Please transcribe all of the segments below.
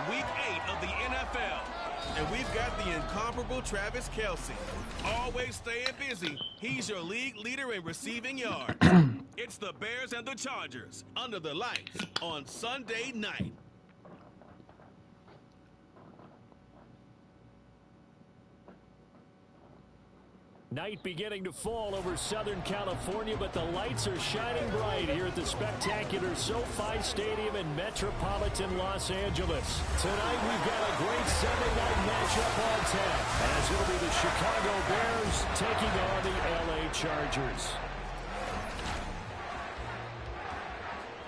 Week 8 of the NFL. And we've got the incomparable Travis Kelce. Always staying busy. He's your league leader in receiving yards. It's the Bears and the Chargers under the lights on Sunday night. Night beginning to fall over Southern California, but the lights are shining bright here at the spectacular SoFi Stadium in metropolitan Los Angeles. Tonight we've got a great Sunday night matchup on tap, as it'll be the Chicago Bears taking on the LA Chargers.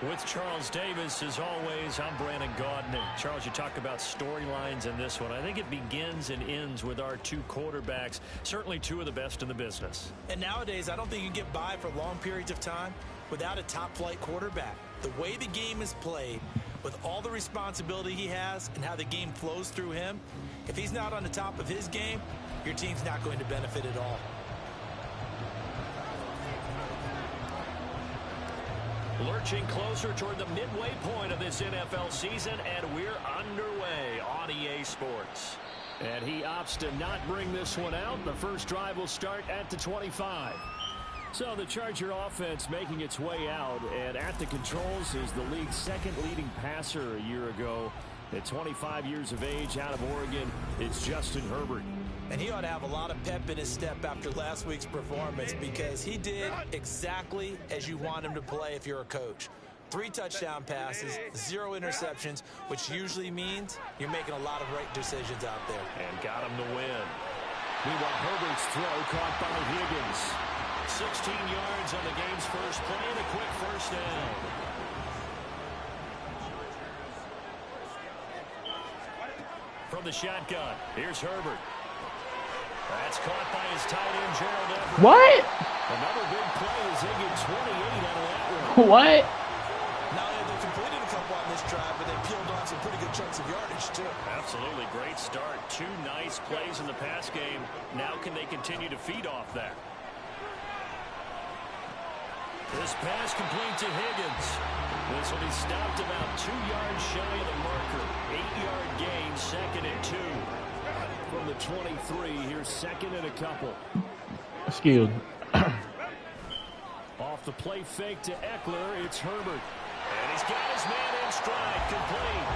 With Charles Davis, as always, I'm Brandon Gaudin. Charles, you talk about storylines in this one. I think it begins and ends with our two quarterbacks, certainly two of the best in the business. And nowadays, I don't think you can get by for long periods of time without a top-flight quarterback. The way the game is played, with all the responsibility he has and how the game flows through him, if he's not on the top of his game, your team's not going to benefit at all. Lurching closer toward the midway point of this NFL season, and we're underway on EA Sports. And he opts to not bring this one out. The first drive will start at the 25. So the Charger offense making its way out, and at the controls is the league's second leading passer a year ago. At 25 years of age, out of Oregon, it's Justin Herbert. And he ought to have a lot of pep in his step after last week's performance, because he did exactly as you want him to play if you're a coach. 3 touchdown passes, 0 interceptions, which usually means you're making a lot of right decisions out there. And got him to win. Meanwhile, Herbert's throw caught by Higgins. 16 yards on the game's first play and a quick first down. From the shotgun, here's Herbert. That's caught by his tight end, Gerald Everett. What? Another big play as they get 28 out of that one. What? Not only they completed a couple on this drive, but they peeled off some pretty good chunks of yardage, too. Absolutely great start. 2 nice plays in the pass game. Now can they continue to feed off that? This pass complete to Higgins. This will be stopped about 2 yards shy of the marker. 8-yard gain, 2nd and 2. From the 23, here's 2nd and a couple. Excuse me. Off the play fake to Eckler, it's Herbert. And he's got his man in stride, complete.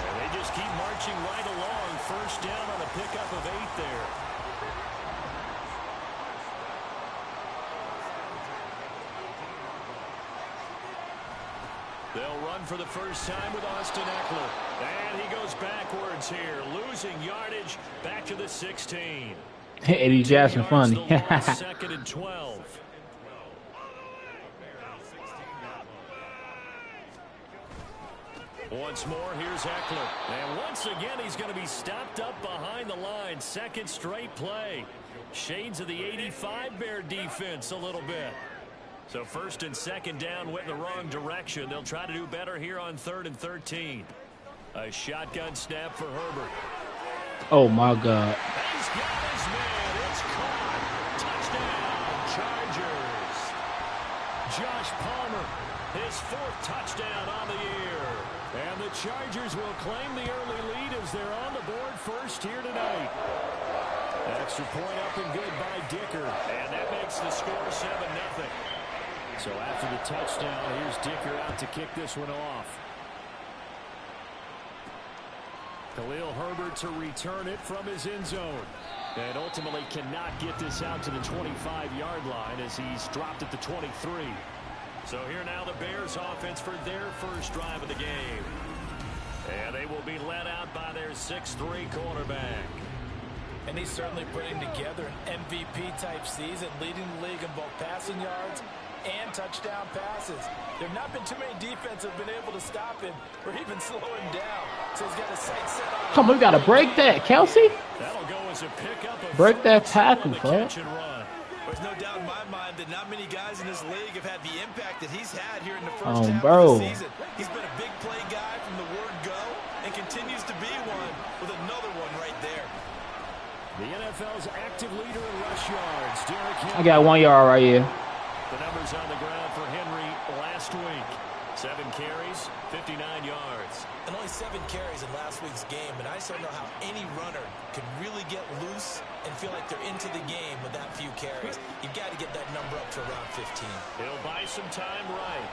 And they just keep marching right along. First down on a pickup of 8 there. They'll run for the first time with Austin Eckler. And he goes backwards here, losing yardage back to the 16. Eddie Jackson funny. 2nd and 12. Once more, here's Eckler. And once again, he's going to be stopped up behind the line. 2nd straight play. Shades of the 85 Bear defense a little bit. So 1st and 2nd down went in the wrong direction. They'll try to do better here on 3rd and 13. A shotgun snap for Herbert. Oh, my God. He's got his man. It's caught. Touchdown, Chargers. Josh Palmer, his 4th touchdown on the year. And the Chargers will claim the early lead as they're on the board first here tonight. Extra point up and good by Dicker. And that makes the score 7-0. So after the touchdown, here's Dicker out to kick this one off. Khalil Herbert to return it from his end zone. And ultimately cannot get this out to the 25-yard line as he's dropped at the 23. So here now the Bears offense for their first drive of the game. And they will be led out by their 6'3" quarterback. And he's certainly putting together an MVP-type season, leading the league in both passing yards and touchdown passes. There have not been too many defenses that have been able to stop him or even slow him down. So he's got a sight set on. Come on, we got to break that, Kelce. That'll go as a pickup of break that tackle, bro. There's no doubt in my mind that not many guys in this league have had the impact that he's had here in the first half of the season. He's been a big play guy from the word go and continues to be one with another one right there. The NFL's active leader in rush yards, Derrick Henry. I got 1 yard right here. The numbers on the ground for Henry last week. 7 carries, 59 yards. And only 7 carries in last week's game, and I just don't know how any runner can really get loose and feel like they're into the game with that few carries. You've got to get that number up to around 15. He'll buy some time right.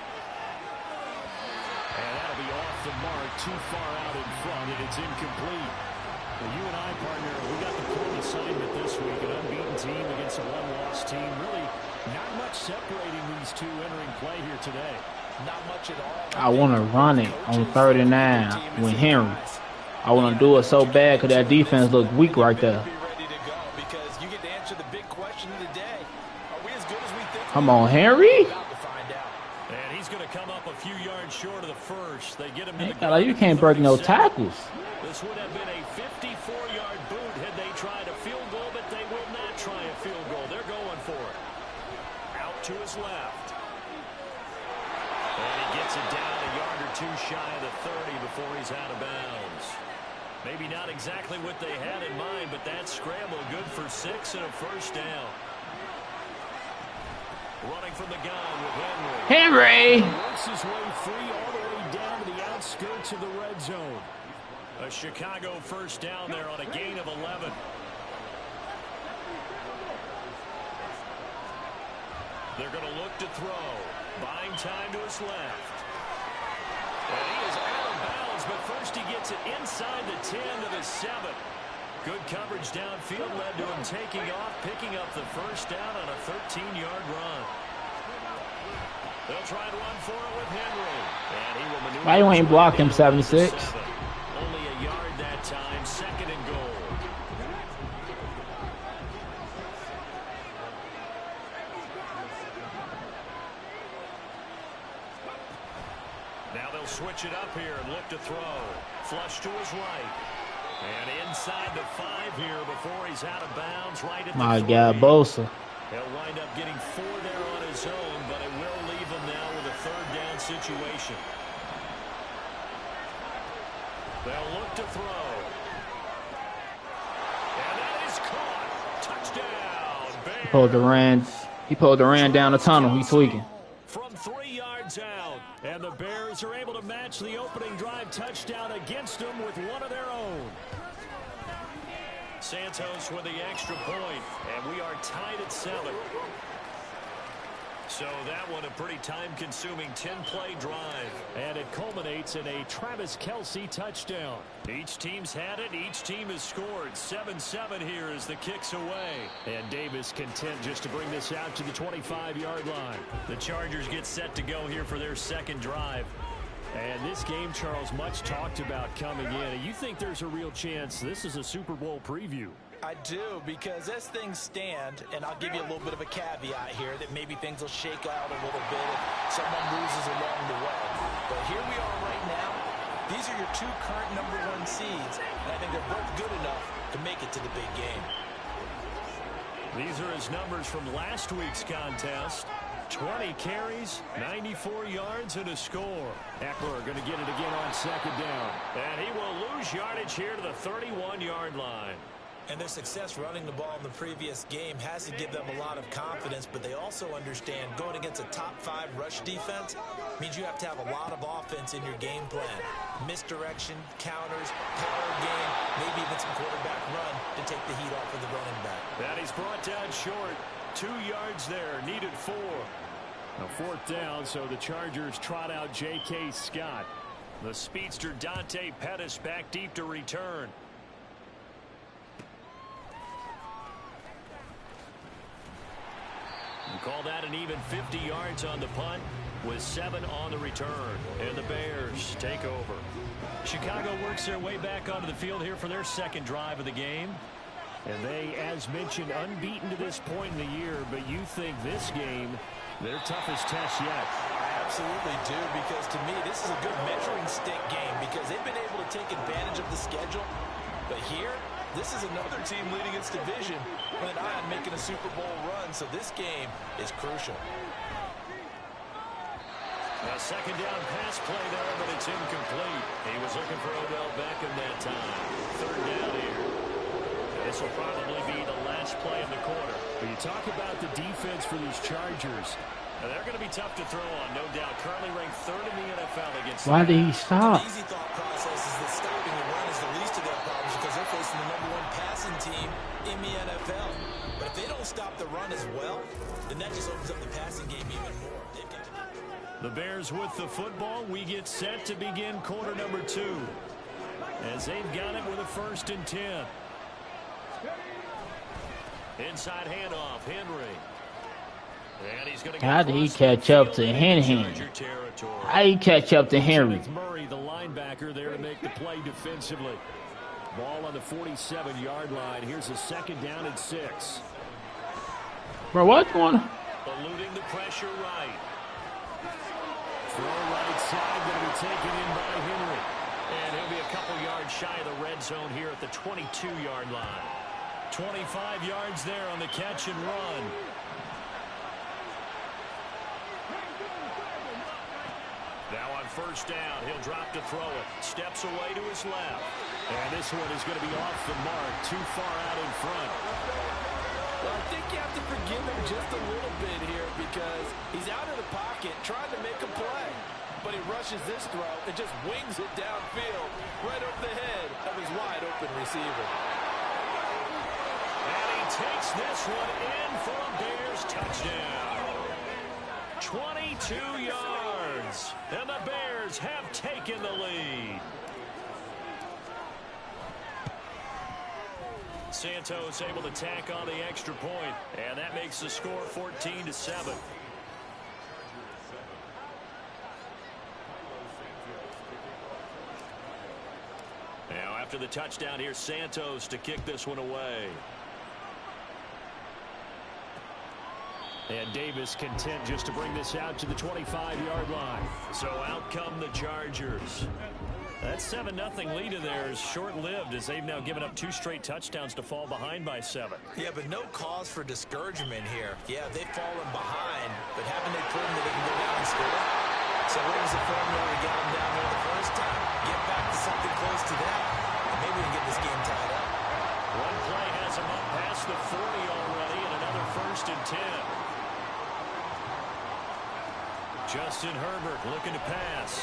And that'll be off the mark, too far out in front, and it's incomplete. Well, you and I, partner, we got the point assignment this week, an unbeaten team against a one-loss team. Really not much separating these two entering play here today. Not much at all. I want to run it on 3rd and 9 with Henry. I want to do it so bad because that defense look weak right there. Come on, Henry. And he's going to come up a few yards short of the first. They get him to the Like, you can't break no tackles. This would have been a 54-yard boot had they tried a field goal, but they will not try a field goal. They're going for it. Out to his left. And he gets it down a yard or two shy of the 30 before he's out of bounds. Maybe not exactly what they had in mind, but that scramble good for 6 and a first down. Running from the gun with Henry. Henry! Works his way free all the way down to the outskirts of the red zone. A Chicago first down there on a gain of 11. They're going to look to throw. Buying time to his left. And he is out of bounds, but first he gets it inside the 10 to the 7. Good coverage downfield led to him taking off, picking up the first down on a 13-yard run. They'll try to run for it with Henry. And he will maneuver. Why you ain't block him, 76? Only a yard that time, 2nd and goal. Now they'll switch it up here and look to throw. Flush to his right. And inside the 5 here before he's out of bounds right at the 3. My God, Bosa. He'll wind up getting 4 there on his own, but it will leave him now with a 3rd down situation. They'll look to throw. And that is caught. Touchdown, Bears. He pulled the ran down the tunnel. He tweaking. From 3 yards out. And the Bears are able to match the opening drive touchdown against them with one of their own. Santos with the extra point, and we are tied at 7. So that one a pretty time-consuming 10-play drive. And it culminates in a Travis Kelce touchdown. Each team's had it. Each team has scored. 7-7 here as the kick's away. And Davis content just to bring this out to the 25-yard line. The Chargers get set to go here for their 2nd drive. And this game, Charles, much talked about coming in. You think there's a real chance this is a Super Bowl preview? I do, because as things stand, and I'll give you a little bit of a caveat here, that maybe things will shake out a little bit if someone loses along the way. But here we are right now. These are your 2 current #1 seeds, and I think they're both good enough to make it to the big game. These are his numbers from last week's contest. 20 carries, 94 yards, and a score. Eckler going to get it again on 2nd down. And he will lose yardage here to the 31-yard line. And their success running the ball in the previous game has to give them a lot of confidence, but they also understand going against a top 5 rush defense means you have to have a lot of offense in your game plan. Misdirection, counters, power game, maybe even some quarterback run to take the heat off of the running back. That he's brought down short. 2 yards there, needed 4. A 4th down, so the Chargers trot out J.K. Scott. The speedster Dante Pettis back deep to return. We call that an even 50 yards on the punt with 7 on the return. And the Bears take over. Chicago works their way back onto the field here for their 2nd drive of the game. And they, as mentioned, unbeaten to this point in the year, but you think this game, their toughest test yet. I absolutely do, because to me, this is a good measuring stick game because they've been able to take advantage of the schedule. But here, this is another team leading its division with an eye on making a Super Bowl run, so this game is crucial. A 2nd down pass play there, but it's incomplete. He was looking for Odell Beckham that time. 3rd down here. This will probably be the last play of the quarter. When you talk about the defense for these Chargers, They're going to be tough to throw on, no doubt. Currently ranked 3rd in the NFL against. Why did he stop? The easy thought process is that stopping the run is the least of their problems because they're facing the #1 passing team in the NFL. But if they don't stop the run as well, then that just opens up the passing game even more. The Bears with the football. We get set to begin quarter number 2. As they've got it with a 1st and 10. Inside handoff, Henry. And he's going to How did he catch up to Henry? How he catch up to Henry? Murray, the linebacker, there to make the play defensively. Ball on the 47-yard line. Here's a 2nd down and 6. Bro, what's going on? Eluding the pressure right. Throw right side going to be taken in by Henry. And he'll be a couple yards shy of the red zone here at the 22-yard line. 25 yards there on the catch and run. Now on 1st down, he'll drop to throw it. Steps away to his left. And this one is going to be off the mark, too far out in front. Well, I think you have to forgive him just a little bit here because he's out of the pocket trying to make a play. But he rushes this throw and just wings it downfield right over the head of his wide-open receiver. And he takes this one in for a Bears touchdown. 22 yards. And the Bears have taken the lead. Santos able to tack on the extra point, and that makes the score 14-7. Now after the touchdown, here's Santos to kick this one away. And Davis content just to bring this out to the 25-yard line. So out come the Chargers. That 7-0 lead in there is short-lived as they've now given up 2 straight touchdowns to fall behind by 7. Yeah, but no cause for discouragement here. Yeah, they've fallen behind, but haven't they proven that they can go down and score? So what was the formula to get them down there the first time? Get back to something close to that, and maybe we can get this game tied up. One play has them up past the 40 already, and another 1st and 10. Justin Herbert looking to pass.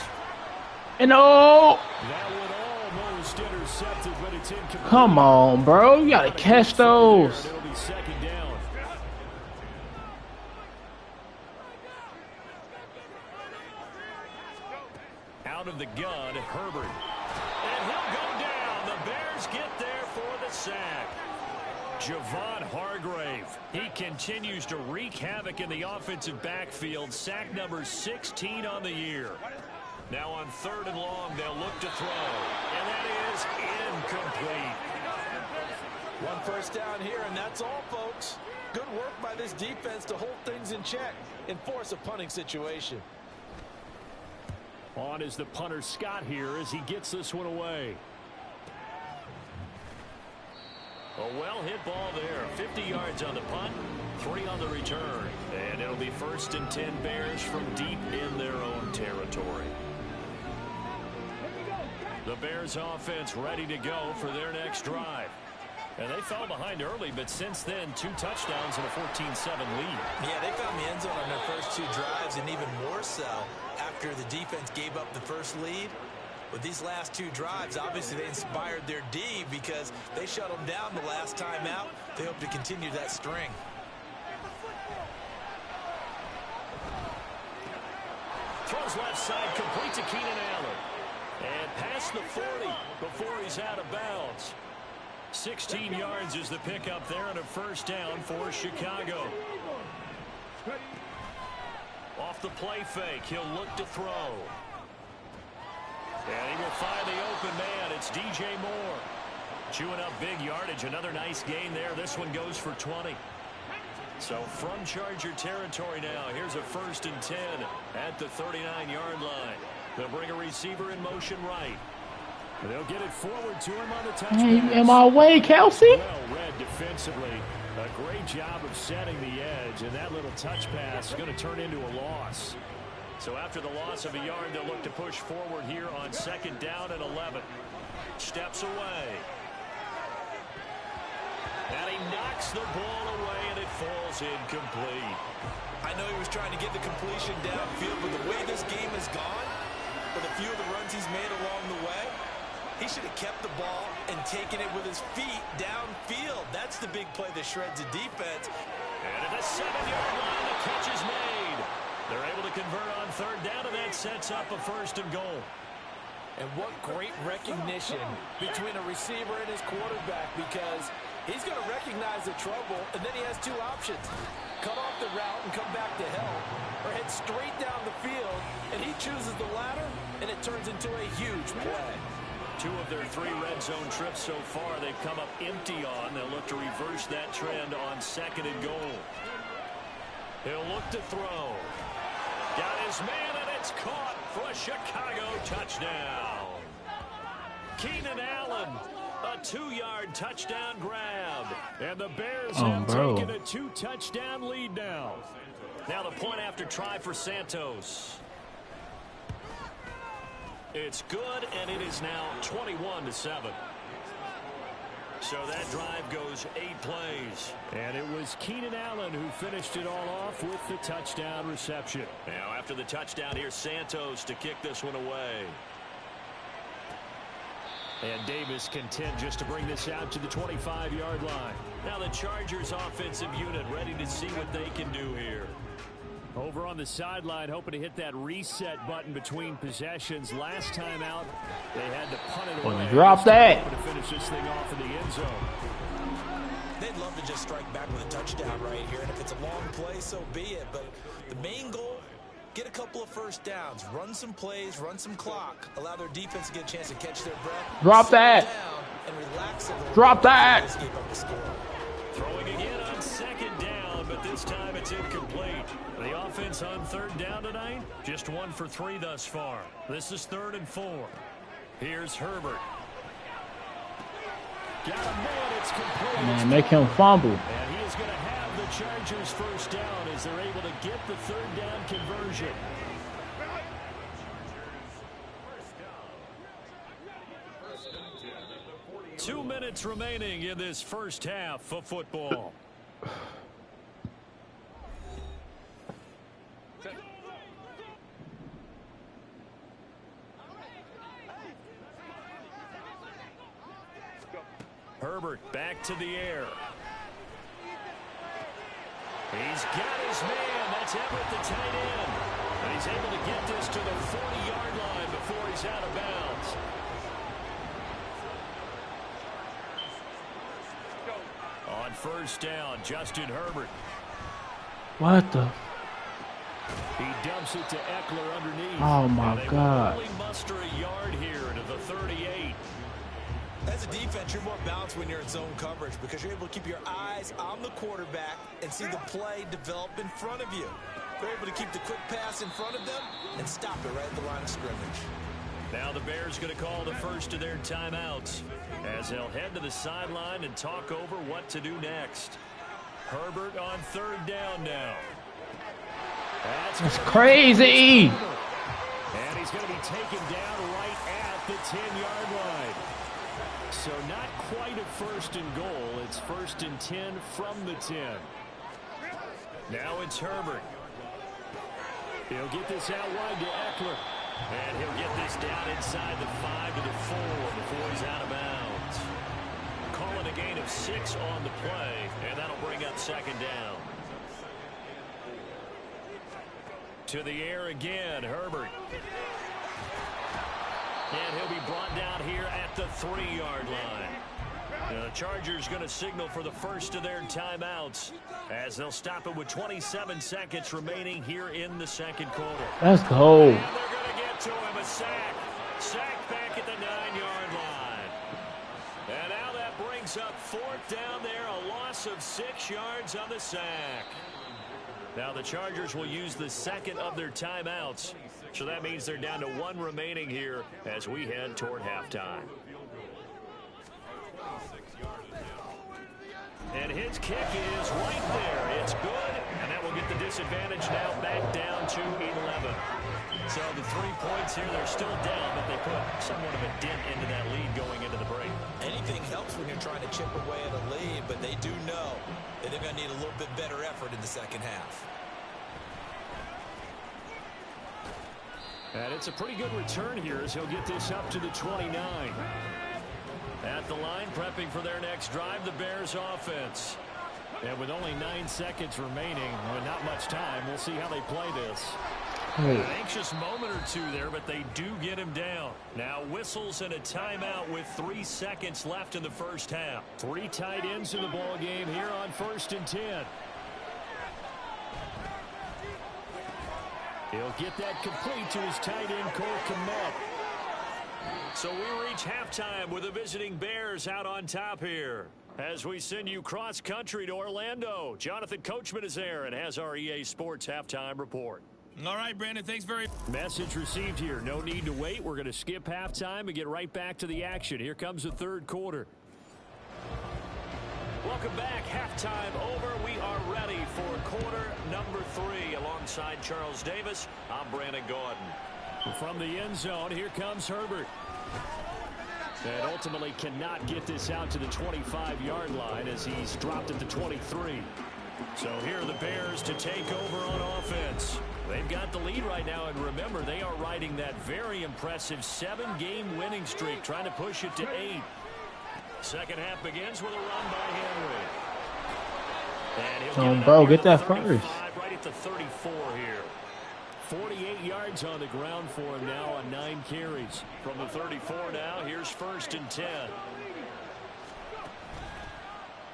And oh! That one almost intercepted, but it's incomplete. Come on, bro. You gotta catch those. It'll be 2nd down. Out of the gun, Herbert. And he'll go down. The Bears get there for the sack. Javon Hargrave. He continues to wreak havoc in the offensive backfield. Sack number 16 on the year. Now on 3rd and long, they'll look to throw. And that is incomplete. 1 first down here, and that's all, folks. Good work by this defense to hold things in check and force a punting situation. On is the punter Scott here as he gets this one away. A well-hit ball there. 50 yards on the punt, 3 on the return. And it'll be 1st and 10 Bears from deep in their own territory. The Bears offense ready to go for their next drive. And they fell behind early, but since then, 2 touchdowns and a 14-7 lead. Yeah, they found the end zone on their first 2 drives, and even more so after the defense gave up the first lead. With these last 2 drives, obviously they inspired their D because they shut them down the last time out. They hope to continue that string. Throws left side, complete to Keenan Allen. And past the 40 before he's out of bounds. 16 yards is the pickup there and a 1st down for Chicago. Off the play fake, he'll look to throw. And he will find the open man. It's DJ Moore. Chewing up big yardage. Another nice gain there. This one goes for 20. So from Charger territory now, here's a 1st and 10 at the 39-yard line. They'll bring a receiver in motion right. They'll get it forward to him on the touch Hey, pass. in my way, Kelsey. Well read defensively. A great job of setting the edge, and that little touch pass is going to turn into a loss. So after the loss of a yard, they'll look to push forward here on 2nd down and 11. Steps away. And he knocks the ball away, and it falls incomplete. I know was trying to get the completion downfield, but the way this game has gone, with a few of the runs he's made along the way, he should have kept the ball and taken it with his feet downfield. That's the big play that shreds the defense. And at the 7-yard line, the catch is made. They're able to convert on third down, and that sets up a 1st and goal. And what great recognition between a receiver and his quarterback, because he's going to recognize the trouble, and then he has 2 options. Cut off the route and come back to help, or head straight down the field, and he chooses the latter, and it turns into a huge play. 2 of their 3 red zone trips so far they've come up empty on. They'll look to reverse that trend on 2nd and goal. He'll look to throw. Got his man, and it's caught for a Chicago touchdown. Keenan Allen, a 2-yard touchdown grab. And the Bears have taken a 2-touchdown lead now. Now the point after try for Santos. It's good, and it is now 21-7. So that drive goes 8 plays. And it was Keenan Allen who finished it all off with the touchdown reception. Now after the touchdown, here's Santos to kick this one away. And Davis content just to bring this out to the 25-yard line. Now the Chargers offensive unit ready to see what they can do here. Over on the sideline, hoping to hit that reset button between possessions. Last time out, they had to punt it away. Drop that. To finish this thing off in the end zone. They'd love to just strike back with a touchdown right here, and if it's a long play, so be it. But the main goal, get a couple of 1st downs, run some plays, run some clock, allow their defense to get a chance to catch their breath. Drop that. And relax a little. Drop that. Throwing again on 2nd down, but this time it's incomplete. The offense on 3rd down tonight, just 1 for 3 thus far. This is 3rd and 4. Here's Herbert. Got a man, it's complete. Man, make him fumble. And he is going to have the Chargers 1st down as they're able to get the 3rd down conversion. Two minutes remaining in this first half of football. Herbert back to the air. He's got his man. That's Everett, the tight end. And he's able to get this to the 40-yard line before he's out of bounds. On 1st down, Justin Herbert. What the? He dumps it to Eckler underneath. Oh, my God. Only muster a yard here to the 38. As a defense, you're more balanced when you're in zone coverage because you're able to keep your eyes on the quarterback and see the play develop in front of you. They're able to keep the quick pass in front of them and stop it right at the line of scrimmage. Now the Bears going to call the first of their timeouts as they'll head to the sideline and talk over what to do next. Herbert on 3rd down now. That's crazy. And he's going to be taken down right at the 10-yard line. So not quite a 1st and goal. It's 1st and 10 from the 10. Now it's Herbert. He'll get this out wide to Eckler. And he'll get this down inside the 5 to the 4 before he's out of bounds. Calling a gain of 6 on the play, and that'll bring up 2nd down. To the air again, Herbert. And he'll be brought down here at the 3-yard line. Now the Chargers going to signal for the first of their timeouts as they'll stop it with 27 seconds remaining here in the 2nd quarter. Let's go. And they're going to get to him, a sack. Sack back at the 9-yard line. And now that brings up 4th down there, a loss of 6 yards on the sack. Now the Chargers will use the 2nd of their timeouts. So that means they're down to 1 remaining here as we head toward halftime. And his kick is right there. It's good, and that will get the disadvantage now back down to 11. So the 3 points here, they're still down, but they put somewhat of a dent into that lead going into the break. Anything helps when you're trying to chip away at a lead, but they do know that they're going to need a little bit better effort in the 2nd half. And it's a pretty good return here as he'll get this up to the 29. At the line, prepping for their next drive, the Bears offense. And with only 9 seconds remaining, well, not much time, we'll see how they play this. An anxious moment or two there, but they do get him down. Now whistles and a timeout with 3 seconds left in the first half. 3 tight ends in the ball game here on 1st and 10. He'll get that complete to his tight end, Cole Kmet. So we reach halftime with the visiting Bears out on top here. As we send you cross-country to Orlando, Jonathan Coachman is there and has our EA Sports halftime report. All right, Brandon, thanks very much. Message received here. No need to wait. We're going to skip halftime and get right back to the action. Here comes the third quarter. Welcome back. Halftime over. We are ready for quarter number 3. Alongside Charles Davis, I'm Brandon Gordon. From the end zone, here comes Herbert. And ultimately cannot get this out to the 25-yard line as he's dropped at the 23. So here are the Bears to take over on offense. They've got the lead right now, and remember, they are riding that very impressive 7-game winning streak, trying to push it to 8. Second half begins with a run by Henry. And bro, get that first. Right at the 34 here. 48 yards on the ground for him now on 9 carries. From the 34 now, here's 1st and 10.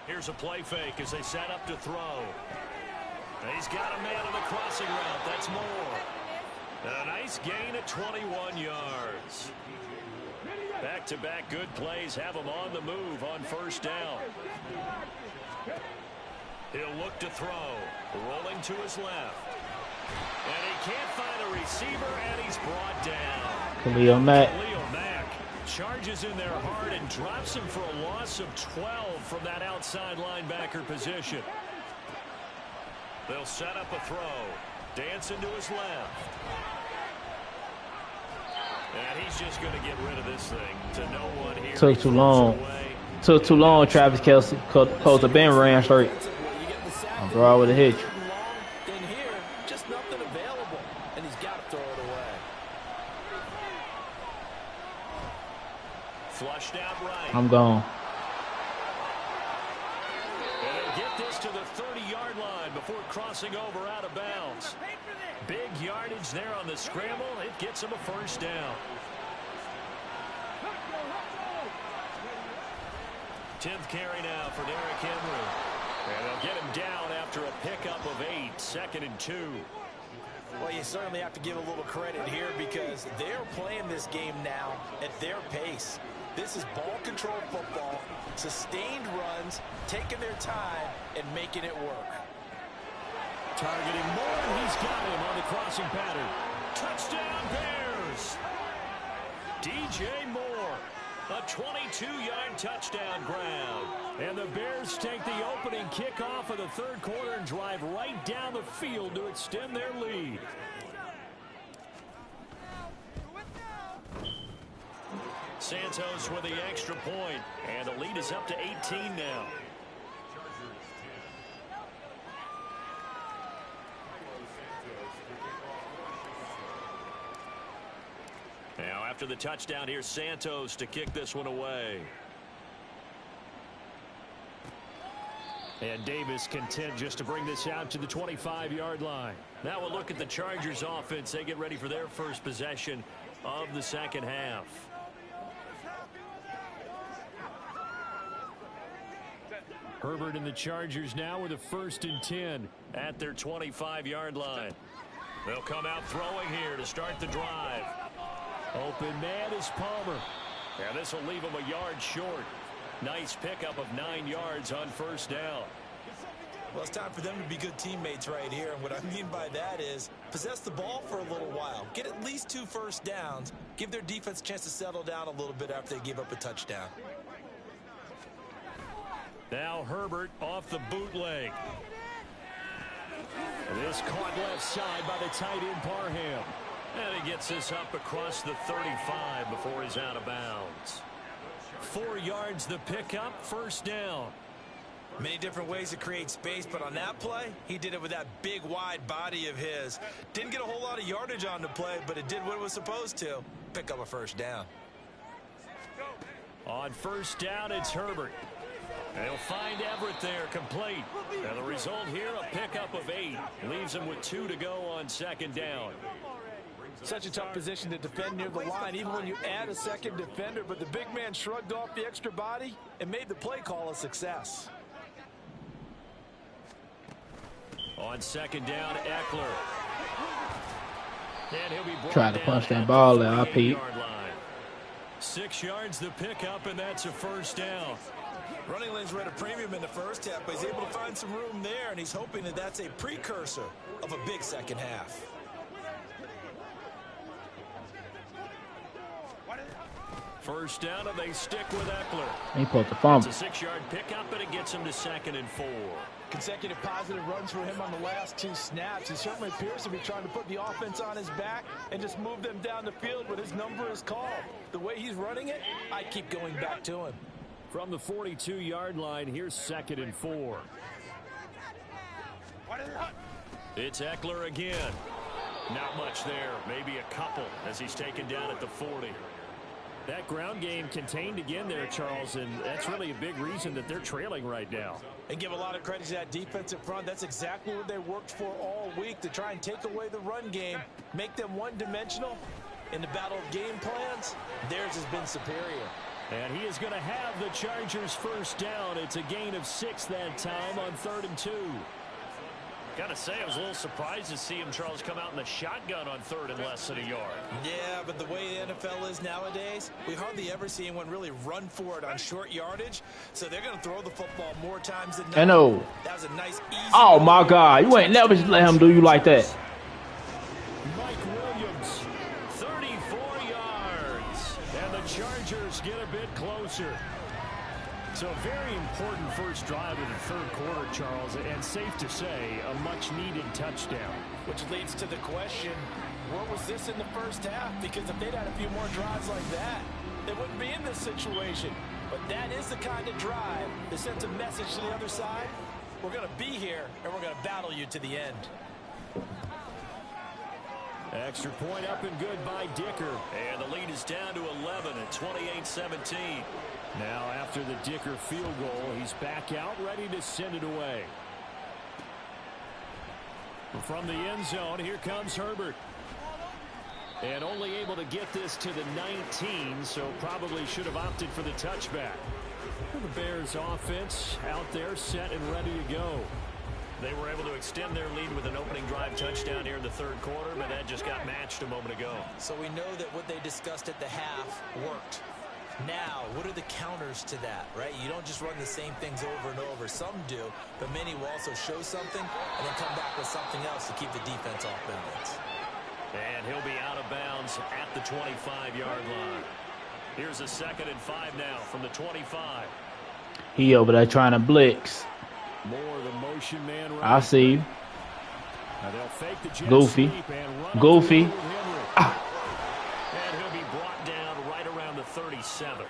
Here's a play fake as they set up to throw. He's got a man on the crossing route. That's Moore. A nice gain at 21 yards. Back-to-back good plays have him on the move on 1st down. He'll look to throw. Rolling to his left. And he can't find a receiver, and he's brought down. Khalil Mack. Khalil Mack charges in there hard and drops him for a loss of 12 from that outside linebacker position. They'll set up a throw. Dancing to his left. And he's just going to get rid of this thing to no one here. Took too long. Took too long, Travis Kelce. Close the bin, ran straight. Oh, bro, I would have hit you. Then here, just nothing available. And he's got to throw it away. Flushed out right. I'm gone. And they'll get this to the 30-yard line before crossing over out of bounds. Big yardage there on the scramble. It gets him a 1st down. 10th carry now for Derrick Henry. And they'll get him down after a pickup of 8. 2nd and 2. Well, you certainly have to give a little credit here because they're playing this game now at their pace. This is ball control football, sustained runs, taking their time, and making it work. Targeting Moore, and he's got him on the crossing pattern. Touchdown, Bears! DJ Moore, a 22-yard touchdown ground. And the Bears take the opening kickoff of the third quarter and drive right down the field to extend their lead. Santos with the extra point, and the lead is up to 18 now. Now after the touchdown, here's Santos to kick this one away. And Davis content just to bring this out to the 25-yard line. Now we'll look at the Chargers offense. They get ready for their first possession of the second half. Herbert and the Chargers now with a 1st and 10 at their 25-yard line. They'll come out throwing here to start the drive. Open man is Palmer. And this will leave him a yard short. Nice pickup of 9 yards on 1st down. Well, it's time for them to be good teammates right here. And what I mean by that is possess the ball for a little while. Get at least 2 first downs. Give their defense a chance to settle down a little bit after they give up a touchdown. Now Herbert off the bootleg. This caught left side by the tight end Parham. And he gets this up across the 35 before he's out of bounds. 4 yards the pickup, 1st down. Many different ways to create space, but on that play, he did it with that big, wide body of his. Didn't get a whole lot of yardage on the play, but it did what it was supposed to. Pick up a first down. On first down, it's Herbert. They'll find Everett there, complete. And the result here, a pickup of 8. Leaves him with 2 to go on second down. Such a tough position to defend near the line, even when you add a second defender. But the big man shrugged off the extra body and made the play call a success. On second down, Eckler. And he'll be Try to punch that ball out, Pete. 6 yards the pickup, and that's a first down. Running lanes were at a premium in the first half, but he's able to find some room there, and he's hoping that that's a precursor of a big second half. First down, and they stick with Eckler. He pulled the fumble. It's a 6-yard pickup, and it gets him to 2nd and 4. Consecutive positive runs for him on the last 2 snaps. He certainly appears to be trying to put the offense on his back and just move them down the field when his number is called. The way he's running it, I keep going back to him. From the 42-yard line, here's 2nd and 4. It's Eckler again. Not much there, maybe a couple as he's taken down at the 40. That ground game contained again there, Charles, and that's really a big reason that they're trailing right now. And give a lot of credit to that defensive front. That's exactly what they worked for all week, to try and take away the run game, make them one-dimensional. In the battle of game plans, theirs has been superior. And he is going to have the Chargers first down. It's a gain of 6 that time on 3rd and 2. Got to say, I was a little surprised to see him, Charles, come out in the shotgun on 3rd and less than a yard. Yeah, but the way the NFL is nowadays, we hardly ever see anyone really run for it on short yardage. So they're going to throw the football more times than not. I know. That was a nice, easy. Oh, my God. You ain't never let him do you like that. Mike Williams, 34 yards. And the Chargers get a bit closer. So a very important first drive of the 3rd quarter, Charles, and safe to say, a much-needed touchdown. Which leads to the question, where was this in the first half? Because if they'd had a few more drives like that, they wouldn't be in this situation. But that is the kind of drive that sends a message to the other side. We're going to be here, and we're going to battle you to the end. Extra point up and good by Dicker. And the lead is down to 11 at 28-17. Now after the Dicker field goal, he's back out ready to send it away. From the end zone, here comes Herbert. And only able to get this to the 19, so probably should have opted for the touchback. The Bears offense out there set and ready to go. They were able to extend their lead with an opening drive touchdown here in the 3rd quarter, but that just got matched a moment ago. So we know that what they discussed at the half worked. Now, what are the counters to that, right? You don't just run the same things over and over. Some do, but many will also show something and then come back with something else to keep the defense off balance. And he'll be out of bounds at the 25-yard line. Here's a 2nd and 5 now from the 25. He over there trying to blitz. More the motion man. I see you. They'll fake the jet Goofy. sweep and run Goofy. And he'll be brought down right around the 37.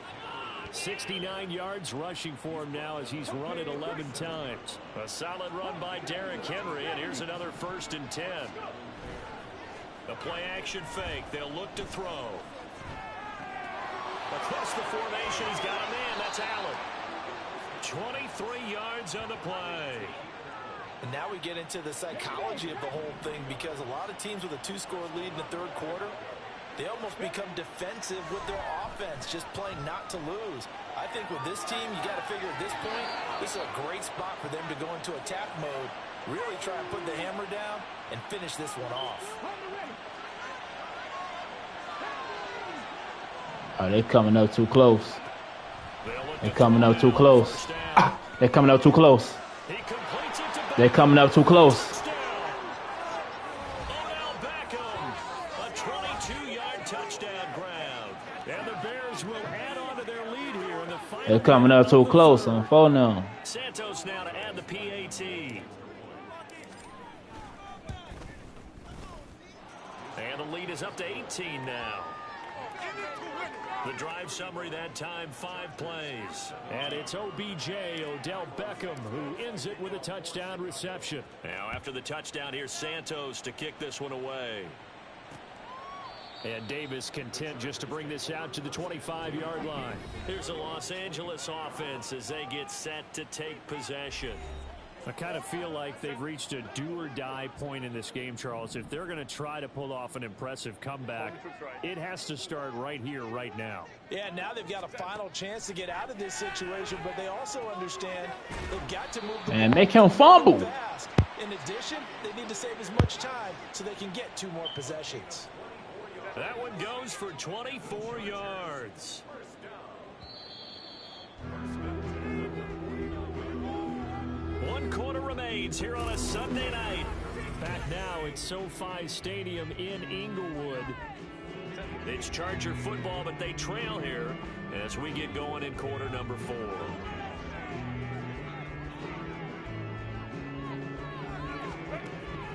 69 yards rushing for him now as he's run it 11 times. A solid run by Derrick Henry, and here's another 1st and 10. The play-action fake. They'll look to throw. Across the formation, he's got a man. That's Allen. 23 yards on the play. And now we get into the psychology of the whole thing, because a lot of teams with a 2-score lead in the 3rd quarter, they almost become defensive with their offense, just playing not to lose. I think with this team, you got to figure at this point, this is a great spot for them to go into attack mode, really try and put the hammer down and finish this one off. Oh, they're coming up too close. They're coming up too close. They're coming up too close. They're coming up too close. A 22-yard touchdown ground. And the Bears will add on to their lead here in the final. They're coming up too close on 4 now. Santos now to add the PAT. And the lead is up to 18 now. The drive summary that time, 5 plays. And it's OBJ, Odell Beckham, who ends it with a touchdown reception. Now after the touchdown, here's Santos to kick this one away. And Davis content just to bring this out to the 25-yard line. Here's the Los Angeles offense as they get set to take possession. I kind of feel like they've reached a do-or-die point in this game, Charles. If they're going to try to pull off an impressive comeback, it has to start right here, right now. Yeah, now they've got a final chance to get out of this situation, but they also understand they've got to move the ball And make him fumble. fast. In addition, they need to save as much time so they can get 2 more possessions. That one goes for 24 yards. One quarter remains here on a Sunday night. Back now at SoFi Stadium in Inglewood. It's Charger football, but they trail here as we get going in quarter number 4.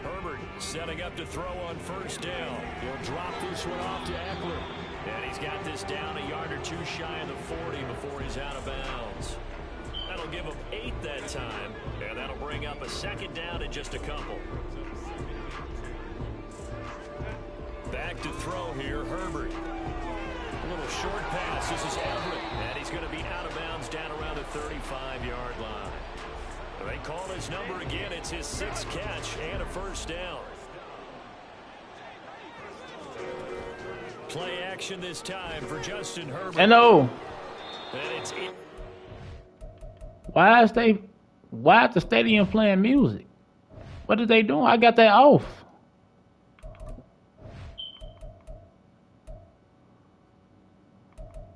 Herbert setting up to throw on first down. He'll drop this one off to Eckler. And he's got this down a yard or 2 shy of the 40 before he's out of bounds. That'll give him 8 that time, and that'll bring up a second down in just a couple. Back to throw here, Herbert. A little short pass. This is Everett, and he's going to be out of bounds down around the 35-yard line. They call his number again. It's his 6th catch and a first down. Play action this time for Justin Herbert. No. And it's in. Why is the stadium playing music? What are they doing? I got that off.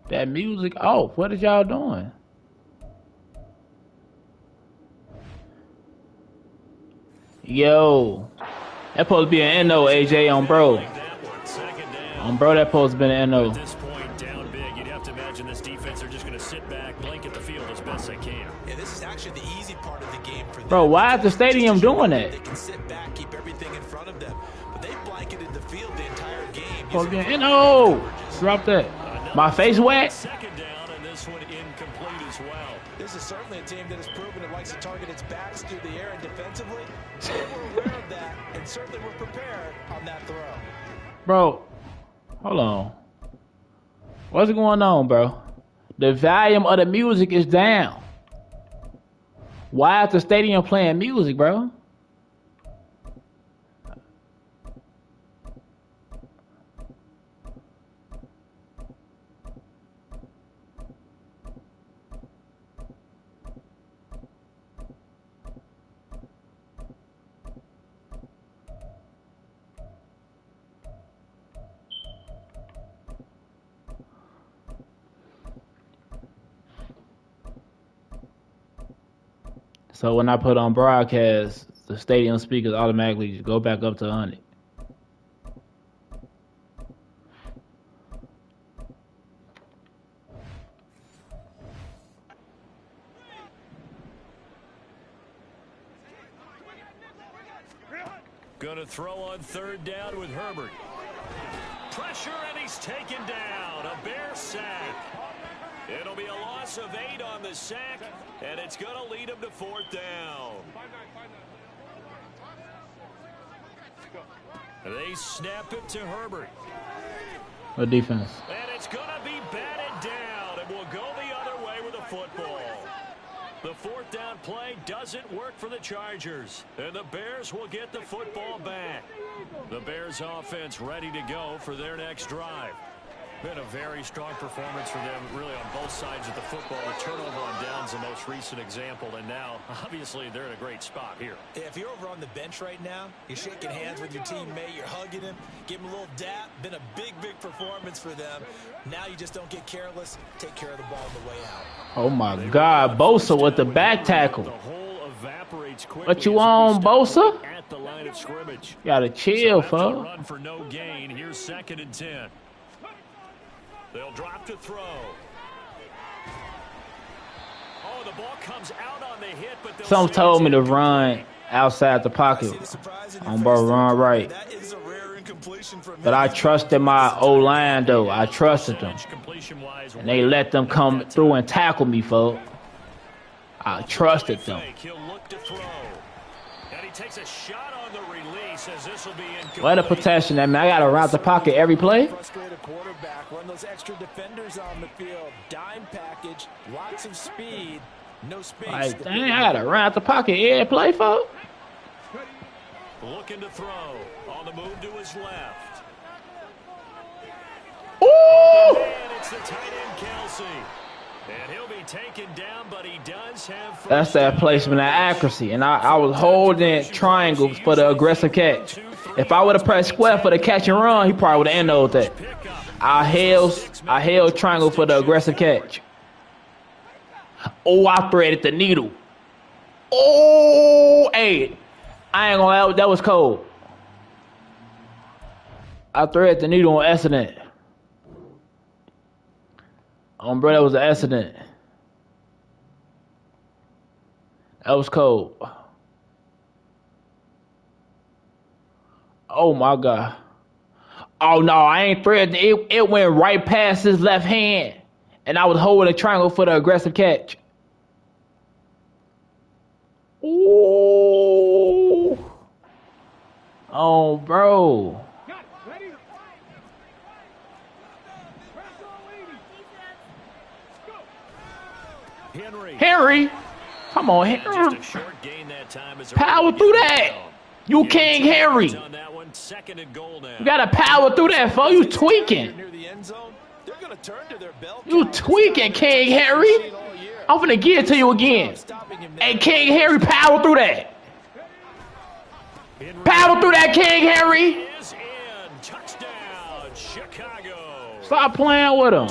That music off. What is y'all doing? Yo. That supposed to be an NO, AJ, on bro. On bro, that supposed to be an NO. At this point, down big, you'd have to imagine this defense are just going to sit back, blanket the field as best they can. Yeah, this is actually the easy part of the game for them. Bro, why is the stadium doing that? They can sit back, keep everything in front of them. But they blanketed the field the entire game. Supposed to be an NO. Drop that. My face wet. Second down, and this one incomplete as well. This is certainly a team that has proven it likes to target its backs through the air and defensively. They were aware of that and certainly were prepared on that throw. Bro, hold on. What's going on, bro? The volume of the music is down. Why is the stadium playing music, bro? So when I put on broadcast, the stadium speakers automatically just go back up to 100. Going to throw on third down with Herbert. Pressure, and he's taken down. A Bear sack. It'll be a loss of 8 on the sack, and it's going to lead him to 4th down. They snap it to Herbert. What defense? And it's going to be batted down, and we'll go the other way with the football. The 4th down play doesn't work for the Chargers, and the Bears will get the football back. The Bears offense ready to go for their next drive. Been a very strong performance for them, really, on both sides of the football. The turnover on downs, the most recent example, and now, obviously, they're in a great spot here. Yeah, if you're over on the bench right now, you're shaking hands with your teammate, you're hugging him, give him a little dap. Been a big, big performance for them. Now you just don't get careless. Take care of the ball on the way out. Oh, my God. Bosa with the back tackle. The hole evaporates quickly. What you on, Bosa? At the line of scrimmage. You gotta chill, so folks. Run for no gain. Here's 2nd and 10. They'll drop to throw. Oh, the ball comes out on the hit, but Some told me to run outside the pocket. Bro, run right. That is a rare But I trusted my O-line, though. I trusted them. And they let them come through and tackle me, folks. I trusted them. What a protection, man. I got to round the pocket every play. Frustrated quarterback, run those extra defenders on the field. Dime package, lots of speed, no space. Like, dang, I got to round the pocket every play, folks. Looking to throw on the move to his left. Ooh! And it's the tight end Kelsey. And he'll be taken down, but he does have. That's that placement and accuracy. And I was holding triangles for the aggressive catch. If I would have pressed square for the catch and run, he probably would have ended that. I held triangle for the aggressive catch. Oh, I threaded the needle. Oh, hey. I ain't gonna lie, that was cold. I threaded the needle on accident. Bro, that was an accident. That was cold. Oh my God. Oh no, I ain't threading it. It went right past his left hand. And I was holding a triangle for the aggressive catch. Ooh. Oh, bro. Henry. Come on, Henry. Power through that. You King Henry. You got to power through that, folks. You tweaking. You tweaking, King Henry. I'm finna give it to you again. Hey, King Henry, power through that. Power through that, King Henry. Stop playing with him.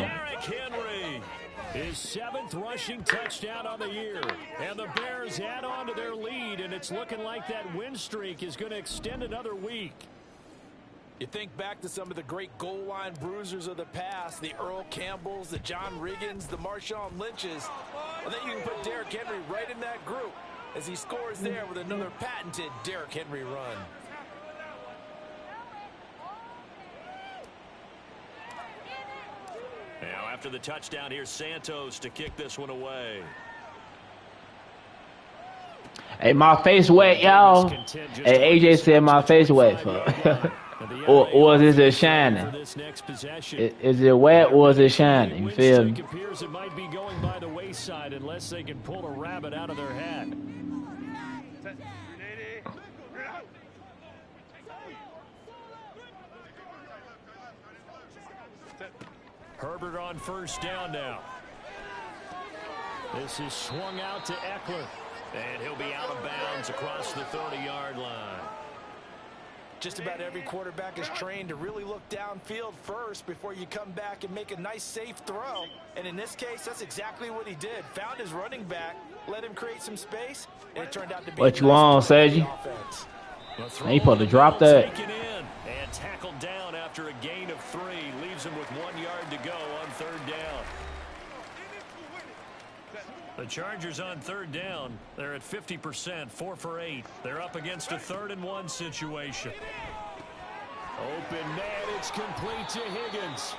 His 7th rushing touchdown on the year. And the Bears add on to their lead, and it's looking like that win streak is going to extend another week. You think back to some of the great goal line bruisers of the past, the Earl Campbells, the John Riggins, the Marshawn Lynches. And then you can put Derrick Henry right in that group as he scores there with another patented Derrick Henry run. Now after the touchdown, here's Santos to kick this one away. Hey, my face wet, y'all. Hey, AJ said my face wet, fuck. or is it shining? Is it wet or is it shining? You feel me? Appears it might be going by the wayside unless they can pull a rabbit out of their hat. Herbert on first down now. This is swung out to Eckler. And he'll be out of bounds across the 30-yard line. Just about every quarterback is trained to really look downfield first before you come back and make a nice, safe throw. And in this case, that's exactly what he did. Found his running back, let him create some space, and it turned out to be what you want, Sergi? He supposed to drop that. And tackled down after a gain of 3. Leaves him with 1 yard to go on third down. The Chargers on third down. They're at 50%, 4 for 8. They're up against a 3rd-and-1 situation. Open man, it's complete to Higgins.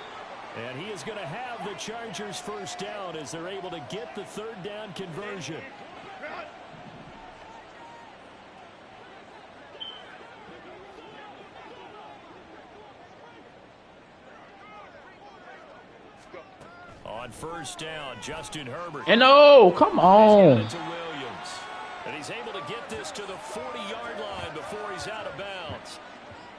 And he is going to have the Chargers first down as they're able to get the 3rd down conversion. On first down, Justin Herbert. And oh, come on. And he's able to get this to the 40-yard line before he's out of bounds.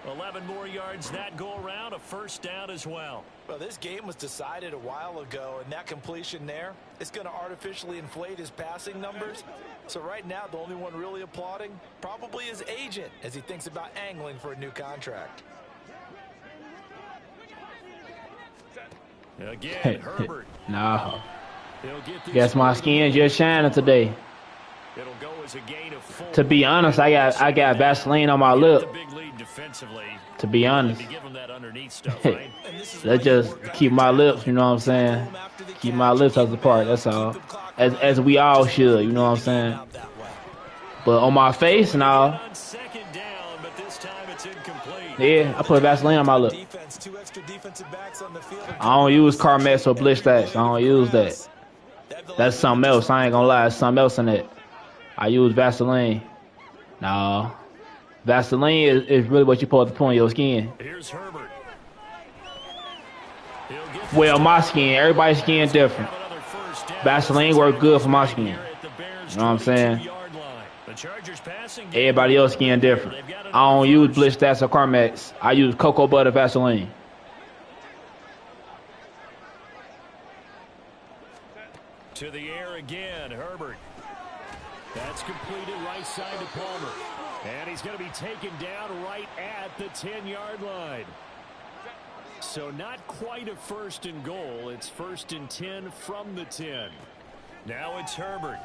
11 more yards that go around, a first down as well. Well, this game was decided a while ago, and that completion there is going to artificially inflate his passing numbers. So right now, the only one really applauding probably his agent as he thinks about angling for a new contract. Again, Herbert. No. Guess my skin just shining today. It'll go as a gain of 4. To be honest, I got Vaseline on my lip. To be honest. Let's just keep my lips, you know what I'm saying? Keep my lips apart, that's all. As we all should, you know what I'm saying? But on my face, now. Second down, but this time it's incomplete. Yeah, I put Vaseline on my lip. Defense, 2 extra defensive backs on the field. I don't use Carmex or Bliss Stats. I don't use that. That's something else. I ain't gonna lie. There's something else in it. I use Vaseline. No. Vaseline is really what you supposed to put on your skin. Here's Herbert. Well, my skin. Everybody's skin different. Vaseline work good for my skin. You know what I'm saying? Everybody else skin different. I don't use Bliss Stats or Carmex. I use cocoa butter Vaseline. To the air again, Herbert. That's completed right side to Palmer. And he's going to be taken down right at the 10-yard line. So not quite a first and goal. It's 1st and 10 from the 10. Now it's Herbert.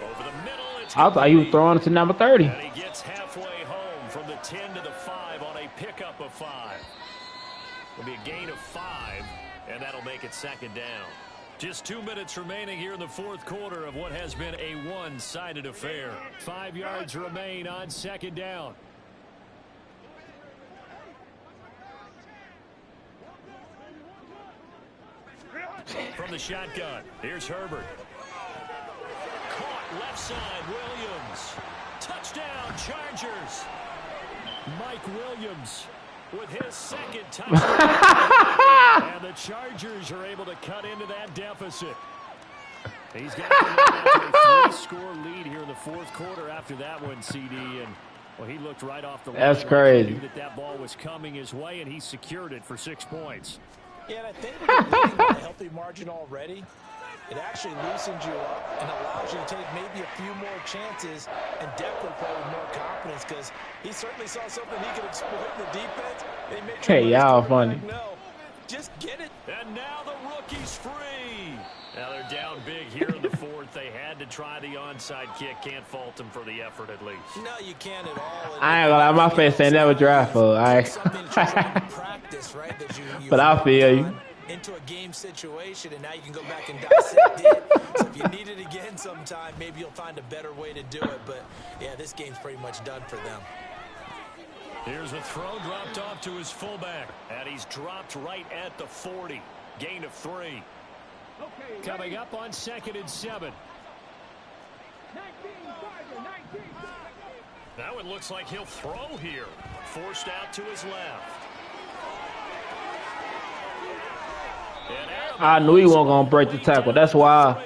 Over the middle, it's I thought you were throwing it to number 30. And he gets halfway home from the 10 to the 5 on a pickup of 5. It'll be a gain of 5, and that'll make it 2nd down. Just 2 minutes remaining here in the 4th quarter of what has been a one-sided affair. 5 yards remain on 2nd down. From the shotgun, here's Herbert. Caught left side, Williams. Touchdown, Chargers. Mike Williams with his 2nd touchdown. And the Chargers are able to cut into that deficit. He's got a 3-score lead here in the 4th quarter after that one, CD. And well, he looked right off the line. That's crazy. He knew that ball was coming his way, and he secured it for 6 points. Yeah, and I think when you're leading by a healthy margin already, it actually loosens you up and allows you to take maybe a few more chances and definitely play with more confidence because he certainly saw something he could exploit in the defense. They made Hey, y'all funny. No, just get it. And now the rookie's free. Now they're down big here in the 4th. They had to try the onside kick. Can't fault them for the effort at least. No, you can't at all. I ain't gonna lie, my face ain't never dry for. Practice, right? That you But I feel you. Into a game situation, and now you can go back and dissect it. So if you need it again sometime, maybe you'll find a better way to do it. But, yeah, this game's pretty much done for them. Here's a throw dropped off to his fullback. And he's dropped right at the 40. Gain of 3. Coming up on 2nd and 7. Now it looks like he'll throw here. Forced out to his left. I knew he wasn't going to break the tackle. That's why I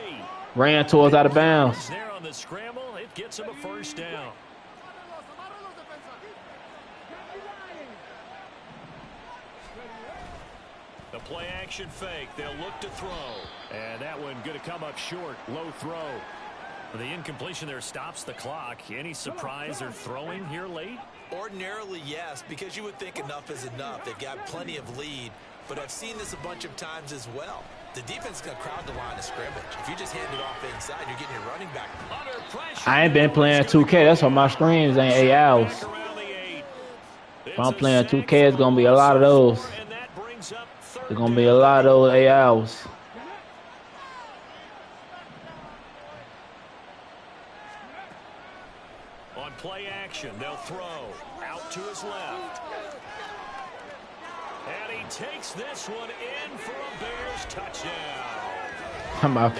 ran towards out of bounds. There on the scramble, it gets him a 1st down. The play action fake. They'll look to throw. And that one going to come up short. Low throw. The incompletion there stops the clock. Any surprise they're throwing here late? Ordinarily, yes, because you would think enough is enough. They've got plenty of lead. But I've seen this a bunch of times as well. The defense is going to crowd the line of scrimmage. If you just hand it off inside, you're getting your running back. I ain't been playing 2K. That's why my screens ain't 8 hours. If I'm playing 2K, it's going to be a lot of those. There's going to be a lot of those 8 hours. On play action, they'll throw. Out to his left. And he takes this one in for a Bears touchdown. I'm out.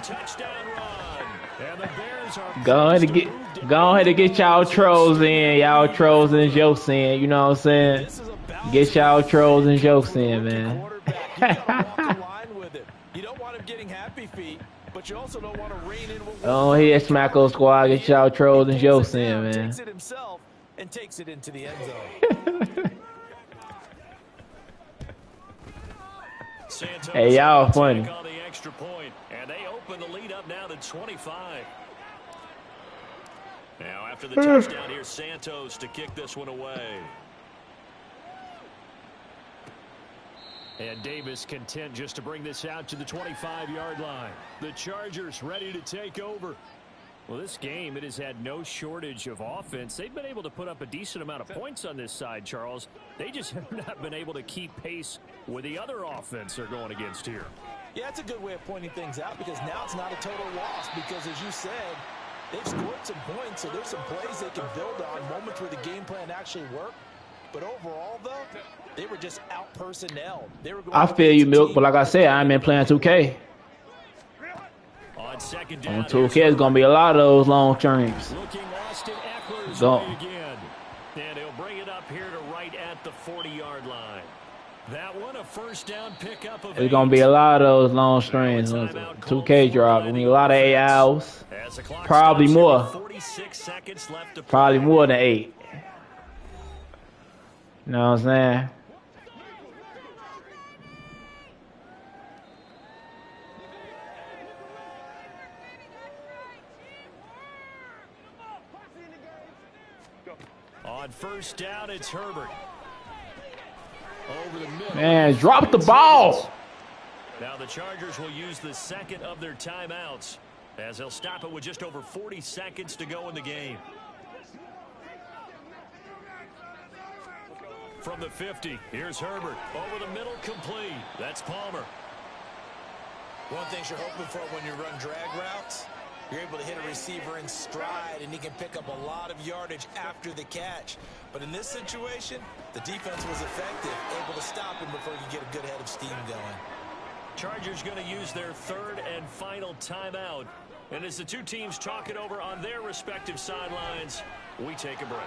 Touchdown run. And the Bears are Go ahead and get y'all trolls in. Y'all trolls and jokes in. You know what I'm saying? Get y'all trolls and jokes in, man. You don't want him getting happy feet, but you also don't want to rein in. Oh, here, Smacko Squad. Get y'all trolls and jokes in, man. Takes it himself and takes it into the end zone. Hey, y'all funny. On the extra point, and they open the lead up now to 25. Now after the touchdown, here's Santos to kick this one away. And Davis content just to bring this out to the 25-yard line. The Chargers ready to take over. Well, this game, it has had no shortage of offense. They've been able to put up a decent amount of points on this side, Charles. They just have not been able to keep pace with the other offense they're going against here. Yeah, that's a good way of pointing things out because now it's not a total loss because, as you said, They've scored some points, so there's some plays they can build on, moments where the game plan actually worked. But overall, though, they were just out-personnelled. I feel you, Milk, but like I said, I ain't been playing 2K. On second On down, 2K, it's going to be a lot of those long streams. looking Austin Eckler's Don't. way again. And he'll bring it up here to right at the 40-yard line. That one, a first down pickup of It's going to be a lot of those long streams. 2K drop. We need a lot of 8 hours. Probably more. 46 seconds left to play. Probably more than 8. You know what I'm saying? On first down, it's Herbert. Over the middle. Man, drop the ball. Now the Chargers will use the second of their timeouts as they'll stop it with just over 40 seconds to go in the game. From the 50, here's Herbert. Over the middle, complete. That's Palmer. One thing you're hoping for when you run drag routes, you're able to hit a receiver in stride, and he can pick up a lot of yardage after the catch. But in this situation, the defense was effective, able to stop him before you get a good head of steam going. Chargers going to use their third and final timeout. And as the two teams talk it over on their respective sidelines, we take a break.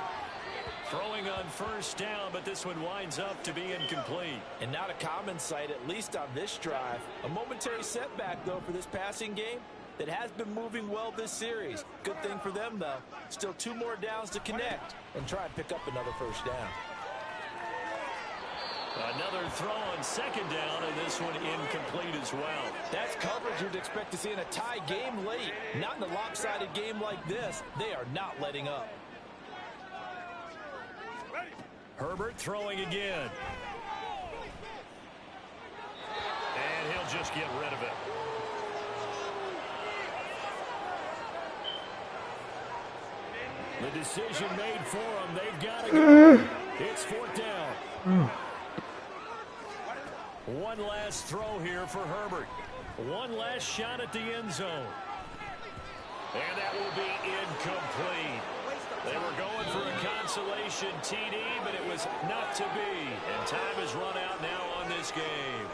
Throwing on first down, but this one winds up to be incomplete. And not a common sight, at least on this drive. A momentary setback, though, for this passing game that has been moving well this series. Good thing for them, though. Still 2 more downs to connect and try and pick up another first down. Another throw on second down, and this one incomplete as well. That's coverage you'd expect to see in a tie game late. Not in a lopsided game like this. They are not letting up. Herbert throwing again. And he'll just get rid of it. The decision made for them. They've got to go. It's fourth down. One last throw here for Herbert. One last shot at the end zone. And that will be incomplete. They were going for a consolation TD, but it was not to be. And time has run out now on this game.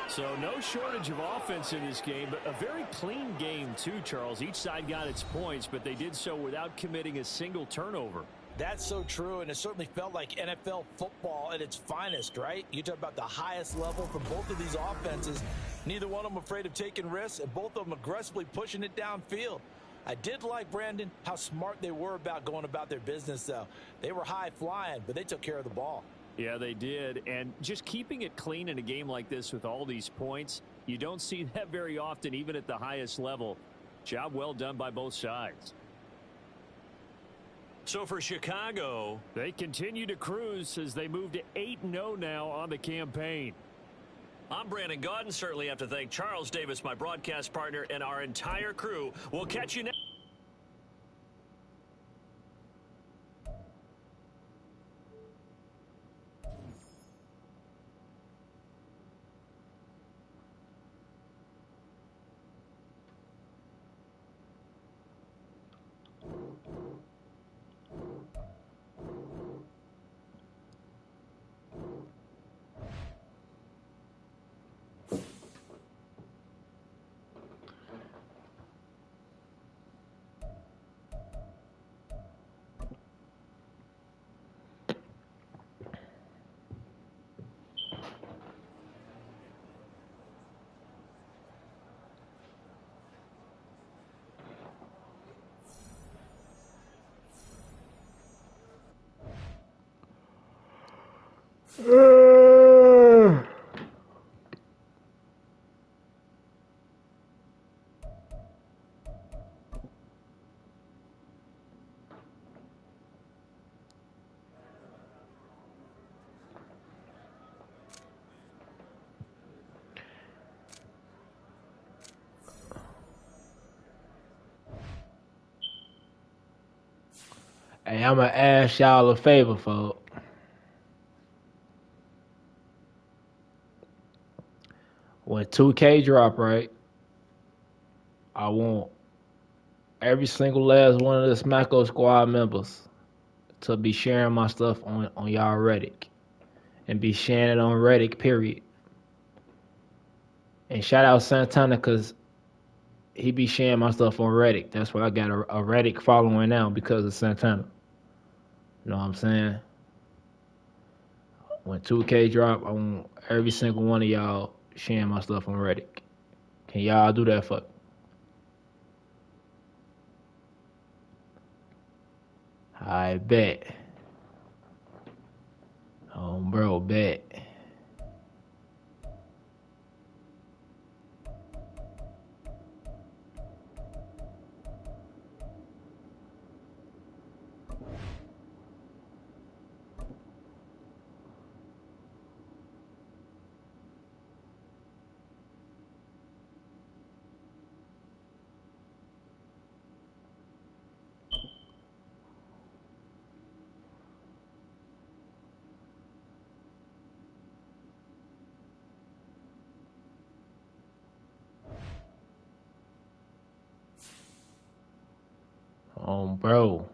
So no shortage of offense in this game, but a very clean game too, Charles. Each side got its points, but they did so without committing a single turnover. That's so true, and it certainly felt like NFL football at its finest, right? You talk about the highest level from both of these offenses. Neither one of them afraid of taking risks, and both of them aggressively pushing it downfield. I did like, Brandon, how smart they were about going about their business, though. They were high-flying, but they took care of the ball. Yeah, they did, and just keeping it clean in a game like this with all these points, you don't see that very often, even at the highest level. Job well done by both sides. So for Chicago, they continue to cruise as they move to 8-0 now on the campaign. I'm Brandon Gaudin. Certainly have to thank Charles Davis, my broadcast partner, and our entire crew. We'll catch you next. Hey, I'm going to ask y'all a favor, folks. When 2K drop, right, I want every single last one of the Smacko squad members to be sharing my stuff on y'all Reddit. And be sharing it on Reddit, period. And shout out Santana, because he be sharing my stuff on Reddit. That's why I got a Reddit following now, because of Santana. You know what I'm saying? When 2K drop, I want every single one of y'all sharing my stuff on Reddit. Can y'all do that for me? I bet. Oh, bro, bet. Oh, bro.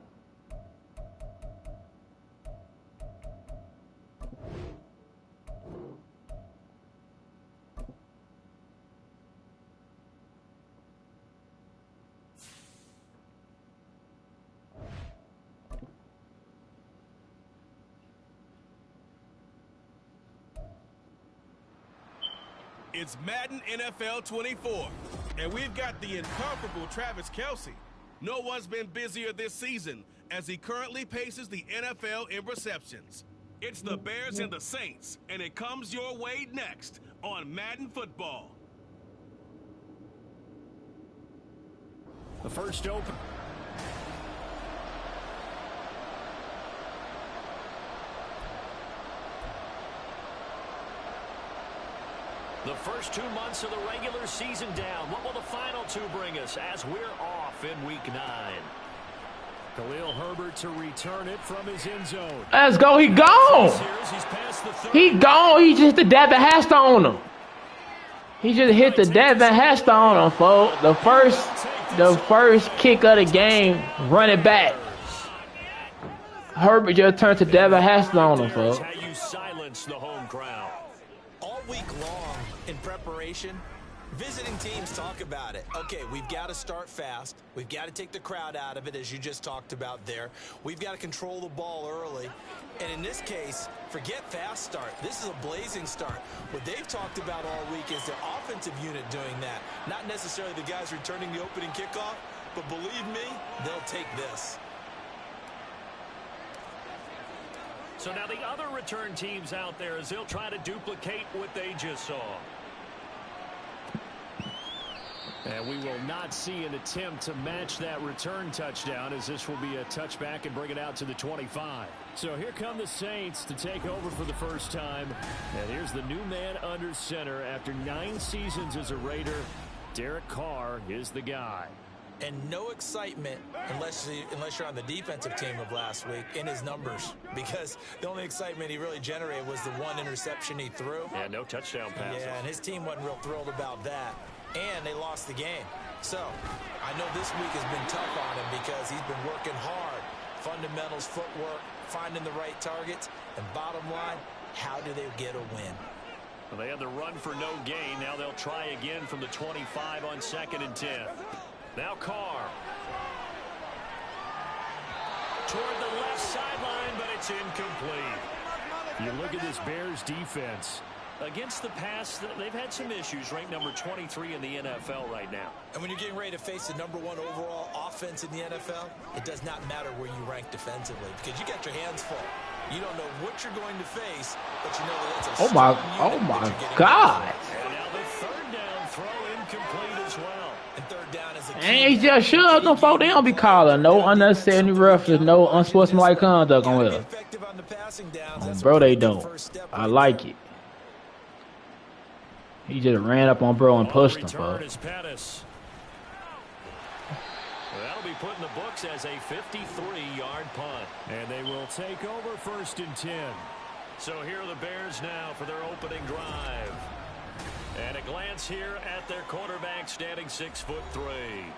It's Madden NFL 24, and we've got the incomparable Travis Kelce. No one's been busier this season as he currently paces the NFL in receptions. It's the Bears and the Saints, and it comes your way next on Madden Football. The first open. The first 2 months of the regular season down. What will the final two bring us as we're off in Week 9? Khalil Herbert to return it from his end zone. Let's go. He gone. He gone. He just hit the Devin Hester on him. He just hit the Devin Hester on him, folks. The first kick of the game, run it back. Herbert just turned to Devin Hester on him, folks. How you silence the home crowd. All week long in preparation, visiting teams talk about it. Okay, we've got to start fast. We've got to take the crowd out of it, as you just talked about there. We've got to control the ball early. And in this case, forget fast start. This is a blazing start. What they've talked about all week is their offensive unit doing that. Not necessarily the guys returning the opening kickoff, but believe me, they'll take this. So now the other return teams out there, as they'll try to duplicate what they just saw. And we will not see an attempt to match that return touchdown, as this will be a touchback and bring it out to the 25. So here come the Saints to take over for the first time. And here's the new man under center after 9 seasons as a Raider. Derek Carr is the guy. And no excitement unless you're on the defensive team of last week in his numbers, because the only excitement he really generated was the one interception he threw. Yeah, no touchdown passes. Yeah, and his team wasn't real thrilled about that, and they lost the game. So I know this week has been tough on him because he's been working hard. Fundamentals, footwork, finding the right targets, and bottom line, how do they get a win? Well, they had the run for no gain. Now they'll try again from the 25 on 2nd and 10. Now Carr. Toward the left sideline, but it's incomplete. You look at this Bears defense. Against the pass, they've had some issues. Ranked number 23 in the NFL right now. And when you're getting ready to face the #1 overall offense in the NFL, it does not matter where you rank defensively, because you got your hands full. You don't know what you're going to face, but you know that it's a Oh my God. And now the 3rd down throw incomplete as well. And 3rd down is a key. And he just should. Them folk, they don't be calling no unnecessary roughness, no unsportsmanlike conduct on here. Bro, they don't. I like it. He just ran up on bro and pushed him, bro. That'll be put in the books as a 53-yard punt. And they will take over 1st and 10. So here are the Bears now for their opening drive. And a glance here at their quarterback, standing 6'3".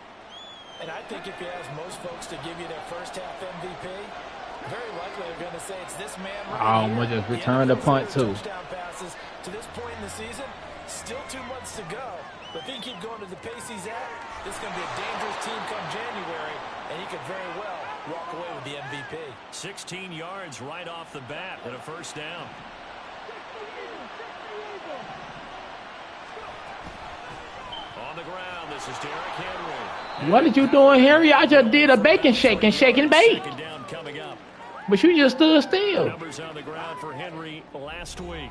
And I think if you ask most folks to give you their first half MVP, very likely they're going to say it's this man right I'm here. gonna just return the punt too. Touchdown passes to this point in the season. Still 2 months to go. But if he can keep going to the pace he's at, this is going to be a dangerous team come January, and he could very well walk away with the MVP. 16 yards right off the bat and a first down. On the ground, this is Derrick Henry. What did you doing, Henry? I just did a bacon shake and shake and bake. Second down coming up. But you just stood still. Numbers on the ground for Henry last week.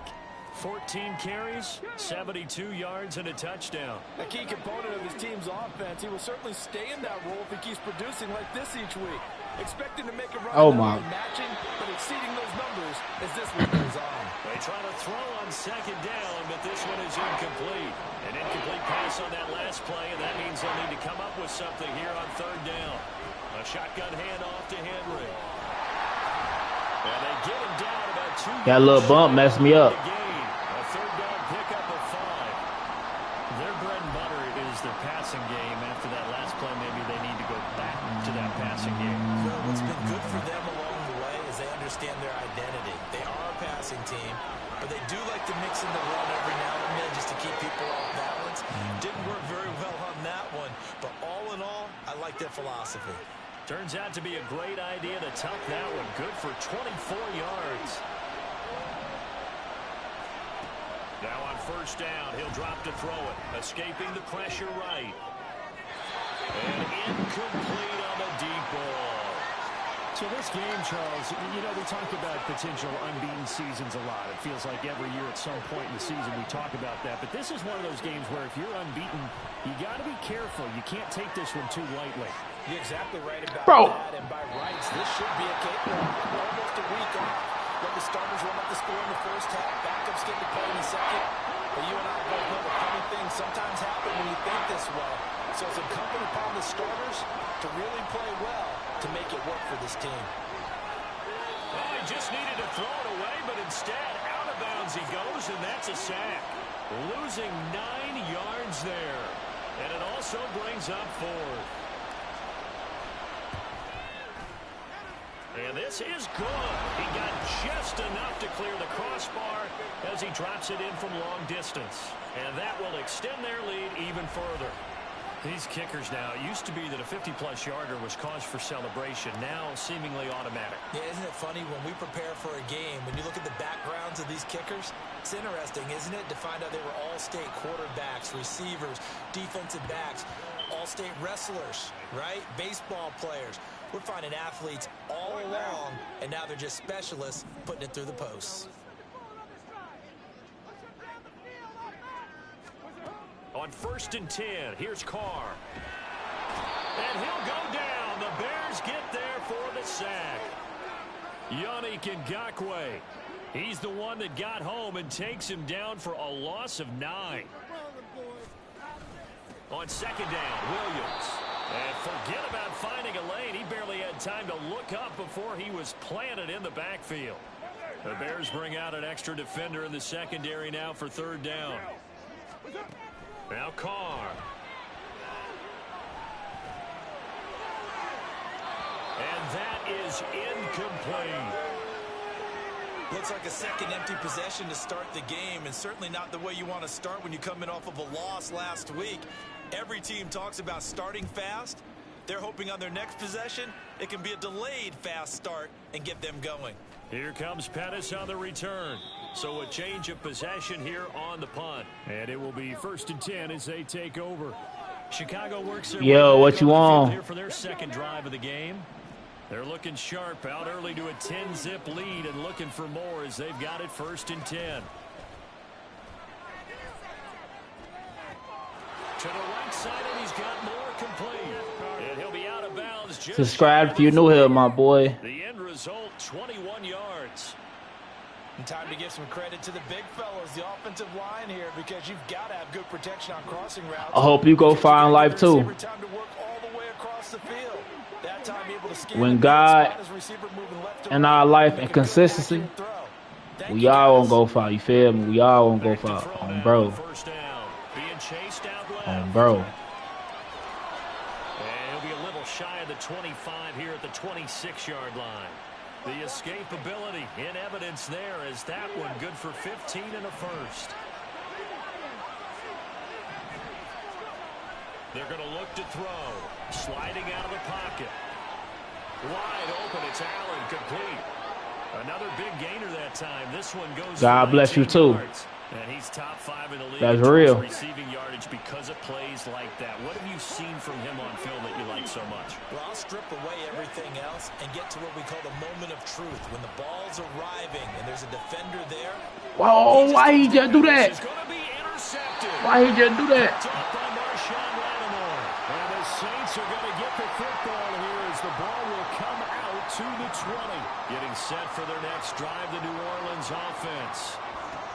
14 carries, 72 yards, and a touchdown. A key component of his team's offense. He will certainly stay in that role if he keeps producing like this each week. Expecting to make a run matching, but exceeding those numbers as this one goes on. They try to throw on second down, but this one is incomplete. An incomplete pass on that last play, and that means they'll need to come up with something here on third down. A shotgun handoff to Henry. And they get him down about 2 yards. That little bump messed me up. A third down pickup of 5. Their bread and butter is their passing game. After that last play, maybe they need to go back to that passing game. Well, what's been good for them along the way is they understand their identity. They are a passing team, but they do like to mix in the run every now and then just to keep people off balance. Didn't work very well on that one, but all in all, I like their philosophy. Turns out to be a great idea to tuck that one. Good for 24 yards. Now on first down, he'll drop to throw it. Escaping the pressure right. And incomplete on the deep ball. So this game, Charles, you know, we talk about potential unbeaten seasons a lot. It feels like every year at some point in the season we talk about that. But this is one of those games where if you're unbeaten, you got to be careful. You can't take this one too lightly. You're exactly right about that. And by rights, this should be a cakewalk. Almost a week off. Let the starters run up the score in the first half. Backups get the play in the second. But you and I both know the funny things sometimes happen when you think this way. So it's incumbent upon the starters to really play well to make it work for this team. Well, he just needed to throw it away, but instead, out of bounds he goes, and that's a sack. Losing 9 yards there. And it also brings up 4th. And this is good. He got just enough to clear the crossbar as he drops it in from long distance. And that will extend their lead even further. These kickers now, it used to be that a 50-plus yarder was cause for celebration. Now seemingly automatic. Yeah, isn't it funny when we prepare for a game, when you look at the backgrounds of these kickers, it's interesting, isn't it, to find out they were all-state quarterbacks, receivers, defensive backs, all-state wrestlers, right? Baseball players. We're finding athletes all along, and now they're just specialists putting it through the posts. On 1st and 10, here's Carr. And he'll go down. The Bears get there for the sack. Yannick Ngakoue. He's the one that got home and takes him down for a loss of 9. On 2nd down, Williams. And forget about finding a lane. He barely had time to look up before he was planted in the backfield. The Bears bring out an extra defender in the secondary now for 3rd down. Now Carr. And that is incomplete. Looks like a second empty possession to start the game, and certainly not the way you want to start when you come in off of a loss last week. Every team talks about starting fast. They're hoping on their next possession it can be a delayed fast start and get them going. Here comes Pettis on the return. So a change of possession here on the punt. And it will be 1st and 10 as they take over. Chicago works their Yo, way what you on? here for their second drive of the game. They're looking sharp, out early to a 10-zip lead and looking for more as they've got it 1st and 10. To the right side, and he's got more complete. And he'll be out of bounds. Subscribe if you're new here, my boy. The end result, 21 yards. And time to give some credit to the big fellas, the offensive line here, because you've got to have good protection on crossing routes. I hope you go far in life too. Time to work all the way across the field. That time able to When God in our life and consistency, we all won't go far. You feel me? We all won't go far. On bro. First down. Being chased out left. On bro. And he'll be 26-yard line. The escapability in evidence there as that one good for 15 and a first. They're going to look to throw. Sliding out of the pocket. Wide open. It's Allen, complete. Another big gainer that time. This one goes. God bless you too. Yards. And he's top 5 in the league. That's real. Receiving yardage because of plays like that. What have you seen from him on film that you like so much? Well, I'll strip away everything else and get to what we call the moment of truth. When the ball's arriving and there's a defender there. Whoa, why he just do that? It's going to be intercepted. Why he just do that? And the Saints are going to get the football here as the ball will come out to the 20. Getting set for their next drive, the New Orleans offense.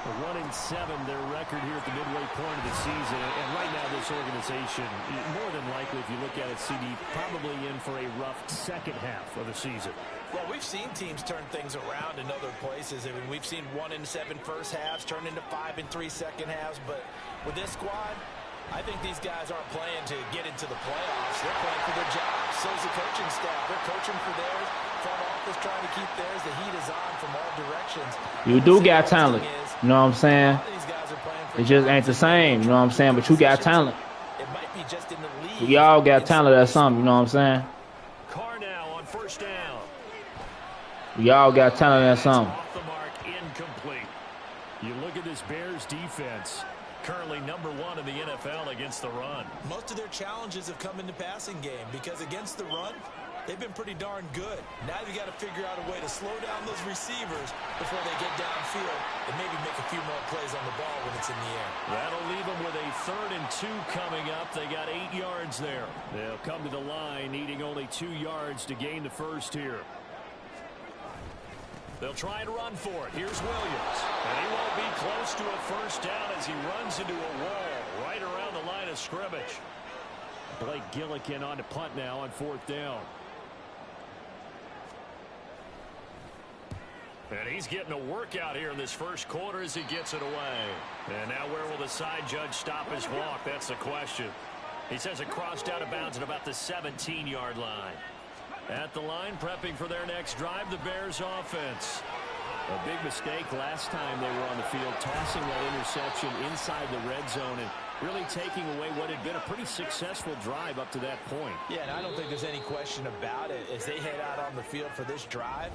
1-7, their record here at the midway point of the season. And right now, this organization, more than likely, if you look at it, CD, probably in for a rough second half of the season. Well, we've seen teams turn things around in other places. I mean, we've seen 1-7 first halves turn into 5-3 second halves. But with this squad, I think these guys aren't playing to get into the playoffs. They're playing for their jobs. So's the coaching staff. They're coaching for theirs. Front office trying to keep theirs. The heat is on from all directions. You do got talent. You know what I'm saying? It just ain't the same. You know what I'm saying? But you got talent. It might be just in the league. We all got talent at something. You know what I'm saying? Carr now on first down. We all got talent at something. Off the mark, incomplete. You look at this Bears defense. Currently number 1 in the NFL against the run. Most of their challenges have come in the passing game because against the run, they've been pretty darn good. Now you got to figure out a way to slow down those receivers before they get downfield and maybe make a few more plays on the ball when it's in the air. That'll leave them with a 3rd and 2 coming up. They got 8 yards there. They'll come to the line needing only 2 yards to gain the first here. They'll try and run for it. Here's Williams. And he won't be close to a first down as he runs into a wall right around the line of scrimmage. Blake Gillikin on to punt now on 4th down. And he's getting a workout here in this first quarter as he gets it away. And now where will the side judge stop his walk? That's the question. He says it crossed out of bounds at about the 17-yard line. At the line, prepping for their next drive, the Bears offense. A big mistake last time they were on the field, tossing that interception inside the red zone and really taking away what had been a pretty successful drive up to that point. Yeah, and I don't think there's any question about it. As they head out on the field for this drive,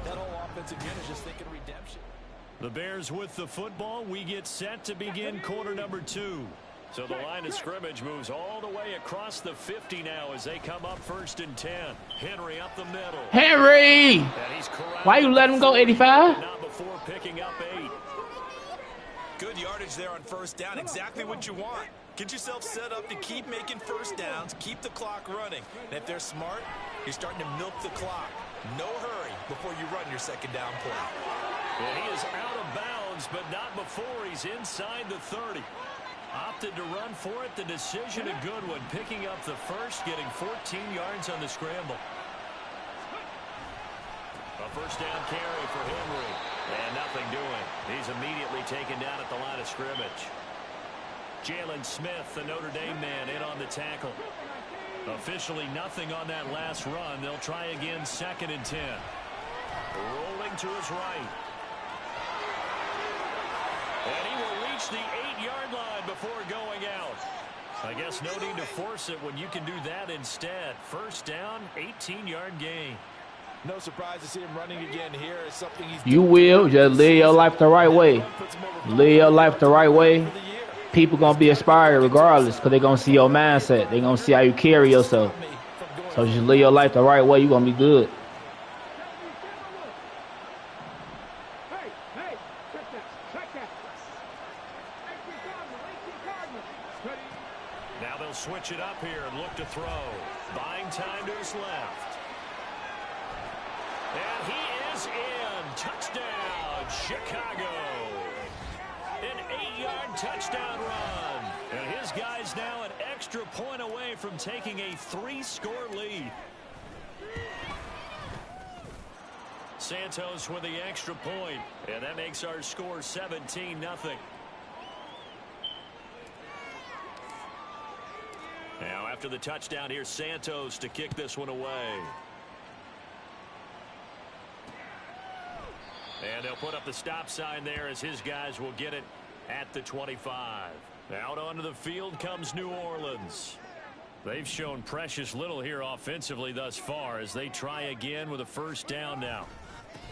that whole offensive unit is just thinking redemption. The Bears with the football. We get set to begin quarter number 2. So the line of scrimmage moves all the way across the 50 now as they come up 1st and 10. Henry up the middle. Henry! Why you let him go 85? Not before picking up 8. Good yardage there on first down. Exactly what you want. Get yourself set up to keep making first downs, keep the clock running. And if they're smart, you're starting to milk the clock. No hurry before you run your second down play. And he is out of bounds, but not before he's inside the 30. Opted to run for it. The decision a good one. Picking up the first, getting 14 yards on the scramble. A first down carry for Henry. And nothing doing. He's immediately taken down at the line of scrimmage. Jalen Smith, the Notre Dame man, in on the tackle. Officially nothing on that last run. They'll try again 2nd and 10. Rolling to his right. And he will reach the 8-yard line before going out. I guess no need to force it when you can do that instead. First down, 18-yard gain. No surprise to see him running again here. It's something he's You will. Just live your life the right way. Live your life the right way. People going to be inspired regardless because they're going to see your mindset. They're going to see how you carry yourself. So just live your life the right way. You're going to be good. Now they'll switch it up here and look to throw. Buying time to his left. And he is in. Touchdown, Chicago. An 8-yard touchdown run. And his guy's now an extra point away from taking a 3-score lead. Santos with the extra point. And that makes our score 17-0. Now after the touchdown, here's Santos to kick this one away. And they'll put up the stop sign there as his guys will get it at the 25. Out onto the field comes New Orleans. They've shown precious little here offensively thus far as they try again with a first down now.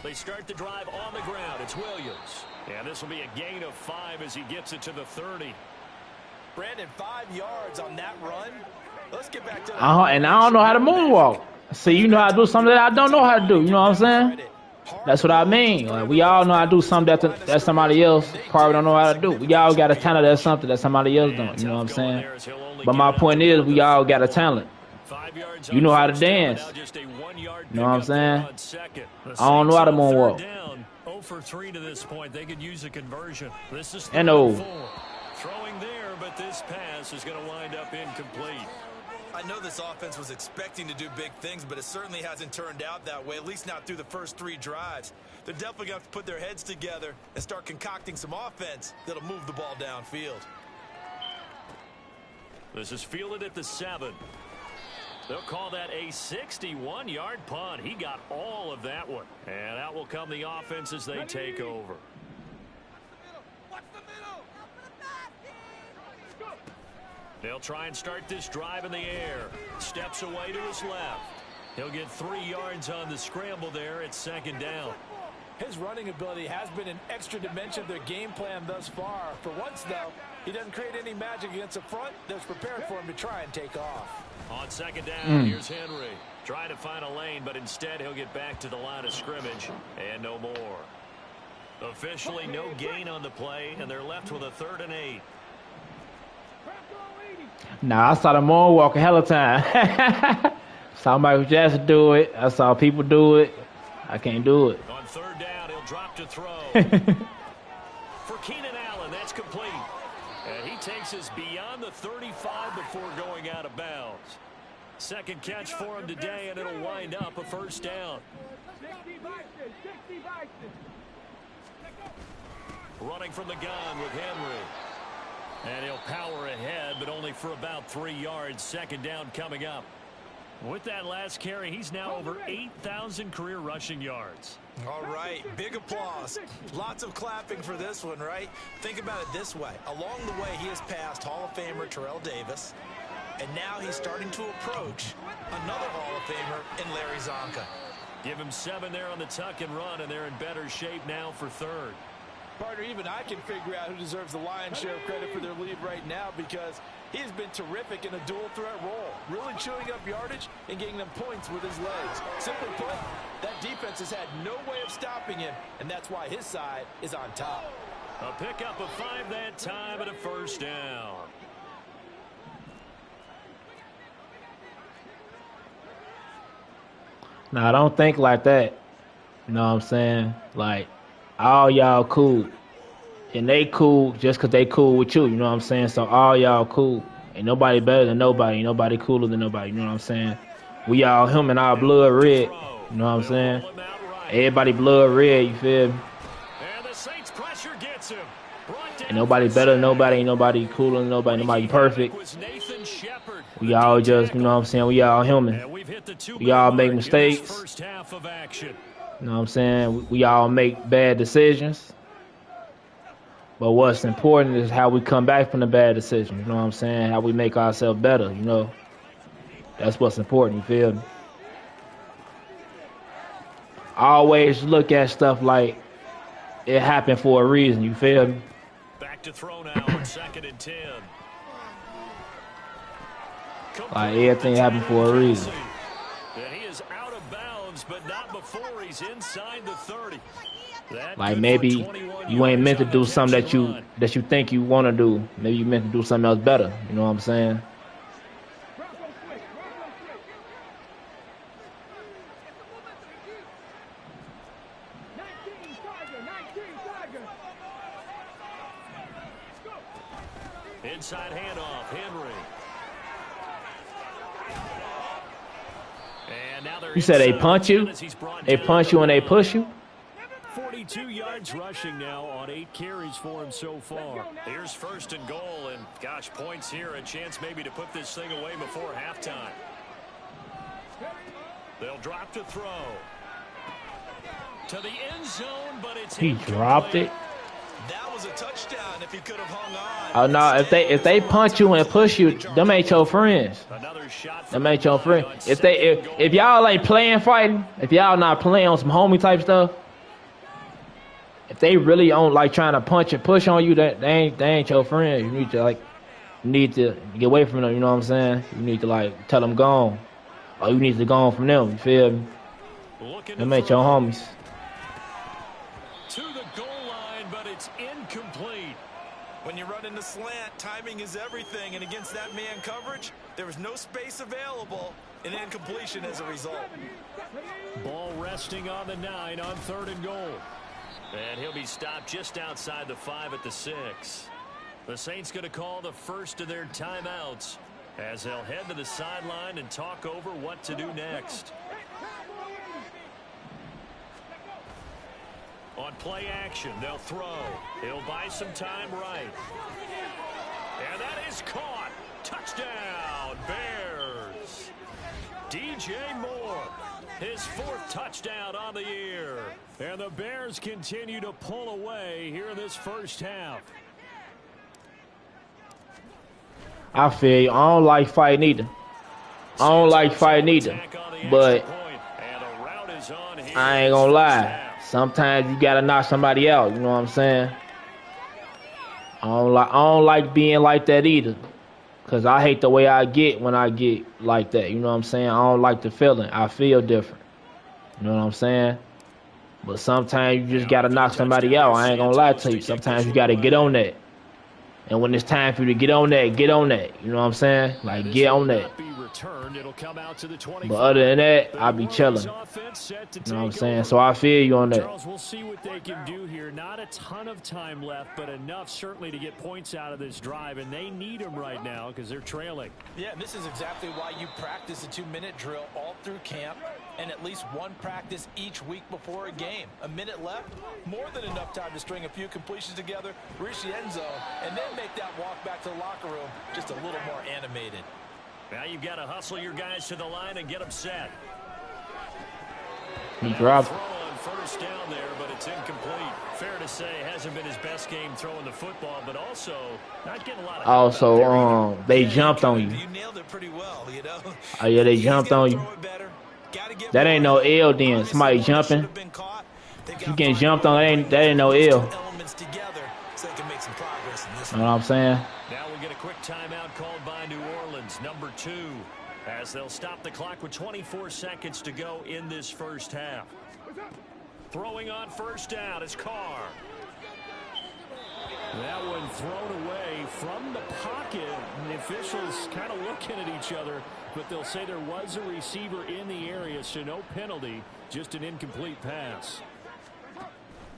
They start the drive on the ground. It's Williams. And this will be a gain of 5 as he gets it to the 30. Brandon, 5 yards on that run. Let's get back to the and I don't know how to moonwalk. See, you know how to do something that I don't know how to do. You know what I'm saying? That's what I mean. Like, we all know how to do something that somebody else probably don't know how to do. We all got a talent at something that somebody else don't. You know what I'm saying? But my point is, we all got a talent. You know how to dance. You know what I'm saying? I don't know how to moonwalk. 0 for 3 to this point. They could use a conversion. This is and no. Throwing there, but this pass is going to wind up incomplete. I know this offense was expecting to do big things, but it certainly hasn't turned out that way, at least not through the first 3 drives. They're definitely going to have to put their heads together and start concocting some offense that'll move the ball downfield. This is fielded at the 7. They'll call that a 61-yard punt. He got all of that one. And out will come the offense as they take over. They'll try and start this drive in the air. Steps away to his left. He'll get 3 yards on the scramble there at 2nd down. His running ability has been an extra dimension of their game plan thus far. For once, though, he doesn't create any magic against the front that's prepared for him to try and take off. On 2nd down, here's Henry. Trying to find a lane, but instead he'll get back to the line of scrimmage and no more. Officially no gain on the play, and they're left with a 3rd and 8. Nah, I saw the moonwalk a hell of time. Saw Michael Jackson do it. I saw people do it. I can't do it. On 3rd down, he'll drop to throw. For Keenan Allen, that's complete. And he takes us beyond the 35 before going out of bounds. 2nd catch for him today, and it'll wind up a 1st down. Running from the gun with Henry. And he'll power ahead, but only for about 3 yards. 2nd down coming up. With that last carry, he's now over 8,000 career rushing yards. All right, big applause. Lots of clapping for this one, right? Think about it this way. Along the way, he has passed Hall of Famer Terrell Davis, and now he's starting to approach another Hall of Famer in Larry Zonka. Give him 7 there on the tuck and run, and they're in better shape now for 3rd. Partner, even I can figure out who deserves the lion's share of credit for their lead right now because he has been terrific in a dual threat role, really chewing up yardage and getting them points with his legs. Simply put, that defense has had no way of stopping him, and that's why his side is on top. A pickup of 5 that time and a 1st down. Nah, I don't think like that. You know what I'm saying? Like, all y'all cool. And they cool just because they cool with you. You know what I'm saying? So all y'all cool. Ain't nobody better than nobody. Ain't nobody cooler than nobody. You know what I'm saying? We all human, our blood red. You know what I'm saying? Everybody blood red, you feel me? And the Saints pressure gets him. Ain't nobody better than nobody. Ain't nobody cooler than nobody. Nobody perfect. We all just, you know what I'm saying? We all human. We all make mistakes. You know what I'm saying? We all make bad decisions. But what's important is how we come back from the bad decision. You know what I'm saying? How we make ourselves better, you know? That's what's important, you feel me? Always look at stuff like it happened for a reason, you feel me? Back to throw now on 2nd and 10. Like everything happened for a reason. And he is out of bounds, but not before he's inside the 30. Like maybe you ain't meant to do something that you think you want to do. Maybe you meant to do something else better. You know what I'm saying? Inside handoff, Henry. And now you said they punch you? They punch you and they push you? 42 yards rushing now on 8 carries for him so far. Here's 1st and goal, and gosh, points here, a chance maybe to put this thing away before halftime. They'll drop to throw. To the end zone, but it's He dropped it. That was a touchdown if he could have hung on. Oh no! If they punch you and push you, them ain't your friends. Another shot. Them ain't your friends. If y'all ain't playing fighting, if y'all not playing on some homie type stuff, if they really on like trying to punch and push on you, they ain't your friends. You need to get away from them. You know what I'm saying? You need to like tell them gone, or you need to go on from them. You feel me? Them ain't your homies. To the goal line, but it's incomplete. When you run in the slant, timing is everything, and against that man coverage, there was no space available, and incompletion as a result. Ball resting on the 9 on 3rd and goal. And he'll be stopped just outside the 5 at the 6. The Saints going to call the first of their timeouts as they'll head to the sideline and talk over what to do next. On play action, they'll throw. He'll buy some time right. And that is caught. Touchdown, Bears. DJ Moore, his 4th touchdown on the year. And the Bears continue to pull away here in this first half. I feel you. I don't like fighting either. But I ain't gonna lie. Sometimes you gotta knock somebody out. You know what I'm saying? I don't like being like that either. Cause I hate the way I get when I get like that. You know what I'm saying? I don't like the feeling. I feel different. You know what I'm saying? But sometimes you just gotta knock somebody out. I ain't gonna lie to you. Sometimes you gotta get on that. And when it's time for you to get on that, get on that. You know what I'm saying? Like, get on that. But other than that, I be chilling. You know what I'm saying? So I feel you on that. Charles, we'll see what they can do here. Not a ton of time left, but enough certainly to get points out of this drive. And they need them right now because they're trailing. Yeah, and this is exactly why you practice a 2-minute drill all through camp and at least one practice each week before a game. A minute left, more than enough time to string a few completions together, reach the end zone, and then make that walk back to the locker room just a little more animated. Now you've got to hustle your guys to the line and get them set. He dropped. Throw on first down there, but it's incomplete. Fair to say, hasn't been his best game throwing the football, but also not getting a lot of. Also, they jumped on you. You nailed it pretty well, you know. Oh yeah, they jumped on you. That ain't no L then. Somebody jumping. If you getting jumped on, that ain't no L. You know what I'm saying? Now we get a quick timeout called by New Orleans, number 2, as they'll stop the clock with 24 seconds to go in this first half. Throwing on first down is Carr. That one thrown away from the pocket. And the officials kind of looking at each other, but they'll say there was a receiver in the area, so no penalty, just an incomplete pass.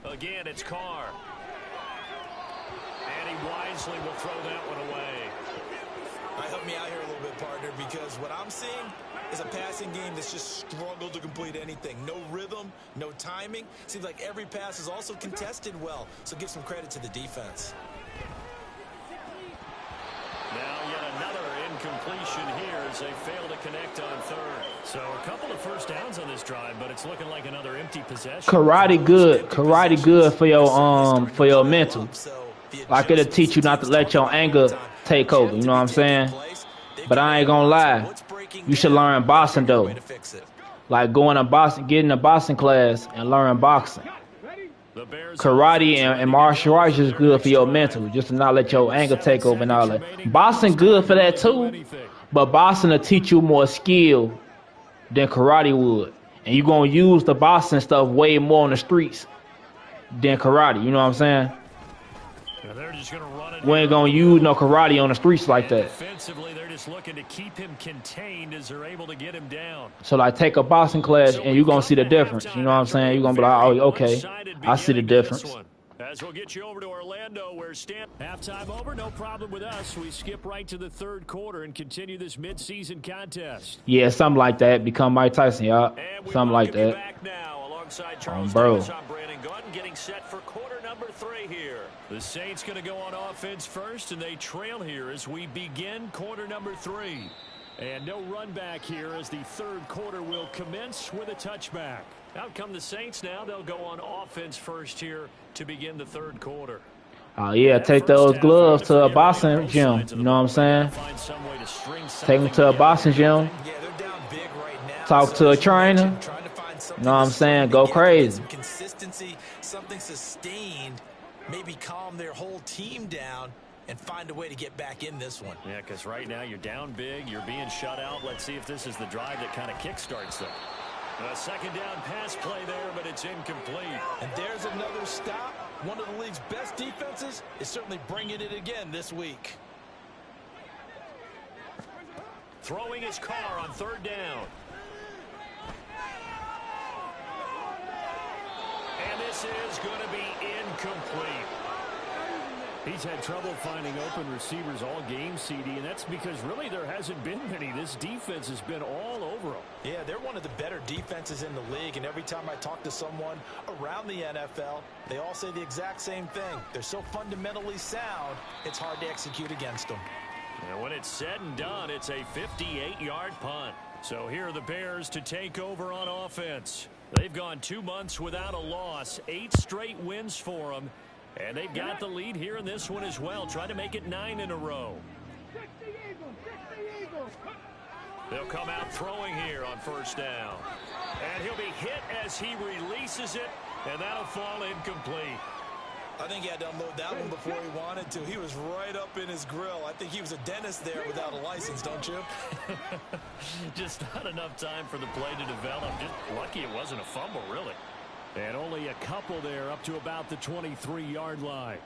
Again, it's Carr. And he wisely will throw that one away. Help me out here a little bit, partner, because what I'm seeing is a passing game that's just struggled to complete anything. No rhythm, no timing. Seems like every pass is also contested well, so give some credit to the defense. Now yet another incompletion here as they fail to connect on 3rd. So a couple of first downs on this drive, but it's looking like another empty possession. Karate good for your mental. Like it'll teach you not to let your anger take over. You know what I'm saying? But I ain't gonna lie. You should learn boxing though. Like going to boxing, getting a boxing class and learn boxing. Karate and martial arts is good for your mental, just to not let your anger take over and all that. Boxing good for that too, but boxing will teach you more skill than karate would. And you're going to use the boxing stuff way more on the streets than karate, you know what I'm saying? We ain't going to use no karate on the streets like that. Defensively, they're just looking to keep him contained as they're able to get him down. So, like, take a boxing class and you're going to see the difference. You know what I'm saying? You're going to be like, oh, okay, I see the difference. As we'll get you over to Orlando, where halftime over, no problem with us. We skip right to the 3rd quarter and continue this midseason contest. Yeah, something like that. Become Mike Tyson, y'all. Something like that. Back now, alongside Charles bro. Davis, I'm Brandon Gordon, getting set for quarter number 3 here. The Saints going to go on offense first, and they trail here as we begin quarter number 3. And no run back here as the third quarter will commence with a touchback. Out come the Saints now. They'll go on offense first here to begin the third quarter. Oh, yeah, take those gloves to a boxing gym. You know what I'm saying? Take them to a boxing gym. Yeah, they're down big right now. Talk to a trainer. You know what I'm saying? Go crazy. Some consistency, something sustained, maybe calm their whole team down and find a way to get back in this one. Yeah, because right now you're down big. You're being shut out. Let's see if this is the drive that kind of kickstarts them. A second down pass play there, but it's incomplete. And there's another stop. One of the league's best defenses is certainly bringing it again this week. Throwing his car on third down. And this is going to be incomplete. He's had trouble finding open receivers all game, CD, and that's because really there hasn't been many. This defense has been all over them. Yeah, they're one of the better defenses in the league, and every time I talk to someone around the NFL, they all say the exact same thing. They're so fundamentally sound, it's hard to execute against them. And when it's said and done, it's a 58-yard punt. So here are the Bears to take over on offense. They've gone 2 months without a loss, 8 straight wins for them. And they've got the lead here in this one as well. Try to make it 9 in a row. They'll come out throwing here on first down. And he'll be hit as he releases it, and that'll fall incomplete. I think he had to unload that one before he wanted to. He was right up in his grill. I think he was a dentist there without a license, don't you? Just not enough time for the play to develop. Just lucky it wasn't a fumble, really. And only a couple there up to about the 23-yard line.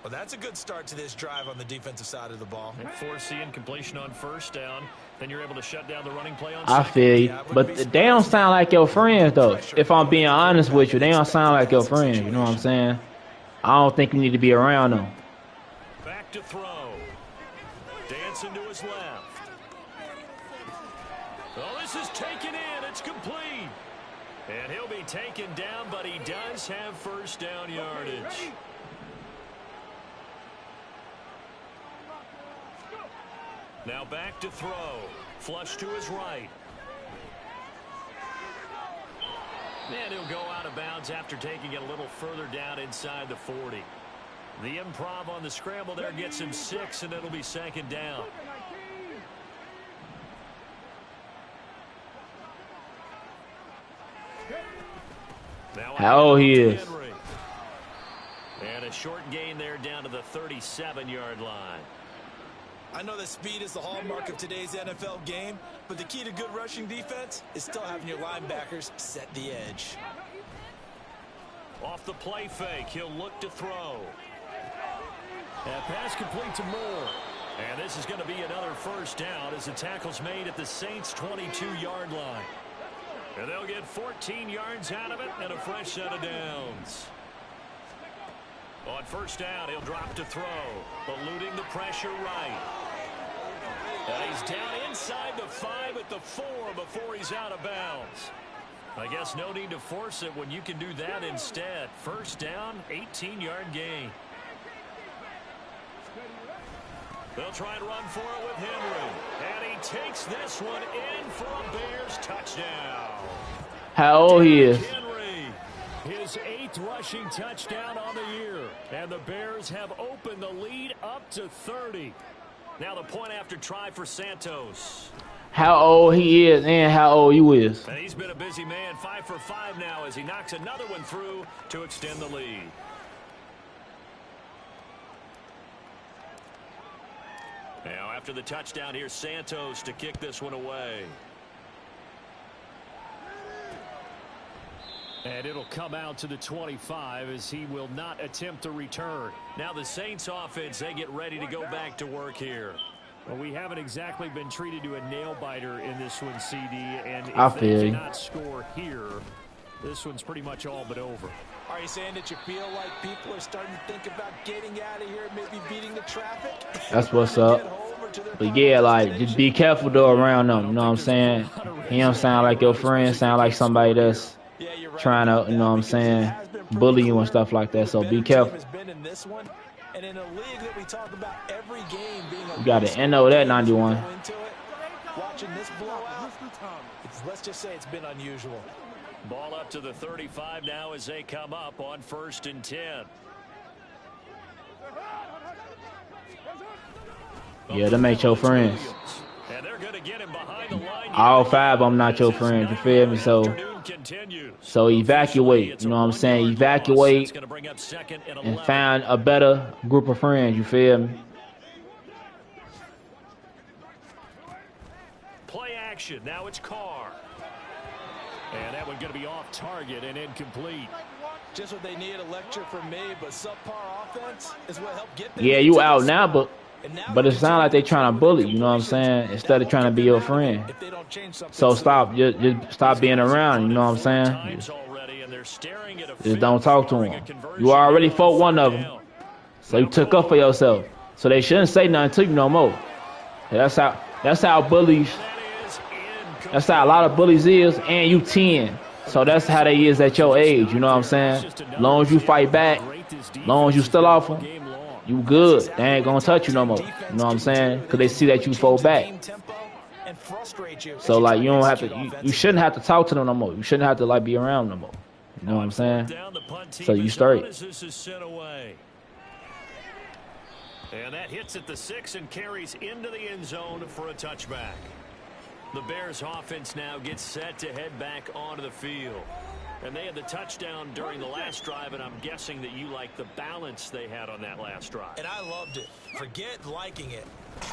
Well, that's a good start to this drive on the defensive side of the ball. And foreseeing completion on first down. Then you're able to shut down the running play on I second. feel you. But they don't sound like your friends, though. If I'm being honest with you, they don't sound like your friends. You know what I'm saying? I don't think you need to be around them. Back to throw. Dancing to his left. Oh, this is taken in. It's complete. And he'll be taken down, but he does have first down yardage. Now back to throw. Flush to his right. And he'll go out of bounds after taking it a little further down inside the 40. The improv on the scramble there gets him 6, and it'll be second down. How old he is. And a short gain there down to the 37-yard line. I know that speed is the hallmark of today's NFL game, but the key to good rushing defense is still having your linebackers set the edge. Off the play fake, he'll look to throw. That pass complete to Moore. And this is going to be another first down as the tackle's made at the Saints' 22-yard line. And they'll get 14 yards out of it and a fresh set of downs. On first down, he'll drop to throw, eluding the pressure right. And he's down inside the 5 at the 4 before he's out of bounds. I guess no need to force it when you can do that instead. First down, 18-yard gain. They'll try and run for it with Henry. And he takes this one in for a Bears touchdown. How old he is. Henry, his 8th rushing touchdown on the year. And the Bears have opened the lead up to 30. Now the point after try for Santos. How old he is and how old you is. And he's been a busy man, 5 for 5 now as he knocks another one through to extend the lead. Now after the touchdown, here's Santos to kick this one away. And it'll come out to the 25 as he will not attempt to return. Now the Saints offense, they get ready to go back to work here. Well, we haven't exactly been treated to a nail-biter in this one, CD. And if they cannot score here, this one's pretty much all but over. Are you saying that you feel like people are starting to think about getting out of here, maybe beating the traffic? That's what's up. But yeah, like, just be careful though around them. You know what I'm saying? He don't sound like your friend. Sound like somebody that's trying to, you know what I'm saying, bully you and stuff like that. So be careful. And in a league that we talk about every game being you got to know that 91. watching this blowout, let's just say it's been unusual. Ball up to the 35 now as they come up on 1st and 10. Yeah, them ain't your friends. And they're gonna get him behind the line. All 5 of them not your friends, you feel me? So evacuate, you know what I'm saying? Evacuate and find a better group of friends, you feel me? Play action, now it's Carr. And that one going to be off target and incomplete. Just what they need, a lecture from me, but subpar offense is what helped get them. Yeah, you out now, but it sounds like they trying to bully, you know what I'm saying? Instead of trying to be your friend. So stop, just stop being around, you know what I'm saying? Just don't talk to them. You already fought one of them, so you took up for yourself. So they shouldn't say nothing to you no more. That's how bullies. That's how a lot of bullies is, and you 10. So that's how they is at your age, you know what I'm saying? Long as you fight back, long as you still off them, you good. They ain't gonna touch you no more. You know what I'm saying? Because they see that you fall back. So, like, you don't have to, you shouldn't have to talk to them no more. You shouldn't have to, like, be around them no more. You know what I'm saying? So you straight. And that hits at the 6 and carries into the end zone for a touchback. The Bears offense now gets set to head back onto the field. And they had the touchdown during the last drive, and I'm guessing that you like the balance they had on that last drive. And I loved it. Forget liking it.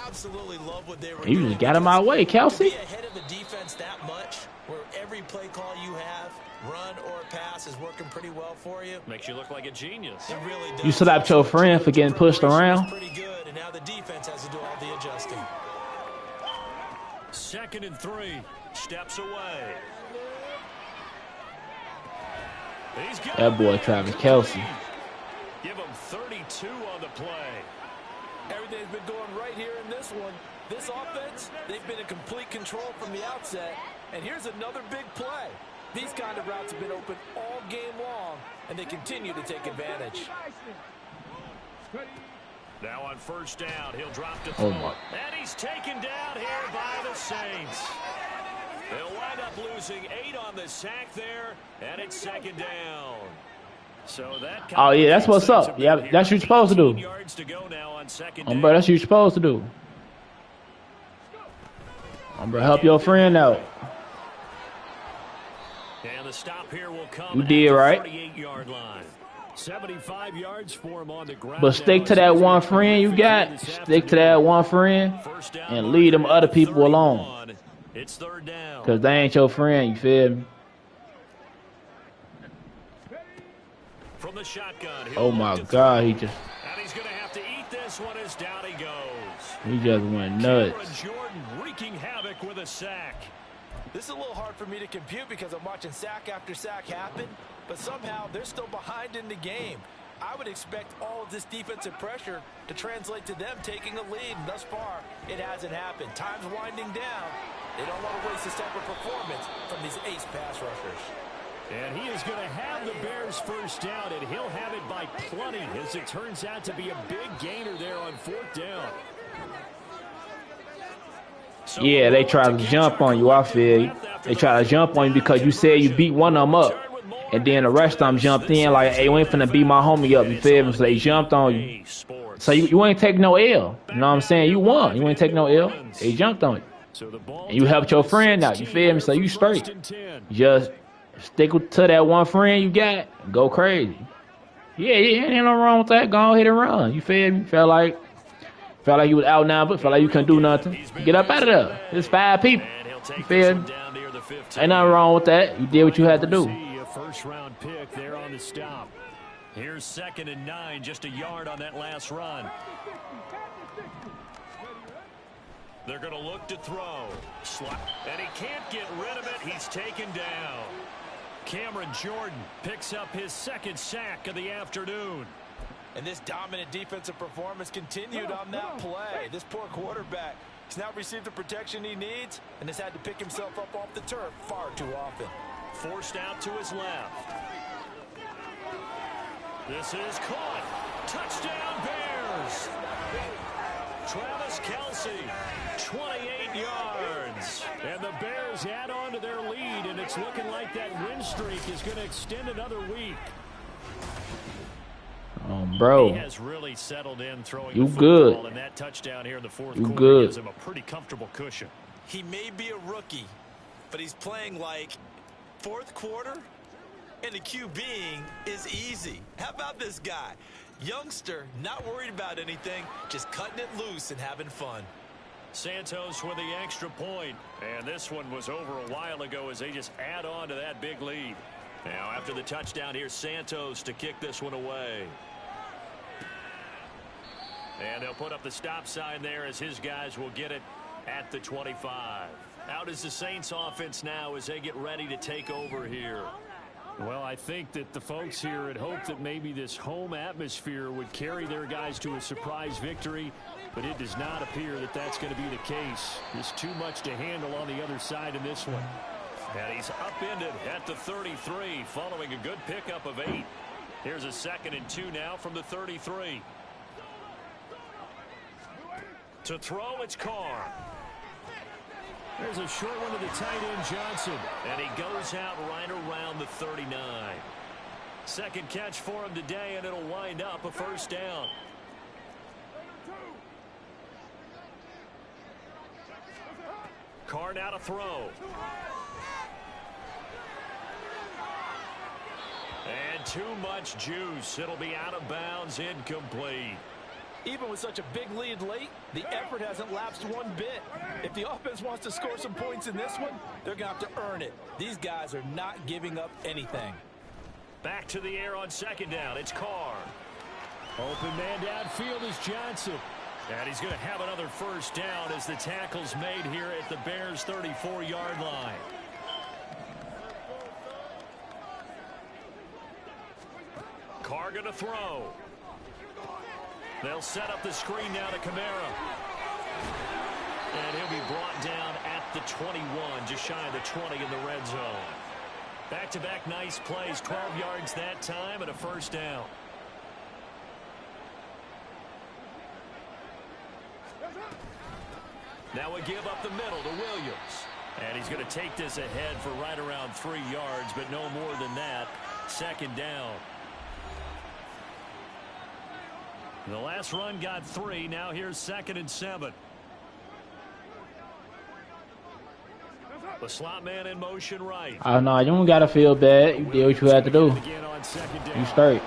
Absolutely love what they were doing. You just got in my way, Kelsey. To be ahead of the defense that much, where every play call you have, run or pass, is working pretty well for you. Makes you look like a genius. It really does. You slapped your friend for getting pushed around. Pretty good, and now the defense has to do all the adjusting. 2nd and 3. Steps away. That boy Travis Kelsey. Give him 32 on the play. Everything's been going right here in this one. This offense, they've been in complete control from the outset. And here's another big play. These kind of routes have been open all game long, and they continue to take advantage. Now on 1st down, he'll drop to throw. And he's taken down here by the Saints. They'll wind up losing 8 on the sack there, and it's 2nd down. So that yeah, that's what's up. Yeah, that's what you're supposed to do. Bro, that's what you're supposed to do. Bro, help your friend out. And the stop here will come. You did right. 38-yard line. 75 yards for him on the ground. But stick to that one friend you got. Stick to that one friend and leave them other people alone. It's 3rd down. Because they ain't your friend, you feel me? From the shotgun. Oh my God, he just. And he's going to have to eat this one as down he goes. He just went nuts. Jordan wreaking havoc with a sack. This is a little hard for me to compute because I'm watching sack after sack happen, but somehow they're still behind in the game. I would expect all of this defensive pressure to translate to them taking a lead, and thus far, it hasn't happened. Time's winding down. They don't want to waste this type of performance from these ace pass rushers. And he is going to have the Bears 1st down, and he'll have it by plenty, as it turns out to be a big gainer there on 4th down. Yeah, they try to jump on you, I feel you. They try to jump on you because you said you beat one of them up. And then the rest of them jumped in like, hey, we ain't finna beat my homie up, you feel me? So they jumped on you. So you ain't take no L. You know what I'm saying? You won. You ain't take no L. They jumped on you. And you helped your friend out, you feel me? So you straight. Just stick to that one friend you got. Go crazy. Yeah, ain't nothing wrong with that. Go ahead and run. You feel me? Felt like you was out now, but felt like you couldn't do nothing. Get up out of there. There's 5 people. You feel me? Ain't nothing wrong with that. You did what you had to do. First-round pick there on the stop. Here's 2nd and 9, just a yard on that last run. They're going to look to throw. And he can't get rid of it. He's taken down. Cameron Jordan picks up his 2nd sack of the afternoon. And this dominant defensive performance continued on that play. This poor quarterback has now received the protection he needs and has had to pick himself up off the turf far too often. Forced out to his left. This is caught. Touchdown Bears. Travis Kelce, 28 yards. And the Bears add on to their lead, and it's looking like that win streak is going to extend another week. Bro, he has really settled in throwing you the good. football, and that touchdown here in the fourth You quarter good. gives him a pretty comfortable cushion. He may be a rookie, but he's playing like fourth quarter, and the QBing is easy. How about this guy? Youngster, not worried about anything, just cutting it loose and having fun. Santos with the extra point, and this one was over a while ago as they just add on to that big lead. Now after the touchdown, here's Santos to kick this one away. And they'll put up the stop sign there as his guys will get it at the 25. Out is the Saints offense now as they get ready to take over here. Well, I think that the folks here had hoped that maybe this home atmosphere would carry their guys to a surprise victory, but it does not appear that that's going to be the case. There's too much to handle on the other side in this one. And he's upended at the 33 following a good pickup of 8. Here's a 2nd and 2 now from the 33. To throw, it's Carr. There's a short one to the tight end, Johnson. And he goes out right around the 39. Second catch for him today, and it'll wind up a first down. Carr now to throw. And too much juice. It'll be out of bounds, incomplete. Even with such a big lead late, the effort hasn't lapsed one bit. If the offense wants to score some points in this one, they're going to have to earn it. These guys are not giving up anything. Back to the air on 2nd down. It's Carr. Open man downfield is Johnson. And he's going to have another first down as the tackle's made here at the Bears' 34-yard line. Carr going to throw. They'll set up the screen now to Kamara. And he'll be brought down at the 21, just shy of the 20 in the red zone. Back-to-back nice plays, 12 yards that time and a first down. Now a give up the middle to Williams. And he's going to take this ahead for right around 3 yards, but no more than that. 2nd down. The last run got 3. Now here's 2nd and 7. The slot man in motion right. Oh, no, you don't got to feel bad. You did what you had to do. You straight.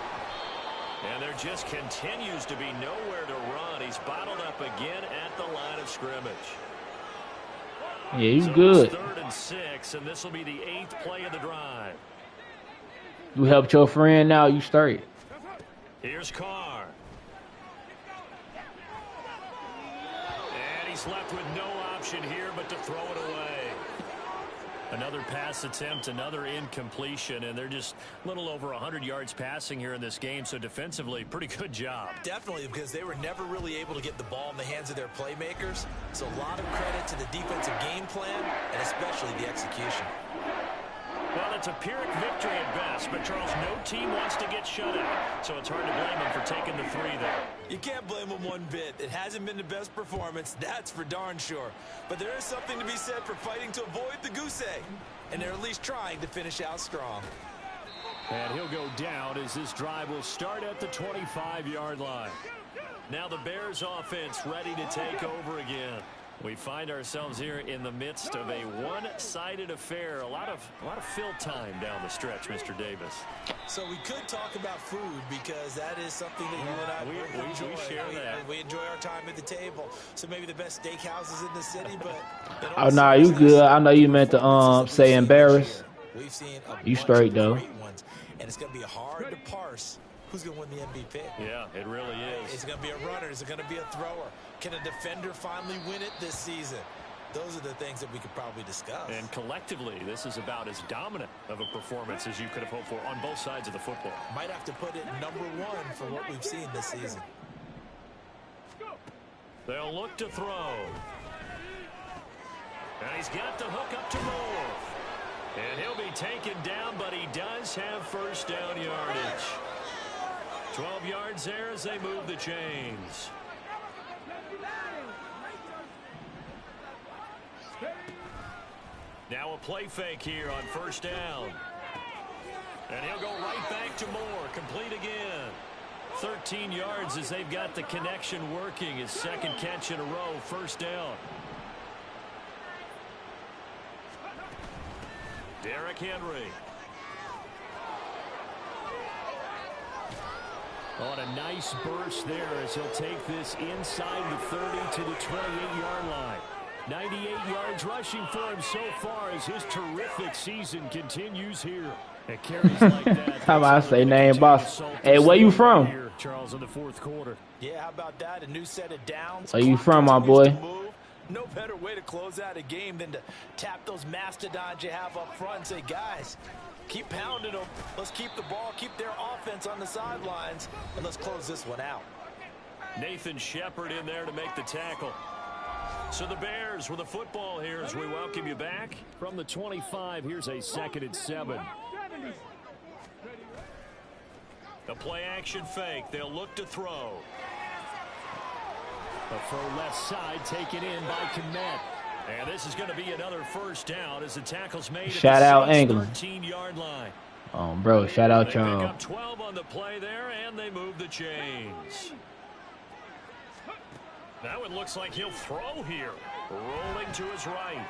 And there just continues to be nowhere to run. He's bottled up again at the line of scrimmage. Yeah, you so good. 3rd and 6, and this will be the 8th play of the drive. You helped your friend now. You straight. Here's Carr. And he's left with no option here but to throw it away. Another pass attempt, another incompletion, and they're just a little over 100 yards passing here in this game, so defensively, pretty good job. Definitely, because they were never really able to get the ball in the hands of their playmakers, so a lot of credit to the defensive game plan, and especially the execution. Well, it's a Pyrrhic victory at best, but Charles, no team wants to get shut out, so it's hard to blame them for taking the 3 there. You can't blame them one bit. It hasn't been the best performance, that's for darn sure. But there is something to be said for fighting to avoid the goose egg, and they're at least trying to finish out strong. And he'll go down as this drive will start at the 25-yard line. Now the Bears offense ready to take over again. We find ourselves here in the midst of a one-sided affair. A lot of fill time down the stretch, Mr. Davis. So we could talk about food because that is something that you and I enjoy. We share that. We enjoy our time at the table. So maybe the best steakhouses in the city, but Oh, nah, you good. I know you meant to say embarrass. We've seen You straight though. great ones, and it's going to be hard to parse who's going to win the MVP. Yeah, it really is. Is it going to be a runner? Is it going to be a thrower? Can a defender finally win it this season? Those are the things that we could probably discuss. And collectively, this is about as dominant of a performance as you could have hoped for on both sides of the football. Might have to put it number 1 for what we've seen this season. They'll look to throw. And he's got the hook up to Moore. And he'll be taken down, but he does have first down yardage. 12 yards there as they move the chains. Now a play fake here on first down. And he'll go right back to Moore. Complete again. 13 yards as they've got the connection working. His second catch in a row. First down. Derrick Henry. On a nice burst there as he'll take this inside the 30 to the 28-yard line. 98 yards rushing for him so far as his terrific season continues here. It carries like that. How about I say name, boss? Hey, where you from? Here, Charles, in the fourth quarter. Yeah, how about that? A new set of downs. Where you from, my boy? No better way to close out a game than to tap those mastodons you have up front and say, guys, keep pounding them. Let's keep the ball, keep their offense on the sidelines, and let's close this one out. Nathan Shepard in there to make the tackle. So the Bears with the football here as we welcome you back. From the 25, here's a 2nd and 7. The play action fake. They'll look to throw. The throw left side taken in by Kmet. And this is going to be another first down as the tackle's made. Shout out England. 13-yard line. Bro, shout out They pick y'all. up 12 on the play there, and they move the chains. Now it looks like he'll throw here. Rolling to his right.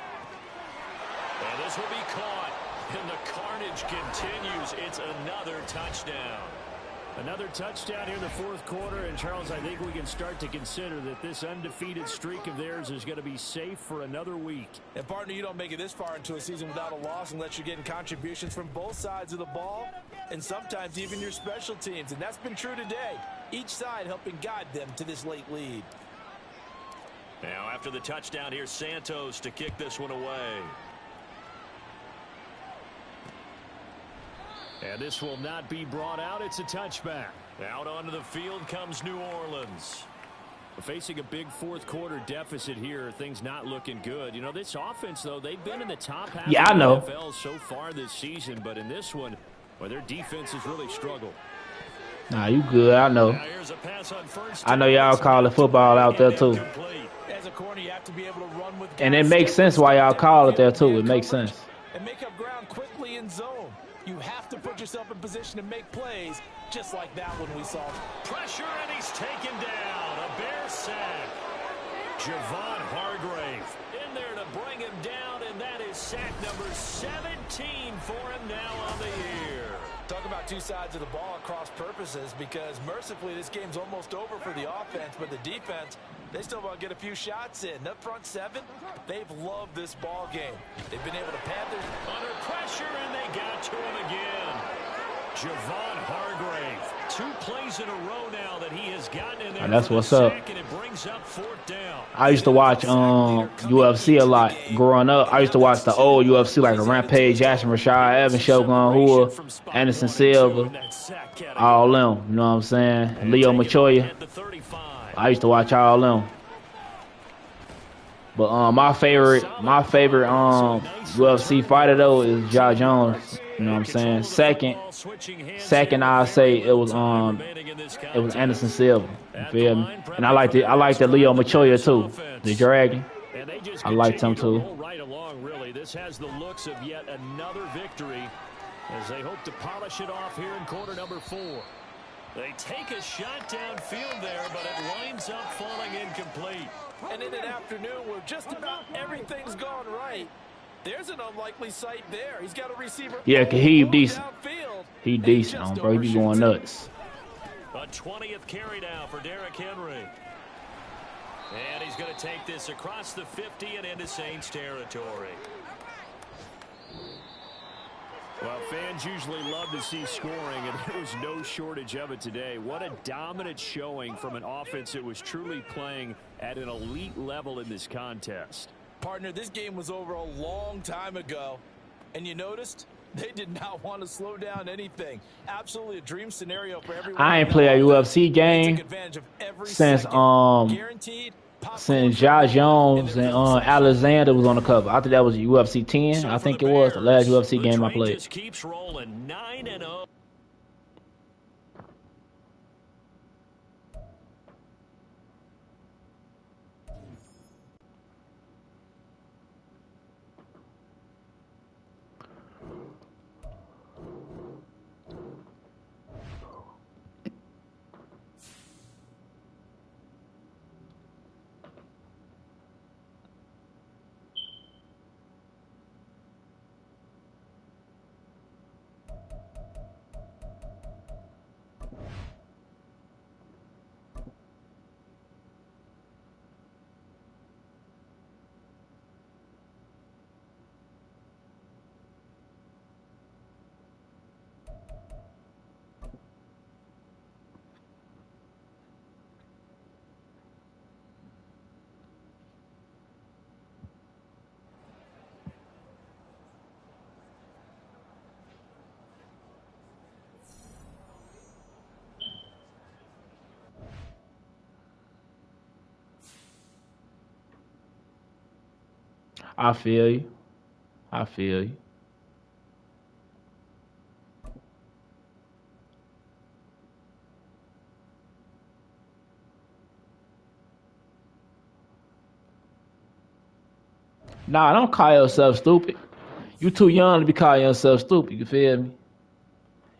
And this will be caught. And the carnage continues. It's another touchdown. Another touchdown here in the fourth quarter. And, Charles, I think we can start to consider that this undefeated streak of theirs is going to be safe for another week. And, partner, you don't make it this far into a season without a loss unless you're getting contributions from both sides of the ball and sometimes even your special teams. And that's been true today. Each side helping guide them to this late lead. Now, after the touchdown, here's Santos to kick this one away. And this will not be brought out. It's a touchback. Out onto the field comes New Orleans. Facing a big fourth quarter deficit here. Things not looking good. You know, this offense, though, they've been in the top half of the NFL so far this season. But in this one, well, their defense has really struggled. Nah, you good. I know. Now here's a pass on first. I know y'all call the football out there, too. As a corner, you have to be able to run with And it makes sense why y'all call it there, too. It makes sense. And make up ground quickly in zone. You have to put yourself in position to make plays, just like that one we saw. Pressure, and he's taken down. A Bear sack. Javon Hargrave in there to bring him down, and that is sack number 17 for him now on the year. Talk about two sides of the ball at cross purposes, because mercifully this game's almost over for the offense, but the defense, they still want to get a few shots in. That front seven, they've loved this ball game. They've been able to pad their... Under pressure, and they got to him again. Javon Hargrave. 2 plays in a row now that he has gotten in there. And that's what's up. And it brings up 4th down. I used to watch UFC a lot growing up. I used to watch the old UFC like a Rampage, Jackson, Rashad Evans, Shogun Hua, Anderson Silva, all them. You know what I'm saying? Leo Machoya. I used to watch all them. But my favorite UFC fighter though is Josh Jones. You know what I'm saying? Second I'll say it was Anderson Silva. You feel me? And I liked the Leo Machoya too. The Dragon. I liked him too. Right along, really. This has the looks of yet another victory as they hope to polish it off here in quarter number 4. They take a shot downfield there, but it winds up falling incomplete. And in an afternoon where just about everything's gone right, there's an unlikely sight there. He's got a receiver. Yeah, cause he decent. Downfield. He decent, bro. He be going nuts. A 20th carry now for Derrick Henry. And he's going to take this across the 50 and into Saints territory. Well, fans usually love to see scoring, and there was no shortage of it today. What a dominant showing from an offense that was truly playing at an elite level in this contest. Partner, this game was over a long time ago, and you noticed they did not want to slow down anything. Absolutely a dream scenario for everyone. I ain't play a UFC game since Josh Jones and Alexander was on the cover. I think that was UFC 10. I think it was the last UFC game I played. Just keeps rolling 9-0. I feel you. I feel you. Nah, don't call yourself stupid. You too young to be calling yourself stupid. You feel me?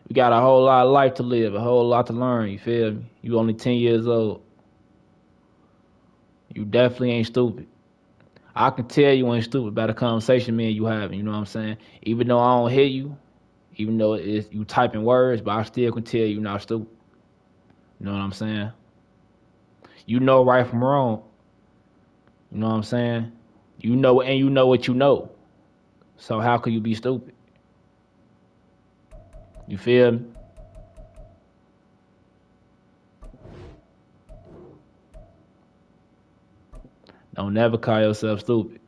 You got a whole lot of life to live, a whole lot to learn. You feel me? You only 10 years old. You definitely ain't stupid. I can tell you ain't stupid by the conversation me and you having. You know what I'm saying? Even though I don't hear you, even though it's you typing words, but I still can tell you not stupid. You know what I'm saying? You know right from wrong. You know what I'm saying? You know, and you know what you know. So how could you be stupid? You feel me? Don't never call yourself stupid.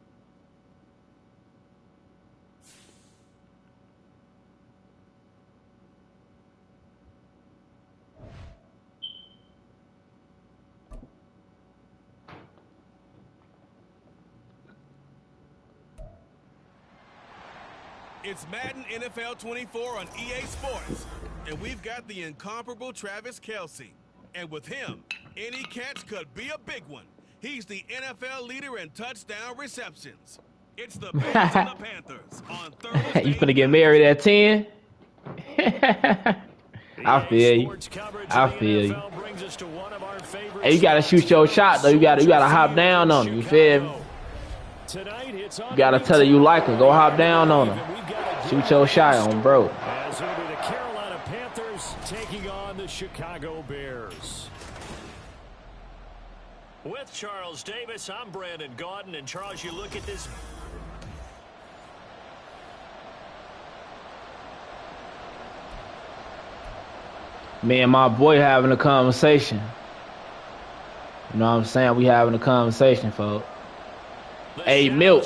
It's Madden NFL 24 on EA Sports, and we've got the incomparable Travis Kelce. And with him, any catch could be a big one. He's the NFL leader in touchdown receptions. It's the Bears and the Panthers on Thursday. You finna get married at 10? I feel you. I feel you. Hey, you gotta shoot your shot though. You gotta hop down on him. You feel me? You gotta tell her you like her. Go hop down on her. Shoot your shot on, bro. As it'll be the Carolina Panthers taking on the Chicago Bears. With Charles Davis, I'm Brandon Gaudin. And Charles, you look at this. Me and my boy having a conversation. You know what I'm saying? We having a conversation, folks. Hey, Milk.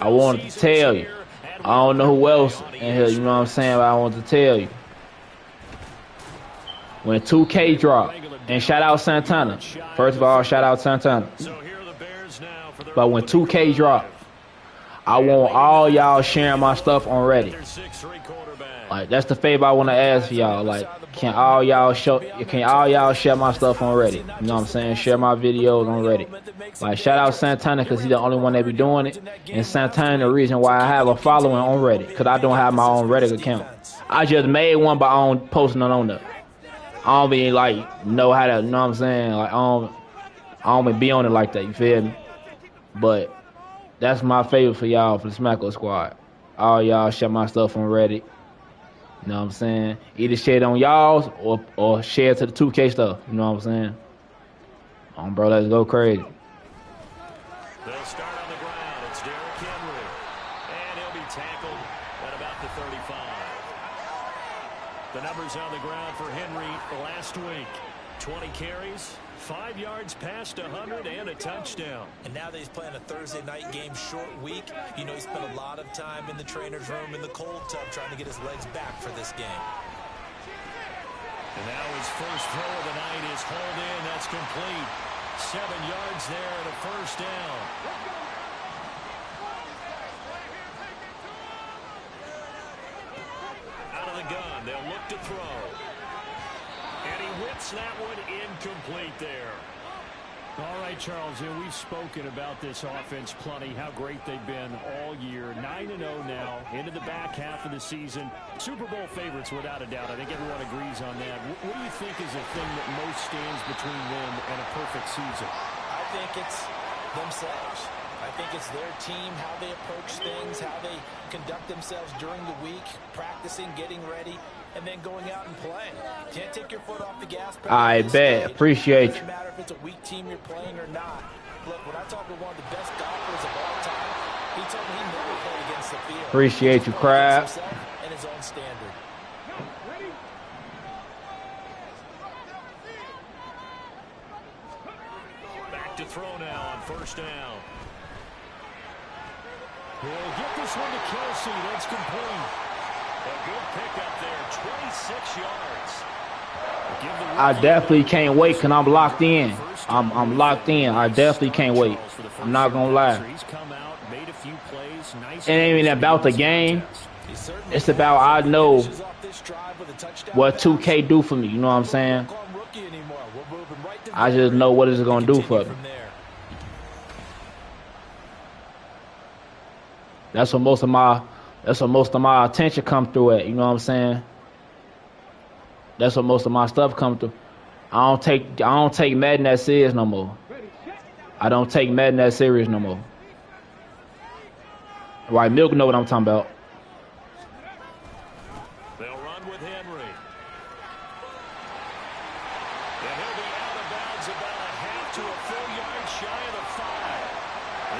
I wanted to tell you. I don't know who else in here, you know what I'm saying, but I wanted to tell you. When 2K dropped, and shout out Santana. First of all, shout out Santana. But when 2K dropped, I want all y'all sharing my stuff on Reddit. Like, that's the favor I want to ask for y'all. Like, can all y'all share my stuff on Reddit? You know what I'm saying? Share my videos on Reddit. Like, shout out Santana because he's the only one that be doing it. And Santana the reason why I have a following on Reddit because I don't have my own Reddit account. I just made one, but I don't post none on there. I don't be like know how to, you know what I'm saying? Like, I don't be on it like that. You feel me? But that's my favorite for y'all for the Smackle Squad. All y'all share my stuff on Reddit. You know what I'm saying? Either share it on y'all's or share it to the 2K stuff. You know what I'm saying? Bro, let's go crazy. They'll start on the ground. It's Derrick Henry. And he'll be tackled at about the 35. The numbers on the ground for Henry last week. 20 carries, 5 yards past 100, and a touchdown. And now that he's playing a Thursday night game, short week, you know he spent a lot of time in the trainer's room, in the cold tub, trying to get his legs back for this game. And now his first throw of the night is hauled in. That's complete. 7 yards there and a first down. Out of the gun, they'll look to throw. And he whips that one incomplete there. All right, Charles, we've spoken about this offense plenty, how great they've been all year. 9-0 now, into the back half of the season. Super Bowl favorites, without a doubt. I think everyone agrees on that. What do you think is the thing that most stands between them and a perfect season? I think it's themselves. I think it's their team, how they approach things, how they conduct themselves during the week, practicing, getting ready, and then going out and playing. Can't take your foot off the gas pedal. I bet. Appreciate you. It doesn't matter if it's a weak team you're playing or not. Look, when I talk with one of the best golfers of all time, he told me he never played against the field. Appreciate you, Crab. And his own standard. Back to throw now on first down. We'll get this one to Kelce. That's complete. A good pickup there, 26 yards. I definitely can't wait because I'm locked in. I'm locked in. I definitely can't wait. I'm not gonna lie. It ain't even about the game. It's about I know what 2K do for me. You know what I'm saying? I just know what it's gonna do for me. That's what most of my attention come through at. You know what I'm saying? That's what most of my stuff come through. I don't take Madden that serious no more. I don't take Madden that serious no more. Right, Milk know what I'm talking about. They'll run with Henry. And he'll be out of bounds about a half to a full yard shy of the 5.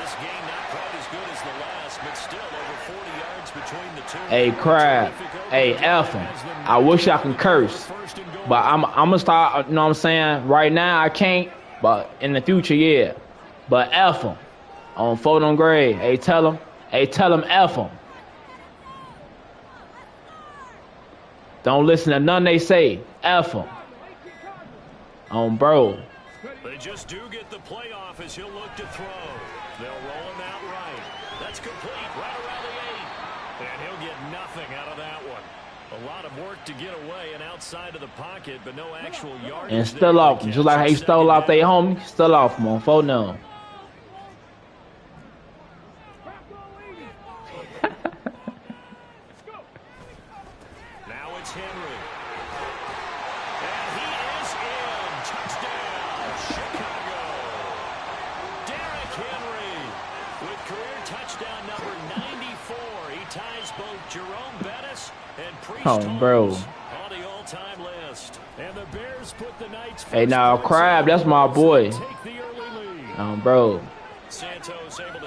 This game not quite as good as the last, but still over 40 yards between the two. Hey, Crab. Hey, F him. I wish I can curse. But I'm gonna start, you know what I'm saying? Right now I can't, but in the future, yeah. But F him. On Photon Grade. Hey, tell him F him. Don't listen to none they say. F him. On bro. They just do get the playoff as he'll look to throw. They'll roll him out right. That's complete right around the 8. And he'll get nothing out of that one. A lot of work to get away and outside of the pocket, but no actual yardage. And still off them. Just like how you stole off their homie, still off them on 4-0. Now it's Henry. And he is in. Touchdown, Chicago. Derrick Henry with career touchdown number 94. He ties both Jerome Bettis and Priest bro. on the all-time list. And the Bears put the Knights. Hey, now Crab, that's my boy. Bro.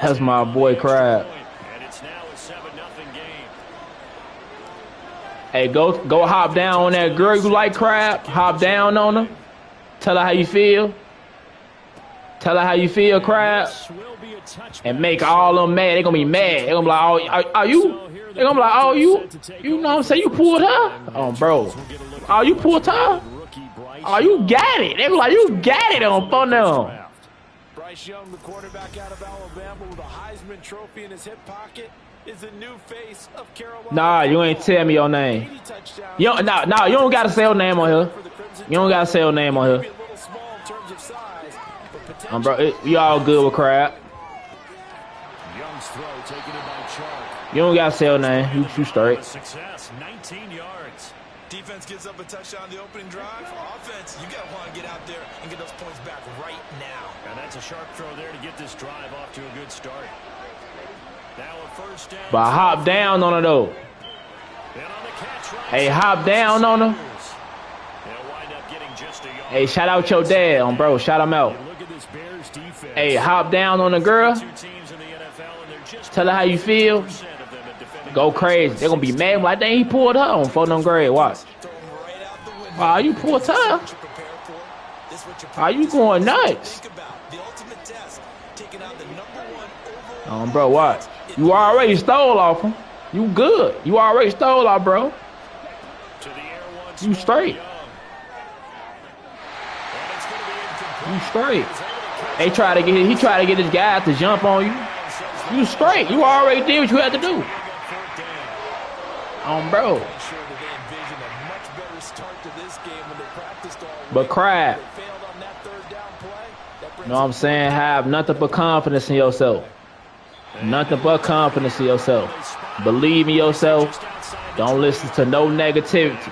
That's my boy Crab. And it's now a 7-0 game. Hey, go hop down on that girl you like, Crab. Hop down on her. Tell her how you feel. Tell her how you feel, Crab. And make all of them mad. They're gonna be mad. They're gonna be like, oh, are you? They're gonna be like, oh, you know what I'm saying? You pulled her? Oh, bro. Oh, you pulled her? Oh, you got it. They be like, you got it on phone now. Bryce Young, the quarterback out of Alabama with a Heisman Trophy in his hip pocket, is the new face of Carolina. Nah, you ain't tell me your name. You don't gotta say your name on here. You don't gotta say your name on here. Bro, you all good with Crab. You don't gotta say your name. You straight. Success, 19 yards. Defense gives up a touchdown the opening drive. Offense, you gotta want to get out there and get those points back right now. And that's a sharp throw there to get this drive off to a good start. Now a first down. But hop down on her though. And on the catch, right, Hey, hop down on her. they'll wind up getting just a yard. Hey, shout out your dad, bro. Shout him out. Look at this Bears defense. Hey, hop down on the girl. Two teams in the NFL, and they're just Tell her how you feel. 10% of them at defending Go crazy. They're gonna be mad like dang, he pulled her on 4-0 grade. Watch. Wow, you pulled her. Are you going nuts? Bro, what? You already stole off him. You good. You already stole off, bro. to the air once You more, straight. Young. And it's gonna be incomplete. You straight. He tried to get his guy to jump on you. You straight. You already did what you had to do. Bro. But Crab, you know what I'm saying? Have nothing but confidence in yourself. Nothing but confidence in yourself. Believe in yourself. Don't listen to no negativity.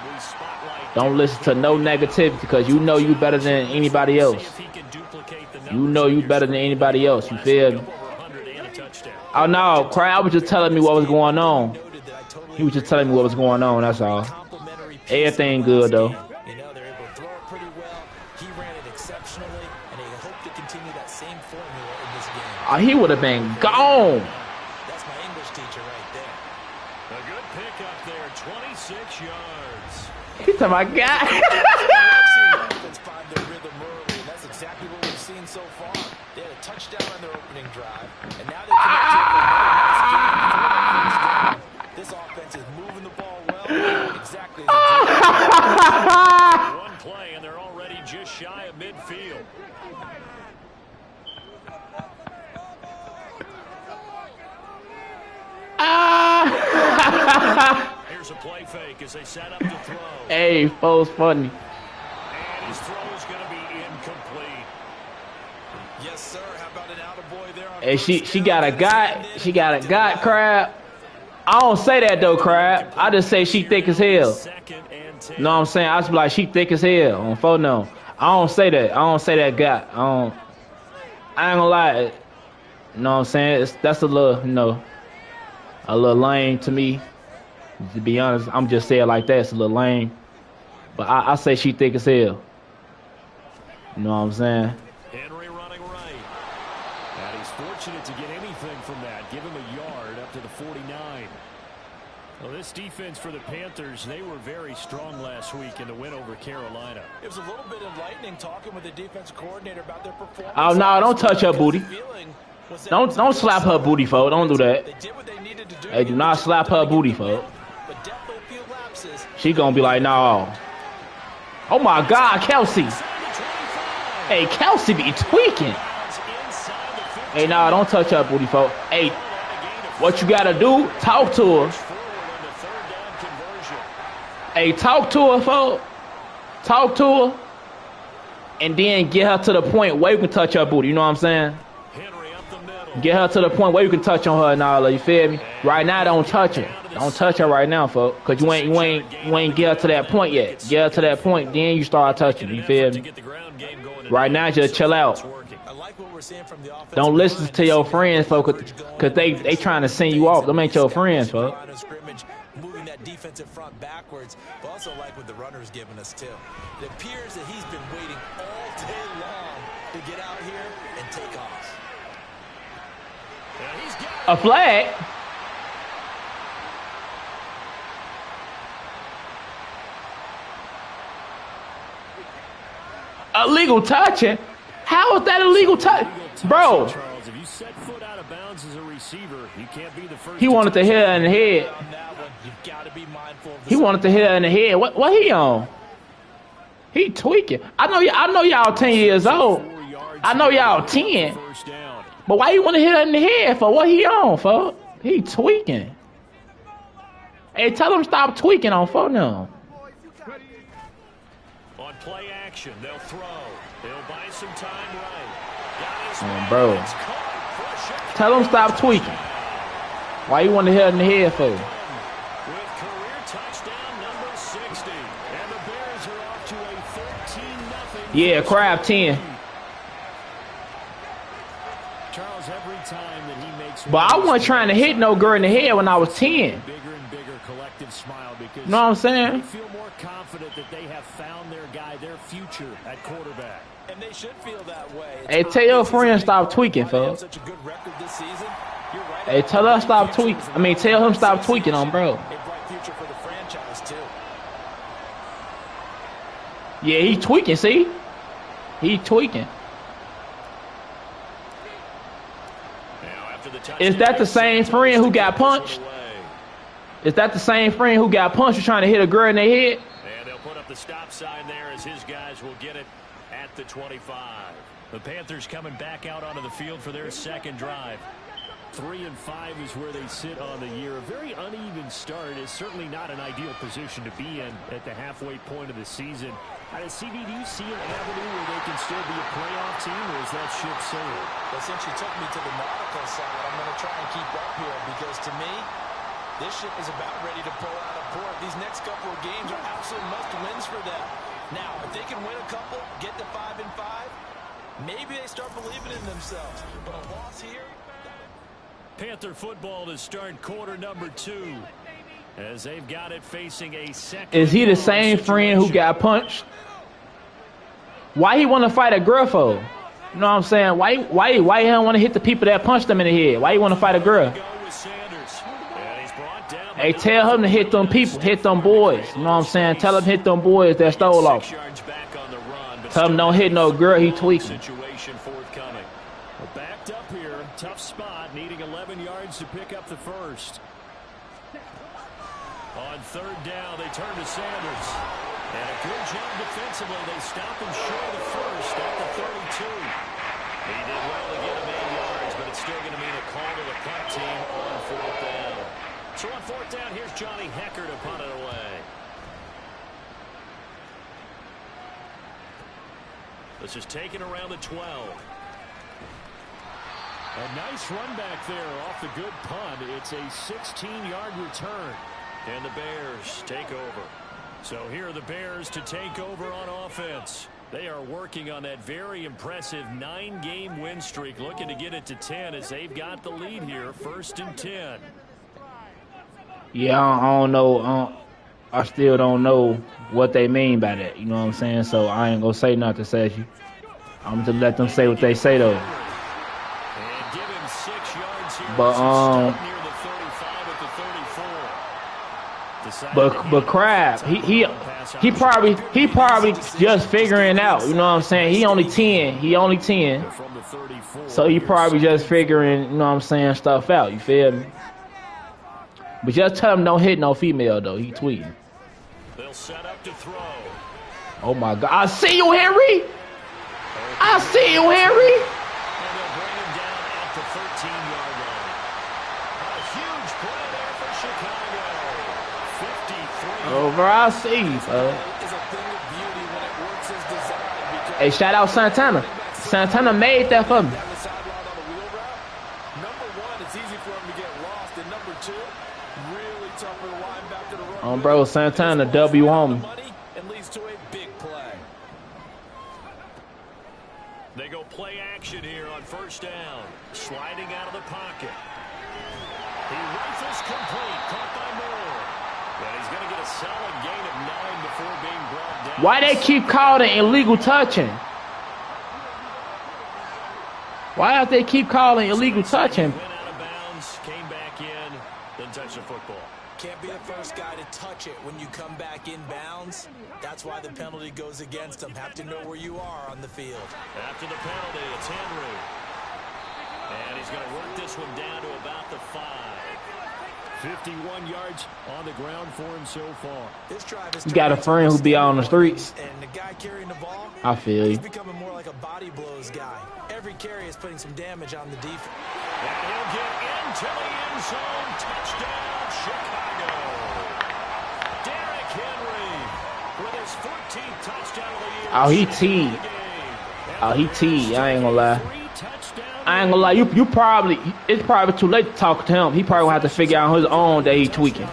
Don't listen to no negativity because you know you better than anybody else. You know you better than anybody else. You feel me? Oh no, Crab was just telling me what was going on. He was just telling me what was going on, that's all. Everything good though. You know, they're able to throw it pretty well. He ran it exceptionally, and they hope to continue that same formula in this game. Oh, he would have been gone. That's my English teacher right there. A good pickup there, 26 yards. He talking about God. Let's find their rhythm early, and that's exactly what we've seen so far. They had a touchdown on their opening drive, and now they connect to another nice game. This offense is moving the ball well, exactly as One play, and they're already just shy of midfield. Here's a play fake as they set up to throw. Hey, folks, funny. And his throw is going to be incomplete. Yes, sir. How about an attaboy there on Hey, first she down? got a gut. She got a gut, Crab. I don't say that though, Crab. I just say she thick as hell. Second and 10. You know what I'm saying? I just be like, she thick as hell on phone no. I don't say that. I don't say that gut. I ain't gonna lie. You know what I'm saying? That's a little, a little lame to me. To be honest, I'm just saying like that. It's a little lame. But I say she thick as hell. You know what I'm saying? Henry running right. And he's fortunate to get anything from that. Give him a yard up to the 49. Well, this defense for the Panthers, they were very strong last week in the win over Carolina. It was a little bit enlightening talking with the defensive coordinator about their performance. Oh, no, don't touch her booty. Don't slap her booty, folks. Don't do that. Hey, do not slap her booty, folks. She gonna be like, no. Oh, my God, Kelsey. Hey, Kelsey be tweaking. Hey, nah, don't touch her booty, folks. Hey, what you gotta do, talk to her. Hey, talk to her, folks. Talk to her. And then get her to the point where you can touch her booty. You know what I'm saying? Get her to the point where you can touch on her and all that. You feel me? Right now, don't touch her. Don't touch her right now, folks. Because you ain't get her to that point yet. Get her to that point, then you start touching. You feel me? Right now, just chill out. Don't listen to your friends, folks, because they trying to send you off. Them ain't your friends, folks. Moving that defensive front backwards, but also like what the runner's giving us too. It appears that he's been waiting all day long to get out here and take off. A flag? Illegal touching? How is that illegal touch? Bro. Charles, if you set foot out of bounds as a receiver, you can't be the first. He wanted to hit her in the head. He wanted to hit her in the head. What he on? He tweaking. I know y'all 10 years old. I know y'all 10. But why you want to hit her in the head for? What he on for? He tweaking. Hey, tell him stop tweaking on phone now. On play action, they'll throw. They'll buy some time right. Bro. Tell him stop tweaking. Why you want to hit her in the head for? With career touchdown number 60. And the Bears are off to a 13-0. Yeah, Crab 10. Charles, every time that he makes. But I wasn't trying to hit no girl in the head when I was 10. Bigger and bigger collective smile because you know what I'm saying? they feel more confident that they have found their guy, their future at quarterback. And they should feel that way. Hey, tell your friend stop tweaking, folks. Hey, tell her stop tweaking. I mean, tell him stop tweaking on bro. Yeah, he tweaking, see? He tweaking. Is that the same friend who got punched? Is that the same friend who got punched who's trying to hit a girl in their head? And they'll put up the stop sign there as his guys will get it at the 25. The Panthers coming back out onto the field for their second drive. 3-5 is where they sit on the year. A very uneven start is certainly not an ideal position to be in at the halfway point of the season. CB, do you see an avenue where they can still be a playoff team, or is that ship sailed? Well, since you took me to the nautical side, I'm going to try and keep up here because to me, this ship is about ready to pull out of port. These next couple of games are absolute must-wins for them. Now, if they can win a couple, get to 5-5, maybe they start believing in themselves. But a loss here. Panther football to start quarter number 2. As they've got it facing a second. Is he the same friend who got punched? Why he want to fight a girl for? You know what I'm saying? Why he don't want to hit the people that punched him in the head? Why he want to fight a girl? Hey, tell him to hit them people, hit them boys. You know what I'm saying? Tell him hit them boys that stole off. Tell him don't hit no girl, he tweaking. Situation forthcoming. Backed up here, tough spot, needing 11 yards to pick up the first. On third down, they turn to Sanders. And a good job defensively. They stop him short of the first at the 32. He did well to get him 8 yards, but it's still going to mean a call to the punt team on 4th down. So on 4th down, here's Johnny Hecker to punt it away. This is taken around the 12. A nice run back there off the good punt. It's a 16-yard return. And the Bears take over. So here are the Bears to take over on offense. They are working on that very impressive 9-game win streak, looking to get it to 10 as they've got the lead here, 1st and 10. Yeah, I don't know. I still don't know what they mean by that. You know what I'm saying? So I ain't gonna say nothing, Sashi. I'm gonna let them say what they say though. And give him 6 yards here. But near the 35 at the 34. But Crab, he probably just figuring out. You know what I'm saying? He only 10. From the 34, So he probably just figuring, you know what I'm saying, stuff out. You feel me? But just tell him don't hit no female though. He tweeting. They'll set up to throw. Oh my God! I see you, Henry. I see you, Henry. And they'll bring him down at the 13-yard line. A huge play there for Chicago. 53. Over, I see you, Hey, shout out Santana. Santana made that for me. Number one, it's easy for him to get lost. And number two, really tough for the linebacker to run. Bro, Santana W on me. And leads to a big play. They go play action here on 1st down. Sliding out of the pocket. He rifles complete. Caught by Moore. And he's going to get a solid gain of 9 before being brought down. Why they keep calling illegal touching? Why have they keep calling illegal touching? Went out of bounds, came back in, then touched the football. Can't be the first guy to touch it when you come back in bounds. That's why the penalty goes against him. Have to know where you are on the field. After the penalty, it's Henry. And he's going to work this one down to about the 5. 51 yards on the ground for him so far. This drive is You got a friend who be out on the streets. And the guy carrying the ball, I feel he's you. becoming more like a body blows guy. Every carry is putting some damage on the defense. And he'll get into the end zone. Touchdown, Chicago. Derrick Henry with his 14th touchdown of the year. Oh, he teed. Oh, he teed. I ain't gonna lie. I ain't gonna lie. You probably, it's probably too late to talk to him. He probably gonna have to figure out on his own that he tweaking.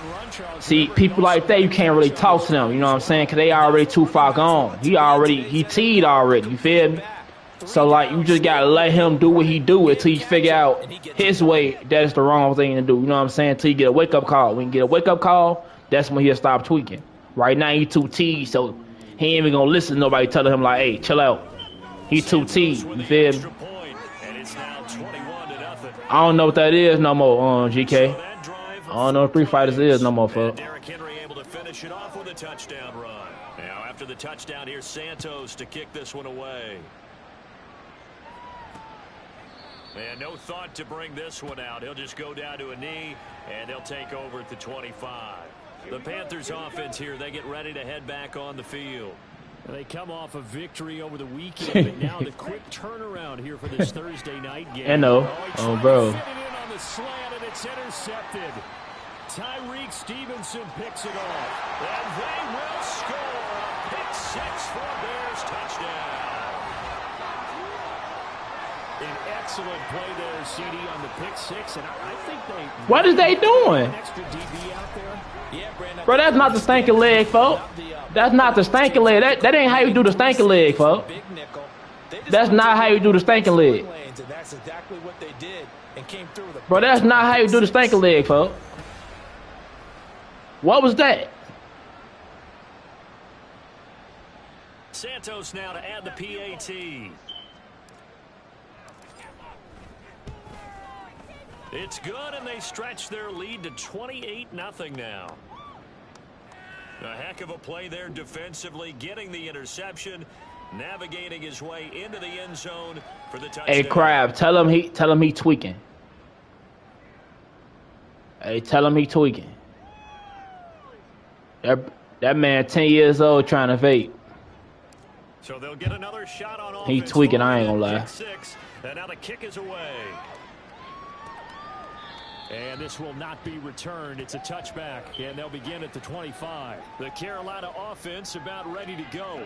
See, people like that, you can't really talk to them. You know what I'm saying? Cause they already too far gone. He teed already. You feel me? So like, you just gotta let him do what he do until you figure out his way. That's the wrong thing to do. You know what I'm saying? Until you get a wake up call. When you get a wake up call, that's when he'll stop tweaking. Right now he too teed, so he ain't even gonna listen to nobody telling him like, hey, chill out. He too teed. You feel me? I don't know what that is no more, GK. I don't know what Three Fighters is no more, folks. Derrick Henry able to finish it off with a touchdown run. Now after the touchdown, here's Santos to kick this one away. And no thought to bring this one out. He'll just go down to a knee, and they'll take over at the 25. The Panthers offense here, they get ready to head back on the field. And they come off a victory over the weekend, but now the quick turnaround here for this Thursday night game. I know. Oh, bro. Fit it in on the slant, and it's intercepted. Tyreek Stevenson picks it off. And they will score a pick 6 for a Bears touchdown. An excellent play there, CD, on the pick 6, and I think they... What is they doing? An extra DB out there. Yeah, Brandon. Bro, that's not the stinking leg, folks. That's not the stinking leg. That ain't how you do the stinking leg, folks. Big nickel. That's not how you do the stinking leg. And that's exactly what they did and came through with a Bro, that's not how you do the stinking leg, folks. What was that? Santos now to add the PAT. It's good, and they stretch their lead to 28-0 now. A heck of a play there defensively, getting the interception, navigating his way into the end zone for the touchdown. Hey, Crab, tell him he tweaking. Hey, tell him he tweaking. That man 10 years old trying to vape. So they'll get another shot on offense. He tweaking, I ain't gonna lie. Kick 6, and now the kick is away. And this will not be returned. It's a touchback, and they'll begin at the 25. The Carolina offense about ready to go.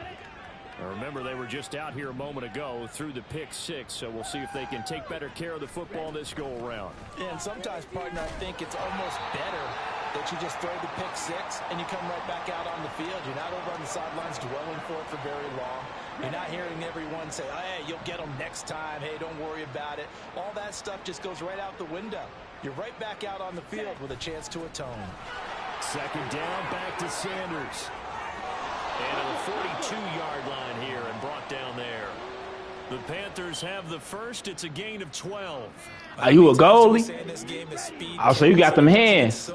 Now remember, they were just out here a moment ago through the pick 6, so we'll see if they can take better care of the football this go-around. Yeah, and sometimes, partner, I think it's almost better that you just throw the pick 6 and you come right back out on the field. You're not over on the sidelines dwelling for it for very long. You're not hearing everyone say, oh, hey, you'll get them next time. Hey, don't worry about it. All that stuff just goes right out the window. You're right back out on the field with a chance to atone. Second down, back to Sanders. And at the 42-yard line here and brought down there. The Panthers have the first. It's a gain of 12. Are you a goalie? Oh, so you got them hands.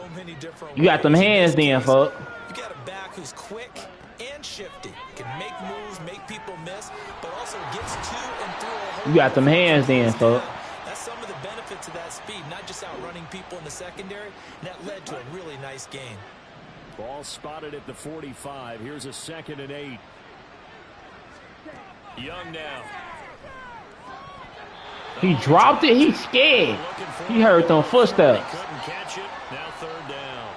You got them hands then, fuck. You got a back who's quick and shifty. Can make moves, make people miss, but also gets to and through a whole. You got them hands then, fuck. That's some of the benefits of that speed, not just outrunning people in the secondary. And that led to a really nice game. Ball spotted at the 45. Here's a 2nd and 8. Young now. He dropped it. He's scared. He heard them footsteps. Couldn't catch it. Now 3rd down.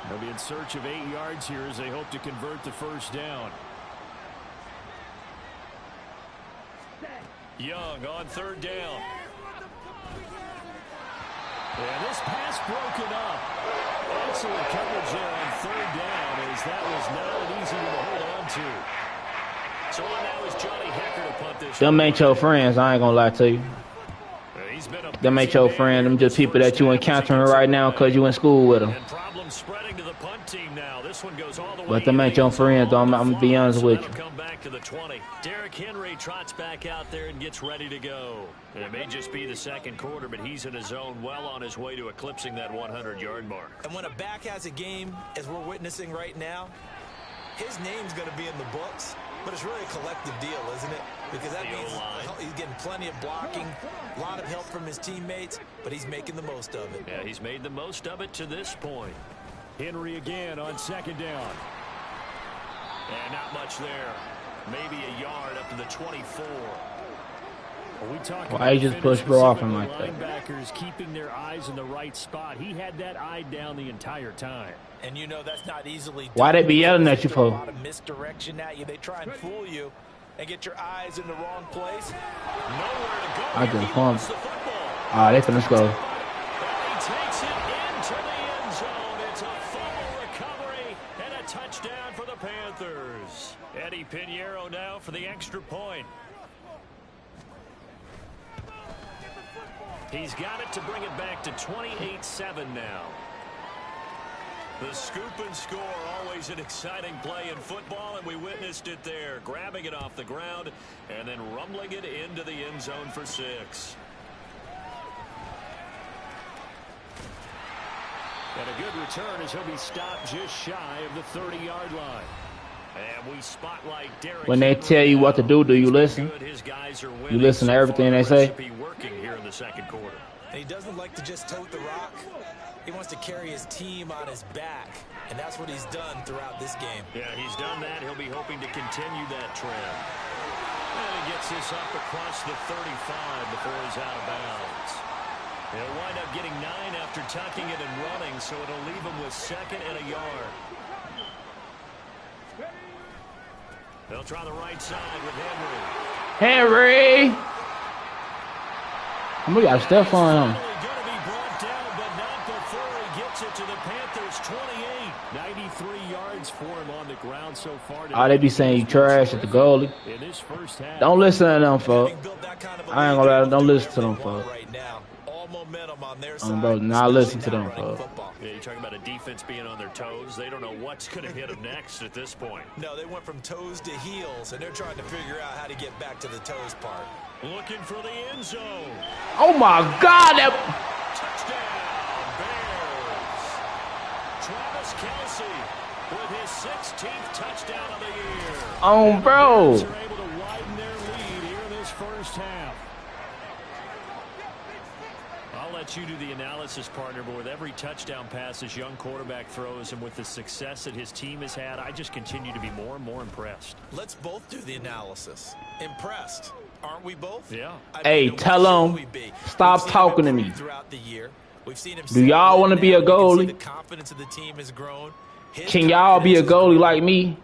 They'll be in search of 8 yards here as they hope to convert the 1st down. Young on 3rd down. And this pass broken up. Excellent coverage there on 3rd down as that was not an easy one to hold on to. So on now is Johnny Hecker to punt this. Them ain't your friends, I ain't gonna lie to you. Them ain't your friend. Them just people that you encountering right now because you in school with them. And problems spreading to the punt team now. This one goes all the way. But them ain't your friends, though. I'm gonna be honest with you. Come back to the 20. Derrick Henry trots back out there and gets ready to go. And it may just be the 2nd quarter, but he's in his zone, well on his way to eclipsing that 100-yard mark. And when a back has a game, as we're witnessing right now, his name's going to be in the books. But it's really a collective deal, isn't it? Because that means he's getting plenty of blocking, a lot of help from his teammates, but he's making the most of it. Yeah, he's made the most of it to this point. Henry again on 2nd down. And not much there. Maybe a yard up to the 24. Why he just push bro off him like that? Linebackers keeping their eyes in the right spot. He had that eye down the entire time. And you know that's not easily done. Why they be yelling at you for? A lot of misdirection at you. They try and fool you and get your eyes in the wrong place. Nowhere to go. I just fun. Ah, they finna go. He takes it into the end zone. It's a fumble recovery and a touchdown for the Panthers. Eddie Pinheiro now for the extra point. He's got it to bring it back to 28-7 now. The scoop and score, always an exciting play in football, and we witnessed it there. Grabbing it off the ground and then rumbling it into the end zone for 6. And a good return as he'll be stopped just shy of the 30-yard line. And we spotlight Derrick. When they tell you what to do you listen? You listen to everything they say? Working here in the 2nd quarter. And he doesn't like to just tote the rock. He wants to carry his team on his back, and that's what he's done throughout this game. Yeah, he's done that. He'll be hoping to continue that trend. And he gets this up across the 35 before he's out of bounds. He'll wind up getting 9 after tucking it and running, so it'll leave him with 2nd and a yard. They'll try the right side with Henry. We got Steph on him. It to the Panthers 28. 93 yards for him on the ground so far. Oh, they be saying you trash at the goalie. In this first half. Don't listen to them, folks. I ain't gonna lie, don't listen to them, folks. Bro, not listen to them, folks. Yeah, you're talking about a defense being on their toes. They don't know what's going to hit them next at this point. No, they went from toes to heels, and they're trying to figure out how to get back to the toes part. Looking for the end zone. Oh, my God. Touchdown. Travis Kelce with his 16th touchdown of the year. Oh, bro. The Bears are able to widen their lead here in this first half. I'll let let you do the analysis, partner, but with every touchdown pass this young quarterback throws and with the success that his team has had, I just continue to be more and more impressed. Let's both do the analysis. Impressed, aren't we both? Yeah. Hey, tell him, stop talking to me. Throughout the year. We've seen him. Do y'all want to be a goalie? The confidence of the team has grown. Can y'all be a goalie like me?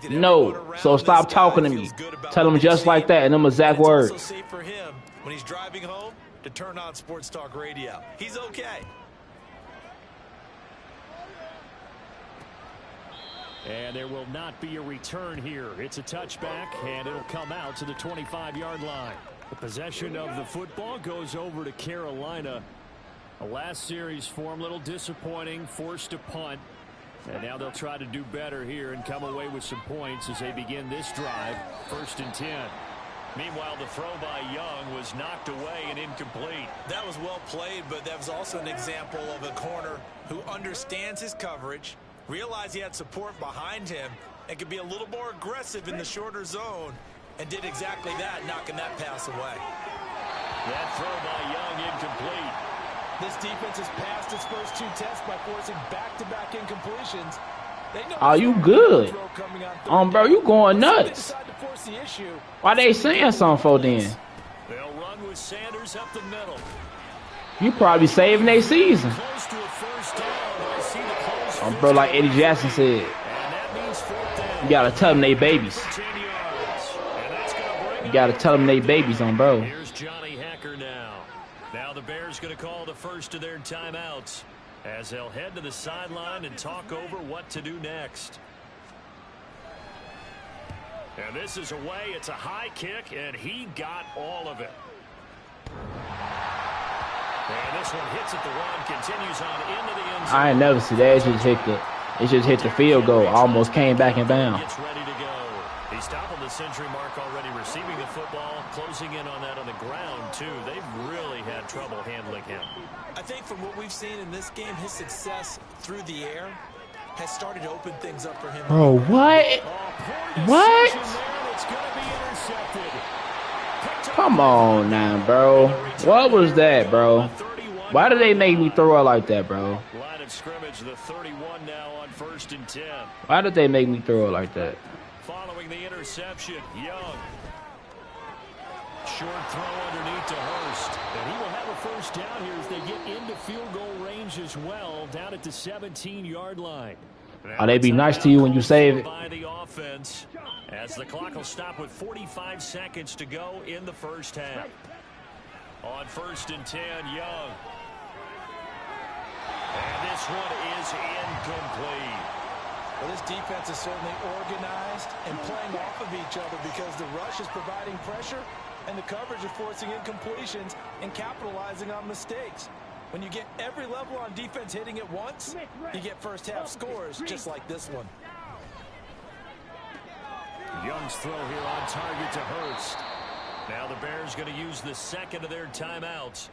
No. So stop talking to me. Tell him just like that in them exact words. It's also safe for him when he's driving home to turn on Sports Talk Radio. He's okay. And there will not be a return here. It's a touchback, and it'll come out to the 25-yard line. The possession of the football goes over to Carolina. The last series for him, a little disappointing, forced a punt. And now they'll try to do better here and come away with some points as they begin this drive. 1st and 10. Meanwhile, the throw by Young was knocked away and incomplete. That was well played, but that was also an example of a corner who understands his coverage, realized he had support behind him, and could be a little more aggressive in the shorter zone, and did exactly that, knocking that pass away. That throw by Young incomplete. This defense has passed its first 2 tests by forcing back-to-back incompletions. Are you good? Bro, you going nuts. Why they saying something for then? They'll run with Sanders up the middle. You probably saving their season. Close to a first down. I see the close Bro, like Eddie Jackson said, and that means 4th down. you gotta tell them they babies. 10 yards. And that's gonna bring You gotta tell them they babies, bro. Here's Johnny Hacker now. Now the Bears going to call the first of their timeouts as they'll head to the sideline and talk over what to do next. And this is away. It's a high kick, and he got all of it. And this one hits at the 1, continues on into the end zone. I ain't never see that. It just hit the field goal. Almost came back and bound. Gets ready to go. He's topping the century mark already, receiving the football, closing in on that on the ground, too. They've really had trouble handling him. I think from what we've seen in this game, his success through the air has started to open things up for him. Bro, what? What? Come on now, bro. What was that, bro? Why did they make me throw it like that, bro? Line of scrimmage, the 31 now on 1st and 10. Why did they make me throw it like that? Following the interception, Young. Short throw underneath to Hurst. And he will have a first down here as they get into field goal range as well, down at the 17-yard line. Oh, they be nice to you when you save it. By the offense, as the clock will stop with 45 seconds to go in the first half. On 1st and 10, Young. And this one is incomplete. Well, this defense is certainly organized and playing off of each other because the rush is providing pressure and the coverage is forcing incompletions and capitalizing on mistakes. When you get every level on defense hitting at once, you get first half scores just like this one. Young's throw here on target to Hurst. Now the Bears going to use the second of their timeouts.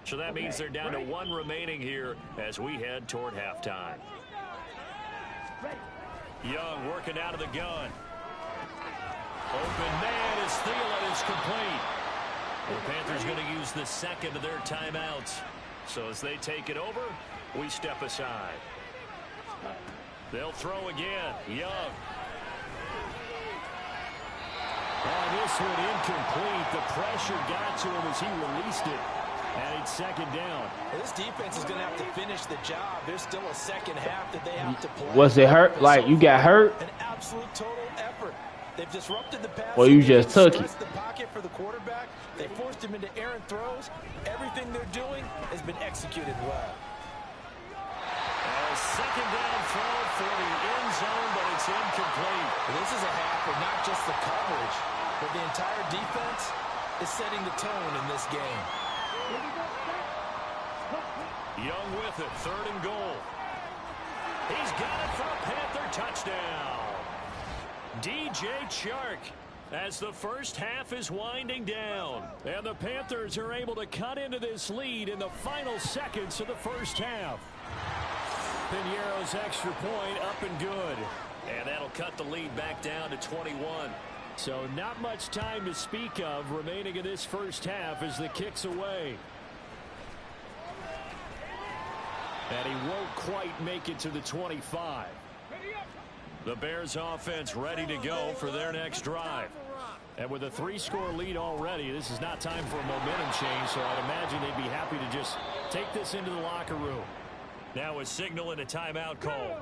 So that means they're down to 1 remaining here as we head toward halftime. Young working out of the gun. Open man is Thielen is complete. The Panthers going to use the second of their timeouts. So as they take it over, we step aside. They'll throw again. Young. Oh, this one incomplete. The pressure got to him as he released it. And it's 2nd down. Well, this defense is going to have to finish the job. There's still a second half that they have to play. Was it hurt? Like, you got hurt? An absolute total effort. They've disrupted the pass. Well, you just took it. The pocket for the quarterback. They forced him into errant throws. Everything they're doing has been executed well. A 2nd down throw for the end zone, but it's incomplete. Well, this is a half where not just the coverage, but the entire defense is setting the tone in this game. Young with it, 3rd and goal. He's got it for a Panther touchdown. DJ Chark as the first half is winding down. And the Panthers are able to cut into this lead in the final seconds of the first half. Piñeiro's extra point up and good. And that'll cut the lead back down to 21. So not much time to speak of remaining in this first half as the kick's away. And he won't quite make it to the 25. The Bears offense ready to go for their next drive. And with a 3-score lead already, this is not time for a momentum change, so I'd imagine they'd be happy to just take this into the locker room. Now a signal and a timeout call,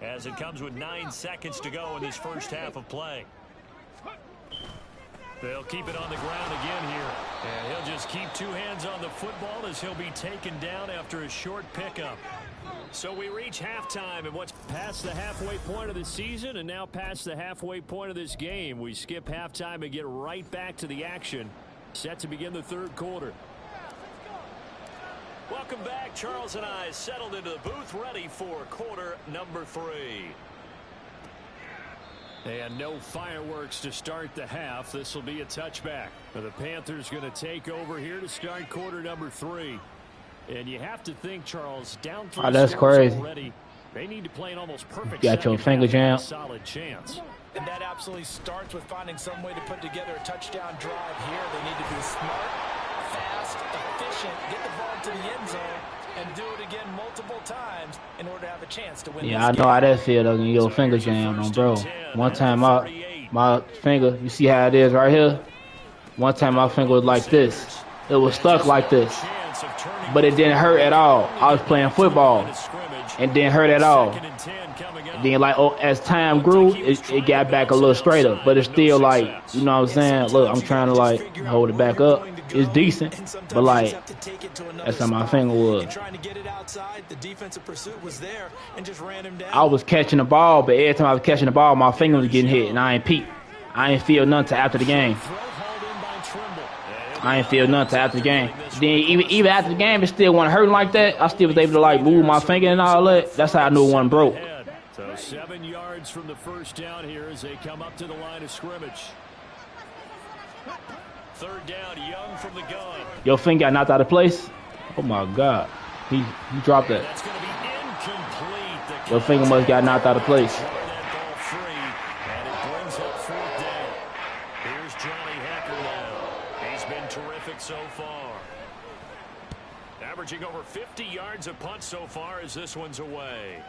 as it comes with 9 seconds to go in this first half of play. They'll keep it on the ground again here. And he'll just keep 2 hands on the football as he'll be taken down after a short pickup. So we reach halftime and what's past the halfway point of the season and now past the halfway point of this game. We skip halftime and get right back to the action. Set to begin the third quarter. Welcome back. Charles and I settled into the booth ready for quarter number 3. And no fireworks to start the half. This will be a touchback. The Panthers going to take over here to start quarter number 3. And you have to think, Charles, down 3 that's crazy. already. They need to play an almost perfect got your finger jam. solid chance. And that absolutely starts with finding some way to put together a touchdown drive here. They need to be smart, fast, efficient, get the ball to the end zone, and do it again multiple times in order to have a chance to win this I know game. how that feel, though, when your finger jam on, bro. One time my finger, you see how it is right here? One time my finger was like this. It was stuck like this. But it didn't hurt at all. I was playing football. It didn't hurt at all. And then, like, as time grew, it got back a little straighter. But it's still, like, you know what I'm saying? Look, I'm trying to, like, hold it back up. It's decent. But, like, that's how my finger was. I was catching the ball, but every time I was catching the ball, my finger was getting hit. And I ain't peep. I ain't feel nothing till after the game. I ain't feel nothing till after the game. Then even after the game, it still wasn't hurting like that. I still was able to, like, move my finger and all that. That's how I knew it wasn't broke. So 7 yards from the first down here as they come up to the line of scrimmage. Third down, Young from the gun. Your finger got knocked out of place? Oh, my God. He dropped that. That's going to be incomplete. Your finger must got knocked out of place. That ball free, and it brings up 4th down. Here's Johnny Hacker now. He's been terrific so far. Averaging over 50 yards a punt so far as this one's away.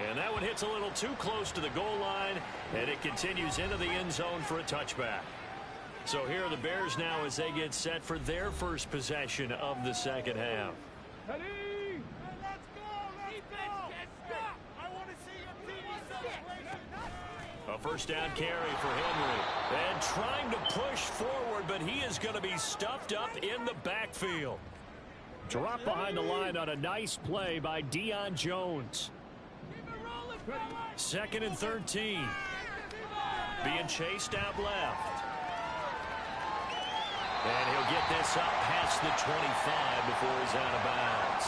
And that one hits a little too close to the goal line, and it continues into the end zone for a touchback. So here are the Bears now as they get set for their first possession of the second half. A first down carry for Henry. And trying to push forward, but he is going to be stuffed up in the backfield. Drop behind the line on a nice play by Deion Jones. 2nd and 13. Being chased out left. And he'll get this up past the 25 before he's out of bounds.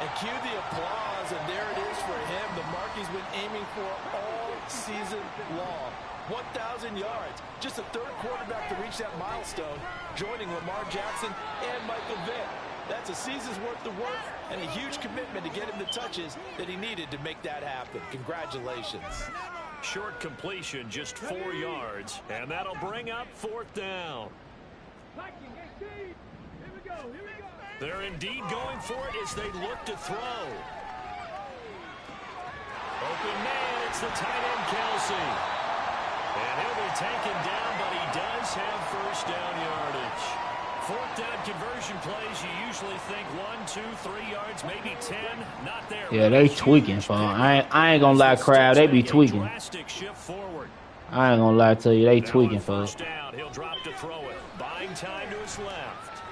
And cue the applause, and there it is for him. The mark he's been aiming for all season long. 1,000 yards. Just a 3rd quarterback to reach that milestone, joining Lamar Jackson and Michael Vick. That's a season's worth of work and a huge commitment to get him the touches that he needed to make that happen. Congratulations. Short completion, just 4 yards, and that'll bring up 4th down. They're indeed going for it as they look to throw. Open man, it's the tight end, Kelsey. And he'll be taken down, but he does have first down yardage. 4th down conversion plays, you usually think 1, 2, 3 yards, maybe 10. Not there. Yeah, they tweaking, fun. I ain't gonna lie, crowd. They be tweaking. Drastic shift forward. I ain't gonna lie to you. They Now tweaking, on fun. first down, he'll drop to throw it. Buying time to his left.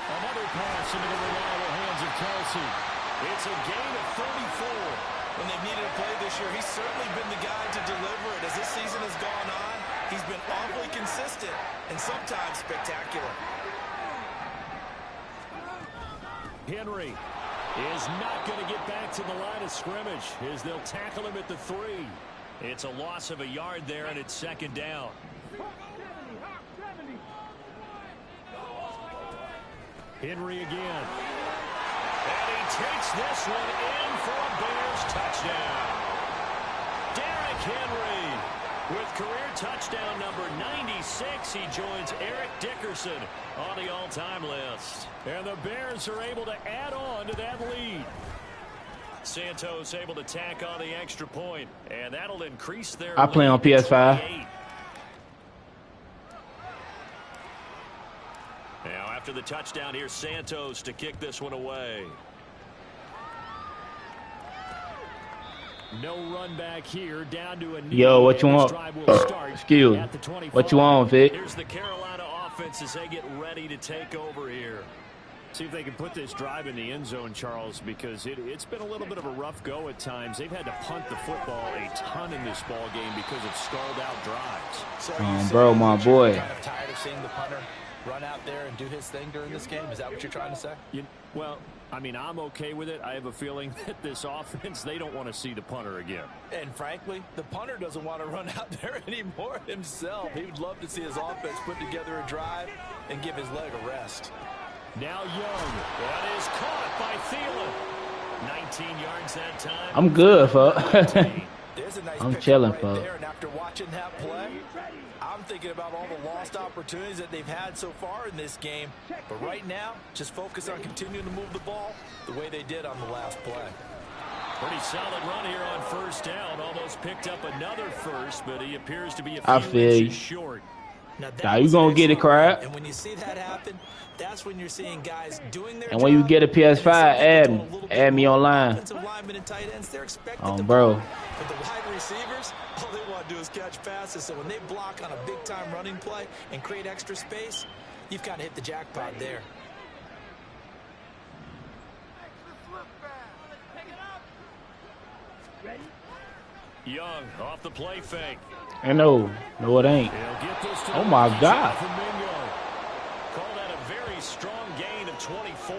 Another pass into the reliable hands of Kelsey. It's a gain of 34. When they've needed a play this year, he's certainly been the guy to deliver it. As this season has gone on, he's been awfully consistent and sometimes spectacular. Henry is not going to get back to the line of scrimmage as they'll tackle him at the 3. It's a loss of a yard there, and it's 2nd down. Henry again. And he takes this one in for a Bears touchdown. Derrick Henry With career touchdown number 96, he joins Eric Dickerson on the all-time list. And the Bears are able to add on to that lead. Santos able to tack on the extra point, and that'll increase their I play on PS5. Now, after the touchdown, here's Santos to kick this one away. No run back here, down to a Yo, what you want? Excuse. What you want, Vic? Here's the Carolina offense as they get ready to take over here. See if they can put this drive in the end zone, Charles, because it's been a little bit of a rough go at times. They've had to punt the football a ton in this ball game because of stalled-out drives. So bro, my boy. Kind of tired of seeing the punter run out there and do his thing during this game? Is that what you're trying to say? Well, I mean, I'm okay with it. I have a feeling that this offense, they don't want to see the punter again. And frankly, the punter doesn't want to run out there anymore himself. He would love to see his offense put together a drive and give his leg a rest. Now Young. That is caught by Thielen. 19 yards that time. I'm good, folks. There's a nice I'm pickup chilling, right folks. there, and after watching that play, I'm thinking about all the lost opportunities that they've had so far in this game. But right now, just focus on continuing to move the ball the way they did on the last play. Pretty solid run here on first down. Almost picked up another first, but he appears to be a I few feel inches you. short. Now you gonna get it, crap. And when you see that happen, that's when you're seeing guys doing their And when you job, get a PS5, and it's add me online. offensive linemen and tight ends, they're expected to Bro. block. But the wide receivers, all they want to do is catch passes. So when they block on a big-time running play and create extra space, you've kind of hit the jackpot there. Young off the play fake. And no, it ain't. He'll get this to Oh the my right God. side for Mingo. Call that a very strong gain of 24.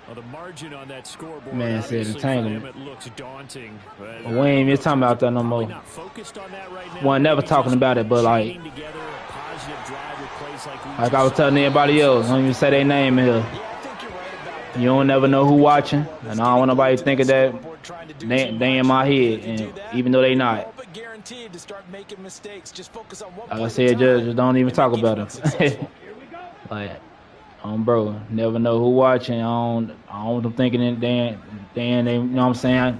Well, the margin on that scoreboard, Man said obviously, entanglement. for them, it looks daunting. We ain't even talking about that no more. Not focused on that right now. Well, never Maybe talking just about it, but like chain together a positive drive with plays like we I just was saw. telling everybody else, don't even say their name in here. You don't never know who watching, and I don't want nobody thinking that they in my head, and even though they not. Like I said, just don't even talk about it. Like, bro, never know who watching. I don't want them thinking that they, you know what I'm saying?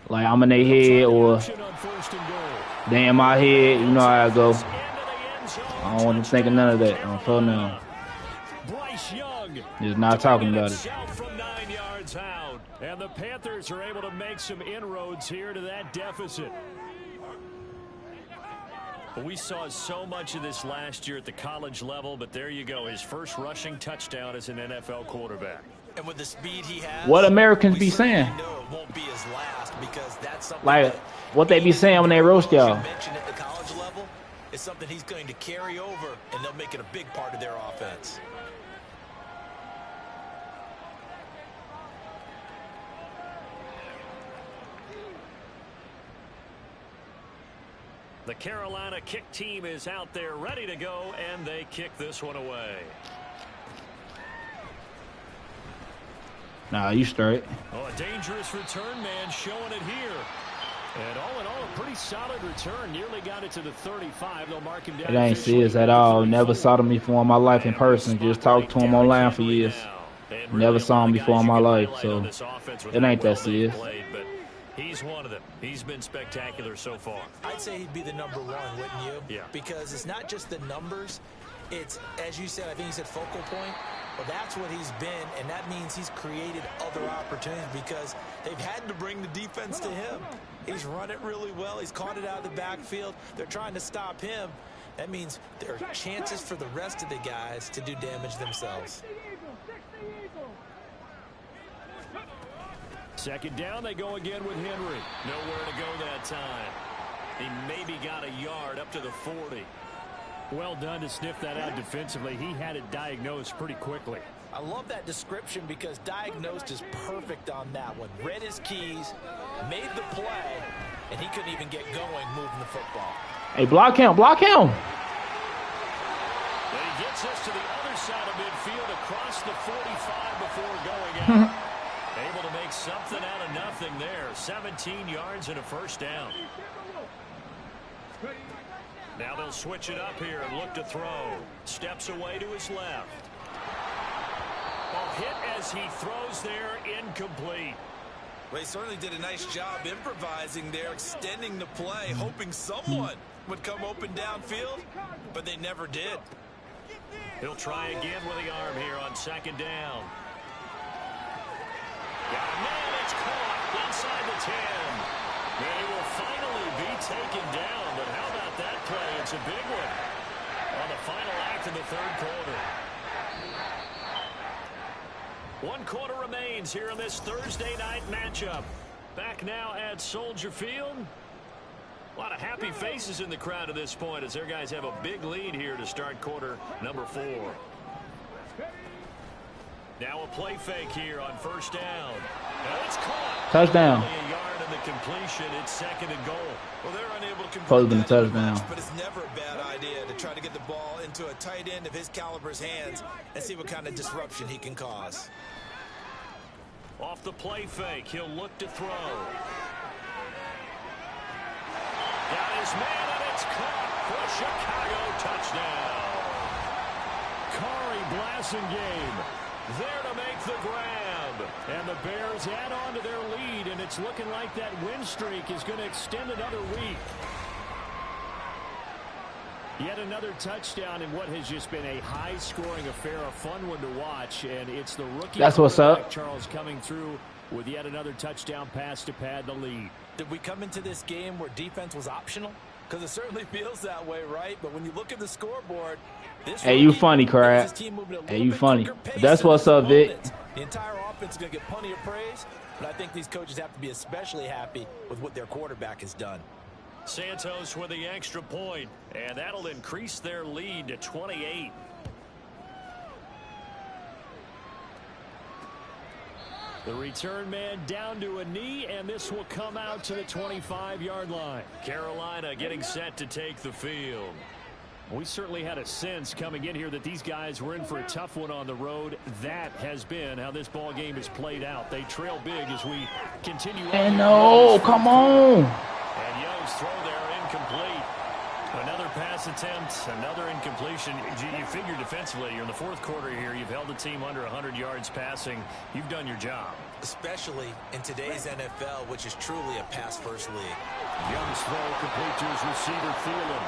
Like I'm in their head or they in my head. You know how I go. I don't want them thinking none of that. I don't feel none. Just not talking about it. From 9 yards out. And the Panthers are able to make some inroads here to that deficit. We saw so much of this last year at the college level, but there you go. His first rushing touchdown as an NFL quarterback. And with the speed he has, What Americans be saying? know it won't be his last because that's something Like that what they be saying when they roast y'all. mentioned at the college level is something he's going to carry over, and they'll make it a big part of their offense. The Carolina kick team is out there ready to go, and they kick this one away. Nah, you straight. Oh, a dangerous return man showing it here. And all in all, a pretty solid return. Nearly got it to the 35. They'll mark him down. It ain't serious at all. Never saw them before in my life in person. Just talked to them online for years. Never saw him before in my life, so it ain't that serious. He's one of them. He's been spectacular so far. I'd say he'd be the number one, wouldn't you? Yeah. Because it's not just the numbers. It's, as you said, I think you said focal point. Well, that's what he's been, and that means he's created other opportunities because they've had to bring the defense to him. He's run it really well. He's caught it out of the backfield. They're trying to stop him. That means there are chances for the rest of the guys to do damage themselves. Second down, they go again with Henry. Nowhere to go that time. He maybe got a yard up to the 40. Well done to sniff that out defensively. He had it diagnosed pretty quickly. I love that description because diagnosed is perfect on that one. Read his keys, made the play, and he couldn't even get going moving the football. Hey, block him, block him. And he gets us to the other side of midfield across the 45 before going out. Able to make something out of nothing there. 17 yards and a first down. Now they'll switch it up here and look to throw. Steps away to his left. A hit as he throws there, incomplete. Well, he certainly did a nice job improvising there, extending the play, hoping someone would come open downfield, but they never did. He'll try again with the arm here on second down. Got a man, it's caught inside the 10. They will finally be taken down, but how about that play? It's a big one on the final act of the third quarter. 1 quarter remains here in this Thursday night matchup. Back now at Soldier Field. A lot of happy faces in the crowd at this point as their guys have a big lead here to start quarter number 4. Now a play fake here on first down. And it's caught. Touchdown. A yard in the completion. It's second and goal. Well, they're unable to Probably convert been a that into touchdown. much, but it's never a bad idea to try to get the ball into a tight end of his caliber's hands and see what kind of disruption he can cause. Off the play fake, he'll look to throw. Got his man, and it's caught for a Chicago touchdown. Corey Blasingame there to make the grab. And the Bears add on to their lead, and it's looking like that win streak is going to extend another week. Yet another touchdown in what has just been a high-scoring affair, a fun one to watch, and it's the rookie. That's what's up. Charles coming through with yet another touchdown pass to pad the lead. Did we come into this game where defense was optional? Because it certainly feels that way, right? But when you look at the scoreboard, this Hey, you funny, Crab. Hey, you funny. That's what's up, Vic. The entire offense is going to get plenty of praise, but I think these coaches have to be especially happy with what their quarterback has done. Santos with the extra point, and that'll increase their lead to 28. The return man down to a knee, and this will come out to the 25-yard line. Carolina getting set to take the field. We certainly had a sense coming in here that these guys were in for a tough one on the road. That has been how this ball game is played out. They trail big as we continue. And no, come on. And Young's throw there incomplete. Another pass attempt, another incompletion. You figure defensively, you're in the fourth quarter here. You've held the team under 100 yards passing. You've done your job. Especially in today's NFL, which is truly a pass-first league. Young's throw complete to his receiver, Thielen.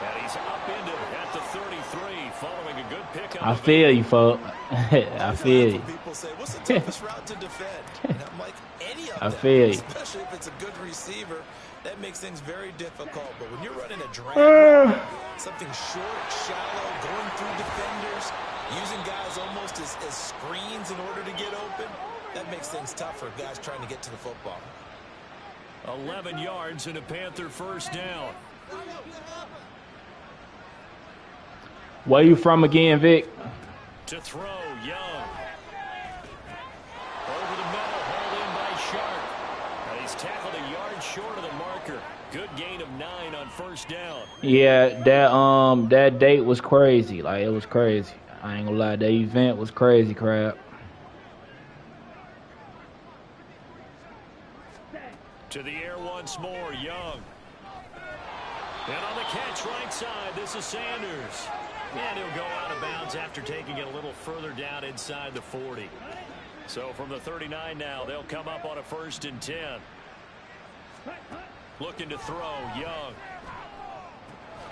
And he's up into at the 33, following a good pick. I feel you, folks. I feel you. People say, what's the toughest route to defend? And I'm like, any of them. I feel you. Especially if it's a good receiver. That makes things very difficult. But when you're running a drag route, something short, shallow, going through defenders, using guys almost as screens in order to get open, that makes things tough for guys trying to get to the football. 11 yards and a Panther first down. Where you from again, Vic? To throw, Young. Over the middle, hauled in by Sharp. And he's tackled a yard short of the marker. Good gain of 9 on first down. Yeah, that date was crazy. Like, it was crazy. I ain't gonna lie, that event was crazy, Crab. To the air once more, Young. And on the catch right side, this is Sanders. And he'll go out of bounds after taking it a little further down inside the 40. So from the 39 now, they'll come up on a 1st and 10. Looking to throw, Young.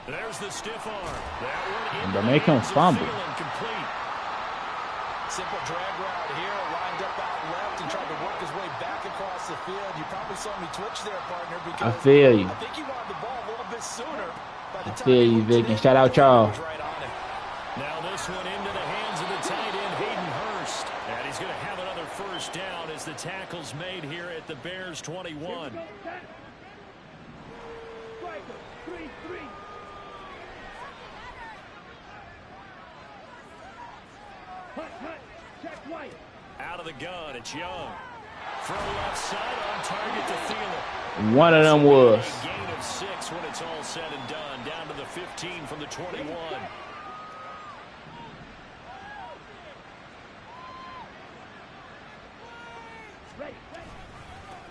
There's the stiff arm. That one But make him fumble. Complete. Simple drag route here, lined up out left and tried to work his way back across the field. You probably saw me twitch there, partner, because I feel you. I think he wanted the ball a little bit sooner. By the I time feel he you, looked Vic. it And in, shout out y'all. he was right on it. Now this one into the hands of the tight end, Hayden Hurst. And he's going to have another first down as the tackle's made here at the Bears 21. Out of the gun, it's Young. Throw left side on target to Thielen. One of them was. A gain of 6 when it's all said and done. Down to the 15 from the 21.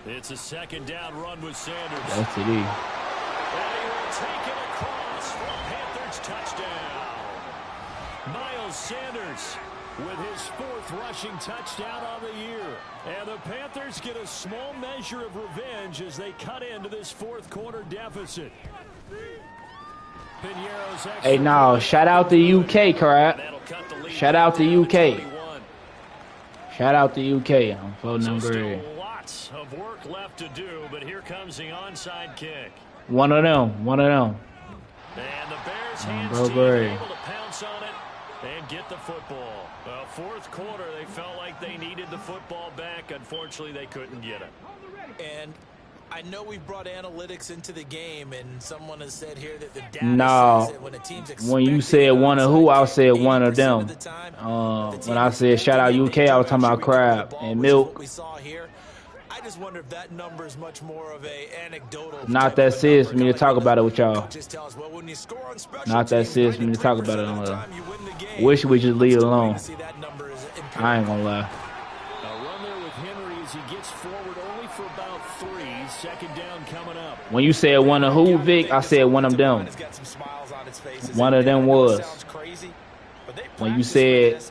It's a second down run with Sanders. That's it. And he will take it across for Sanders with his 4th rushing touchdown on the year. And the Panthers get a small measure of revenge as they cut into this 4th quarter deficit. Hey, no, shout out to UK, crap. Shout out to UK. Shout out to UK. I'm voting number 8. Lots of work left to do, but here comes the onside kick. One of them. And the Bears hands team able to pounce on it and get the football. 4th quarter, they felt like they needed the football back. Unfortunately, they couldn't get it. And I know we've brought analytics into the game, and someone has said here that the data says that when a team's when you said one of who, I said one of them. When I said shout out UK, I was talking about crab and milk. We saw here. I just wonder if that number is much more of a anecdotal. Not that serious for me to talk about it with y'all. Not that serious for me to talk about it on there. Wish we just leave it alone. I ain't gonna lie. He gets forward only for about 3. 2nd down coming up. When you said one of who, Vic, I said one of them. One of them was. When you said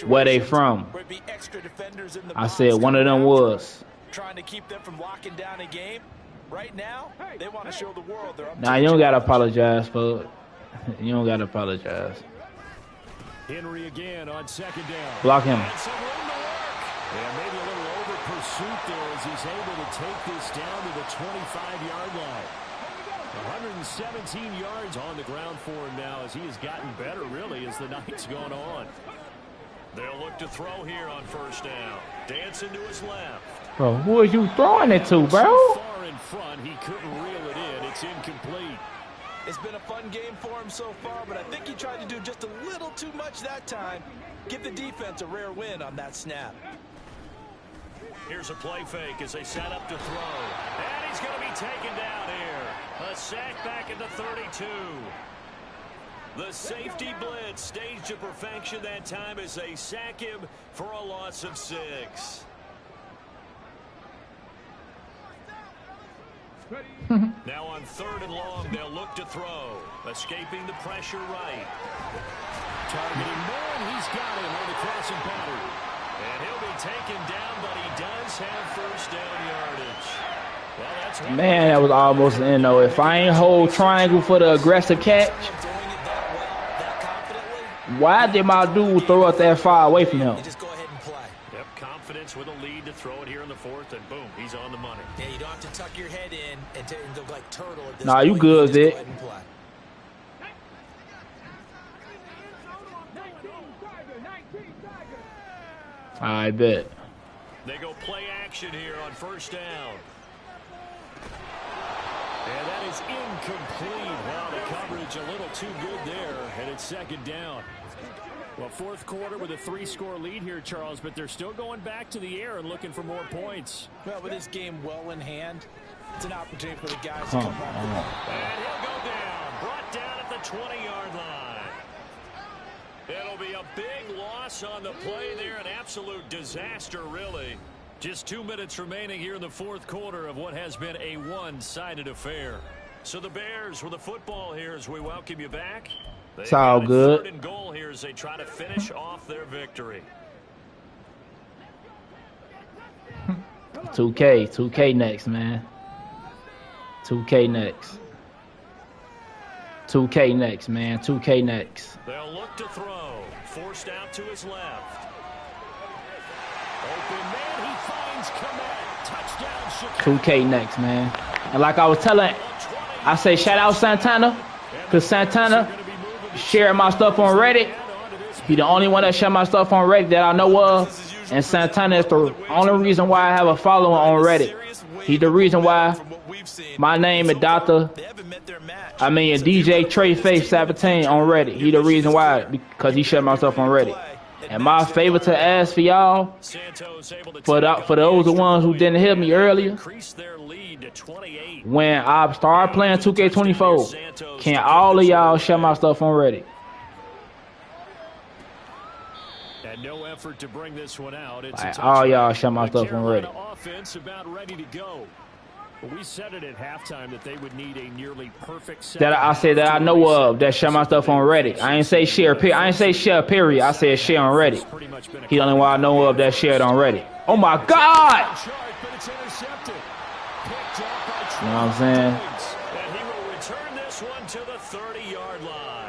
where they from, I said one of them was. Trying to keep them from locking down a game. Right now, they want to show the world they're up. Nah, you don't gotta apologize for it. You don't gotta apologize. Henry again on 2nd down. Block him. And maybe a little over pursuit there as he's able to take this down to the 25-yard line. 117 yards on the ground for him now as he has gotten better, really, as the night's gone on. They'll look to throw here on 1st down. Dancing to his left. Bro, who are you throwing it to, bro? Too far in front, he couldn't reel it in. It's incomplete. It's been a fun game for him so far, but I think he tried to do just a little too much that time. Give the defense a rare win on that snap. Here's a play fake as they set up to throw. And he's going to be taken down here. A sack back at the 32. The safety blitz staged to perfection that time as they sack him for a loss of 6. Now on 3rd and long, they'll look to throw. Escaping the pressure right. Targeting more, he's got him on the crossing pattern. And he'll be taken down, but he does have 1st down yardage. Well, that's man, that was almost an end, though. If I ain't hold triangle for the aggressive catch, why did my dude throw it that far away from him? Just go ahead and play. Yep, confidence with a lead to throw it here in the 4th, and boom, he's on the money. Yeah, you don't have to tuck your head in and look like turtle at this nah, point. you good, Vic. I bet. They go play action here on 1st down. And that is incomplete. Wow, the coverage a little too good there, and it's 2nd down. Well, 4th quarter with a 3-score lead here, Charles, but they're still going back to the air and looking for more points. Well, with this game well in hand, it's an opportunity for the guys to come up. And he'll go down, brought down at the 20-yard line. It'll be a big loss on the play there, an absolute disaster, really. Just 2 minutes remaining here in the 4th quarter of what has been a one-sided affair. So the Bears with the football here as we welcome you back. It's all good. 3rd and goal here as they try to finish off their victory. 2K next, man. 2K next. 2K next, man. 2K next. They'll look to throw. Forced out to his left. Open man, he finds Komet. Touchdown, Chicago. 2K next, man. And like I was telling, I say shout out Santana, because Santana shared my stuff on Reddit. He the only one that shared my stuff on Reddit that I know of. And Santana is the only reason why I have a following on Reddit. He's the reason why my name is DJ Trey Faith Sabatine on Reddit. He the reason why, because he shared my stuff on Reddit. And my favor to ask for y'all, for those the ones who didn't hear me earlier, when I start playing 2K24, can all of y'all share my stuff on Reddit? And no effort to bring this one out. It's like, all y'all share my stuff on Reddit. Offense about ready to go. We said it at halftime that they would need a nearly perfect that I said that I know of that share my stuff on Reddit. I ain't say share. I ain't say share. Period. I said share on Reddit. He the only one I know of that shared on Reddit. Oh my God! You know what I'm saying? And he will return this one to the 30-yard line.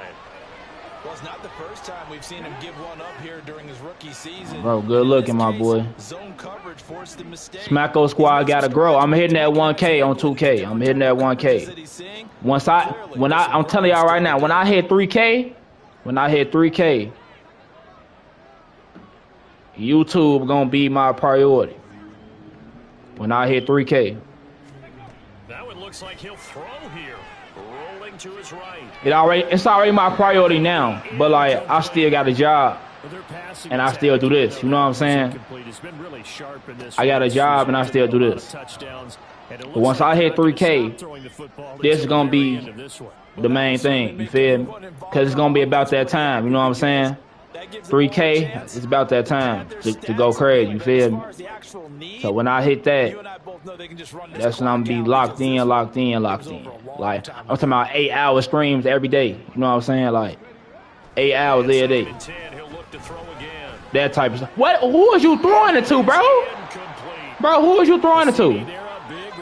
Well, it's not the first time we've seen him give one up here during his rookie season. Bro, good looking, my boy. Zone coverage forced the mistake. Smacko squad gotta grow. I'm hitting that 1K on 2K. I'm hitting that 1K. I'm telling y'all right now, when I hit 3K, YouTube gonna be my priority. When I hit 3K. That one looks like he'll throw here. Rolling to his right. It's already my priority now. But like I still got a job. And I still do this. You know what I'm saying? I got a job and I still do this. But once I hit 3K, this is gonna be the main thing. You feel me? Cause it's gonna be about that time. You know what I'm saying? 3K, it's about that time to go crazy. You feel me? So when I hit that, that's when I'm gonna be locked in. Like I'm talking about 8-hour streams every day. You know what I'm saying? Like 8 hours every day. That type of stuff. What? Who is you throwing it to, bro? Bro, who is you throwing it to?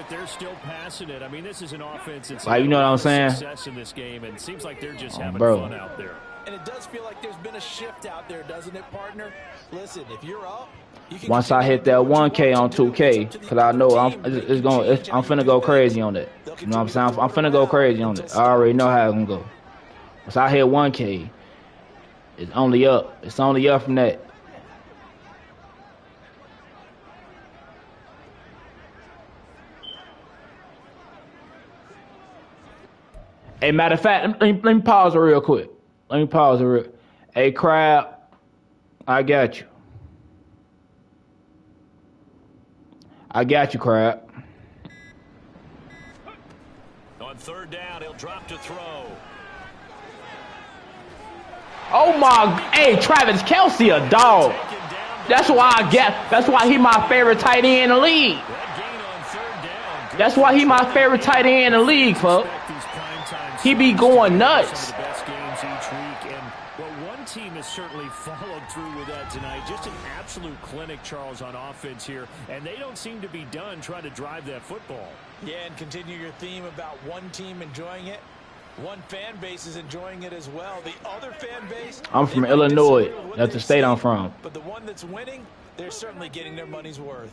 They're still passing it. I mean, this is an offense that's like, you know what I'm saying? Success in this game, and it seems like they're just having bro. Fun out there. And it does feel like the's been a shift out there, doesn't it, partner? Listen, if you're up, you can once I hit that 1K on 2K, because I know I'm finna go crazy on that. You know what I'm saying? I'm finna go crazy on it. I already know how it's gonna go. Once I hit 1K, it's only up. It's only up from that. Hey, matter of fact, let me pause it real quick. Hey, Crab, I got you. Crab. On third down, he'll drop to throw. Oh my! Hey, Travis Kelce, a dog. That's why he my favorite tight end in the league. That's why he my favorite tight end in the league, folks. He be going nuts. Some of the best games each week, and well, one team has certainly followed through with that tonight. Just an absolute clinic, Charles, on offense here, and they don't seem to be done trying to drive that football. Yeah, and continue your theme about one team enjoying it. One fan base is enjoying it as well. The other fan base... I'm from Illinois. That's the state I'm from. But the one that's winning, they're certainly getting their money's worth.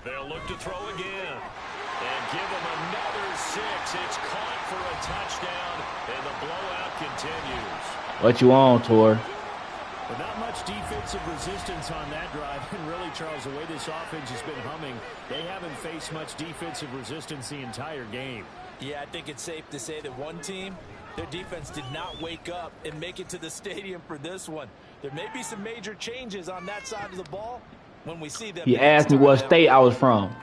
They'll look to throw again. And give him another 6. It's caught for a touchdown, and the blowout continues. What you on, Tor? But not much defensive resistance on that drive. And really, Charles, the way this offense has been humming, they haven't faced much defensive resistance the entire game. Yeah, I think it's safe to say that one team, their defense did not wake up and make it to the stadium for this one. There may be some major changes on that side of the ball when we see them. He asked me what state I was from.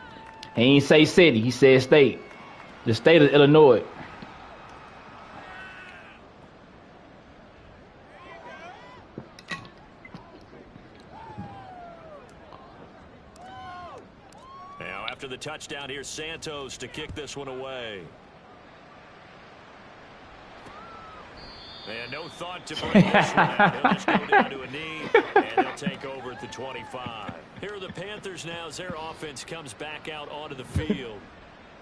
He ain't say city. He said state. The state of Illinois. Now, after the touchdown, here's Santos to kick this one away. And no thought to bring this one out. He'll just go down to a knee, and they'll take over at the 25. Here are the Panthers now as their offense comes back out onto the field.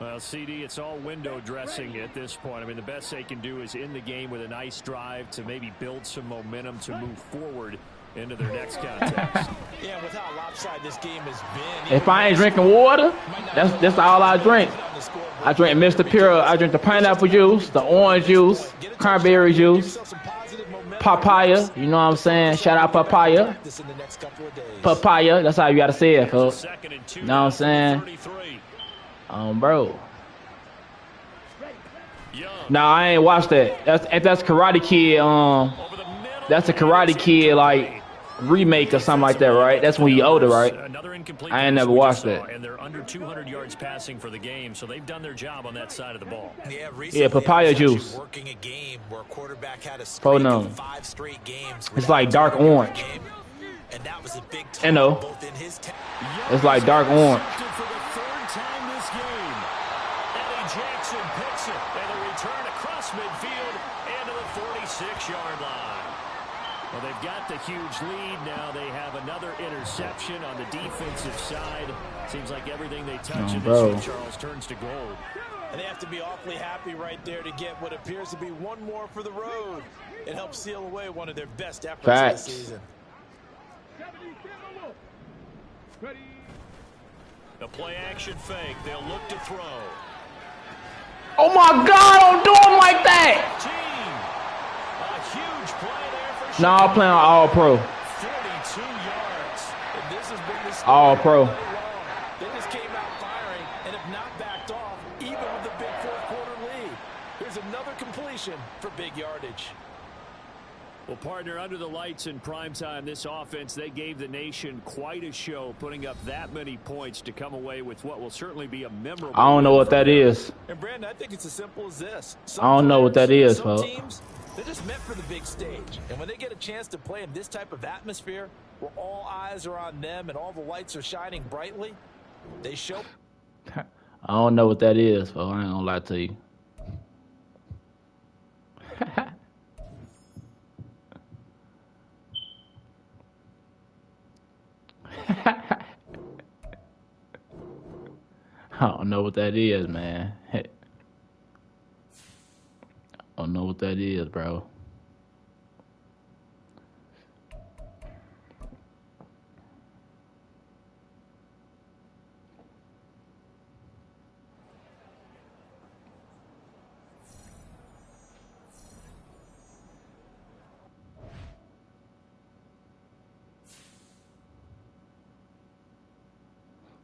Well, CD, it's all window dressing at this point. I mean, the best they can do is in the game with a nice drive to maybe build some momentum to move forward into their next contest. Yeah, with how lopsided this game has been. If I ain't drinking water, that's all I drink. I drink Mr. Pure. I drink the pineapple juice, the orange juice, cranberry juice, papaya. You know what I'm saying? Shout out papaya. Papaya. That's how you gotta say it, folks. You know what I'm saying? Bro. Nah, I ain't watched that. That's Karate Kid. That's a Karate Kid like remake or something like that, right? That's when he older, right? I ain't never watched that. And they're under 200 yards passing for the game, so they've done their job on that side of the ball. Yeah, papaya juice. Working a game where quarterback had a 5 straight games. It's like dark orange. And that was a big You time know, both in his it's like dark orange. For the third time this game. Eddie Jackson picks it. And a return across midfield and to the 46-yard line. Well, they've got the huge lead now. They have another interception on the defensive side. Seems like everything they touch in this one, Charles, turns to gold. And they have to be awfully happy right there to get what appears to be one more for the road. It helps seal away one of their best efforts of the season. The play-action fake. They'll look to throw. Oh, my God. Don't do him like that. A huge play there for No, I'm playing all pro. 42 yards. And this has been the story All pro. all along. They just came out firing and have not backed off, even with the big fourth-quarter lead. Here's another completion for big yardage. Well, partner, under the lights in primetime, this offense, they gave the nation quite a show, putting up that many points to come away with what will certainly be a memorable. I don't know what that is. And, Brandon, I think it's as simple as this. I don't know what that is, some folks. teams, they're just meant for the big stage. And when they get a chance to play in this type of atmosphere, where all eyes are on them and all the lights are shining brightly, they show. I don't know what that is, folks. I ain't gonna lie to you. I don't know what that is, man. I don't know what that is, bro.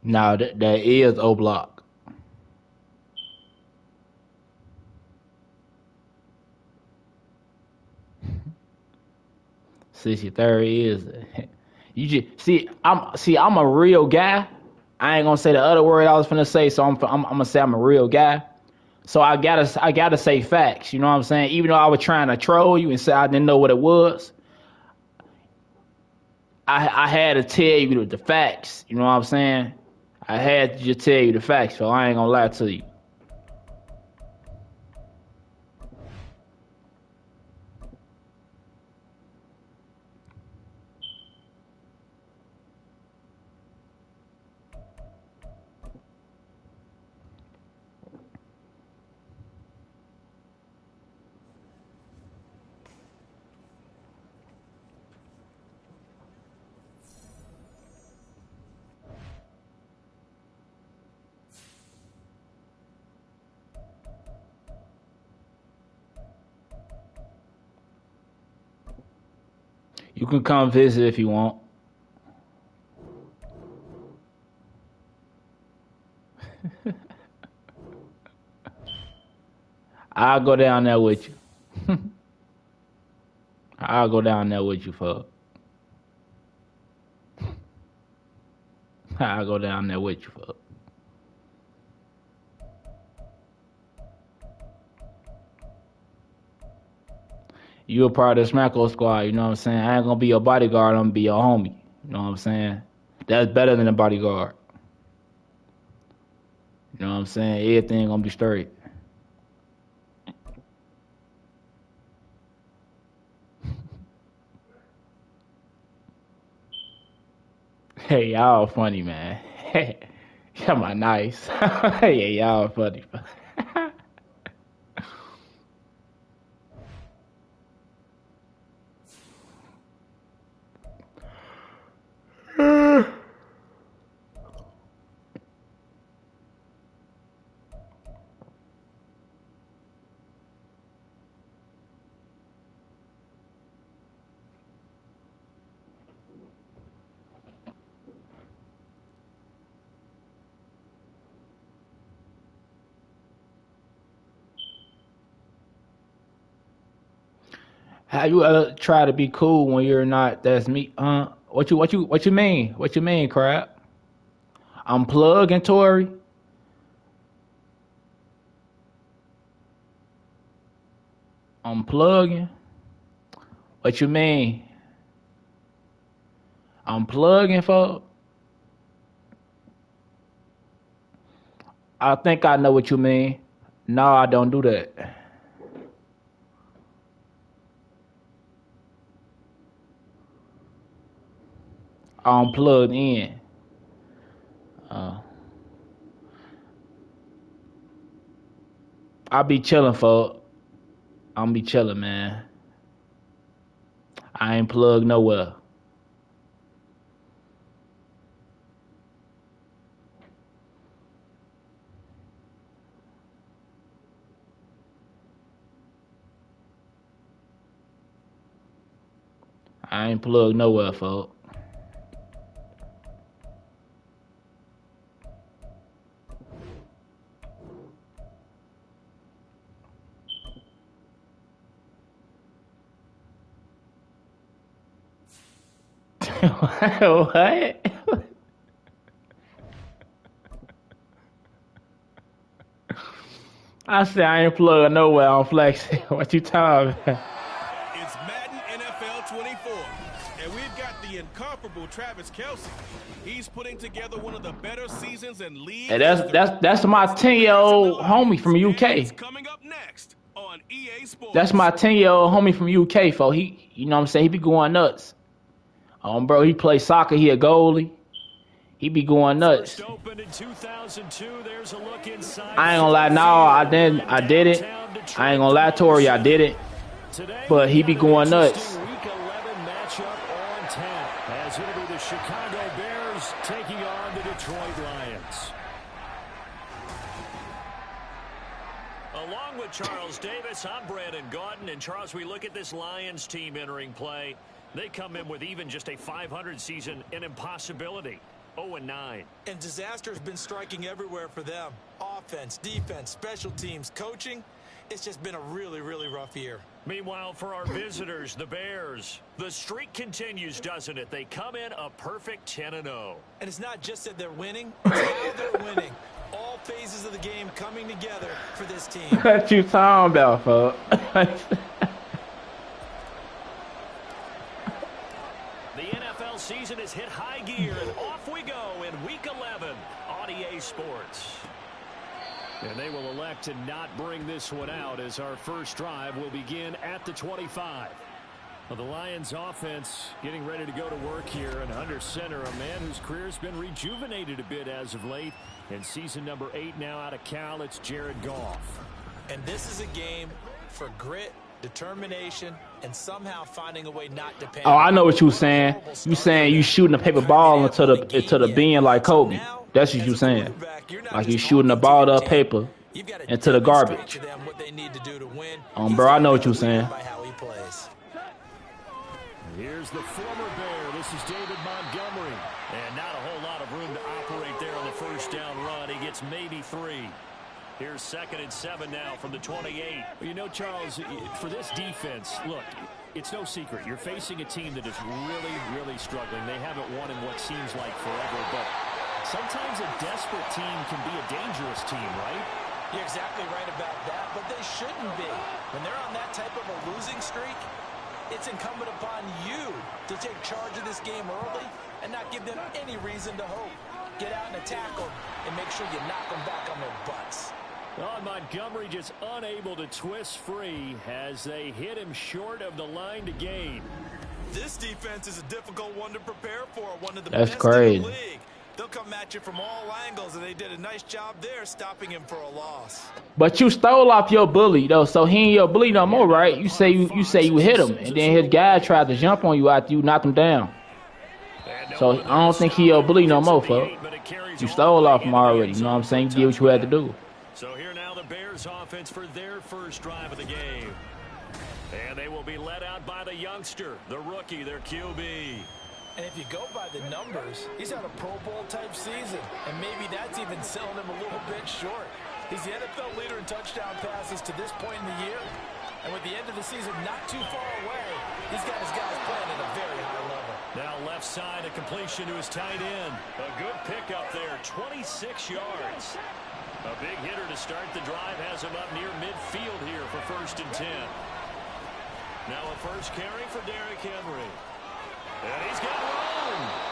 No, that is O-Block. $63 is. You just see. I'm a real guy. I ain't gonna say the other word I was finna say. So I'm gonna say I'm a real guy. So I gotta say facts. You know what I'm saying? Even though I was trying to troll you and say I didn't know what it was, I had to tell you the facts. You know what I'm saying? I had to just tell you the facts, so I ain't gonna lie to you. You can come visit if you want. I'll go down there with you. I'll go down there with you, fuck. I'll go down there with you, fuck. You a part of the Smacko squad, you know what I'm saying? I ain't gonna be your bodyguard, I'm gonna be your homie. You know what I'm saying? That's better than a bodyguard. You know what I'm saying? Everything gonna be straight. Hey, y'all funny, man. Hey, y'all are nice. Hey, y'all funny. How you try to be cool when you're not? That's me. What you mean? What you mean, crap? I'm plugging, Tori. I'm plugging. What you mean? I'm plugging, folks. I think I know what you mean. No, I don't do that. I'm plugged in. I be chilling, folks. I'm be chilling, man. I ain't plugged nowhere. I ain't plugged nowhere, folks. What? I said I ain't plugged nowhere on Flex. What you talking about? It's Madden NFL 24, and we've got the incomparable Travis Kelce. He's putting together one of the better seasons in league. Hey, that's my 10-year-old homie from UK. Coming up next on EA Sports. That's my 10-year-old homie from UK, folks. He, you know what I'm saying? He be going nuts. Bro, he play soccer. He a goalie. He be going nuts. Opened in 2002. There's a look inside. I ain't gonna lie. No, I didn't. I did it. I ain't gonna lie, Tori. I did it. But he be going nuts. Week 11 matchup on 10, as it'll be the Chicago Bears taking on the Detroit Lions. Along with Charles Davis, I'm Brandon Gaudin. And Charles, we look at this Lions team entering play. They come in with even just a 500 season, an impossibility. 0-9. And disaster has been striking everywhere for them. Offense, defense, special teams, coaching. It's just been a really, really rough year. Meanwhile, for our visitors, the Bears, the streak continues, doesn't it? They come in a perfect 10-0. And it's not just that they're winning, it's how they're winning. All phases of the game coming together for this team. What you talking about, folks? Season has hit high gear, and off we go in Week 11 on EA Sports. And they will elect to not bring this one out, as our first drive will begin at the 25. Well, the Lions offense getting ready to go to work here, and under center, a man whose career has been rejuvenated a bit as of late. In season number 8 now out of Cal, it's Jared Goff. And this is a game for grit, determination, and somehow finding a way not to panic. Oh, I know what you saying. You saying you shooting a paper ball into the bin like Kobe. That's what you saying. Like you shooting a ball of paper into the garbage. Bro, I know what you saying. Here's the former Bear. This is David Montgomery. And not a whole lot of room to operate there on the first down run. He gets maybe 3. Here's 2nd and 7 now from the 28. Well, you know, Charles, for this defense, look, it's no secret. You're facing a team that is really, really struggling. They haven't won in what seems like forever, but sometimes a desperate team can be a dangerous team, right? You're exactly right about that, but they shouldn't be. When they're on that type of a losing streak, it's incumbent upon you to take charge of this game early and not give them any reason to hope. Get out and attack them and make sure you knock them back on their butts. Well, Montgomery just unable to twist free as they hit him short of the line to gain. This defense is a difficult one to prepare for. One of the That's best crazy. in the league. They'll come at you from all angles, and they did a nice job there stopping him for a loss. But you stole off your bully though, so he ain't your bully no more, right? You say you hit him, and then his guy tried to jump on you after you knocked him down. So I don't think he your bully no more, folks. You stole off him already. You know what I'm saying? You did what you had to do. So here now the Bears offense for their first drive of the game. And they will be led out by the youngster, the rookie, their QB. And if you go by the numbers, he's had a Pro Bowl type season. And maybe that's even selling him a little bit short. He's the NFL leader in touchdown passes to this point in the year. And with the end of the season not too far away, he's got his guys playing at a very high level. Now left side, a completion to his tight end. A good pickup there, 26 yards. A big hitter to start the drive has him up near midfield here for 1st and 10. Now a first carry for Derrick Henry. And he's got room.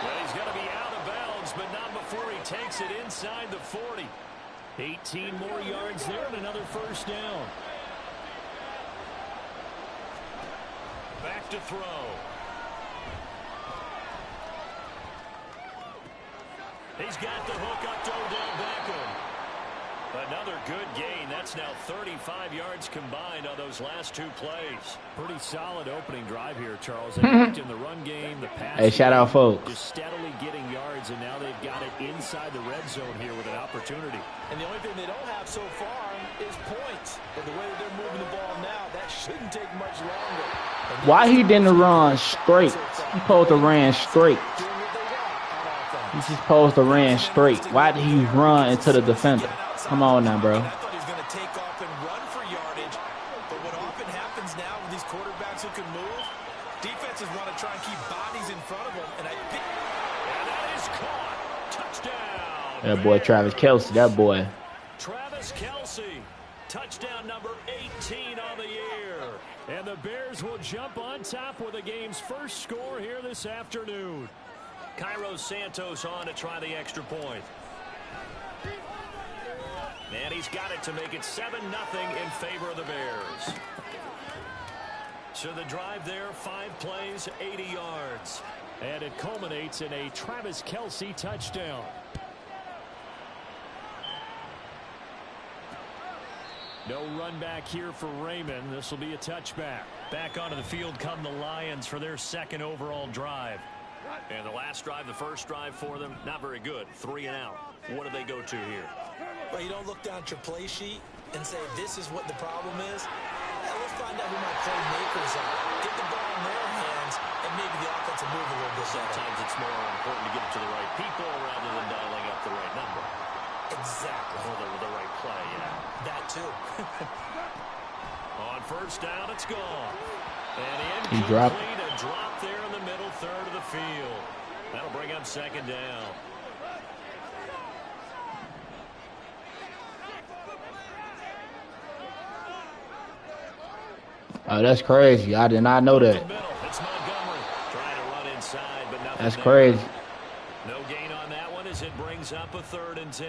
Well, he's going to be out of bounds, but not before he takes it inside the 40. 18 more yards there and another first down. Back to throw. He's got the hook up to Odell Beckham. Another good gain. That's now 35 yards combined on those last two plays. Pretty solid opening drive here, Charles. They worked in the run game, the pass. Hey, shout out, folks. Just steadily getting yards, and now they've got it inside the red zone here with an opportunity. And the only thing they don't have so far is points. And the way that they're moving the ball now, that shouldn't take much longer. Why he didn't run straight? He supposed to ran straight. He's supposed to ran straight. Why did he run into the defender? Come on now, bro. I thought he was going to take off and run for yardage. But what often happens now with these quarterbacks who can move, defenses want to try and keep bodies in front of them. And I think that is caught. Touchdown. That boy Travis Kelce, that boy. Travis Kelce. Touchdown number 18 on the year. And the Bears will jump on top with the game's first score here this afternoon. Cairo Santos on to try the extra point. And he's got it to make it 7-0 in favor of the Bears. So the drive there, 5 plays, 80 yards. And it culminates in a Travis Kelce touchdown. No run back here for Raymond. This will be a touchback. Back onto the field come the Lions for their second overall drive. And the last drive, the first drive for them, not very good. 3 and out. What do they go to here? Well, you don't look down at your play sheet and say, this is what the problem is. Let's find out who my playmakers are. Get the ball in their hands, and maybe the offense will move a little bit better. Sometimes it's more important to get it to the right people rather than dialing up the right number. Exactly. Or the right play, yeah. That too. On first down, it's gone. And he dropped. A drop there in the middle third of the field. That'll bring up second down. Oh, that's crazy. I did not know that. It's Montgomery trying to run inside, but nothing. That's crazy. No gain on that one as it brings up a 3rd and 10.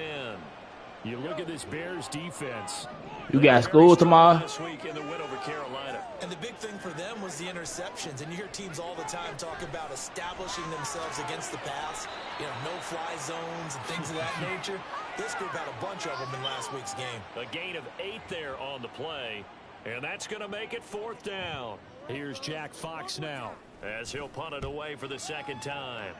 You look at this Bears defense. You got school tomorrow? This week in the win over Carolina. And the big thing for them was the interceptions. And you hear teams all the time talk about establishing themselves against the pass. You know, no-fly zones and things of that nature. This group had a bunch of them in last week's game. A gain of 8 there on the play. And that's going to make it 4th down. Here's Jack Fox now as he'll punt it away for the second time.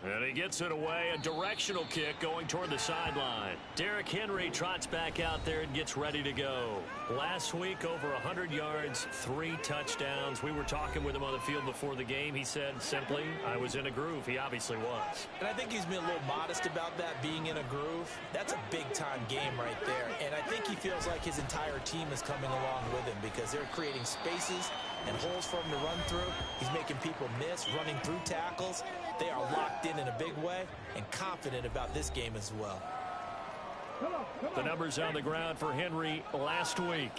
And he gets it away, a directional kick going toward the sideline. Derrick Henry trots back out there and gets ready to go. Last week, over 100 yards, 3 touchdowns. We were talking with him on the field before the game. He said simply, I was in a groove. He obviously was. And I think he's been a little modest about that, being in a groove. That's a big-time game right there. And I think he feels like his entire team is coming along with him because they're creating spaces and holes for him to run through. He's making people miss, running through tackles. They are locked in a big way and confident about this game as well. The numbers on the ground for Henry last week.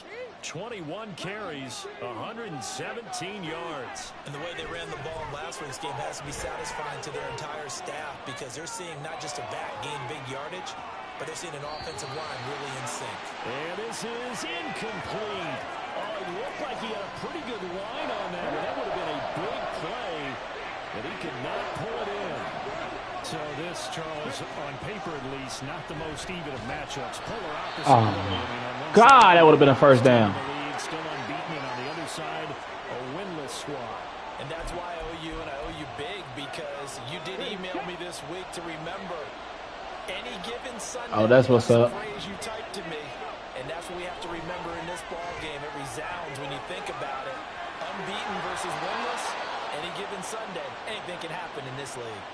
21 carries, 117 yards. And the way they ran the ball in last week's game has to be satisfying to their entire staff because they're seeing not just a back gain big yardage, but they're seeing an offensive line really in sync. And this is incomplete. Oh, it looked like he had a pretty good line on that, and that would have been a big play, but he could not pull it in. So this, Charles, on paper at least, not the most even of matchups. Polar opposite. Oh, God, that would have been a first down. Still unbeaten, and on the other side, a winless squad. And that's why I owe you, and I owe you big, because you did email me this week to remember any given Sunday. Oh, that's what's up. Phrase you typed to me, and that's what we have to remember in this ball game. It resounds when you think about it. Unbeaten versus winless, any given Sunday. Anything can happen in this league.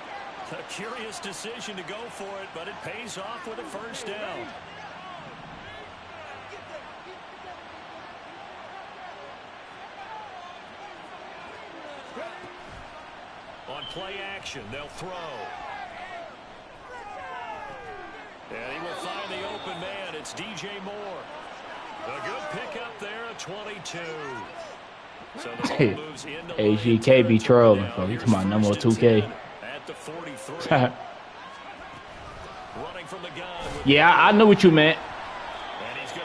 A curious decision to go for it, but it pays off with a first down. On play action, they'll throw. And he will find the open man. It's DJ Moore. A good pickup there at 22. So the ball moves into AGK be trolling, bro. You talking about number 2K. At at the 43. Running from the gun. Yeah, I knew what you meant.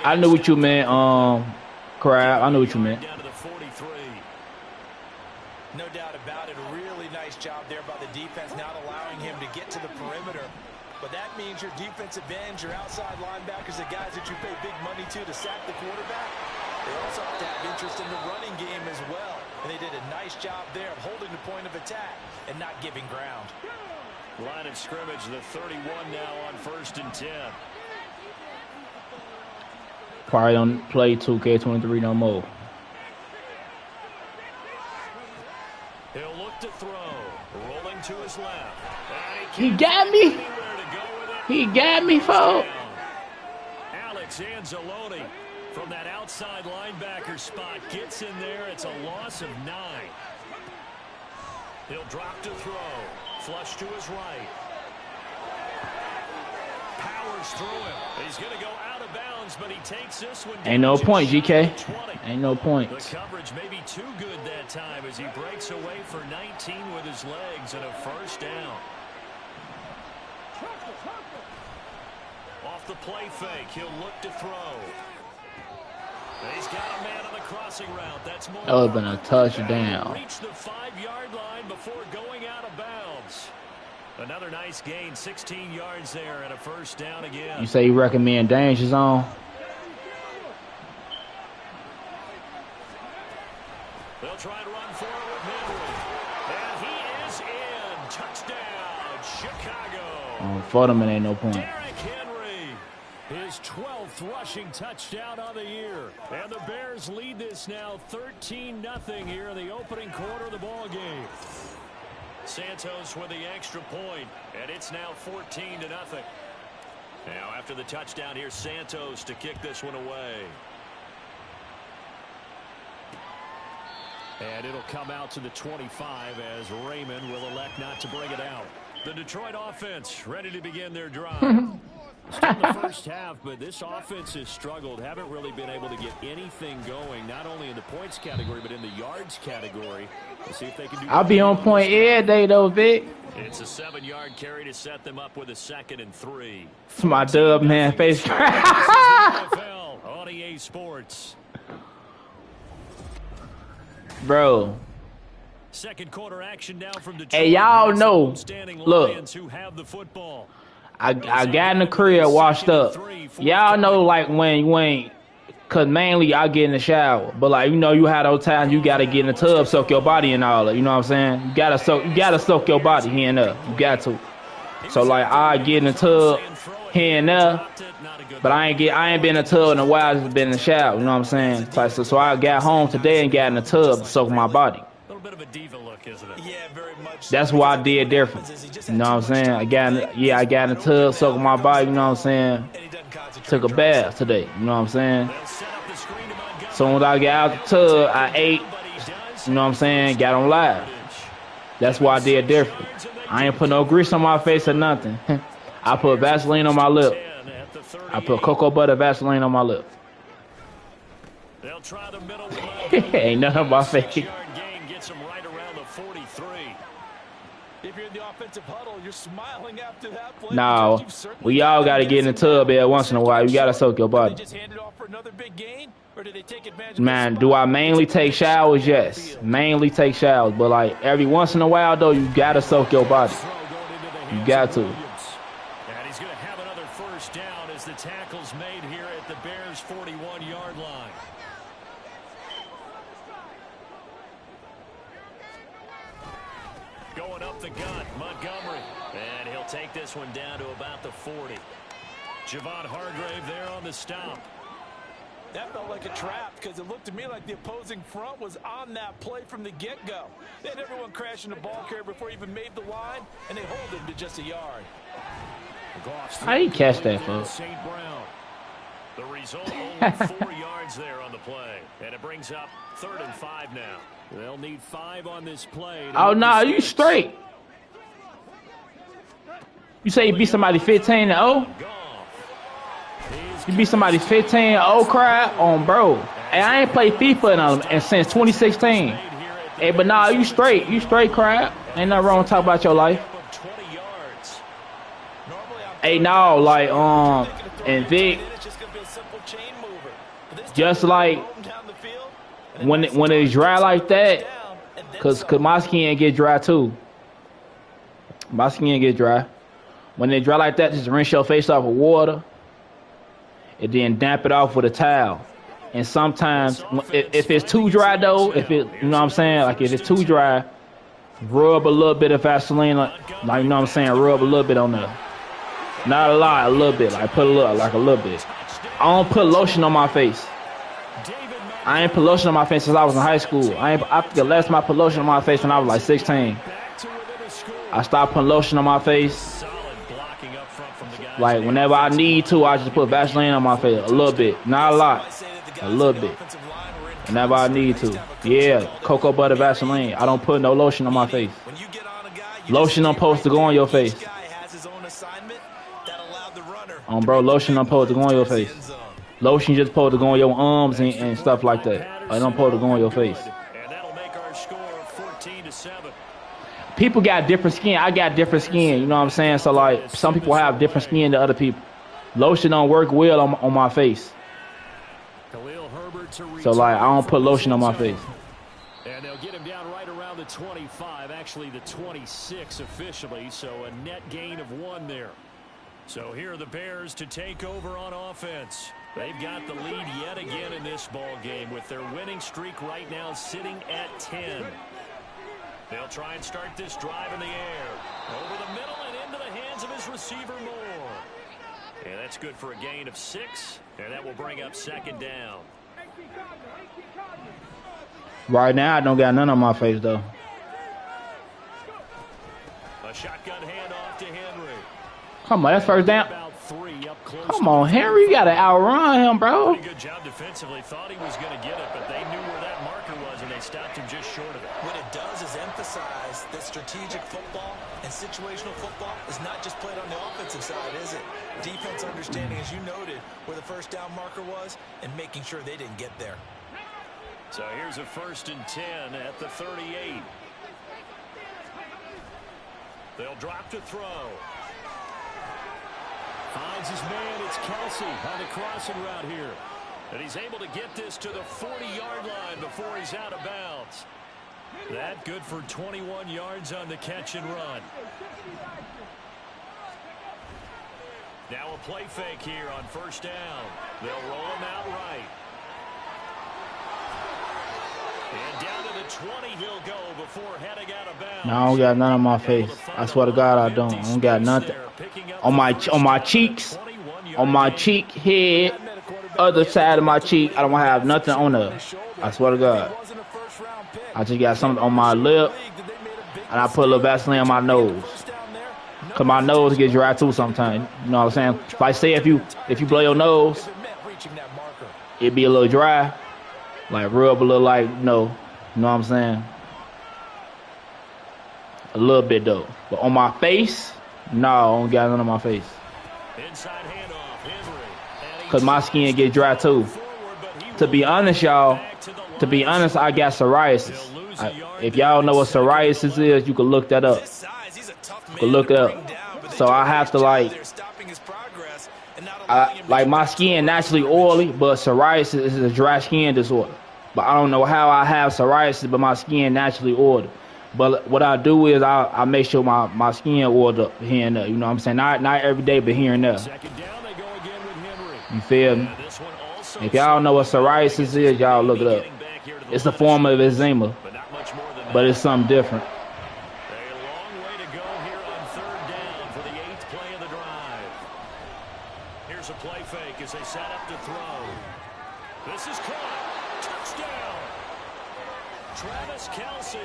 I knew what you meant, Crab. I knew what you meant. Down to the 43. No doubt about it. A really nice job there by the defense, not allowing him to get to the perimeter. But that means your defensive ends, your outside linebackers, the guys that you pay big money to sack the quarterback, they also have to have interest in the running game as well. And they did a nice job there of holding the point of attack and not giving ground. Line of scrimmage, the 31 now on 1st and 10. Probably don't play 2K23 no more. He'll look to throw. Rolling to his left. He got me. He got me, folks. Alex Anzalone from that outside linebacker spot gets in there. It's a loss of 9. He'll drop to throw. Flush to his right. Powers through him. He's going to go out of bounds, but he takes this one. Ain't no point, GK. Ain't no point. The coverage may be too good that time as he breaks away for 19 with his legs and a first down. Off the play fake, he'll look to throw. He's got a man on the crossing route. That's more. That would have been a touchdown. Reach the 5-yard line before going out of bounds. Another nice gain, 16 yards there and a first down again. You say you recommend danger zone? They'll try to run forward with Henry. And he is in. Touchdown, Chicago. For them, it ain't no point. Derrick Henry, his 12th rushing touchdown of the year. And the Bears lead this now 13-0 here in the opening quarter of the ball game. Santos with the extra point, and it's now 14-0. Now after the touchdown, here's Santos to kick this one away. And it'll come out to the 25 as Raymond will elect not to bring it out. The Detroit offense ready to begin their drive. Still in the first half, but this offense has struggled. Haven't really been able to get anything going, not only in the points category, but in the yards category. We'll see if they can do. I'll be on point every day, though, Vic. It's a 7-yard carry to set them up with a 2nd and 3. It's my dub, man. Face. NFL on EA Sports. Bro. Second quarter action now from Detroit. Hey, y'all know. Look. Who have the football. I got in the crib, washed up. Y'all know, like, when you ain't, because mainly I get in the shower. But, like, you know, you have those times you got to get in the tub, soak your body and all that. You know what I'm saying? You got to soak your body here and there. You got to. So, like, I get in the tub here and there. But I ain't been in the tub in a while. I just been in the shower. You know what I'm saying? So I got home today and got in the tub to soak my body. A little bit of a diva look, isn't it? Yeah, very much. That's why I did different. You know what I'm saying? I got in the tub, soaked my body, you know what I'm saying? Took a bath today, you know what I'm saying? So when I got out the tub, I ate, you know what I'm saying? Got on live. That's why I did different. I ain't put no grease on my face or nothing. I put Vaseline on my lip. I put cocoa butter Vaseline on my lip. Ain't nothing on my face. If you're in the offensive huddle, you're smiling after that play. No, we all got to get in the tub every once in a while. You got to soak your body. Just hand it off for another big gain, or did they take advantage? Man, do I mainly take showers? Yes, mainly take showers. But like every once in a while, though, you got to soak your body. You got to. And he's going to have another first down as the tackle's made here at the Bears' 41-yard line. Going up the gut, Montgomery. And he'll take this one down to about the 40. Javon Hargrave there on the stop. That felt like a trap because it looked to me like the opposing front was on that play from the get-go. They had everyone crashing the ball carrier before he even made the line, and they hold him to just a yard. How do you catch that, folks? St. Brown. The result, only 4 yards there on the play. And it brings up 3rd and 5 now. They'll need 5 on this play. Oh, no, you straight. You say you beat somebody 15-0? You beat somebody 15-0, crap on, bro. Hey, I ain't played FIFA since 2016. Hey, but nah, you straight, crap. Ain't nothing wrong with talking about your life. Hey, no, like and Vic, just like when it's dry like that, cause my skin get dry too. My skin get dry. When it dry like that, just rinse your face off with water, and then damp it off with a towel. And sometimes, if it's too dry though, if it, you know what I'm saying, like if it's too dry, rub a little bit of Vaseline, like you know what I'm saying, rub a little bit on there. Not a lot, a little bit, like put a little bit. I don't put lotion on my face. I ain't put lotion on my face since I was in high school. I think the last time I put lotion on my face when I was like 16. I stopped putting lotion on my face. Like whenever I need to, I just put Vaseline on my face, a little bit, not a lot, a little bit. Whenever I need to, yeah, cocoa butter Vaseline. I don't put no lotion on my face. Lotion don't supposed to go on your face. Bro, lotion don't supposed to go on your face. Lotion just supposed to go on your arms and stuff like that. It don't supposed to go on your face. People got different skin. I got different skin. You know what I'm saying? So like, some people have different skin than other people. Lotion don't work well on my face. So like, I don't put lotion on my face. And they'll get him down right around the 25, actually the 26 officially. So a net gain of 1 there. So here are the Bears to take over on offense. They've got the lead yet again in this ball game with their winning streak right now sitting at 10. They'll try and start this drive in the air. Over the middle and into the hands of his receiver Moore. And that's good for a gain of 6. And that will bring up 2nd down. Right now, I don't got none on my face, though. A shotgun handoff to Henry. Come on, that's first down. Come on, Henry, you got to outrun him, bro. Pretty good job defensively. Thought he was going to get it, but they knew where that marker was, and they stopped him just short of it. What it does is emphasize that strategic football and situational football is not just played on the offensive side, is it? Defense understanding, as you noted, where the first down marker was and making sure they didn't get there. So here's a 1st and 10 at the 38. They'll drop to throw. Finds his man. It's Kelsey on the crossing route here. And he's able to get this to the 40-yard line before he's out of bounds. That good for 21 yards on the catch and run. Now a play fake here on 1st down. They'll roll him out right. And down to the 20 he'll go before heading out of bounds. No, I don't got none on my face. I swear to God, I don't. I don't got nothing. On my cheeks, on my cheek, head, other side of my cheek, I don't have nothing on there. I swear to God. I just got something on my lip, and I put a little Vaseline on my nose. Cause my nose gets dry too sometimes. You know what I'm saying? Like say if you blow your nose, it be a little dry. Like rub a little, like you know what I'm saying? A little bit though. But on my face, no, I don't got none on my face. Cause my skin get dry too. To be honest, y'all, I got psoriasis. If y'all know what psoriasis is, you can look that up. You can look it up. So I have to like my skin naturally oily, but psoriasis is a dry skin disorder. But I don't know how I have psoriasis, but my skin naturally oily. But what I do is I make sure my skin oiled up here and there. You know what I'm saying? Not every day, but here and there. You feel me? If y'all know what psoriasis is, y'all look it up. It's a form of eczema, but it's something different. A long way to go here on 3rd down for the 8th play of the drive. Here's a play fake as they set up to throw. This is caught. Touchdown. Travis Kelsey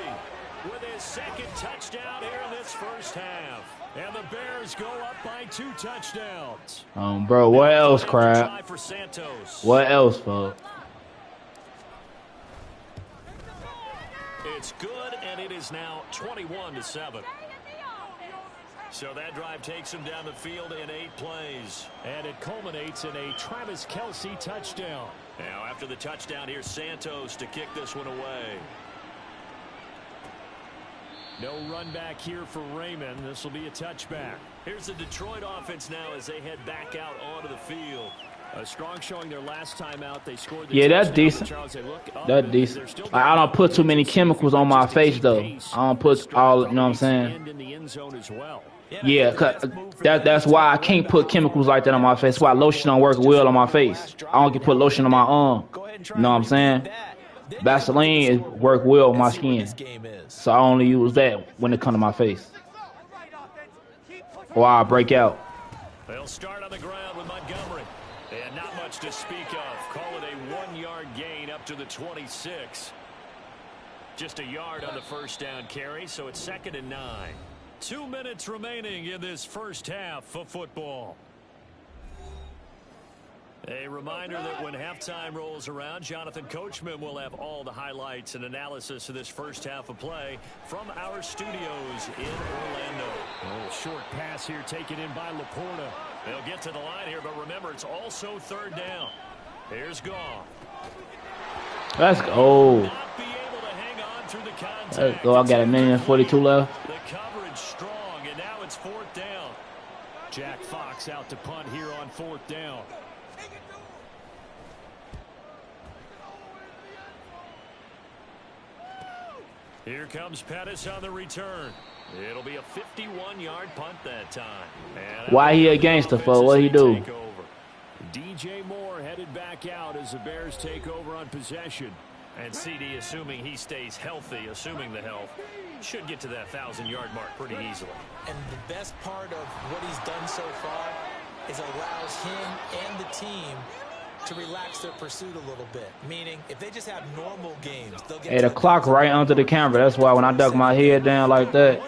with his 2nd touchdown here in this first half. And the Bears go up by 2 touchdowns. Bro, what else, crap? What else, folks? It's good, and it is now 21-7. So that drive takes him down the field in 8 plays. And it culminates in a Travis Kelsey touchdown. Now after the touchdown, here's Santos to kick this one away. No run back here for Raymond. This will be a touchback. Here's the Detroit offense now as they head back out onto the field. A strong showing their last time out. They scored the that's decent. That's decent. Like, I don't put too many chemicals on my face though. I don't put all, you know what I'm saying? Yeah, that's why I can't put chemicals like that on my face. That's why lotion don't work well on my face. I don't can put lotion on my arm. You know what I'm saying? Vaseline work well on my skin. So I only use that when it comes to my face. Or I break out. They'll start on the ground with Montgomery. And not much to speak of. Call it a 1-yard gain up to the 26. Just a yard on the first down carry, so it's 2nd and 9. 2 minutes remaining in this first half of football. A reminder that when halftime rolls around, Jonathan Coachman will have all the highlights and analysis of this first half of play from our studios in Orlando. A little short pass here taken in by Laporta. They'll get to the line here, but remember, it's also 3rd down. Here's Goff. Let's go. Not be able to hang on through the contact. Let's go. I got a minute and 42 left. The coverage strong, and now it's 4th down. Jack Fox out to punt here on 4th down. Here comes Pettis on the return. It'll be a 51-yard punt that time. And why he against the foe? What he do? DJ Moore headed back out as the Bears take over on possession. And CD, assuming he stays healthy, assuming the health, should get to that 1,000-yard mark pretty easily. And the best part of what he's done so far is allows him and the team to relax their pursuit a little bit. Meaning, if they just have normal games, they'll get the clock right under the camera. That's why when I duck my head down like that,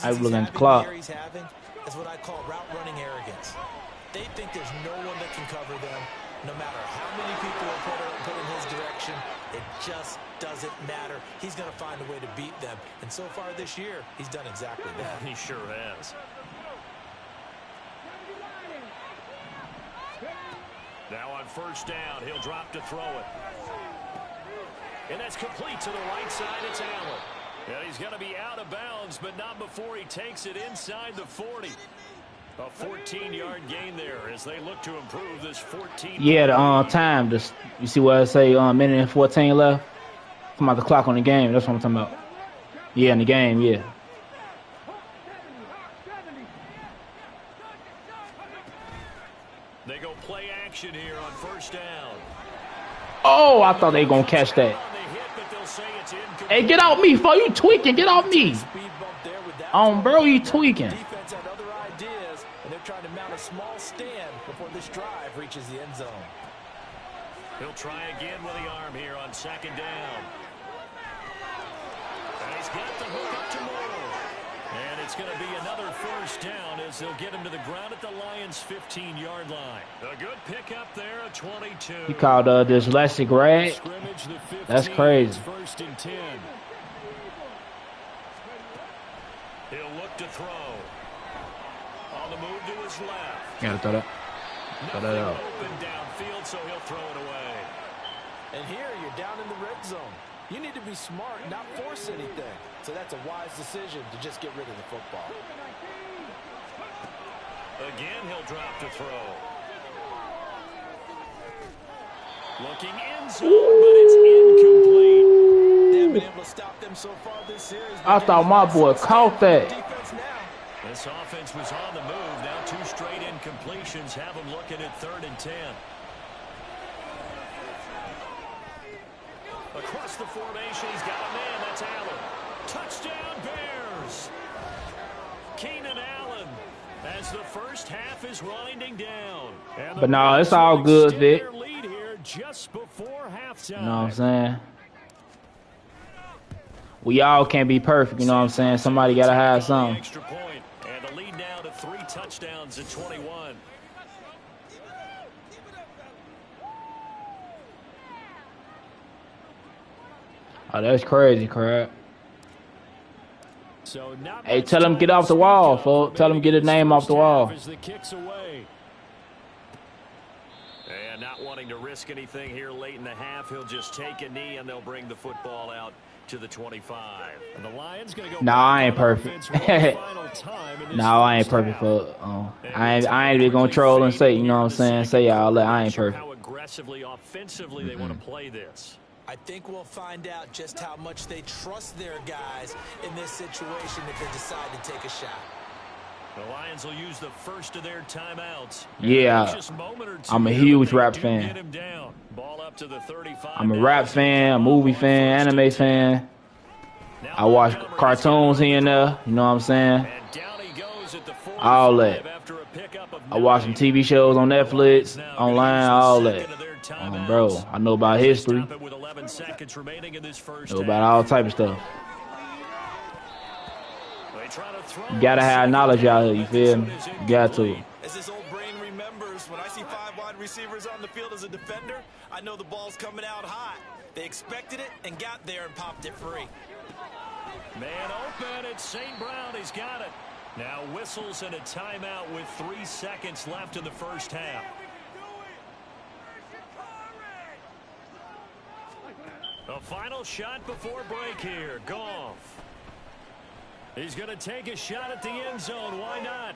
I was looking at the clock. Is what I call route running arrogance. They think there's no one that can cover them, no matter how many people are put in his direction. It just doesn't matter. He's going to find a way to beat them. And so far this year, he's done exactly that. He sure has. Now on 1st down, he'll drop to throw it. And that's complete to the right side. It's Allen. Yeah, he's going to be out of bounds, but not before he takes it inside the 40. A 14-yard gain there as they look to improve this 14. Yeah, the time. Just, you see what I say? Minute and 14 left. Come out the clock on the game. That's what I'm talking about. Yeah, in the game. Yeah. They go play action here on 1st down. Oh, I thought they gonna catch that. Hey, get off me, fool! You tweaking? Get off me! Bro, you tweaking? Defense had other ideas, and they're trying to mount a small stand before this drive reaches the end zone. He'll try again with the arm here on 2nd down. And he's got the hook up to Moore. And it's going to be another 1st down as they'll get him to the ground at the Lions' 15-yard line. A good pickup there, a 22. He called dyslexic rag. That's crazy. 1st and 10. He'll look to throw. On the move to his left. Gotta throw that. Throw that out. Open downfield, so he'll throw it away. And here you're down in the red zone. You need to be smart, not force anything. So that's a wise decision to just get rid of the football. Again, he'll drop to throw. Looking in zone, but it's incomplete. They haven't been able to stop them so far this series. I thought my boy caught that. This offense was on the move. Now 2 straight incompletions have them looking at 3rd and 10. Across the formation, he's got a man. That's Allen. Touchdown, Bears. Keenan Allen as the first half is winding down. But no, it's all good, Vic. Just before halftime. You know what I'm saying? We all can't be perfect, you know what I'm saying? Somebody got to have something. Extra point, and the lead now to 3 touchdowns at 21. Oh, that's crazy, crap. So hey, tell him get off the wall, folks. Tell him get his name off the wall. And not wanting to risk anything here late in the half, he'll just take a knee and they'll bring the football out to the 25. And the Lions going to go. No, I ain't perfect. No, I ain't perfect for. I ain't even gonna troll and say, you know what I'm saying? Say all that. I ain't perfect. How aggressively, offensively they want to play this. I think we'll find out just how much they trust their guys in this situation if they decide to take a shot. The Lions will use the first of their timeouts. Yeah, I'm a huge rap fan. I'm a rap fan, a movie fan, anime fan. I watch cartoons here and there, you know what I'm saying? All that. I watch some TV shows on Netflix, online, all that. Bro, I know about history. Know about all type of stuff. You gotta have knowledge out here, you feel me? You got to. As this old brain remembers, when I see 5 wide receivers on the field as a defender, I know the ball's coming out hot. They expected it and got there and popped it free. Man open, it's St. Brown, he's got it. Now whistles and a timeout with 3 seconds left in the first half. A final shot before break here, Goff. He's going to take a shot at the end zone. Why not?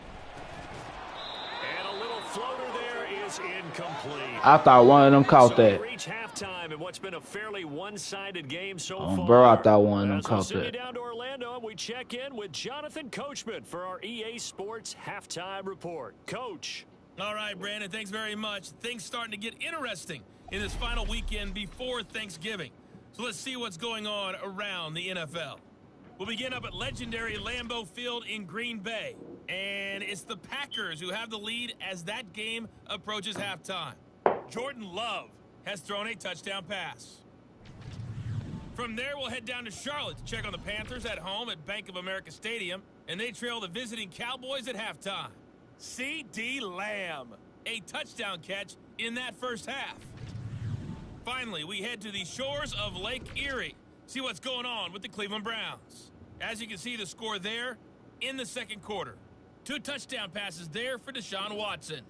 And a little floater there is incomplete. I thought one of them caught that. Reach halftime in what's been a fairly one-sided game so far. Bro, I thought one of them caught that. Down to Orlando, and we check in with Jonathan Coachman for our EA Sports halftime report. Coach. All right, Brandon, thanks very much. Things starting to get interesting in this final weekend before Thanksgiving. So let's see what's going on around the NFL. We'll begin up at legendary Lambeau Field in Green Bay. And it's the Packers who have the lead as that game approaches halftime. Jordan Love has thrown a touchdown pass. From there, we'll head down to Charlotte to check on the Panthers at home at Bank of America Stadium. And they trail the visiting Cowboys at halftime. C.D. Lamb, a touchdown catch in that first half. Finally, we head to the shores of Lake Erie. See what's going on with the Cleveland Browns. As you can see, the score there in the second quarter. 2 touchdown passes there for Deshaun Watson.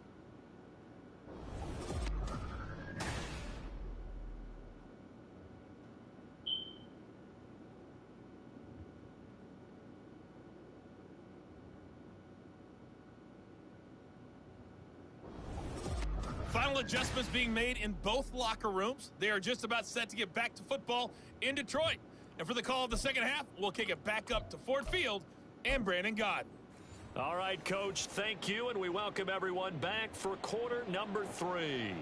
Final adjustments being made in both locker rooms. They are just about set to get back to football in Detroit. And for the call of the second half, we'll kick it back up to Ford Field and Brandon Godden. All right, Coach, thank you, and we welcome everyone back for quarter number 3.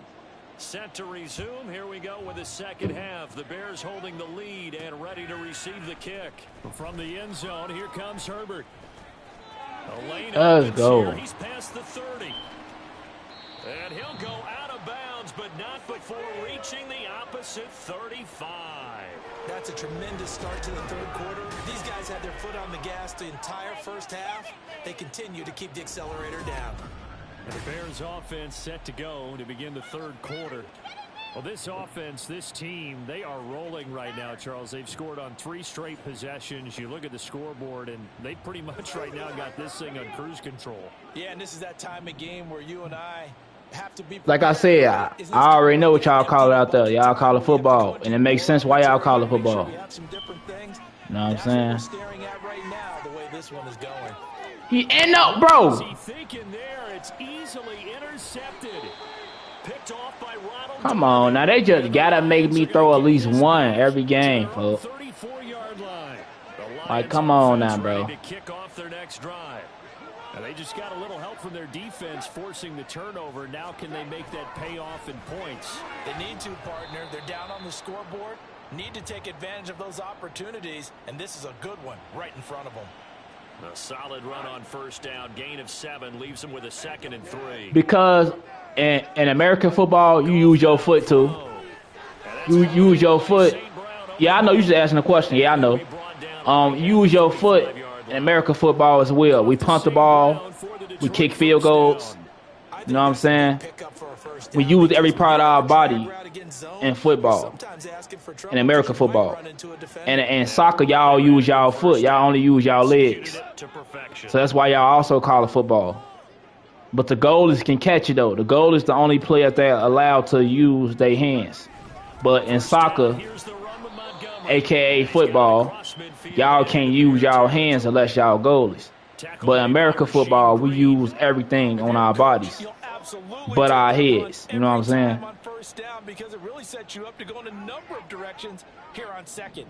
Set to resume. Here we go with the second half. The Bears holding the lead and ready to receive the kick. From the end zone, here comes Herbert. Let's go. He's past the 30. And he'll go out of bounds, but not before reaching the opposite 35. That's a tremendous start to the third quarter. These guys had their foot on the gas the entire first half. They continue to keep the accelerator down. And the Bears offense set to go to begin the third quarter. Well, this offense, this team, they are rolling right now, Charles. They've scored on 3 straight possessions. You look at the scoreboard, and they pretty much right now got this thing on cruise control. Yeah, and this is that time of game where you and I have to be prepared. Like I said, I already know what y'all call it out there. Y'all call it football, and it makes sense why y'all call it football. You know what I'm saying? Staring at right now the way this one is going. He end up, bro. He thinking there, it's easily intercepted. Picked off by Ronald. Come on, now they just gotta make me throw at least one every game, folks. 34-yard line. Like, come on now, bro. To kick off their next drive. And they just got a little help from their defense forcing the turnover. Now can they make that pay off in points? They need to, partner. They're down on the scoreboard. Need to take advantage of those opportunities, and this is a good one right in front of them. A solid run on first down. Gain of 7 leaves them with a 2nd and 3. Because in American football, you use your foot too. You use your foot. Yeah, I know. You just asking a question. Yeah, I know. Use your foot in American football as well. We punt the ball. We kick field goals. You know what I'm saying? We use every part of our body in football, in American football. And in soccer, y'all use y'all foot. Y'all only use y'all legs. So that's why y'all also call it football. But the goalies can catch it, though. The goal is the only player that are allowed to use their hands. But in soccer, aka football, y'all can't use y'all hands unless y'all goalies. But in American football, we use everything on our bodies, but our heads. You know what I'm saying? Because it really sets you up to go in a number of directions here on second.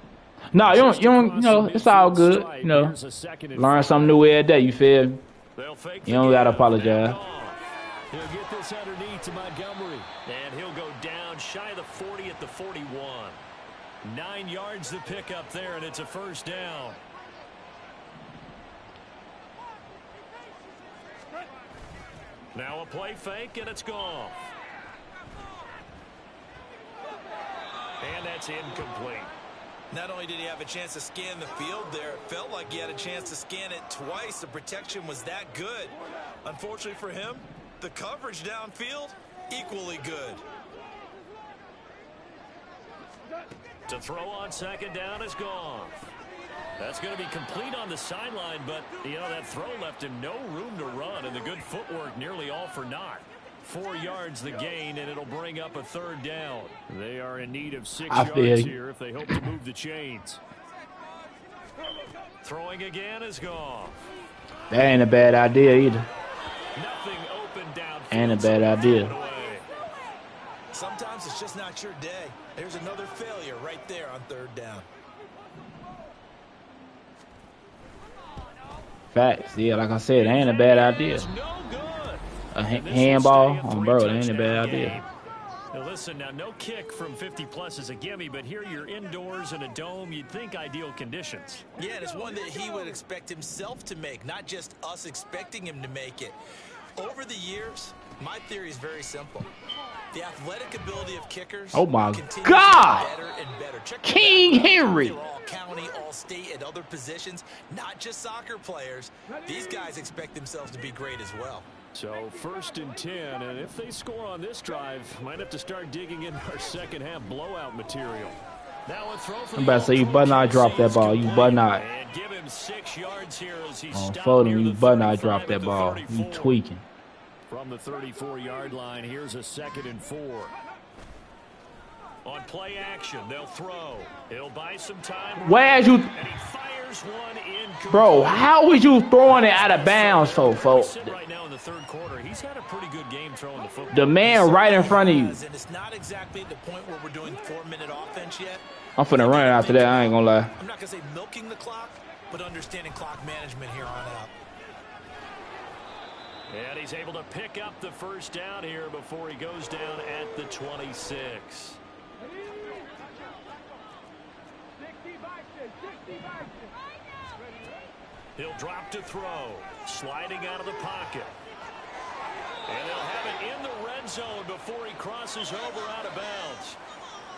No, you don't, it's all good. Learn something new every day, you feel me? You don't gotta apologize. He'll get this underneath to Montgomery, and he'll go down shy of the 40 at the 41. 9 yards to pick up there, and it's a first down. Now a play fake, and it's gone. And that's incomplete. Not only did he have a chance to scan the field there, it felt like he had a chance to scan it twice. The protection was that good. Unfortunately for him, the coverage downfield, equally good. To throw on second down is gone. That's going to be complete on the sideline, but, that throw left him no room to run, and the good footwork nearly all for naught. 4 yards the gain, and it'll bring up a third down. They are in need of 6 yards here if they hope to move the chains. Throwing again is gone. That ain't a bad idea either. Nothing open down. Ain't a bad idea. Sometimes it's just not your day. There's another failure right there on third down. Facts. Yeah, like I said, it ain't a bad idea. A handball on bro, that ain't a bad idea. Now listen, now no kick from 50 plus is a gimme, but here you're indoors in a dome. You'd think ideal conditions. Yeah, and it's one that he would expect himself to make, not just us expecting him to make it. Over the years, my theory is very simple. The athletic ability of kickers. Oh my God! Better and better. King Henry. All county, all state, and other positions, not just soccer players. These guys expect themselves to be great as well. So 1st and 10, and if they score on this drive, might have to start digging in our second half blowout material. Now a throw for I'm about to say, you better not drop that ball. You better not. And give him 6 yards here as he Foden, you better not drop that ball. You tweaking. From the 34-yard line, here's a 2nd and 4. On play action, they'll throw. He'll buy some time. Where's you? And he fires one in. Bro, how was you throwing it out of bounds, folks? Right now in the third quarter, he's had a pretty good game throwing the football. The man right in front of you. And it's not exactly the point where we're doing 4-minute offense yet. I'm finna run it after that. I ain't gonna lie. I'm not gonna say milking the clock, but understanding clock management here on out. And he's able to pick up the first down here before he goes down at the 26. He'll drop to throw, sliding out of the pocket. And they'll have it in the red zone before he crosses over out of bounds.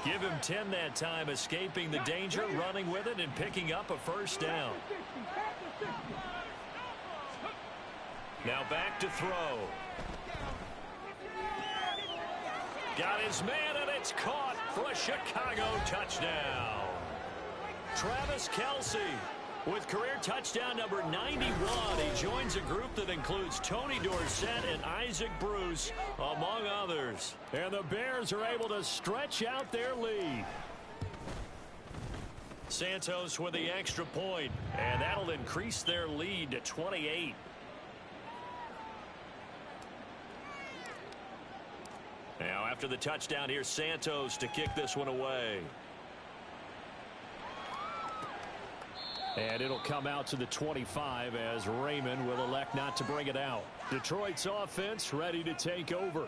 Give him 10 that time, escaping the danger, running with it, and picking up a first down. Now back to throw. Got his man, and it's caught for a Chicago touchdown. Travis Kelce with career touchdown number 91. He joins a group that includes Tony Dorsett and Isaac Bruce, among others. And the Bears are able to stretch out their lead. Santos with the extra point, and that'll increase their lead to 28. Now after the touchdown, here's Santos to kick this one away. And it'll come out to the 25 as Raymond will elect not to bring it out. Detroit's offense ready to take over.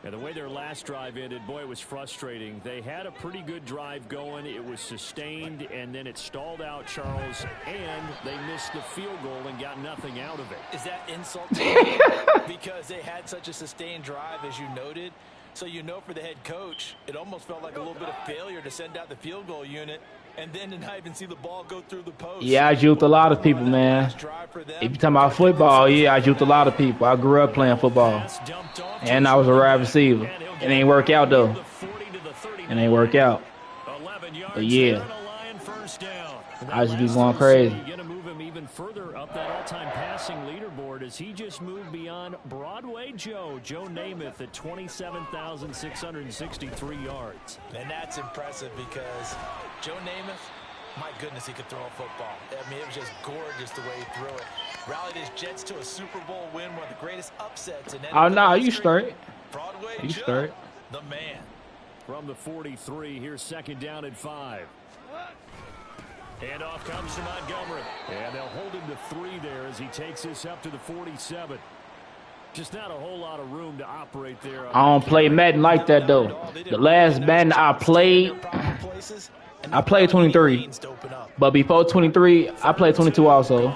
And the way their last drive ended, boy, it was frustrating. They had a pretty good drive going. It was sustained, and then it stalled out, Charles, and they missed the field goal and got nothing out of it. Is that insult to them? Because they had such a sustained drive, as you noted. So you know for the head coach, it almost felt like a little bit of failure to send out the field goal unit and then to not even see the ball go through the post. Yeah, I juked a lot of people, man. If you're talking about football, yeah, I juked a lot of people. I grew up playing football. And I was a wide receiver. It ain't work out, though. It ain't work out. But, yeah. I just be going crazy. even further up that all-time passing leaderboard as he just moved beyond Broadway Joe Namath at 27,663 yards. And that's impressive because Joe Namath, my goodness, he could throw a football. I mean, it was just gorgeous the way he threw it. Rallied his Jets to a Super Bowl win, one of the greatest upsets in NFL Oh, no, you history. straight. Broadway You Joe, straight. the man. From the 43, here's second down at 5. And off comes to Montgomery. And they'll hold him to 3 there as he takes this up to the 47. Just not a whole lot of room to operate there. I don't play Madden like that, though. The last Madden I played 23. But before 23, I played 22 also.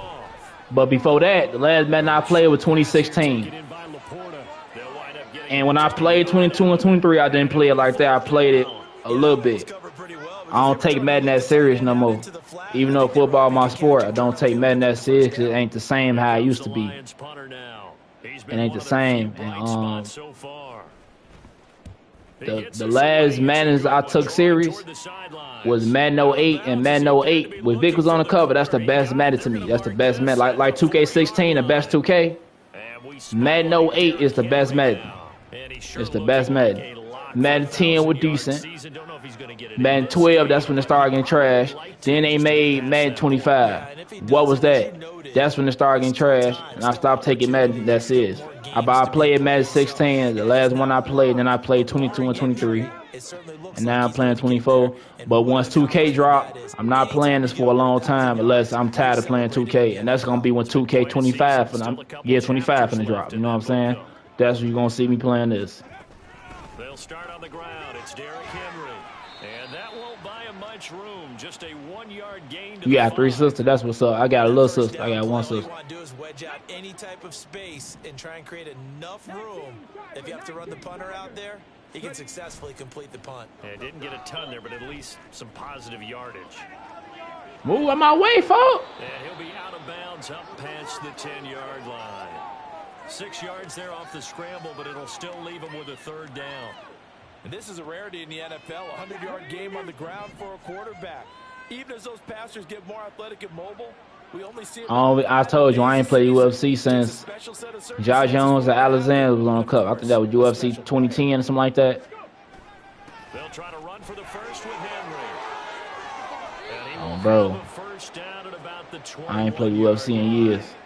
But before that, the last Madden I played was 2016. And when I played 22 and 23, I didn't play it like that. I played it a little bit. I don't take Madden that serious no more. Even though football is my sport, I don't take Madden that serious because it ain't the same how it used to be. It ain't the same. And, the last Maddens I took serious was Madden 08 and Madden 08 with Vic was on the cover. That's the best Madden to me. That's the best Madden. Like 2K16, the best 2K. Madden 08 is the best Madden. It's the best Madden. Madden 10 was decent. Madden 12, that's when it started getting trash. Then they made Madden 25. What was that? That's when it started getting trash, and I stopped taking Madden that serious. I played Madden 16, the last one I played, then I played 22 and 23. And now I'm playing 24. But once 2K dropped, I'm not playing this for a long time unless I'm tired of playing 2K. And that's going to be when 2K 25 and 25 finna drop. You know what I'm saying? That's when you're going to see me playing this. They'll start on the ground. It's Derrick Henry. And that won't buy him much room. Just a 1-yard gain. You got 3 sisters. That's what's up. I got a little sister. I got 1 sister. What you want to do is wedge out any type of space and try and create enough room. If you have to run the punter out there, he can successfully complete the punt. Yeah, didn't get a ton there, but at least some positive yardage. Move out my way, folks. And he'll be out of bounds up past the 10-yard line. 6 yards there off the scramble, but it'll still leave him with a 3rd down. And this is a rarity in the NFL, a 100-yard game on the ground for a quarterback. Even as those passers get more athletic and mobile, we only see it. I told you I ain't played UFC since Josh Jones and Alexander was on the cup. I think that was UFC 2010 or something like that. They'll try to run for the first with Henry. Oh, bro. First down at about the 21. I ain't played UFC in years.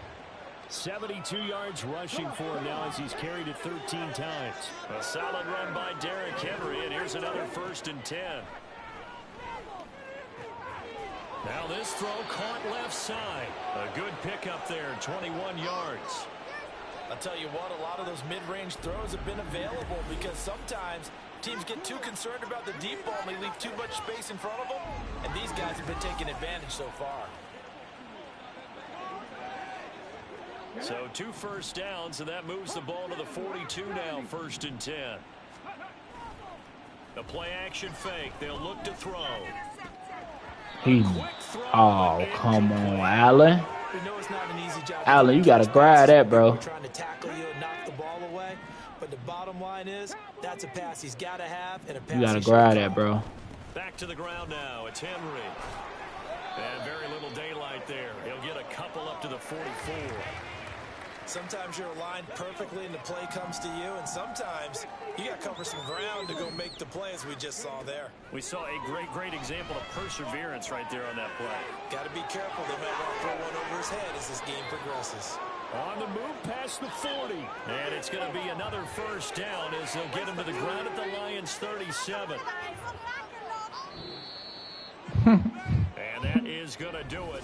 72 yards rushing for him now as he's carried it 13 times. A solid run by Derrick Henry, and here's another 1st and 10. Now this throw caught left side. A good pickup there, 21 yards. I'll tell you what, a lot of those mid-range throws have been available because sometimes teams get too concerned about the deep ball and they leave too much space in front of them, and these guys have been taking advantage so far. So 2 first downs, and that moves the ball to the 42 now, 1st and 10. The play-action fake. They'll look to throw. Oh, come on, Allen. Allen, you got to grab that, bro. Trying to tackle you and knock the ball away, but the bottom line is that's a pass he's got to have and a pass. You got to grab that, bro. Back to the ground now. It's Henry. And very little daylight there. He'll get a couple up to the 44. Sometimes you're aligned perfectly and the play comes to you, and sometimes you got to cover some ground to go make the play, as we just saw there. We saw a great example of perseverance right there on that play. Got to be careful. They might want to throw one over his head as this game progresses. On the move past the 40. And it's going to be another 1st down as they'll get him to the ground at the Lions' 37. And that is going to do it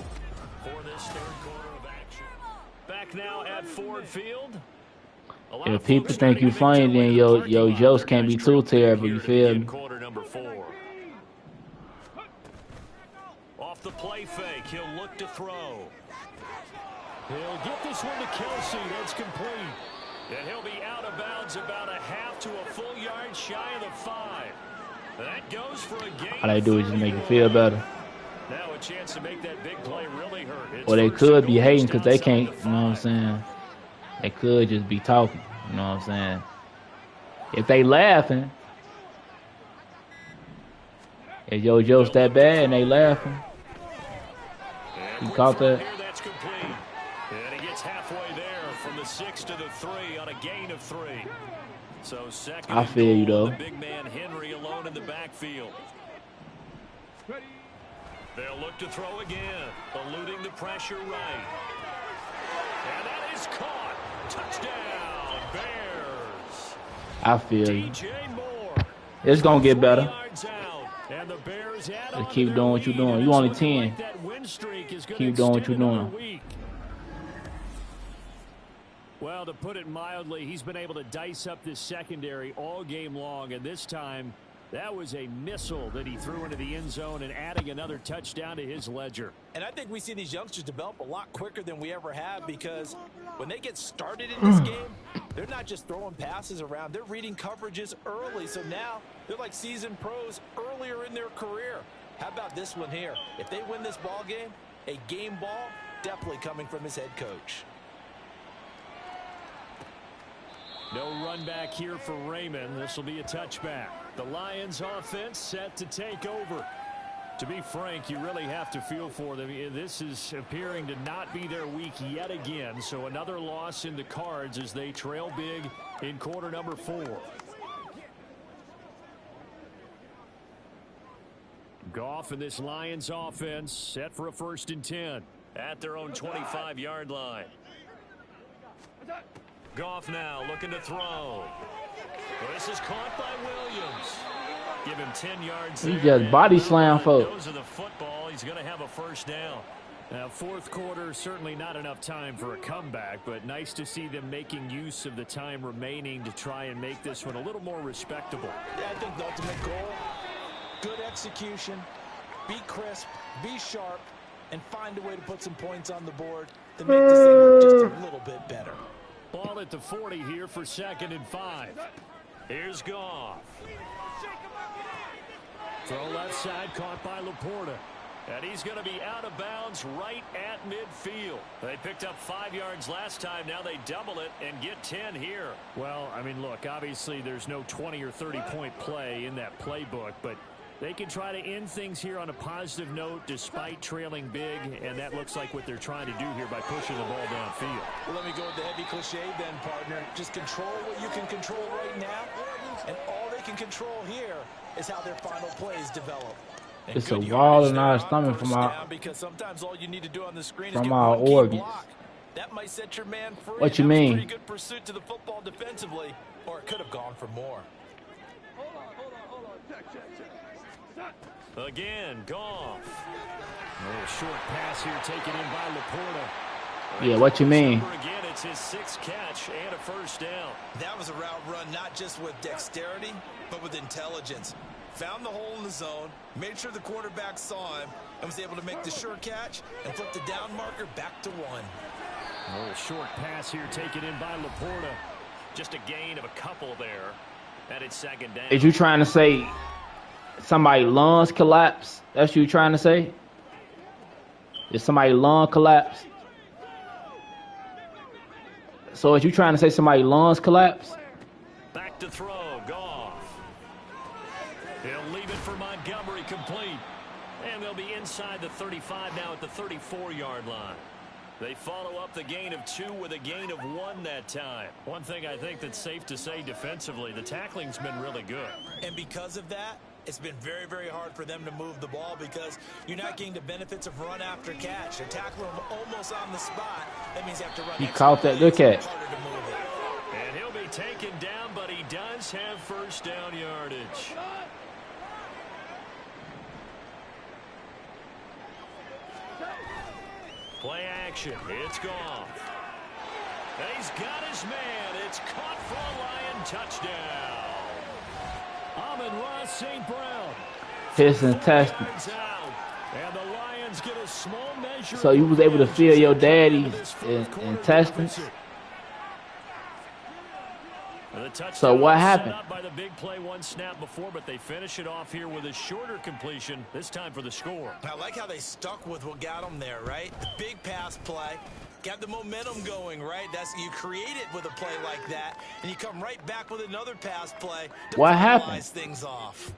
for this 3rd quarter of action. Back now at Ford Field. If people think you funny, then your jokes can't be too terrible. You feel me? Quarter number 4. Off the play fake, he'll look to throw. He'll get this one to Kelsey. That's complete. And he'll be out of bounds about a half to a full yard shy of the 5. That goes for a gain. All they do is just make you feel better. Now a chance to make that big play really hurt. Or they could be hating because they can't, you know what I'm saying? They could just be talking, you know what I'm saying? If they laughing, if your joke's that bad and they laughing, you caught that? That's complete. 6 to the 3 on a gain of 3. So second I feel you, though. the big man Henry alone in the backfield. They'll look to throw again, eluding the pressure right. And that is caught. Touchdown, Bears. I feel you. DJ Moore. It's going to get better. And the Bears add Just on keep to doing their what you're lead, doing. and You it's only looking 10. like that win streak is gonna Keep doing what extend you're another doing. week. Well, to put it mildly, he's been able to dice up this secondary all game long, and this time that was a missile that he threw into the end zone and adding another touchdown to his ledger. And I think we see these youngsters develop a lot quicker than we ever have, because when they get started in this game, they're not just throwing passes around. They're reading coverages early. So now they're like seasoned pros earlier in their career. How about this one here? If they win this ball game, a game ball definitely coming from his head coach. No run back here for Raymond. This will be a touchback. The Lions offense set to take over. To be frank, you really have to feel for them. This is appearing to not be their week yet again. So another loss in the cards as they trail big in quarter number 4. Goff and this Lions offense set for a 1st and 10 at their own 25-yard line. Goff now looking to throw. Well, this is caught by Williams. Give him 10 yards. He just body slam folks. Those are the football. He's going to have a 1st down. Now, 4th quarter, certainly not enough time for a comeback, but nice to see them making use of the time remaining to try and make this one a little more respectable. Yeah, I think the ultimate goal, good execution, be crisp, be sharp, and find a way to put some points on the board to make this thing look just a little bit better. Ball at the 40 here for 2nd and 5. Here's Goff. Throw left side, caught by Laporta. And he's going to be out of bounds right at midfield. They picked up 5 yards last time. Now they double it and get 10 here. Well, I mean, look, obviously there's no 20 or 30-point play in that playbook, but they can try to end things here on a positive note despite trailing big, and that looks like what they're trying to do here by pushing the ball downfield. Well, let me go with the heavy cliche then, partner. Just control what you can control right now, and all they can control here is how their final plays develop. And it's a wall in our stomach from our organs. That might set your man free. What you mean? Pretty good pursuit to the football defensively, or it could have gone for more. Again, Goff. A little short pass here taken in by Laporta. Yeah, what you mean? Again, it's his 6th catch and a 1st down. That was a route run not just with dexterity, but with intelligence. Found the hole in the zone, made sure the quarterback saw him, and was able to make the sure catch and flip the down marker back to 1. A little short pass here taken in by Laporta. Just a gain of a couple there. And it's 2nd down. Is you trying to say somebody's lungs collapse? That's what you trying to say? Is somebody's lung collapse? So is you trying to say somebody's lungs collapse? Back to throw, Goff. He'll leave it for Montgomery, complete. And they'll be inside the 35 now at the 34-yard line. They follow up the gain of 2 with a gain of 1 that time. One thing I think that's safe to say defensively, the tackling's been really good. And because of that, it's been very, very hard for them to move the ball because you're not getting the benefits of run after catch. They're tackling him almost on the spot. That means you have to run. He caught that good catch. And he'll be taken down, but he does have 1st down yardage. Play action. It's Goff. And he's got his man. It's caught for a Lion touchdown. Amon-Ra St. Brown. His intestines. And the Lions get a small measure. So you was able to feel your daddy's intestines? So what happened? By the big play, 1 snap before, but they finish it off here with a shorter completion, this time for the score. I like how they stuck with what got them there, right? The big pass play. Got the momentum going, right? That's you create it with a play like that, and you come right back with another pass play to what finalize happened? Things off.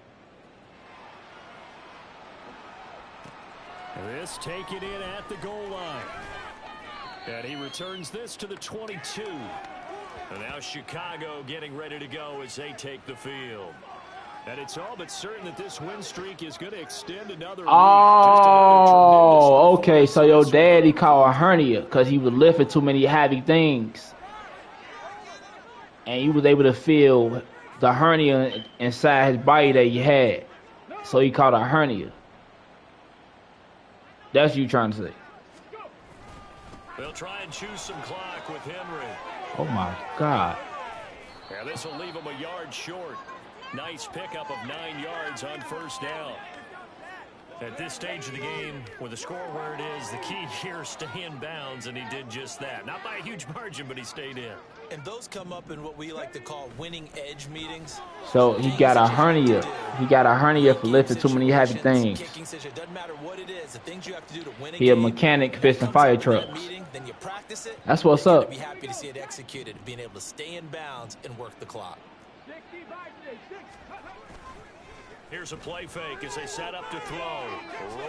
This taken in at the goal line. And he returns this to the 22. And now Chicago getting ready to go as they take the field. And it's all but certain that this win streak is going to extend another week. Oh, okay. So your daddy caught a hernia because he was lifting too many heavy things. And he was able to feel the hernia inside his body that he had. So he caught a hernia. That's what you trying to say. They'll try and choose some clock with Henry. Oh, my God. Yeah, this will leave him a yard short. Nice pickup of 9 yards on first down. At this stage of the game, with the score where it is, the key here is stay in bounds, and he did just that. Not by a huge margin, but he stayed in. And those come up in what we like to call winning edge meetings. So he got a hernia. He got a hernia for lifting too many heavy things. Doesn't matter what it is, the things you have to do to win a He a game, mechanic fixing fire trucks. then you practice it. That's what's and up. Be happy to see it executed, being able to stay in bounds and work the clock. Here's a play fake as they set up to throw.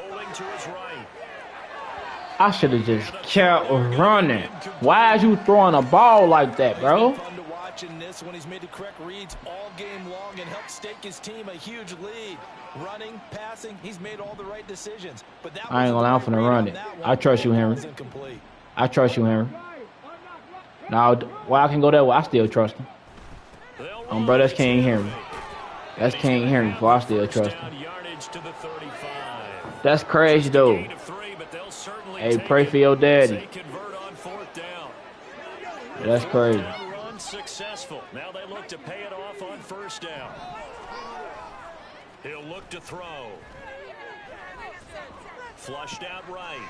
Rolling to his right. I should have just kept running. Why is you throwing a ball like that, bro? Fun to watch in this when he's made the correct reads all game long and helped stake his team a huge lead. Running, passing, he's made all the right decisions. But that I ain't gonna allow him to run it. I trust you, Henry. I trust you, Henry. Now, while I can go that way, I still trust him. Bro, that's King Henry. That's King Henry, but I still trust him. That's crazy, though. Hey, pray for your daddy. That's crazy. Successful. Now they look to pay it off on first down. He'll look to throw. Flushed out right.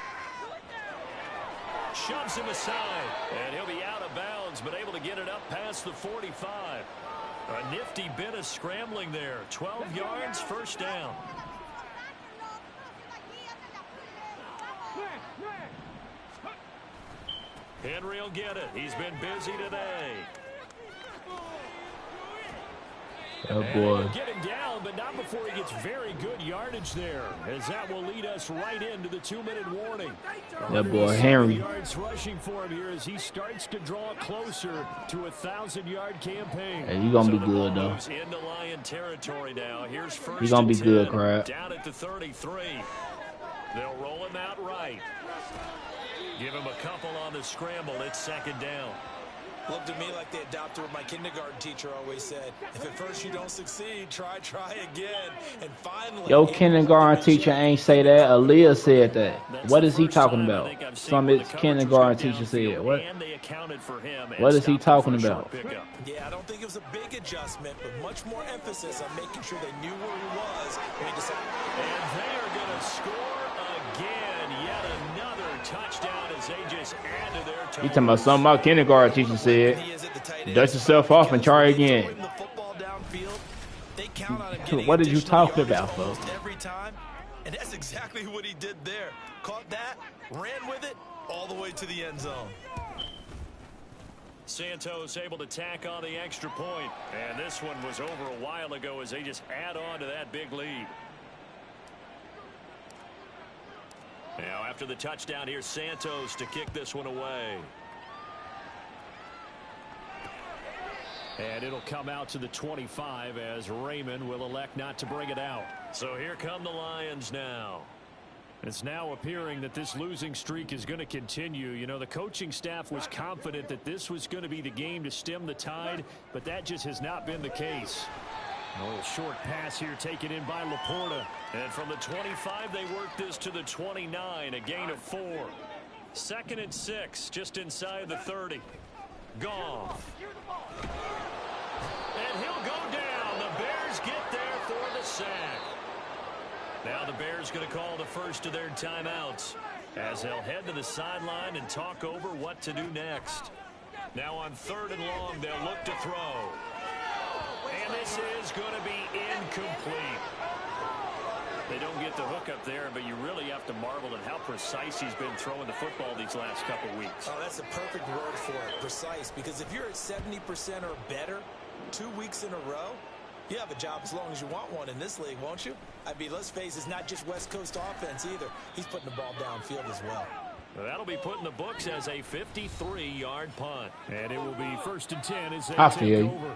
Shoves him aside. And he'll be out of bounds, but able to get it up past the 45. A nifty bit of scrambling there. 12 yards, first down. Henry will get it. He's been busy today. Oh, boy. Get him down, but not before he gets very good yardage there, as that will lead us right into the 2-minute warning. That boy Henry. Yards rushing for him here as he starts to draw closer to a 1,000-yard campaign. Hey, you gonna be good though. Into Lion territory now. Here's first. You gonna be good, crap. Down at the 33. They'll roll him out right. Give him a couple on the scramble. It's second down. Looked to me like they adopted what my kindergarten teacher always said. If at first you don't succeed, try again. And finally, Your kindergarten teacher ain't say that. Aaliyah said that. What is he talking about? Some of his kindergarten teacher said. What is he talking about? Yeah, I don't think it was a big adjustment, but much more emphasis on making sure they knew where he was when he decided. And they are going to score again. Yet another touchdown as they just add to their total. He talking about something my kindergarten teacher said. Dust yourself off and try again. What are you talking about, folks? Every time, and that's exactly what he did there. Caught that, ran with it, all the way to the end zone. Santos able to tack on the extra point. And this one was over a while ago as they just add on to that big lead. Now after the touchdown, here's Santos to kick this one away. And it'll come out to the 25 as Raymond will elect not to bring it out. So here come the Lions now. It's now appearing that this losing streak is going to continue. You know, the coaching staff was confident that this was going to be the game to stem the tide, but that just has not been the case. A little short pass here taken in by Laporta. And from the 25, they work this to the 29, a gain of 4. 2nd and 6, just inside the 30. Goff. And he'll go down. The Bears get there for the sack. Now the Bears going to call the first of their timeouts as they'll head to the sideline and talk over what to do next. Now on 3rd and long, they'll look to throw. And this is going to be incomplete. They don't get the hook up there, but you really have to marvel at how precise he's been throwing the football these last couple weeks. Oh, that's the perfect word for it, precise, because if you're at 70% or better 2 weeks in a row, you have a job as long as you want one in this league, won't you? I mean, let's face it, it's not just West Coast offense either. He's putting the ball downfield as well. Well, that'll be put in the books as a 53-yard punt. And it will be 1st and 10 as they I take feel you. over.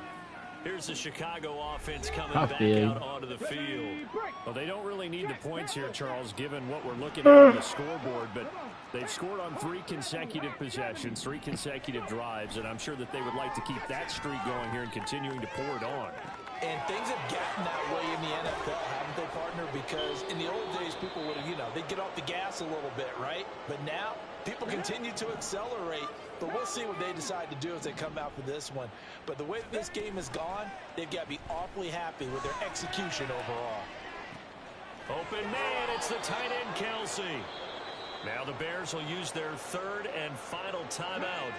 Here's the Chicago offense coming I back feel you. out onto the field. Well, they don't really need the points here, Charles, given what we're looking at on the scoreboard, but they've scored on 3 consecutive possessions, 3 consecutive drives, and I'm sure that they would like to keep that streak going here and continuing to pour it on. And things have gotten that way in the NFL, haven't they, partner? Because in the old days, people would have, they'd get off the gas a little bit, right? But now, people continue to accelerate. But we'll see what they decide to do as they come out for this one. But the way that this game has gone, they've got to be awfully happy with their execution overall. Open man, it's the tight end, Kelsey. Now the Bears will use their 3rd and final timeout.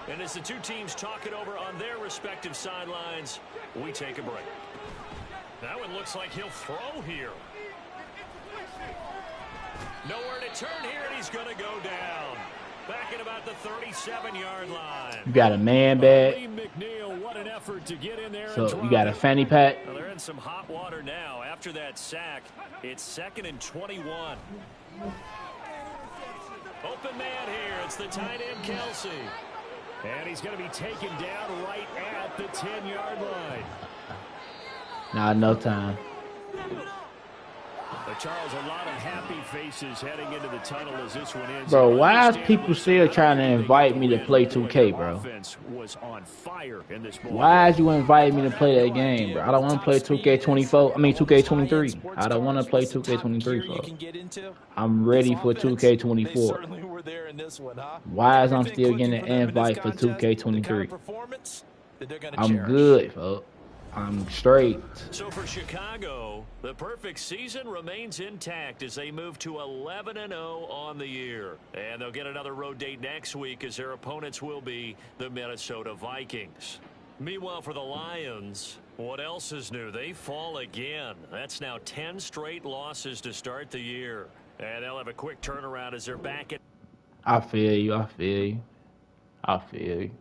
And as the two teams talk it over on their respective sidelines, we take a break. That one looks like he'll throw here. Nowhere to turn here, and he's going to go down. Back at about the 37-yard line. You got a man bag. McNeil, what an effort to get in there. So you got a fanny pack. Well, they're in some hot water now. After that sack, it's 2nd and 21. Open man here. It's the tight end, Kelsey. And he's going to be taken down right at the 10-yard line. Nah, no time. But Charles, a lot of happy faces heading into the tunnel as this one ends. Bro, why is people still trying to invite me to play 2K, bro? Offense was on fire in this ball. Why is you inviting me to play that game, bro? I don't want to play 2K24. I mean 2K23. I don't want to play 2K23, bro. I'm ready for 2K24. Why is I'm still getting an invite for 2K23? I'm good, folks. I'm straight. So for Chicago, the perfect season remains intact as they move to 11-0 on the year. And they'll get another road date next week as their opponents will be the Minnesota Vikings. Meanwhile, for the Lions, what else is new? They fall again. That's now 10 straight losses to start the year. And they'll have a quick turnaround as they're back at... I feel you. I feel you. I feel you.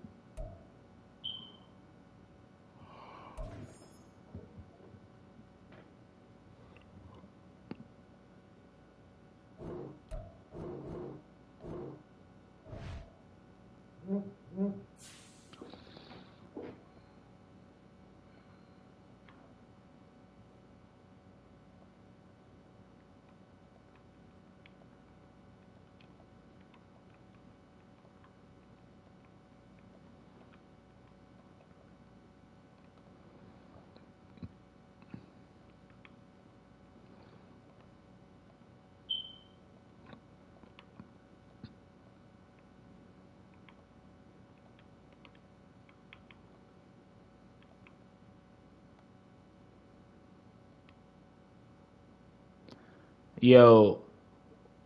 Yo,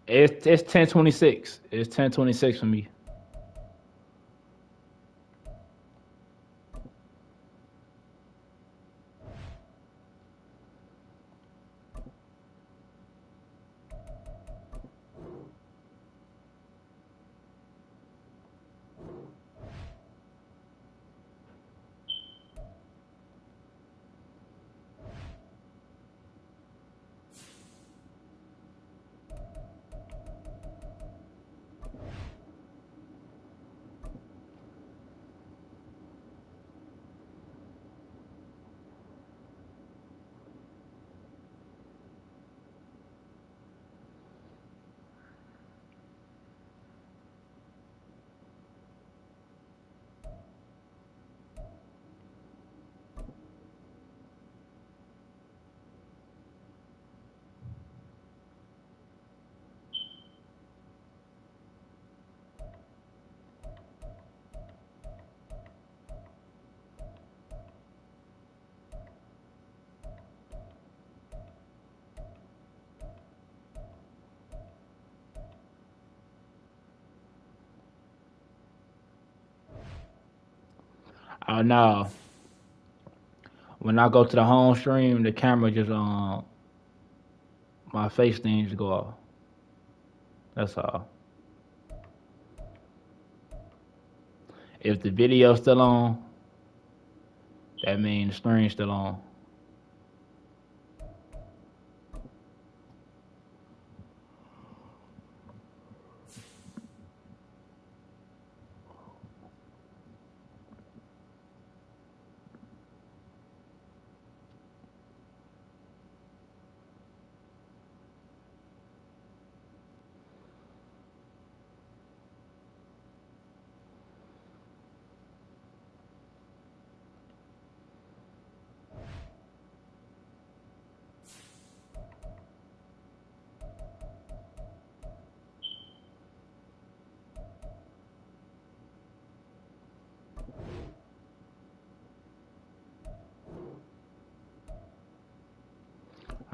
it's 10:26. It's 10:26 for me. Oh no. When I go to the home stream, the camera just my face thing just go off. That's all. If the video's still on, that means the screen's still on.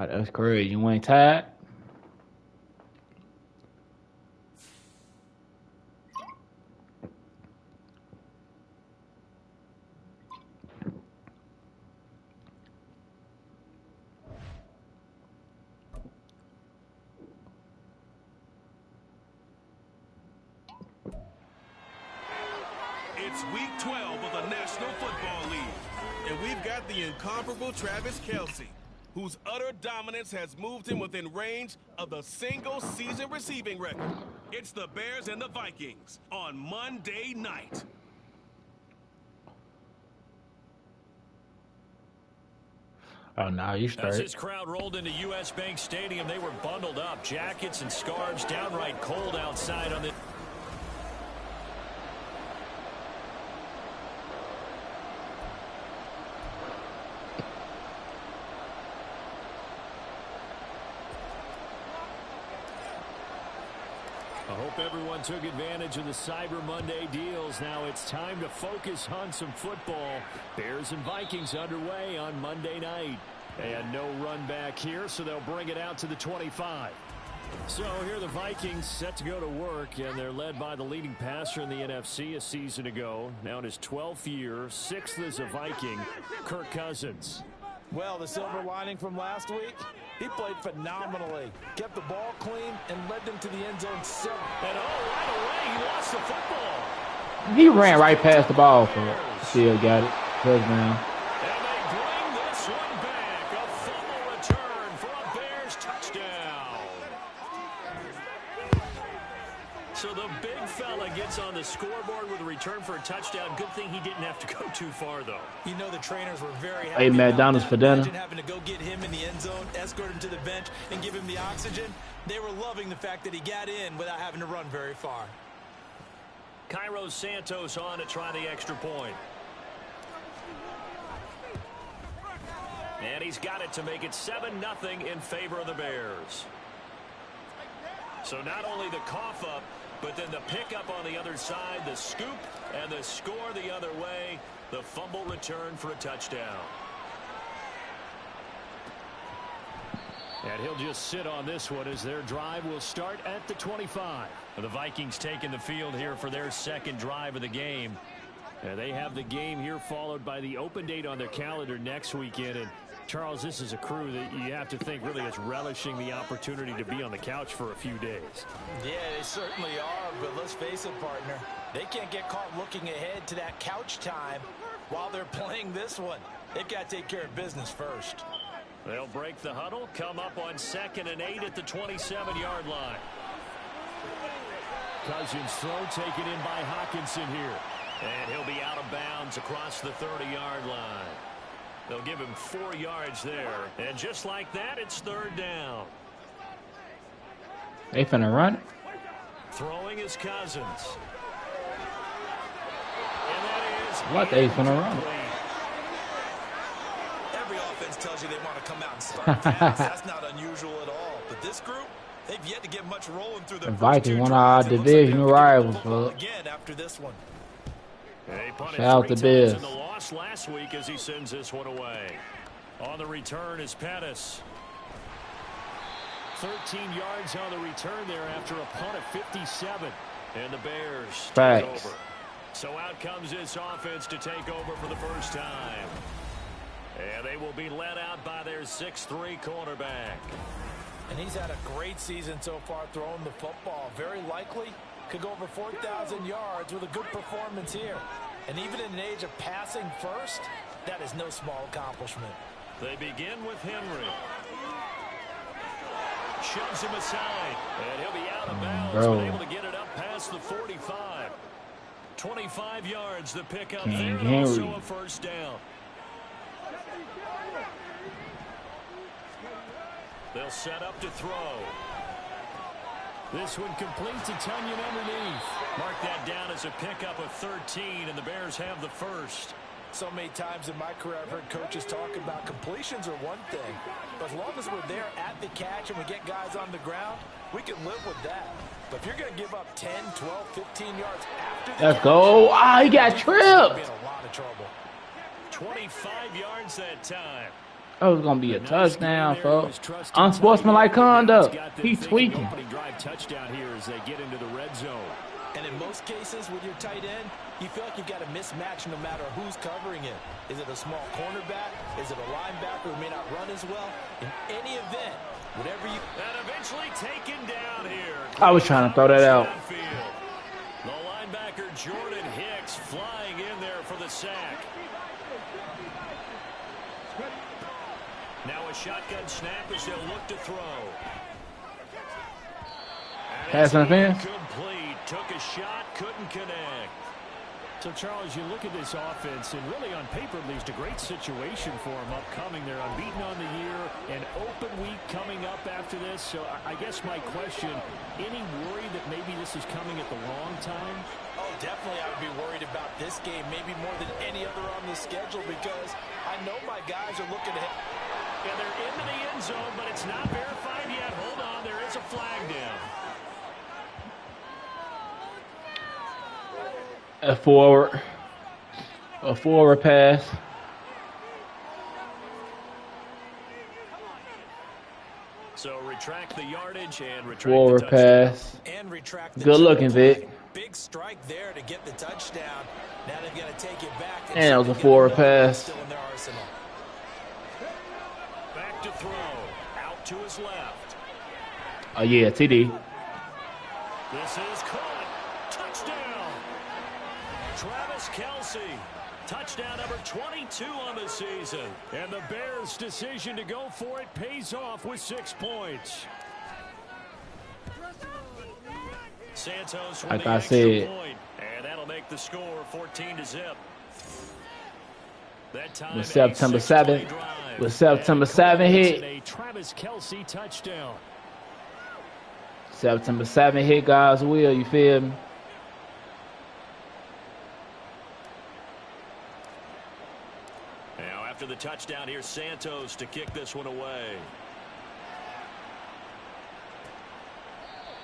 Oh, that's crazy. You ain't tired? It's week 12 of the National Football League, and we've got the incomparable Travis Kelce, whose utter dominance has moved him within range of the single-season receiving record. It's the Bears and the Vikings on Monday night. Oh, no, you As start. this crowd rolled into U.S. Bank Stadium, they were bundled up, jackets and scarves, downright cold outside on the... I hope everyone took advantage of the Cyber Monday deals. Now it's time to focus on some football. Bears and Vikings underway on Monday night. And no run back here, so they'll bring it out to the 25. So here are the Vikings set to go to work, and they're led by the leading passer in the NFC a season ago. Now in his 12th year, 6th as a Viking, Kirk Cousins. Well, the silver lining from last week, he played phenomenally. Kept the ball clean and led them to the end zone 7. And oh, right away, he lost the football. He ran right past the ball for it. Still got it. Touchdown. And they bring this one back. A fumble return for a Bears touchdown. So the big fella gets on the scoreboard with a return for a touchdown. Good thing he didn't have to go too far, though. You know the trainers were very happy. Hey, McDonald's for dinner. Imagine having to go get him in the end zone, escort him to the bench, and give him the oxygen. They were loving the fact that he got in without having to run very far. Cairo Santos on to try the extra point. And he's got it to make it 7-0 in favor of the Bears. So not only the cough up, but then the pickup on the other side, the scoop, and the score the other way. The fumble return for a touchdown. And he'll just sit on this one as their drive will start at the 25. The Vikings taking the field here for their second drive of the game. And they have the game here followed by the open date on their calendar next weekend. And Charles, this is a crew that you have to think really is relishing the opportunity to be on the couch for a few days. Yeah, they certainly are, but let's face it, partner. They can't get caught looking ahead to that couch time while they're playing this one. They've got to take care of business first. They'll break the huddle, come up on 2nd and 8 at the 27-yard line. Cousins throw taken in by Hawkinson here. And he'll be out of bounds across the 30-yard line. They'll give him 4 yards there. And just like that, it's 3rd down. They finna run it. Throwing is Cousins. And that is What they finna run it? Every offense tells you they want to come out and start fast. That's not unusual at all. But this group, they've yet to get much rolling through their The first 2 Vikings, one of drives. our It looks like division they're gonna rivals, get the football bro. again after this one. They punted Shout out 3 to times Biz. in the loss last week as he sends this one away. On the return is Pettis. 13 yards on the return there after a punt of 57. And the Bears take Facts. over. So out comes this offense to take over for the first time. And they will be led out by their 6'3" quarterback. And he's had a great season so far throwing the football. Very likely could go over 4,000 yards with a good performance here. And even in an age of passing first, that is no small accomplishment. They begin with Henry. Shoves him aside. And he'll be out of bounds, but able to get it up past the 45. 25 yards the pickup there, and also a first down. They'll set up to throw. This one complete to Tunyon underneath. Mark that down as a pickup of 13, and the Bears have the first. So many times in my career I've heard coaches talk about completions are one thing, but as long as we're there at the catch and we get guys on the ground, we can live with that. But if you're going to give up 10, 12, 15 yards after the Let's go. He got you're in tripped. a lot of trouble. 25 yards that time. That was gonna be a touchdown, folks. Unsportsmanlike conduct. He tweaking. Drive touchdown here as they get into the red zone. And in most cases, with your tight end, you feel like you've got a mismatch no matter who's covering it. Is it a small cornerback? Is it a linebacker who may not run as well? In any event, whatever you... And eventually taken down here. I was trying to throw that out. The linebacker Jordan Hicks flying in there for the sack. Now a shotgun snap as they'll look to throw. Pass interference. Complete. Took a shot, couldn't connect. So, Charles, you look at this offense, and really on paper, at least, a great situation for them upcoming. They're unbeaten on the year, an open week coming up after this. So I guess my question, any worry that maybe this is coming at the wrong time? Oh, definitely I would be worried about this game, maybe more than any other on the schedule, because I know my guys are looking ahead. Yeah, they're into the end zone, but it's not verified yet. Hold on, there is a flag down. A forward pass. So retract the yardage and retract Forward the touchdown. pass. And retract the Good looking, Vic. Big strike there to get the touchdown. Now they've got to take it back. And it was a forward pass. Still in their arsenal. Back to throw. Out to his left. Oh yeah, TD. This is caught. Touchdown. Travis Kelce. Touchdown number 22 on the season. And the Bears' decision to go for it pays off with 6 points. Santos with Like the I extra said. point. And that'll make the score 14-0. That time With September 7th. drive. With September 7 hit. A Travis Kelce touchdown. September 7 hit, God's will. You feel me? Now after the touchdown, here's Santos to kick this one away.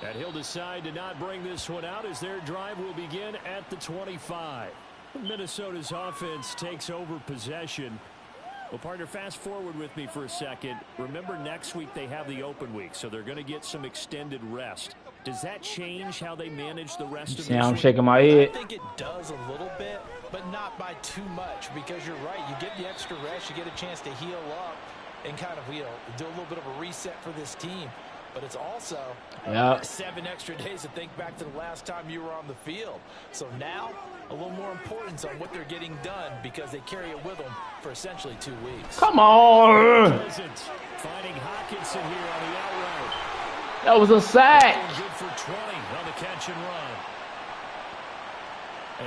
And he'll decide to not bring this one out as their drive will begin at the 25. Minnesota's offense takes over possession. Well, partner, fast forward with me for a second. Remember, next week they have the open week, so they're going to get some extended rest. Does that change how they manage the rest of See, this I'm week? shaking my I head. think it does a little bit, but not by too much, because you're right. You get the extra rest, you get a chance to heal up and kind of, do a little bit of a reset for this team. But it's also 7 extra days to think back to the last time you were on the field. So now, a little more importance on what they're getting done because they carry it with them for essentially 2 weeks. Come on. Finding Hawkinson here on the outright. That was a sack. Good for 20 on the catch and run.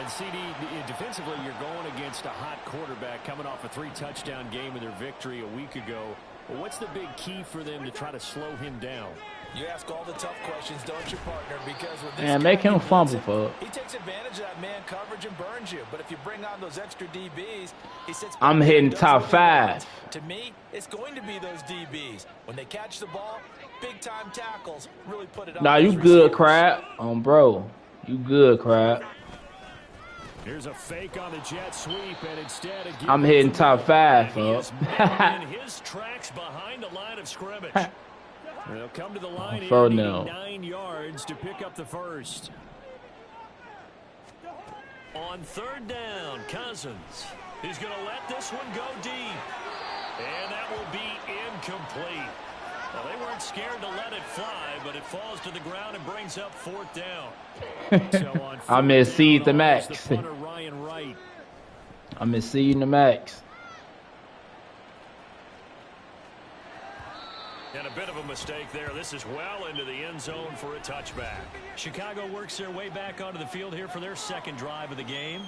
And CD, defensively, you're going against a hot quarterback coming off a 3-touchdown game in their victory a week ago. Well, what's the big key for them to try to slow him down? You ask all the tough questions, don't you, partner? Because with this Man, guy, make him he fumble, needs it. fuck. He takes advantage of that man coverage and burns you. But if you bring on those extra DBs, he sits back I'm there hitting and does top what he wants. 5. To me, it's going to be those DBs. When they catch the ball, big-time tackles really put it on. Nah, you those good, receivers. crap. Bro. You good, crap. Here's a fake on the jet sweep, and instead a I'm hitting top 5, He is fuck. in his tracks behind the line of scrimmage. They'll come to the line here, Oh, needing no. 9 yards to pick up the first. On 3rd down, Cousins. He's going to let this one go deep. And that will be incomplete. Well, they weren't scared to let it fly, but it falls to the ground and brings up 4th down. So on I miss seed the down, max. the punter, Ryan Wright. I'm exceeding the max. And a bit of a mistake there. This is well into the end zone for a touchback. Chicago works their way back onto the field here for their second drive of the game.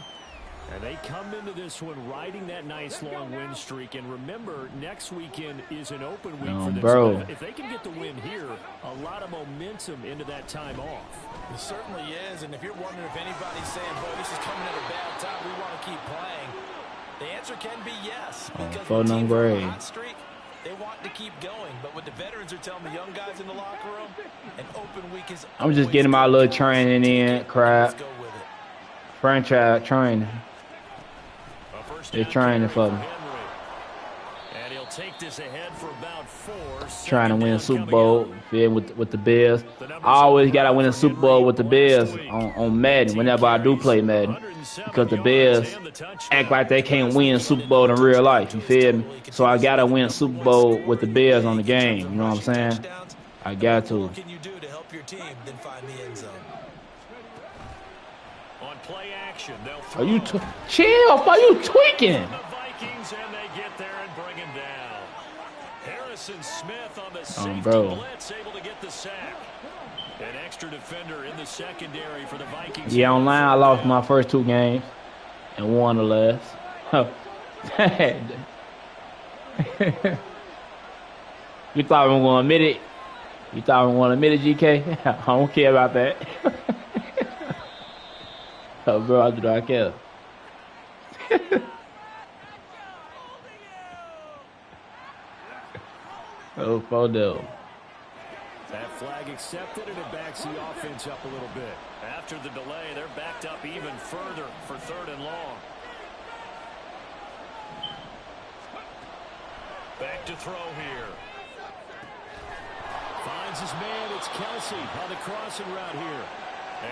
And they come into this one riding that nice long win streak. And remember, next weekend is an open week for them. bro. So if they can get the win here, a lot of momentum into that time off. It certainly is, and if you're wondering if anybody's saying, boy, this is coming at a bad time, we want to keep playing, the answer can be yes. Because phone when teams number are on a 8. hot streak, they want to keep going. But what the veterans are telling the young guys in the locker room, an open week is I'm just always getting my good. little training Take in, it, crap. let's go with it. Franchise training. A first They're down trying to carry fuck for me. Henry. And he'll take this ahead for about 4. Trying to win a Super Bowl with the Bears. I always gotta win a Super Bowl with the Bears on Madden whenever I do play Madden, because the Bears act like they can't win Super Bowl in real life. You feel me? So I gotta win Super Bowl with the Bears on the game. You know what I'm saying? I got to. What can you do to help your team then find the end zone? On play action, are you chill? Are you tweaking? The Vikings, and they get there and bring him down. Harrison Smith on the safety blitz, able to get the sack. An extra defender in the secondary for the Vikings. Yeah, online I lost my first 2 games and won the last. You thought we were going to admit it? You thought we were going to admit it, GK? I don't care about that. Oh, bro, I do not care. Oh, photo. That flag accepted, and it backs the offense up a little bit. After the delay, they're backed up even further for 3rd and long. Back to throw here. Finds his man. It's Kelsey on the crossing route here.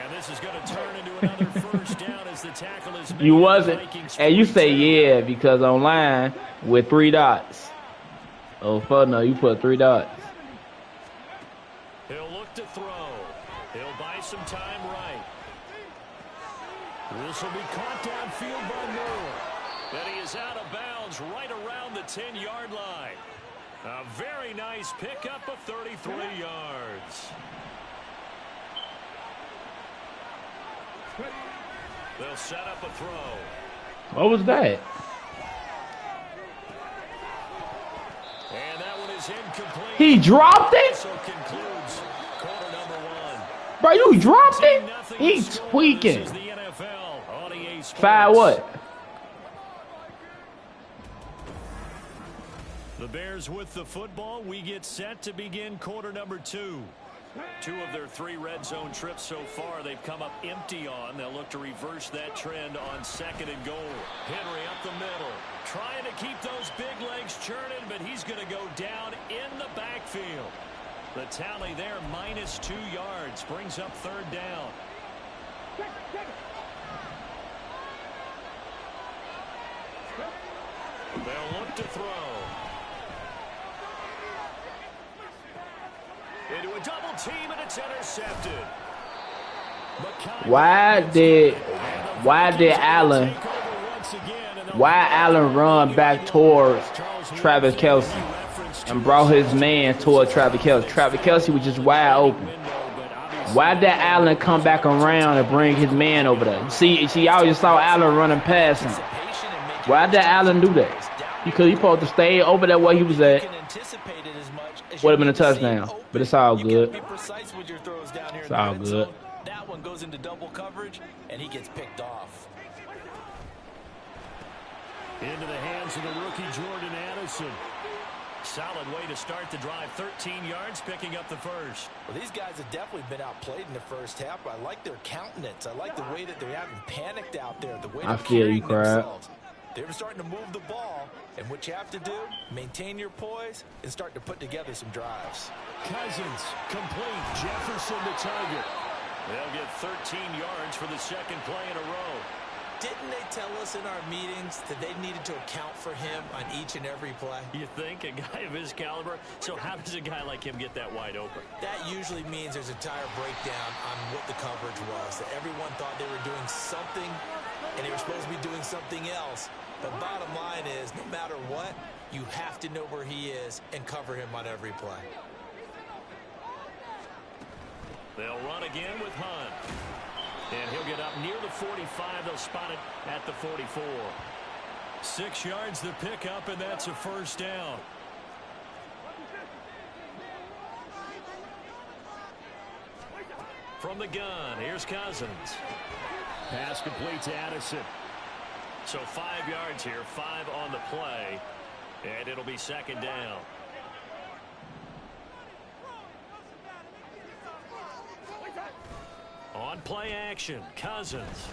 And this is going to turn into another first down as the tackle is made. You wasn't. And you say yeah because online with 3 dots. Oh, fuck no, you put 3 dots. He'll look to throw. He'll buy some time right. This will be caught downfield by Moore. Then he is out of bounds right around the 10-yard line. A very nice pickup of 33 yards. They'll set up a throw. What was that? And that one is incomplete. He dropped it? So concludes quarter number 1. Bro, you dropped it? He tweaking. 5 what? The Bears with the football. We get set to begin quarter number 2. 2 of their 3 red zone trips so far they've come up empty on. They'll look to reverse that trend on 2nd and goal. Henry up the middle, trying to keep those big legs churning, but he's going to go down in the backfield. The tally there, -2 yards, brings up 3rd down. They'll look to throw. Into a double team, and it's intercepted. Why did Allen run back towards Travis Kelce and brought his man toward Travis Kelce? Travis Kelce was just wide open. Why did Allen come back around and bring his man over there? See, I always saw Allen running past him. Why did Allen do that? Because he supposed to stay over there where he was at. Would have been a touchdown, but it's all good. It's all good. That one goes into double coverage, and he gets picked off. Into the hands of the rookie Jordan Addison. Solid way to start the drive. 13 yards, picking up the first. Well, these guys have definitely been outplayed in the first half, but I like their countenance. I like the way that they haven't panicked out there. The way I feel you, crowd. They're starting to move the ball, and what you have to do, maintain your poise and start to put together some drives. Cousins, complete. Jefferson to target. They'll get 13 yards for the second play in a row. Didn't they tell us in our meetings that they needed to account for him on each and every play? You think? A guy of his caliber? So how does a guy like him get that wide open? That usually means there's a tire breakdown on what the coverage was. That everyone thought they were doing something, and they were supposed to be doing something else. But bottom line is, no matter what, you have to know where he is and cover him on every play. They'll run again with Hunt. And he'll get up near the 45. They'll spot it at the 44. 6 yards the pickup, and that's a first down. From the gun, here's Cousins. Pass complete to Addison. So 5 yards here, 5 on the play, and it'll be second down. On play action, Cousins.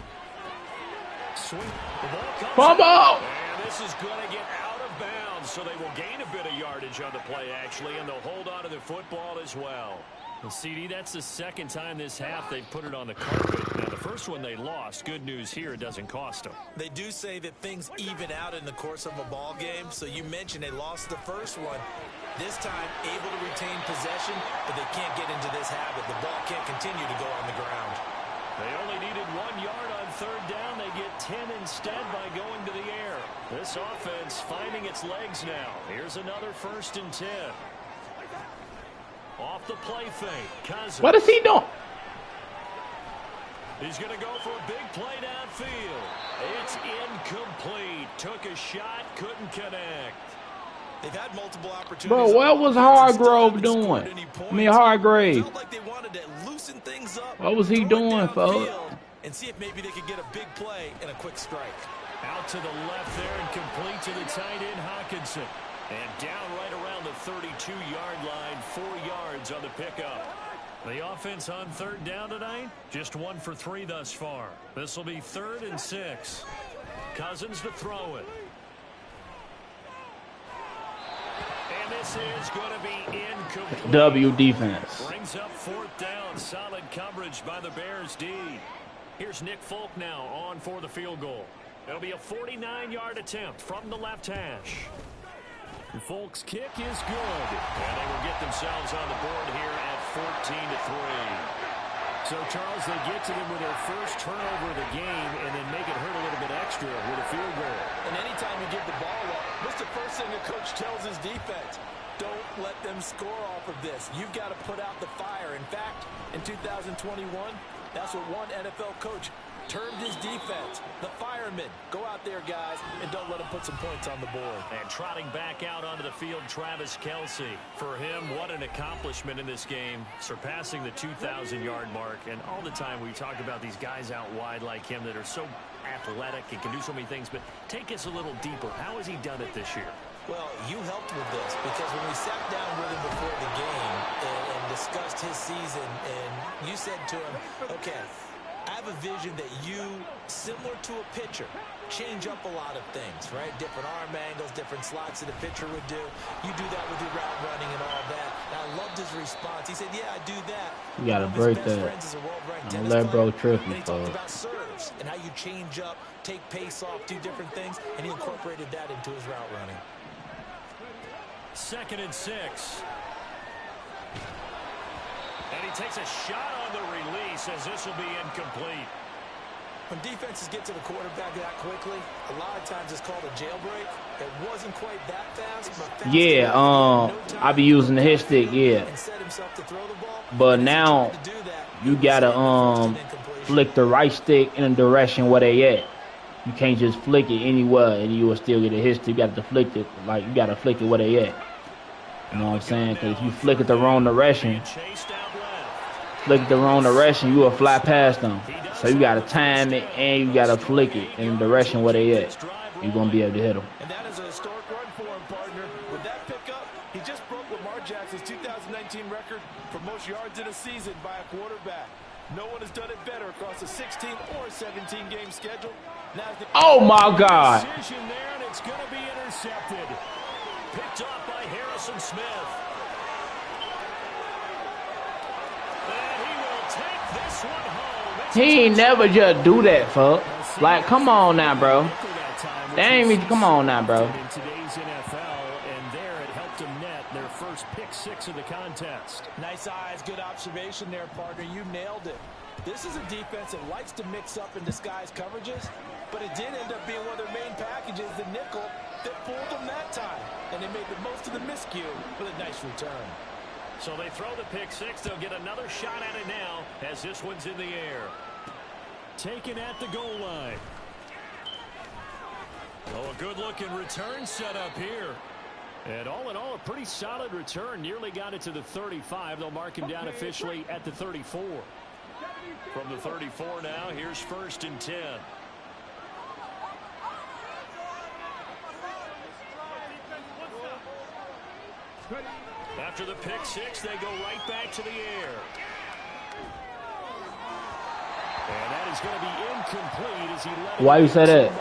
Swing. The ball comes Fumble! And this is going to get out of bounds. so they will gain a bit of yardage on the play, actually, and they'll hold on to the football as well. Well, CD, that's the second time this half they've put it on the carpet. Now, the first one they lost. Good news here, it doesn't cost them. They do say that things even out in the course of a ball game. So you mentioned they lost the first one. This time, able to retain possession, but they can't get into this habit. The ball can't continue to go on the ground. They only needed 1 yard on third down. They get 10 instead by going to the air. This offense finding its legs now. Here's another 1st and 10. Off the play fake. Cousins. What is he doing? He's going to go for a big play downfield. It's incomplete. Took a shot, couldn't connect. They've had multiple opportunities. Bro, what was Hargrove doing? I mean, Hargrave. Felt like they wanted to loosen things up. What was he doing, folks? And see if maybe they could get a big play and a quick strike. Out to the left there and complete to the tight end, Hawkinson. And down right around the 32-yard line, 4 yards on the pickup. The offense on third down tonight, just 1 for 3 thus far. This will be 3rd and 6. Cousins to throw it. And this is going to be incomplete. W defense. Brings up 4th down. Solid coverage by the Bears D. Here's Nick Folk now on for the field goal. It'll be a 49-yard attempt from the left hash. Folk's kick is good. And they will get themselves on the board here at 14-3. So, Charles, they get to them with their first turnover of the game and then make it hurt a little bit extra with a field goal. And anytime you give the ball up, what's the first thing a coach tells his defense? Don't let them score off of this. You've got to put out the fire. In fact, in 2021, that's what one NFL coach termed his defense, the firemen. Go out there, guys, and don't let them put some points on the board. And trotting back out onto the field, Travis Kelce. For him, what an accomplishment in this game, surpassing the 2,000-yard mark. And all the time we talk about these guys out wide like him that are so athletic and can do so many things. But take us a little deeper. How has he done it this year? Well, you helped with this because when we sat down with him before the game and discussed his season, and you said to him, okay, I have a vision that you, similar to a pitcher, change up a lot of things, right? Different arm angles, different slots that a pitcher would do. You do that with your route running and all that. And I loved his response. He said, yeah, I do that. You got to break that. Don't let bro trip you, and he talked about serves and how you change up, take pace off, do different things, and he incorporated that into his route running. 2nd and 6. And he takes a shot on the release as this will be incomplete. When defenses get to the quarterback that quickly, a lot of times it's called a jailbreak. It wasn't quite that fast, but fast. Yeah, I be using the hit stick, yeah. But now you gotta flick the right stick in the direction where they at. You can't just flick it anywhere and you will still get a hit stick. You got to flick it, like you got to flick it where they at. You know what I'm saying? Because if you flick it the wrong direction, you will fly past them. So you got to time it and you got to flick it in the direction where they at. You're going to be able to hit them. And that is a historic run for him, partner. With that pickup, he just broke Lamar Jackson's 2019 record for most yards in a season by a quarterback. No one has done it better across a 16 or 17-game schedule. Oh, my God. Decision there, and it's going to be intercepted. Picked off by Harrison Smith. And he will take this one home. He ain't never just do that, fuck. Like, come on now, bro. They ain't even, come on now, bro. In today's NFL, and there it helped them net their first pick 6 of the contest. Nice eyes, good observation there, partner. You nailed it. This is a defense that likes to mix up and disguise coverages, but it did end up being one of their main packages, the nickel, that fooled them that time. And they made the most of the miscue with a nice return. So they throw the pick 6. They'll get another shot at it now as this one's in the air. Taken at the goal line. Oh, a good-looking return set up here. And all in all, a pretty solid return. Nearly got it to the 35. They'll mark him down officially at the 34. From the 34 now, here's 1st and 10. After the pick 6, they go right back to the air. And that is going to be incomplete as he let Why you say that?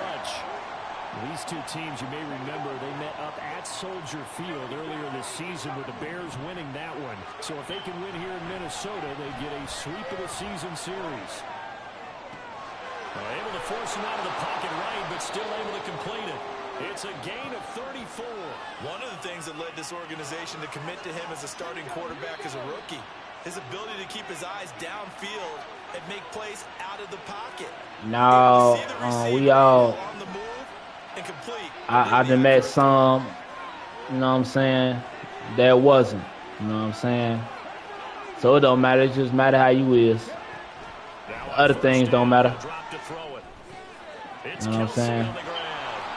These two teams, you may remember, they met up at Soldier Field earlier this season with the Bears winning that one. So if they can win here in Minnesota, they get a sweep of the season series. Able to force him out of the pocket right, but still able to complete it. It's a gain of 34. One of the things that led this organization to commit to him as a starting quarterback as a rookie, his ability to keep his eyes downfield and make plays out of the pocket. No, we all. On the move and complete. I done met some, you know what I'm saying, that wasn't, you know what I'm saying. So it don't matter, it just matter how you is. Other things don't matter. You know what I'm saying?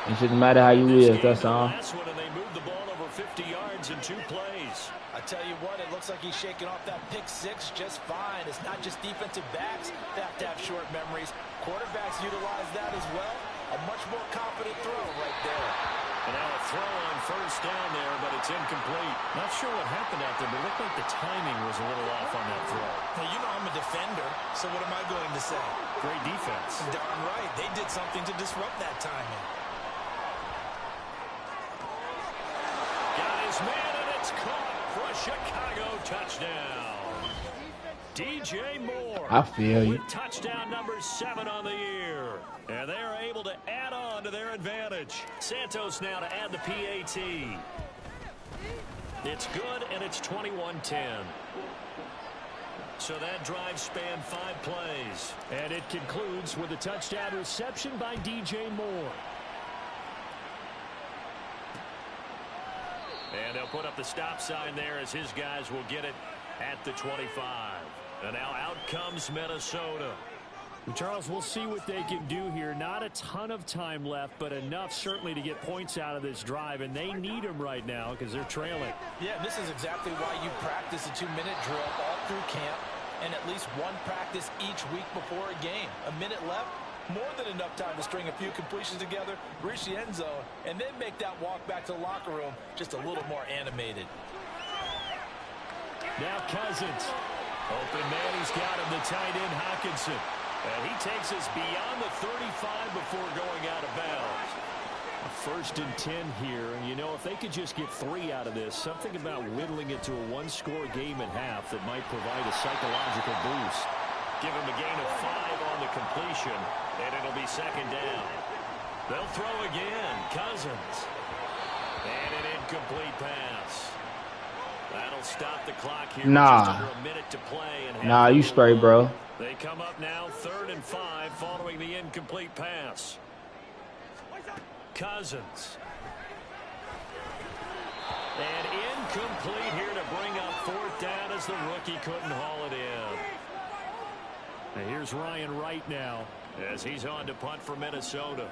It shouldn't matter how you is, that's all. I tell you what, it looks like he's shaking off that pick six just fine. It's not just defensive backs that have to have short memories. Quarterbacks utilize that as well. A much more confident throw right there. And now a throw on first down there, but it's incomplete. Not sure what happened out there, but it looked like the timing was a little off on that throw. Now, you know I'm a defender, so what am I going to say? Great defense. Darn right. They did something to disrupt that timing. Got his man, and it's caught for a Chicago touchdown. DJ Moore. I feel you. With touchdown number 7 on the year. And they are able to add on to their advantage. Santos now to add the PAT. It's good, and it's 21-10. So that drive spanned 5 plays. And it concludes with a touchdown reception by DJ Moore. And they'll put up the stop sign there as his guys will get it at the 25. And now out comes Minnesota. Charles, we'll see what they can do here. Not a ton of time left, but enough certainly to get points out of this drive, and they need them right now because they're trailing. Yeah, this is exactly why you practice a 2-minute drill all through camp and at least one practice each week before a game. A minute left, more than enough time to string a few completions together, reach the end zone, and then make that walk back to the locker room just a little more animated. Now Cousins. Open man, he's got him, the tight end Hockenson. And he takes us beyond the 35 before going out of bounds. A 1st and 10 here, and you know, if they could just get 3 out of this, something about whittling it to a 1-score game at half that might provide a psychological boost. Give him a gain of 5 on the completion, and it'll be 2nd down. They'll throw again. Cousins. And an incomplete pass. That'll stop the clock here. Nah. Just under a minute to play. And Nah, you straight, bro. They come up now 3rd and 5 following the incomplete pass. Cousins. And incomplete here to bring up 4th down as the rookie couldn't haul it in. And here's Ryan Wright now as he's on to punt for Minnesota.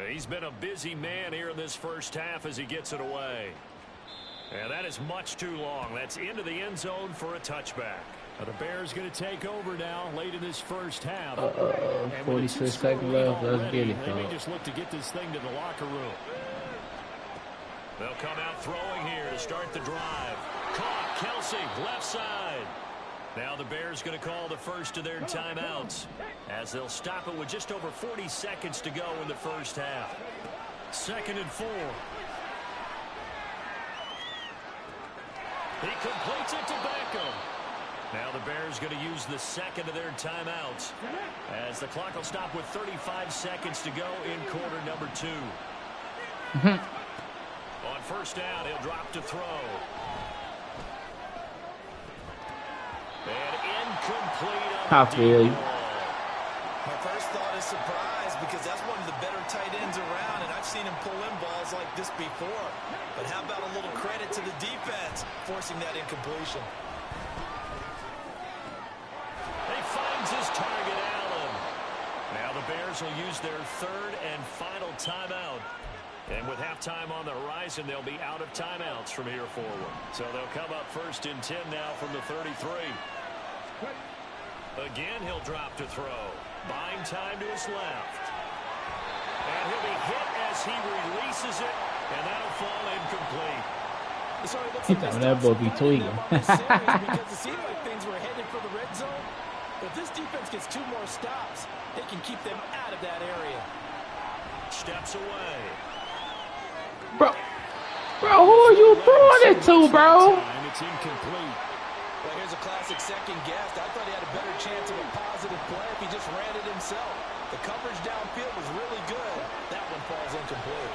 He's been a busy man here in this first half as he gets it away. And that is much too long. That's into the end zone for a touchback. Now the Bears going to take over now late in this first half. 46 seconds left. Let's get it. They may just look to get this thing to the locker room. They'll come out throwing here to start the drive. Caught. Kelsey, left side. Now the Bears going to call the first of their timeouts as they'll stop it with just over 40 seconds to go in the first half. 2nd and 4. He completes it to Beckham. Now the Bears going to use the 2nd of their timeouts as the clock will stop with 35 seconds to go in quarter number 2. On 1st down, he'll drop to throw. And incomplete on I feel you. My first thought is surprise because that's one of the better tight ends around, and I've seen him pull in balls like this before. But how about a little credit to the defense forcing that incompletion? He finds his target, Allen. Now the Bears will use their 3rd and final timeout. And with halftime on the horizon, they'll be out of timeouts from here forward. So they'll come up 1st and 10 now from the 33. Again, he'll drop to throw. Buying time to his left. And he'll be hit as he releases it, and that'll fall incomplete. So it looks That boy be tweaking. because it seemed like things were headed for the red zone. But this defense gets 2 more stops, they can keep them out of that area. Steps away. Bro, who are you throwing it to, bro? It's incomplete. Well, here's a classic second guess. I thought he had a better chance of a positive play if he just ran it himself. The coverage downfield was really good. That one falls incomplete.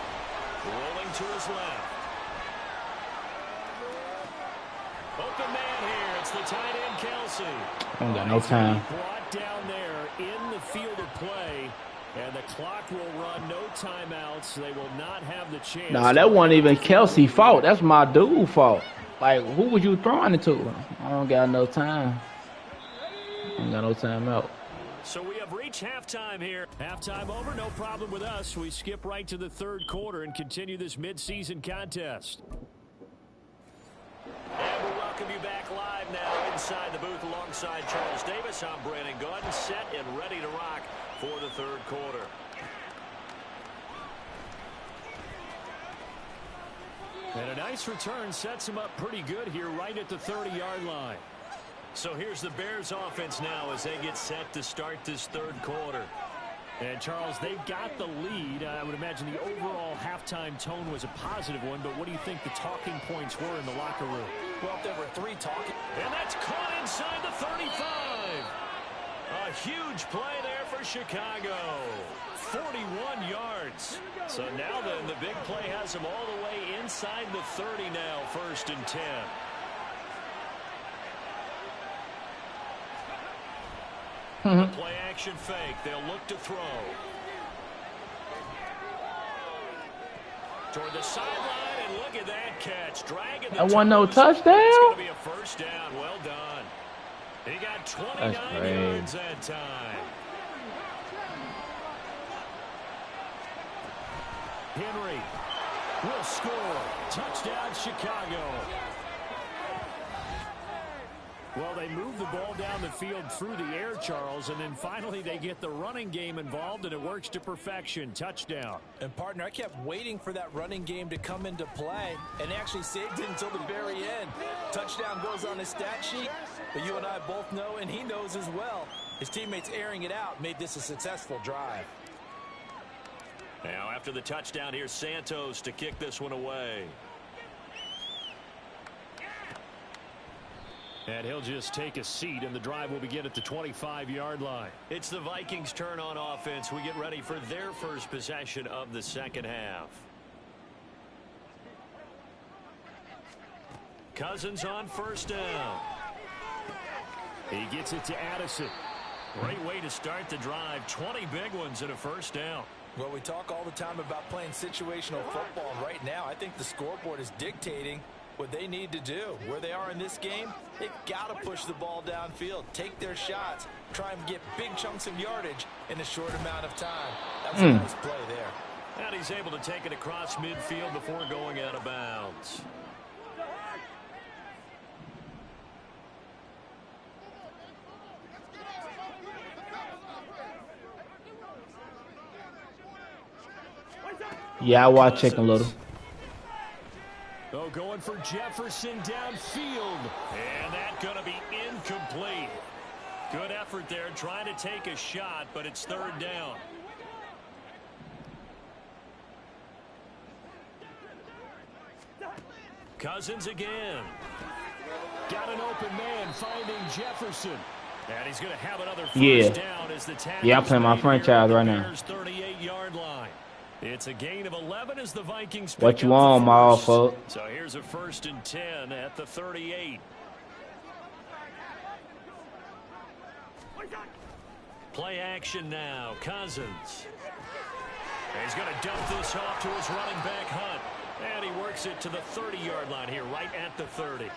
Rolling to his left. Open man here. It's the tight end, Kelsey. I don't got no time. Brought down there in the field of play. And the clock will run, no timeouts. They will not have the chance. Nah, that wasn't even Kelsey's fault. That's my dude's fault. Like, who was you throwing it to? I don't got no time. I ain't got no time out. So we have reached halftime here. Halftime over, no problem with us. We skip right to the third quarter and continue this midseason contest. And we'll welcome you back live now inside the booth alongside Charles Davis. I'm Brandon Gordon, set and ready to rock for the third quarter. And a nice return sets him up pretty good here right at the 30-yard line. So here's the Bears offense now as they get set to start this third quarter. And, Charles, they've got the lead. I would imagine the overall halftime tone was a positive one, but what do you think the talking points were in the locker room? Well, if there were 3 talking. And that's caught inside the 35. A huge play there for Chicago. 41 yards. So now then, the big play has them all the way inside the 30 now, 1st and 10. Play action fake. They'll look to throw. Toward the sideline, and look at that catch. Dragging the That wasn't no touchdown? It's going to be a first down. Well done. He got 29 yards that time. Henry will score. Touchdown, Chicago. Well, they move the ball down the field through the air, Charles, and then finally they get the running game involved, and it works to perfection. Touchdown. And, partner, I kept waiting for that running game to come into play and actually saved it until the very end. Touchdown goes on his stat sheet, but you and I both know, and he knows as well, his teammates airing it out made this a successful drive. Now, after the touchdown, here's Santos to kick this one away. And he'll just take a seat, and the drive will begin at the 25-yard line. It's the Vikings' turn on offense. We get ready for their first possession of the second half. Cousins on first down. He gets it to Addison. Great way to start the drive. 20 big ones and a first down. Well, we talk all the time about playing situational football. Right now, I think the scoreboard is dictating what they need to do. Where they are in this game, they've got to push the ball downfield, take their shots, try and get big chunks of yardage in a short amount of time. That's a nice play there. And he's able to take it across midfield before going out of bounds. Yeah, I watch Chicken Little. Oh, going for Jefferson downfield. And that's going to be incomplete. Good effort there, trying to take a shot, but it's third down. Cousins again. Got an open man finding Jefferson. And he's going to have another first down as the tackle. Yeah, I'm playing my franchise right now. 38-yard line. It's a gain of 11 as the Vikings pick What you up want, the my first. folk? So here's a 1st and 10 at the 38. Play action now. Cousins. He's going to dump this off to his running back, Hunt. And he works it to the 30-yard line here, right at the 30.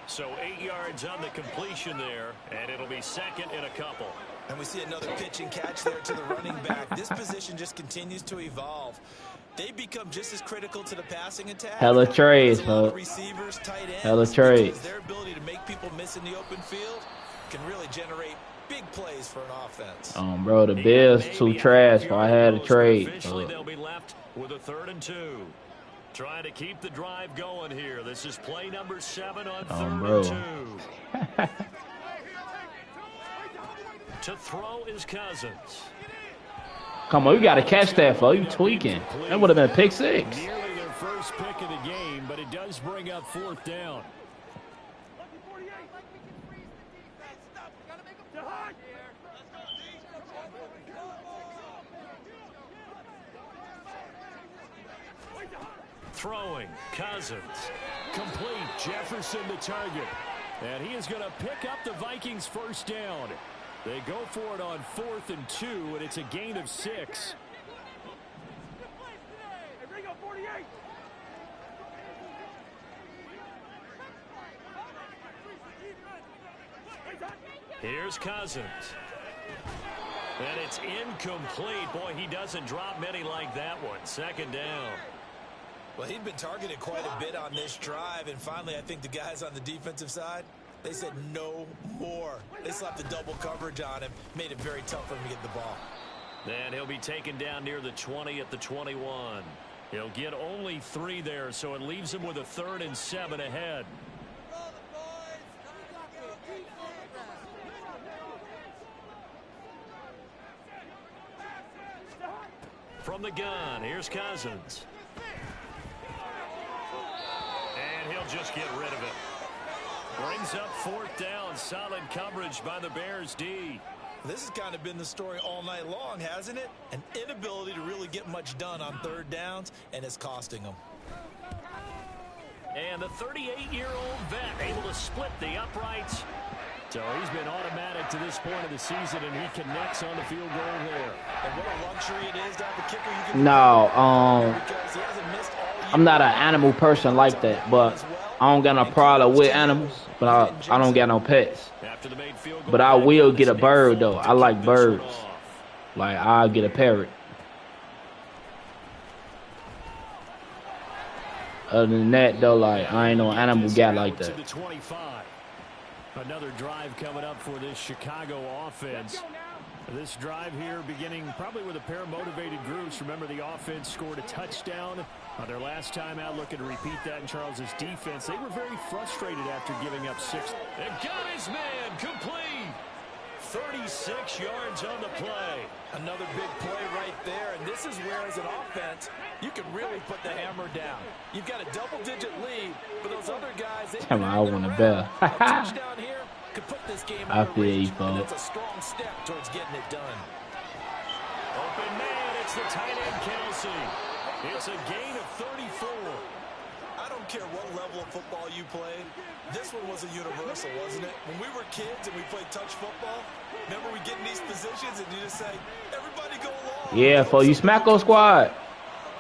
So 8 yards on the completion there, and it'll be second and a couple. And we see another pitch and catch there to the running back. This position just continues to evolve. They become just as critical to the passing attack. Hella trades, There's a lot of huh? receivers, tight ends. Hella trades. Their ability to make people miss in the open field can really generate big plays for an offense. Bro, the Bears too trash. So I had a trade. Officially, they'll be left with a 3rd and 2. Trying to keep the drive going here. This is play number 7 on 3rd and 2. To throw is Cousins. Come on, you got to catch that, fo. You tweaking. That would have been a pick six. Nearly their first pick of the game, but it does bring up 4th down. Throwing, Cousins. Complete, Jefferson the target. And he is going to pick up the Vikings' first down. They go for it on 4th and 2, and it's a gain of 6. Here's Cousins. And it's incomplete. Boy, he doesn't drop many like that one. 2nd down. Well, he'd been targeted quite a bit on this drive, and finally I think the guys on the defensive side, they said no more. They slapped the double coverage on him, made it very tough for him to get the ball. Then he'll be taken down near the 20 at the 21. He'll get only 3 there, so it leaves him with a 3rd and 7 ahead. From the gun, here's Cousins. And he'll just get rid of it. Brings up 4th down. Solid coverage by the Bears D. This has kind of been the story all night long, hasn't it? An inability to really get much done on 3rd downs, and it's costing them. And the 38-year-old vet able to split the uprights. So he's been automatic to this point of the season, and he connects on the field goal here. And what a luxury it is to have a kicker you can No, because he hasn't missed all year. I'm not an animal person like that, but I don't got no problem with animals, but I don't got no pets. But I will get a bird, though. I like birds. Like, I'll get a parrot. Other than that, though, like, I ain't no animal guy like that. Another drive coming up for this Chicago offense. This drive here beginning probably with a pair of motivated groups. Remember, the offense scored a touchdown on their last time out, looking to repeat that in Charles's defense. They were very frustrated after giving up 6. And got his man complete. 36 yards on the play. Another big play right there, and this is where, as an offense, you can really put the hammer down. You've got a double-digit lead, but those other guys, they I want a bell. a touchdown here could put this game I out of feel reach, you, and folks. that's a strong step towards getting it done. Open man, it's the tight end Kelsey. It's a gain of 34. I don't care what level of football you played. This one was a universal, wasn't it? When we were kids and we played touch football, remember we get in these positions and you just say, everybody go along. Yeah, fo, you Smacko squad.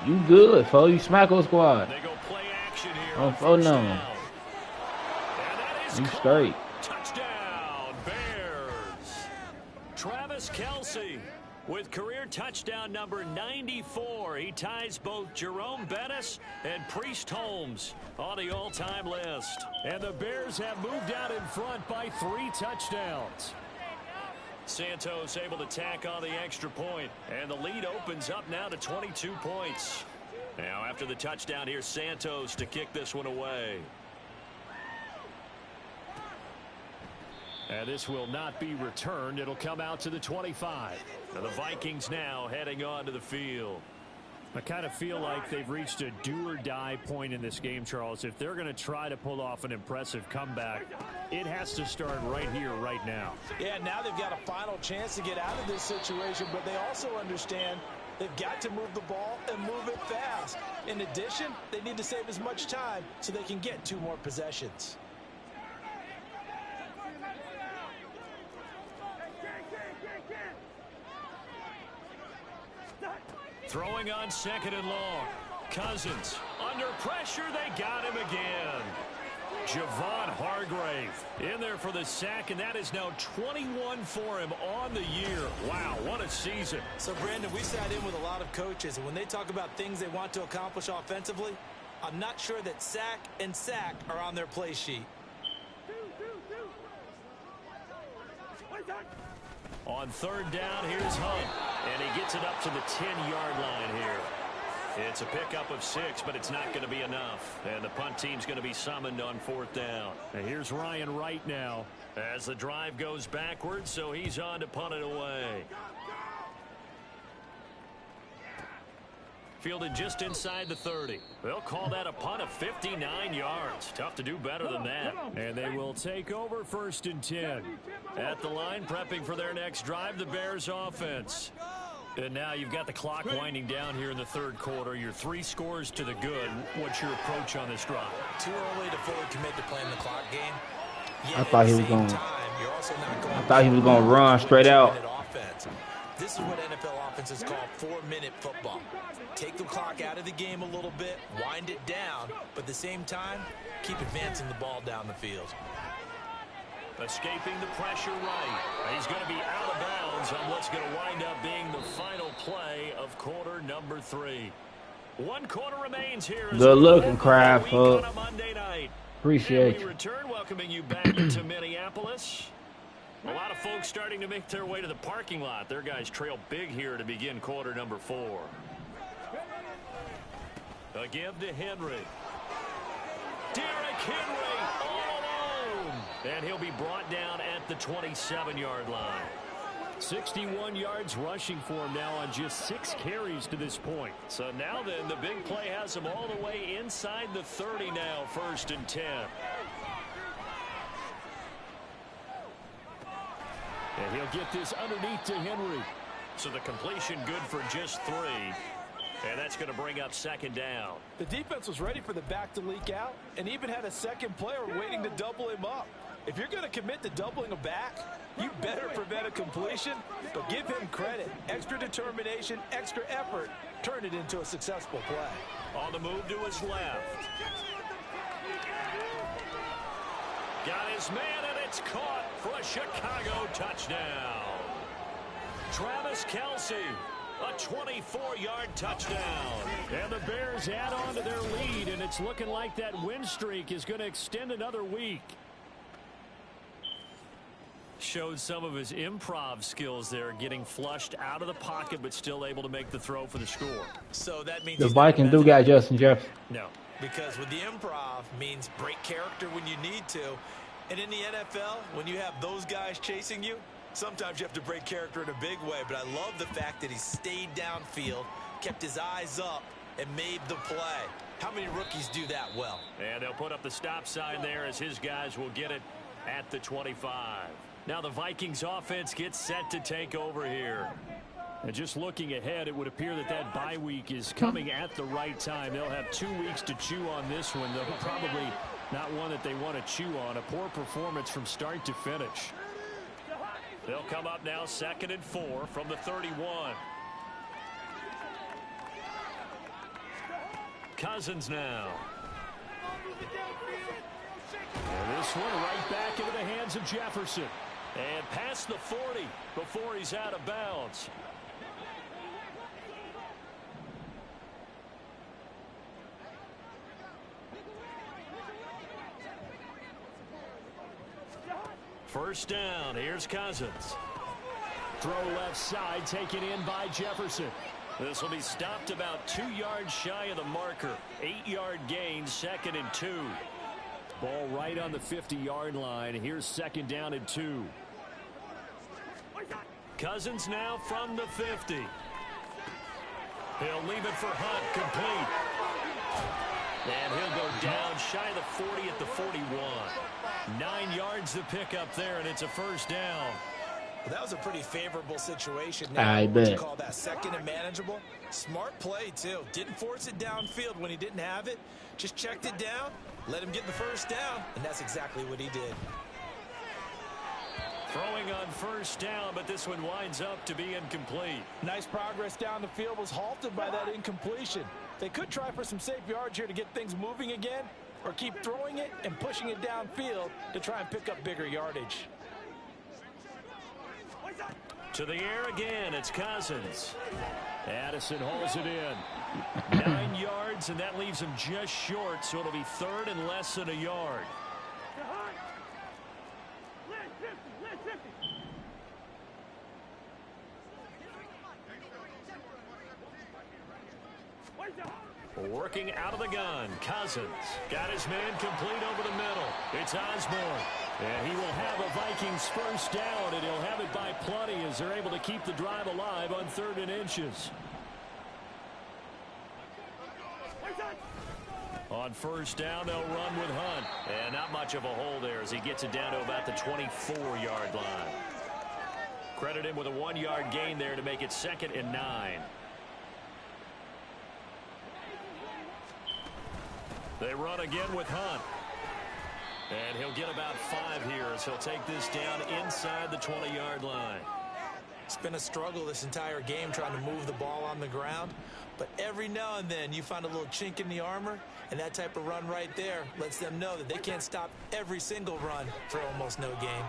You good, fo. You Smacko squad. They go play action here. Oh, fo, no. You straight. Touchdown, Bears. Travis Kelce with career touchdown number 94. He ties both Jerome Bettis and Priest Holmes on the all-time list. And the Bears have moved out in front by 3 touchdowns. Santos able to tack on the extra point, and the lead opens up now to 22 points. Now after the touchdown, here's Santos to kick this one away. And this will not be returned. It'll come out to the 25. Now the Vikings now heading on to the field. I kind of feel like they've reached a do-or-die point in this game, Charles. If they're going to try to pull off an impressive comeback, it has to start right here, right now. Yeah, now they've got a final chance to get out of this situation, but they also understand they've got to move the ball and move it fast. In addition, they need to save as much time so they can get 2 more possessions. Throwing on 2nd and long. Cousins under pressure. They got him again. Javon Hargrave in there for the sack, and that is now 21 for him on the year. Wow, what a season. So, Brandon, we sat in with a lot of coaches, and when they talk about things they want to accomplish offensively, I'm not sure that sack and sack are on their play sheet. On 3rd down, here's Hunt, and he gets it up to the 10-yard line here. It's a pickup of 6, but it's not going to be enough. And the punt team's going to be summoned on 4th down. And here's Ryan Wright now. As the drive goes backwards, so he's on to punt it away. Fielded just inside the 30. They'll call that a punt of 59 yards. Tough to do better than that. And they will take over 1st and 10. At the line, prepping for their next drive, the Bears offense. And now you've got the clock winding down here in the 3rd quarter. You're 3 scores to the good. What's your approach on this drive? Too early to fully commit to playing the clock game. Yet I thought he was going. I thought he was going to run straight out. This is what NFL offenses call 4-minute football. Take the clock out of the game a little bit, wind it down, but at the same time, keep advancing the ball down the field. Escaping the pressure right. He's going to be out of bounds on what's going to wind up being the final play of quarter number 3. 1 quarter remains here. Good looking, Kraft. On a Monday night. Appreciate we you. return, welcoming you back to Minneapolis. A lot of folks starting to make their way to the parking lot. Their guys trail big here to begin quarter number 4. A give to Henry. Derrick Henry all alone. And he'll be brought down at the 27-yard line. 61 yards rushing for him now on just 6 carries to this point. So now then, the big play has him all the way inside the 30 now, 1st and 10. And he'll get this underneath to Henry. So the completion good for just 3. And that's going to bring up 2nd down. The defense was ready for the back to leak out and even had a second player waiting to double him up. If you're going to commit to doubling a back, you better prevent a completion, but give him credit. Extra determination, extra effort, turn it into a successful play. On the move to his left. Got his man, and it's caught for a Chicago touchdown. Travis Kelce, a 24-yard touchdown. And the Bears add on to their lead, and it's looking like that win streak is going to extend another week. Showed some of his improv skills there, getting flushed out of the pocket, but still able to make the throw for the score. So that means The Vikings do got Justin Jefferson. No. Because with the improv means break character when you need to. And in the NFL, when you have those guys chasing you, sometimes you have to break character in a big way. But I love the fact that he stayed downfield, kept his eyes up, and made the play. How many rookies do that well? And they'll put up the stop sign there as his guys will get it at the 25. Now the Vikings offense gets set to take over here. And just looking ahead, it would appear that that bye week is coming at the right time. They'll have 2 weeks to chew on this one. They'll probably not one that they want to chew on. A poor performance from start to finish. They'll come up now 2nd and 4 from the 31. Cousins now. And this one right back into the hands of Jefferson. And past the 40 before he's out of bounds. First down, here's Cousins. Throw left side, taken in by Jefferson. This will be stopped about 2 yards shy of the marker. 8-yard gain, 2nd and 2. Ball right on the 50-yard line. Here's 2nd down and 2. Cousins now from the 50. He'll leave it for Hunt, complete. And he'll go down shy of the 40 at the 41. 9 yards to pick up there, and it's a first down. Well, that was a pretty favorable situation. Now, I what bet. you call that, 2nd and manageable? Smart play, too. Didn't force it downfield when he didn't have it. Just checked it down, let him get the first down, and that's exactly what he did. Throwing on first down, but this one winds up to be incomplete. Nice progress down the field, was halted by that incompletion. They could try for some safe yards here to get things moving again, or keep throwing it and pushing it downfield to try and pick up bigger yardage. To the air again, it's Cousins. Addison holds it in. 9 yards, and that leaves him just short, so it'll be 3rd and less than a yard. Working out of the gun, Cousins. Got his man complete over the middle. It's Osborne. And he will have a Vikings first down, and he'll have it by plenty as they're able to keep the drive alive on 3rd and inches. On first down, they'll run with Hunt. And not much of a hole there as he gets it down to about the 24-yard line. Credit him with a 1-yard gain there to make it 2nd and 9. They run again with Hunt. And he'll get about 5 here as he'll take this down inside the 20-yard line. It's been a struggle this entire game trying to move the ball on the ground. But every now and then you find a little chink in the armor, and that type of run right there lets them know that they can't stop every single run for almost no gain.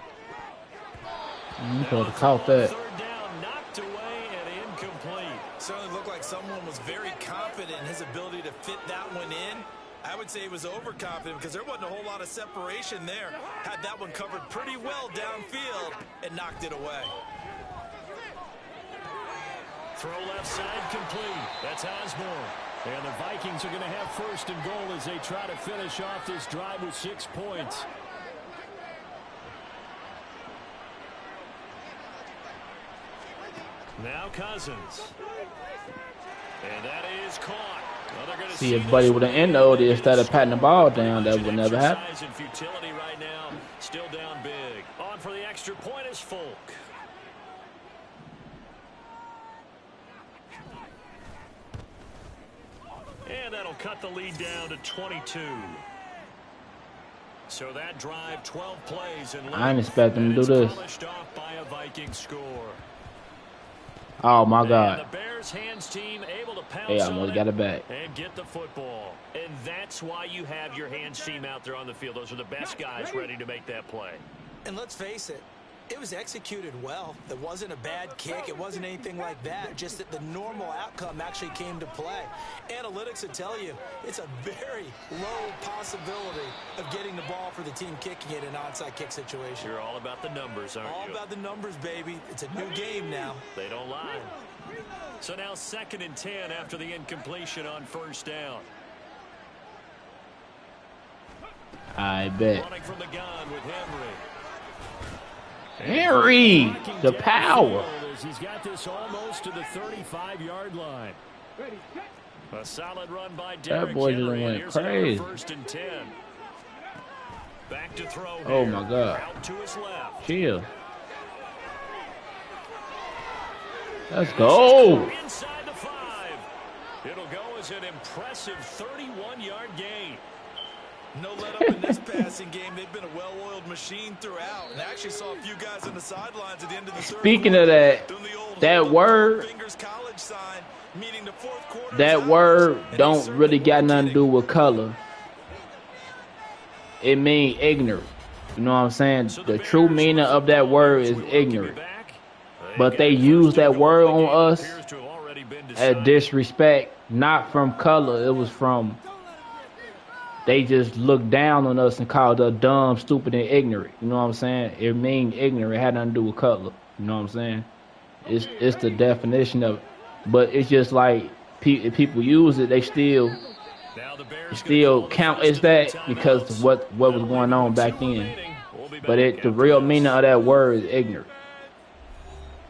You could have caught that. 3rd down, knocked away and incomplete. Certainly looked like someone was very confident in his ability to fit that one in. I would say he was overconfident because there wasn't a whole lot of separation there. Had that one covered pretty well downfield and knocked it away. Throw left side complete. That's Osborne. And the Vikings are going to have 1st and goal as they try to finish off this drive with 6 points. Now Cousins. And that is caught. Well, see if Buddy would have ended instead of patting the ball down. That would never happen. And futility right now, still down big. On for the extra point is Folk. And that'll cut the lead down to 22. So that drive, 12 plays. And I didn't expect them to do this. Off by a Viking score. Oh my God! And the Bears hands team able to pounce Hey, I almost got it back. And get the football. And that's why you have your hands team out there on the field. Those are the best guys ready to make that play. And let's face it, it was executed well. It wasn't a bad kick. It wasn't anything like that. Just that the normal outcome actually came to play. Analytics would tell you it's a very low possibility of getting the ball for the team kicking it in an onside kick situation. You're all about the numbers, aren't you? All about the numbers, baby. It's a new game now. They don't lie. So now 2nd and 10 after the incompletion on 1st down. I bet. Running from the gun with Henry. Henry, the power. He's got this almost to the 35-yard line. A solid run by Derrick That boy just Henry. went crazy. 1st and 10. Back to throw. Oh here. my God. Out to his left. Chill. Let's go. Inside the 5. It'll go as an impressive 31-yard gain. No let up in this passing game. They've been a well-oiled machine throughout. And I actually saw a few guys on the sidelines at the end of the third Speaking quarter of that, doing the old that word, fingers college sign, meaning the fourth quarter that word don't really got nothing to do with color. It mean ignorant. You know what I'm saying? The true meaning of that word is ignorant. But they use that word on us as disrespect, not from color. It was from, they just looked down on us and called us dumb, stupid, and ignorant. You know what I'm saying? It mean ignorant. It had nothing to do with color. You know what I'm saying? It's the definition of it. But it's just like if people use it, they still count as that because of what was going on back then. But the real meaning of that word is ignorant.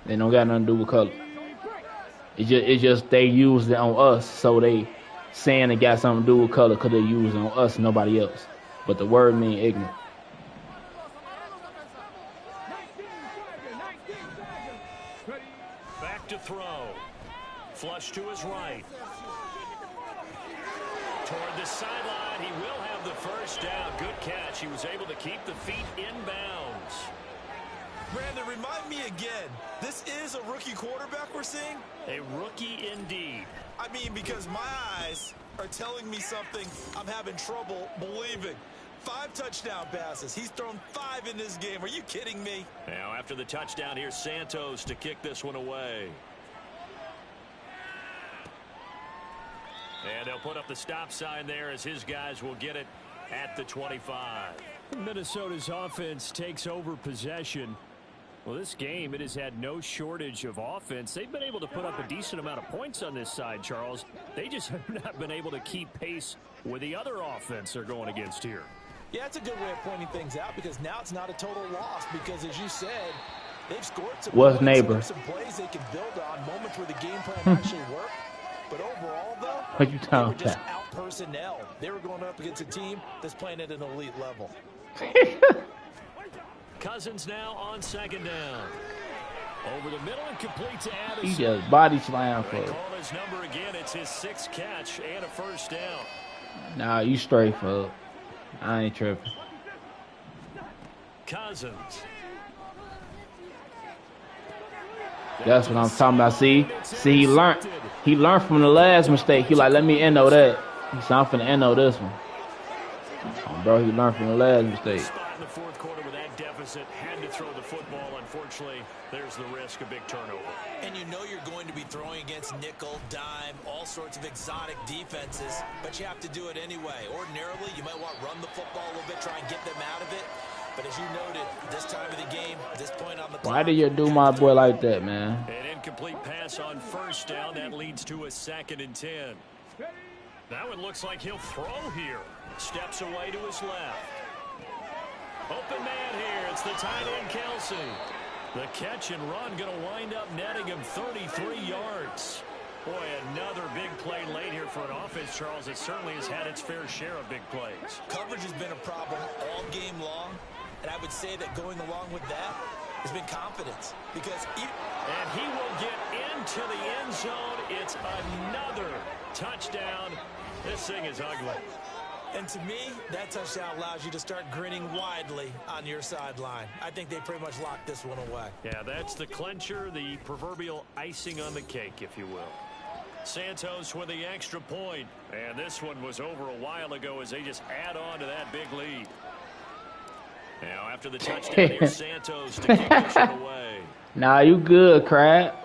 They don't got nothing to do with color. It's just they used it on us, so they saying it got something to do with color because they used it on us, nobody else. But the word mean ignorant. Back to throw. Flush to his right. Toward the sideline, he will have the first down. Good catch. He was able to keep the feet inbounds. Brandon, remind me again, this is a rookie quarterback we're seeing? A rookie indeed. I mean, because my eyes are telling me something I'm having trouble believing. 5 touchdown passes. He's thrown 5 in this game. Are you kidding me? Now, after the touchdown, here's Santos to kick this one away. And they'll put up the stop sign there as his guys will get it at the 25. Minnesota's offense takes over possession. Well, this game, it has had no shortage of offense. They've been able to put up a decent amount of points on this side, Charles. They just have not been able to keep pace with the other offense they're going against here. Yeah, it's a good way of pointing things out because now it's not a total loss because, as you said, they've scored some What's points, neighbor? some plays they can build on, moments where the game plan actually worked. But overall, though, What you they talking were just about? out-personnel. They were going up against a team that's playing at an elite level. Cousins now on second down. Over the middle and complete to Addison. He just body slam for They it. call his number again. It's his 6th catch and a first down. Nah, you straight for it. I ain't tripping. Cousins. That's what I'm talking about. See, he learned. He learned from the last mistake. He like, let me endo that. He said, I'm finna endo this one. Oh, bro, he learned from the last mistake. Spot in the fourth quarter with that deficit. Had to throw the football. Unfortunately, there's the risk of big turnover. And you know you're going to be throwing against nickel, dime, all sorts of exotic defenses, but you have to do it anyway. Ordinarily, you might want to run the football a little bit, try and get them out of it. But as you noted, this time of the game, this point on the clock. Why did you do my boy like that, man? An incomplete pass on first down. That leads to a 2nd and 10. That one looks like he'll throw here. Steps away to his left. Open man here. It's the tight end, Kelsey. The catch and run going to wind up netting him 33 yards. Boy, another big play late here for an offense, Charles. It certainly has had its fair share of big plays. Coverage has been a problem all game long, and I would say that going along with that has been confidence. Because and he will get into the end zone. It's another touchdown. This thing is ugly. And to me, that touchdown allows you to start grinning widely on your sideline. I think they pretty much locked this one away. Yeah, that's the clincher, the proverbial icing on the cake, if you will. Santos with the extra point. And this one was over a while ago as they just add on to that big lead. Now, after the touchdown, here's Santos to keep this one away. Nah, you good, crap.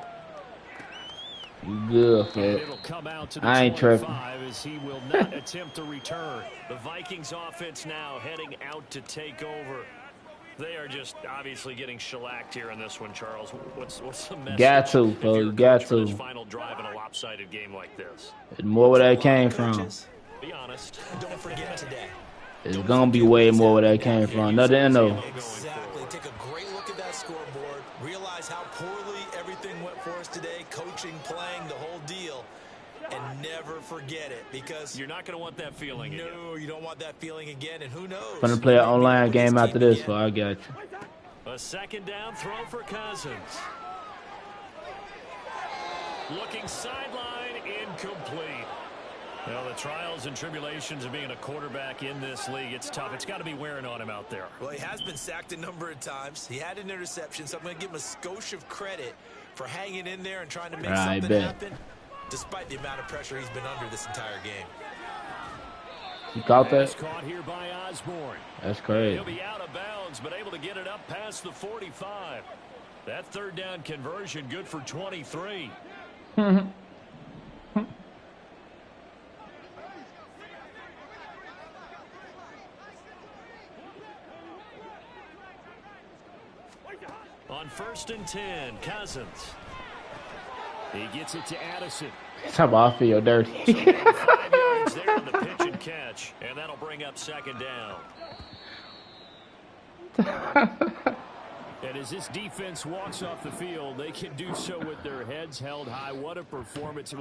You good, And Fed. it'll come out to the I ain't 25 tripping. as he will not attempt to return. The Vikings offense now heading out to take over. They are just obviously getting shellacked here in this one, Charles. What's the message? Got to, if Fo. you're a Got coach for this to. final drive in a lopsided game like this? It's more where that came from. Coaches, Be honest. don't forget today. It's gonna be way more where that came from. Nothing to know. exactly, take a great look at that scoreboard, realize how poorly everything went for us today, coaching, playing, the whole deal, and never forget it because You're not going to want that feeling again. no, you don't want that feeling again, and who knows? Gonna play an online With this game after team this, again. so I got you. A 2nd down throw for Cousins. Looking sideline, incomplete. Well, the trials and tribulations of being a quarterback in this league, it's tough. It's got to be wearing on him out there. Well, he has been sacked a number of times. He had an interception, so I'm going to give him a skosh of credit for hanging in there and trying to make I something bet. happen, despite the amount of pressure he's been under this entire game. You caught Pass that? caught here by Osborne. That's crazy. He'll be out of bounds, but able to get it up past the 45. That 3rd down conversion good for 23. On 1st and 10, Cousins. He gets it to Addison. Talk about I feel dirty. 5 yards there on the pitch and catch, and that'll bring up 2nd down. And as this defense walks off the field, they can do so with their heads held high. What a performance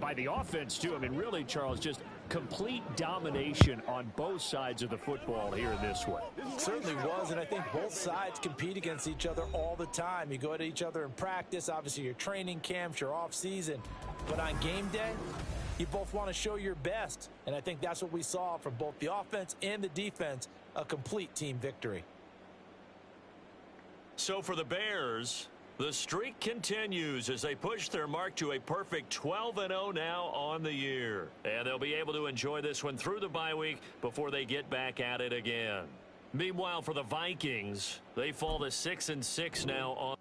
by the offense, too. I mean, really, Charles, just complete domination on both sides of the football here in this one. Certainly was, and I think both sides compete against each other all the time. You go at each other in practice, obviously your training camps, your off-season. But on game day, you both want to show your best. And I think that's what we saw from both the offense and the defense, a complete team victory. So for the Bears, the streak continues as they push their mark to a perfect 12-0 now on the year. And they'll be able to enjoy this one through the bye week before they get back at it again. Meanwhile, for the Vikings, they fall to 6-6 now on.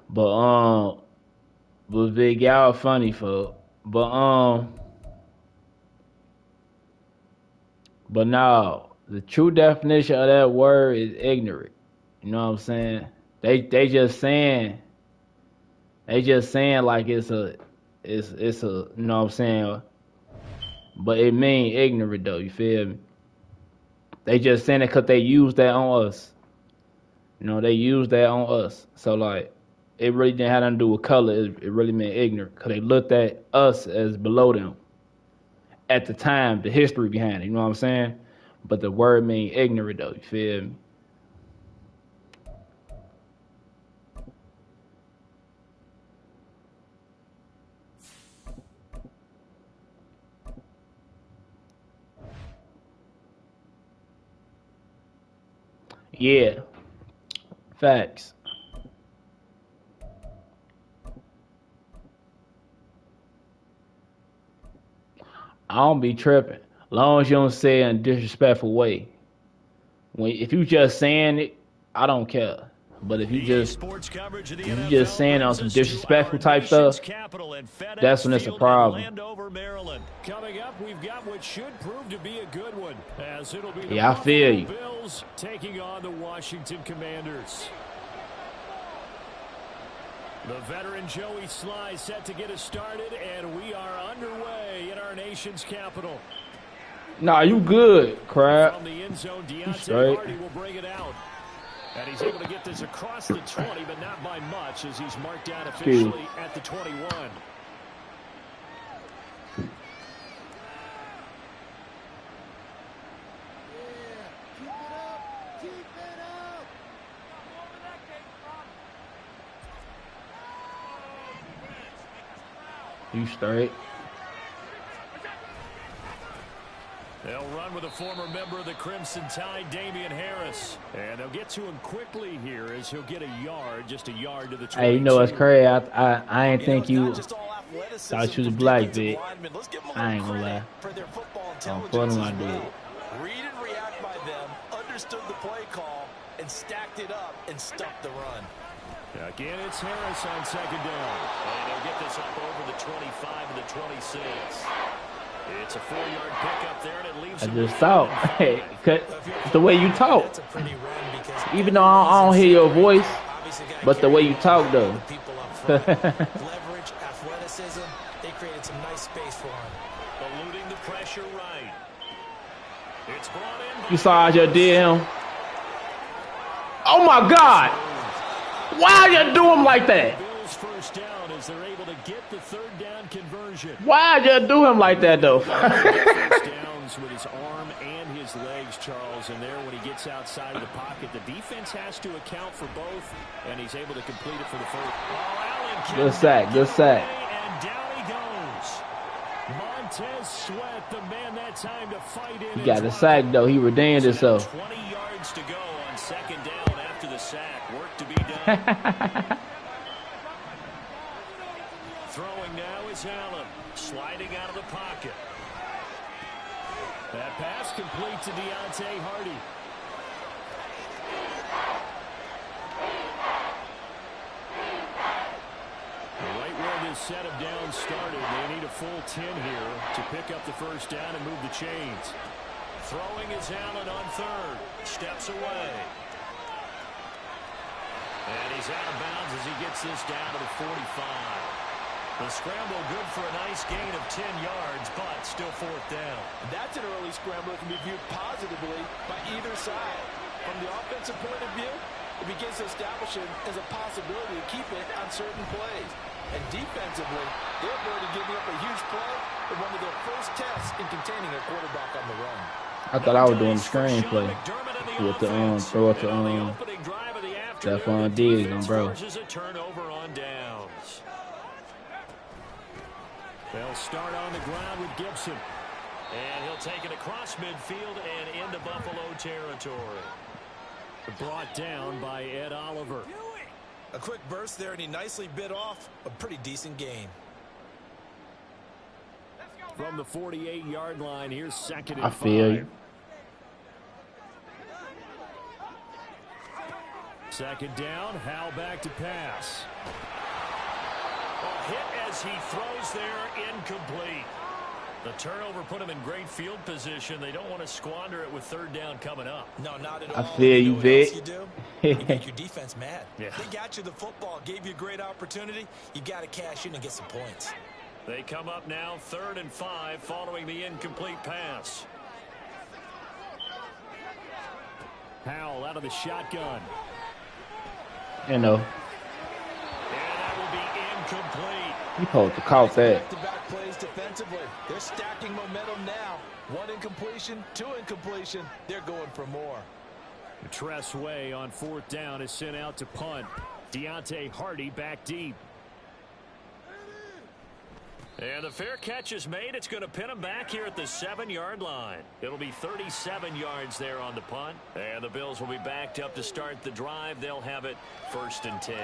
But big y'all funny for. But no, the true definition of that word is ignorant. You know what I'm saying? They just saying like it's a you know what I'm saying? But it mean ignorant though, you feel me? They just saying it because they use that on us. You know, they use that on us. So like, it really didn't have nothing to do with color. It really meant ignorant because they looked at us as below them at the time, the history behind it. You know what I'm saying? But the word mean ignorant though. You feel me? Yeah, facts. I don't be tripping. Long as you don't say it in a disrespectful way. If you just saying it, I don't care. But if you just saying on some disrespectful type stuff, that's when it's a problem. Coming up, we've got what should prove to be a good one, as it'll be the Yeah, I feel you. Bills taking on the Washington Commanders. The veteran Joey Sly set to get us started, and we are underway in our nation's capital. Nah, you good, crap. From the end zone, You Deontay straight. Hardy will bring it out. And he's able to get this across the 20, but not by much, as he's marked down officially at the 21. You straight. They'll run with a former member of the Crimson Tide, Damian Harris. And they'll get to him quickly here as he'll get a yard, just a yard to the 22. Hey, you know what's crazy? I ain't think you thought you was black, bitch. I ain't gonna lie. I'm funny I did. Read and react by them, understood the play call, and stacked it up and stuffed the run. Again, it's Harris on second down. And they'll get this up over the 25 and the 26. It's a 4-yard pickup there, and it leaves I just thought, hey, the way you talk. Even though I don't hear your voice, but the way you talk, though. Leverage, athleticism, they created some nice space for him. Eluding the pressure right. It's brought in. You saw I just did him. Oh, my God. Why you do him like that? Bills first down as they're able to get the third down conversion. Why you do him like that, though? First downs with his arm and his legs, Charles, and there when he gets outside of the pocket, the defense has to account for both, and he's able to complete it for the first. Good sack, good sack. And down he goes. Montez Sweat, the man that time to fight in. He got the sack, though. He redeemed himself. 20 yards to go on second down after the sack. Work to be done. Throwing now is Allen, sliding out of the pocket. That pass complete to Deontay Hardy. Right where this set of downs started, they need a full 10 here to pick up the first down and move the chains. Throwing is Allen on third, steps away. And he's out of bounds as he gets this down to the 45. The scramble good for a nice gain of 10 yards, but still fourth down. That's an early scramble that can be viewed positively by either side. From the offensive point of view, it begins to establish it as a possibility to keep it on certain plays. And defensively, they're already giving up a huge play in one of their first tests in containing a quarterback on the run. I thought I was doing the screenplay with the throw it to Stephon Diggs on bro. Turnover on downs. They'll start on the ground with Gibson. And he'll take it across midfield and into Buffalo territory. Brought down by Ed Oliver. A quick burst there, and he nicely bit off a pretty decent gain. From the 48-yard line, here's second and I feel 5. you. Second down, Howell back to pass. A hit as he throws there, incomplete. The turnover put him in great field position. They don't want to squander it with third down coming up. No, not at all. I feel you, Vic. You make your defense mad. Yeah. They got you the football, gave you a great opportunity. You got to cash in and get some points. They come up now 3rd and 5 following the incomplete pass. Howell out of the shotgun. You know. And that will be incomplete. You supposed to call that. Back-to-back plays defensively. They're stacking momentum now. 1 incompletion, 2 incompletion. They're going for more. Tress Way on 4th down is sent out to punt. Deontay Hardy back deep. And the fair catch is made. It's going to pin him back here at the 7-yard line. It'll be 37 yards there on the punt. And the Bills will be backed up to start the drive. They'll have it 1st and 10.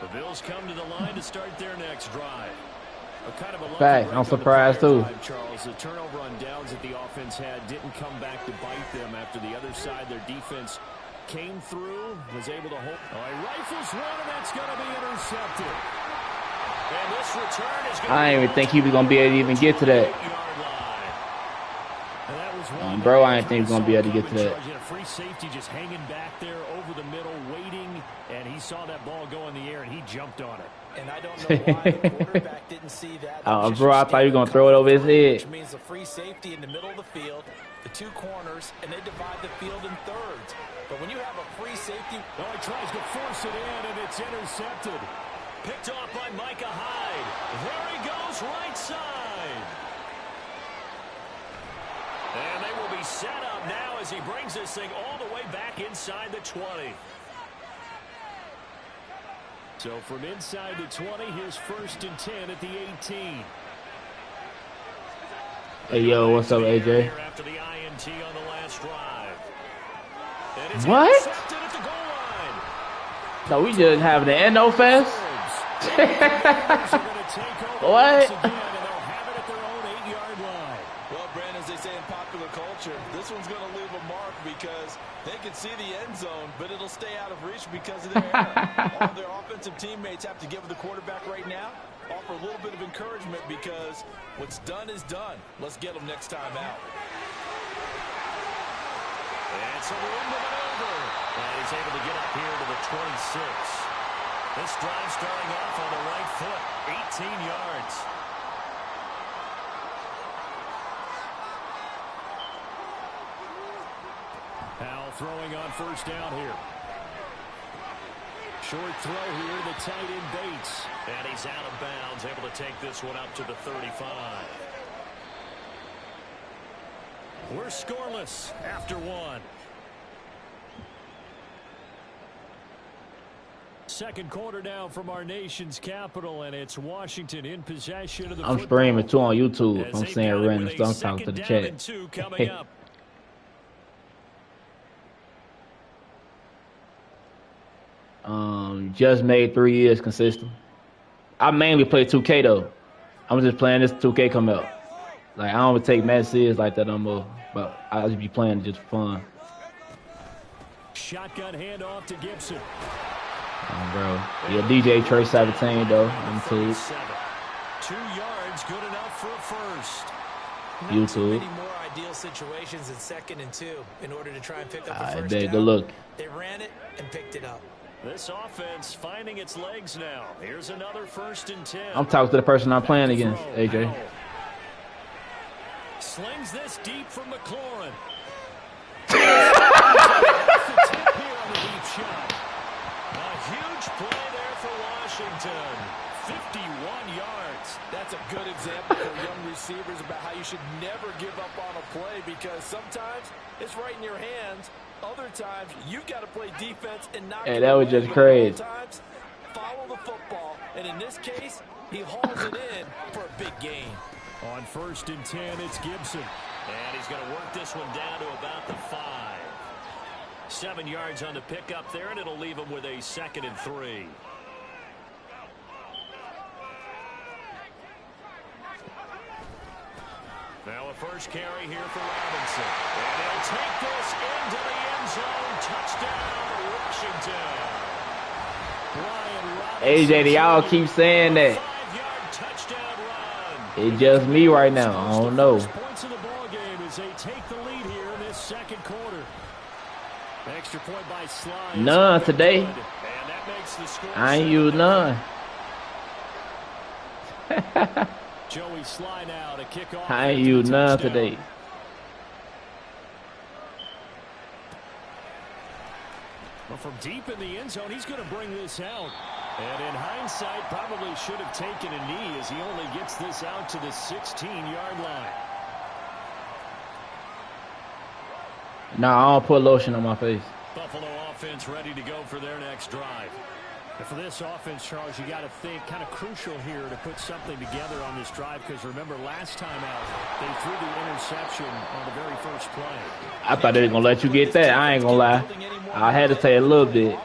The Bills come to the line to start their next drive. Fact, I'm surprised too. Charles, the turnover on downs that the offense had didn't come back to bite them after the other side. Their defense came through, was able to hold. Rifles one, and that's going to be intercepted. And this return is going to I didn't even think he was going to be able to even get to that. Bro, I didn't think he was going to be able to get to that. Free safety just hanging back there over the middle, waiting, and he saw that ball go in the air, and he jumped on it. And I don't know why the quarterback didn't see that. Bro, I thought you were going to throw it over his head. Which means the free safety in the middle of the field, the 2 corners, and they divide the field in thirds. But when you have a free safety... Oh, he tries to force it in, and it's intercepted. Picked off by Micah Hyde. There he goes, right side. And they will be set up now as he brings this thing all the way back inside the 20. So from inside the 20, here's 1st and 10 at the 18. Hey, yo, what's up, AJ? After the INT on the last drive. What? No, we just having an Endo Fest? What? Well, Brandon, as they say in popular culture, this one's going to leave a mark because they can see the end zone, but it'll stay out of reach because of their error. All their offensive teammates have to give the quarterback right now, offer a little bit of encouragement because what's done is done. Let's get them next time out. It's a room to maneuver. And he's able to get up here to the 26. This drive starting off on the right foot, 18 yards. Howell throwing on 1st down here. Short throw here, the tight end Bates. And he's out of bounds, able to take this one up to the 35. We're scoreless after 1. Second quarter now from our nation's capital, and it's Washington in possession of the I'm streaming too on YouTube. I'm saying random stuff. I'm talking to the chat. Just made 3 years consistent. I mainly play 2K though. I'm just playing this 2K come out. Like I don't take Madden serious like that no more. But I just be playing just for fun. Shotgun handoff to Gibson. Bro. Yeah, DJ Trey 17 though. I'm too. 2 yards, good enough for a first. Not too many more ideal situations in 2nd and 2 in order to try and pick up the first down. Good look. They ran it and picked it up. This offense finding its legs now. Here's another 1st and 10. I'm talking to the person I'm playing against, AJ. Slings this deep from McLaurin. A huge play there for Washington. 51 yards. That's a good example for young receivers about how you should never give up on a play because sometimes it's right in your hands. Other times you've got to play defense and not. Hey, that was just crazy. Times, follow the football, and in this case, he hauls it in for a big gain. On 1st and 10, it's Gibson. And he's going to work this one down to about the 5. 7 yards on the pickup there, and it'll leave him with a 2nd and 3. Now a first carry here for Robinson. And he'll take this into the end AJ, y'all keep saying that. 5-yard touchdown run. It's just me right now. I don't know. Points of the ball game as they take the lead here in this second quarter. Extra point by Slide. None today. And that makes the score. I ain't used none. Joey Sly now to kick off. I ain't used none today. Well, from deep in the end zone, he's going to bring this out. And in hindsight, probably should have taken a knee as he only gets this out to the 16-yard line. Nah, I don't put lotion on my face. Buffalo offense ready to go for their next drive. And for this offense, Charles, you got to think kind of crucial here to put something together on this drive because remember last time out they threw the interception on the very first play. I thought they were gonna let you get that. I ain't gonna lie. I had to say a little bit.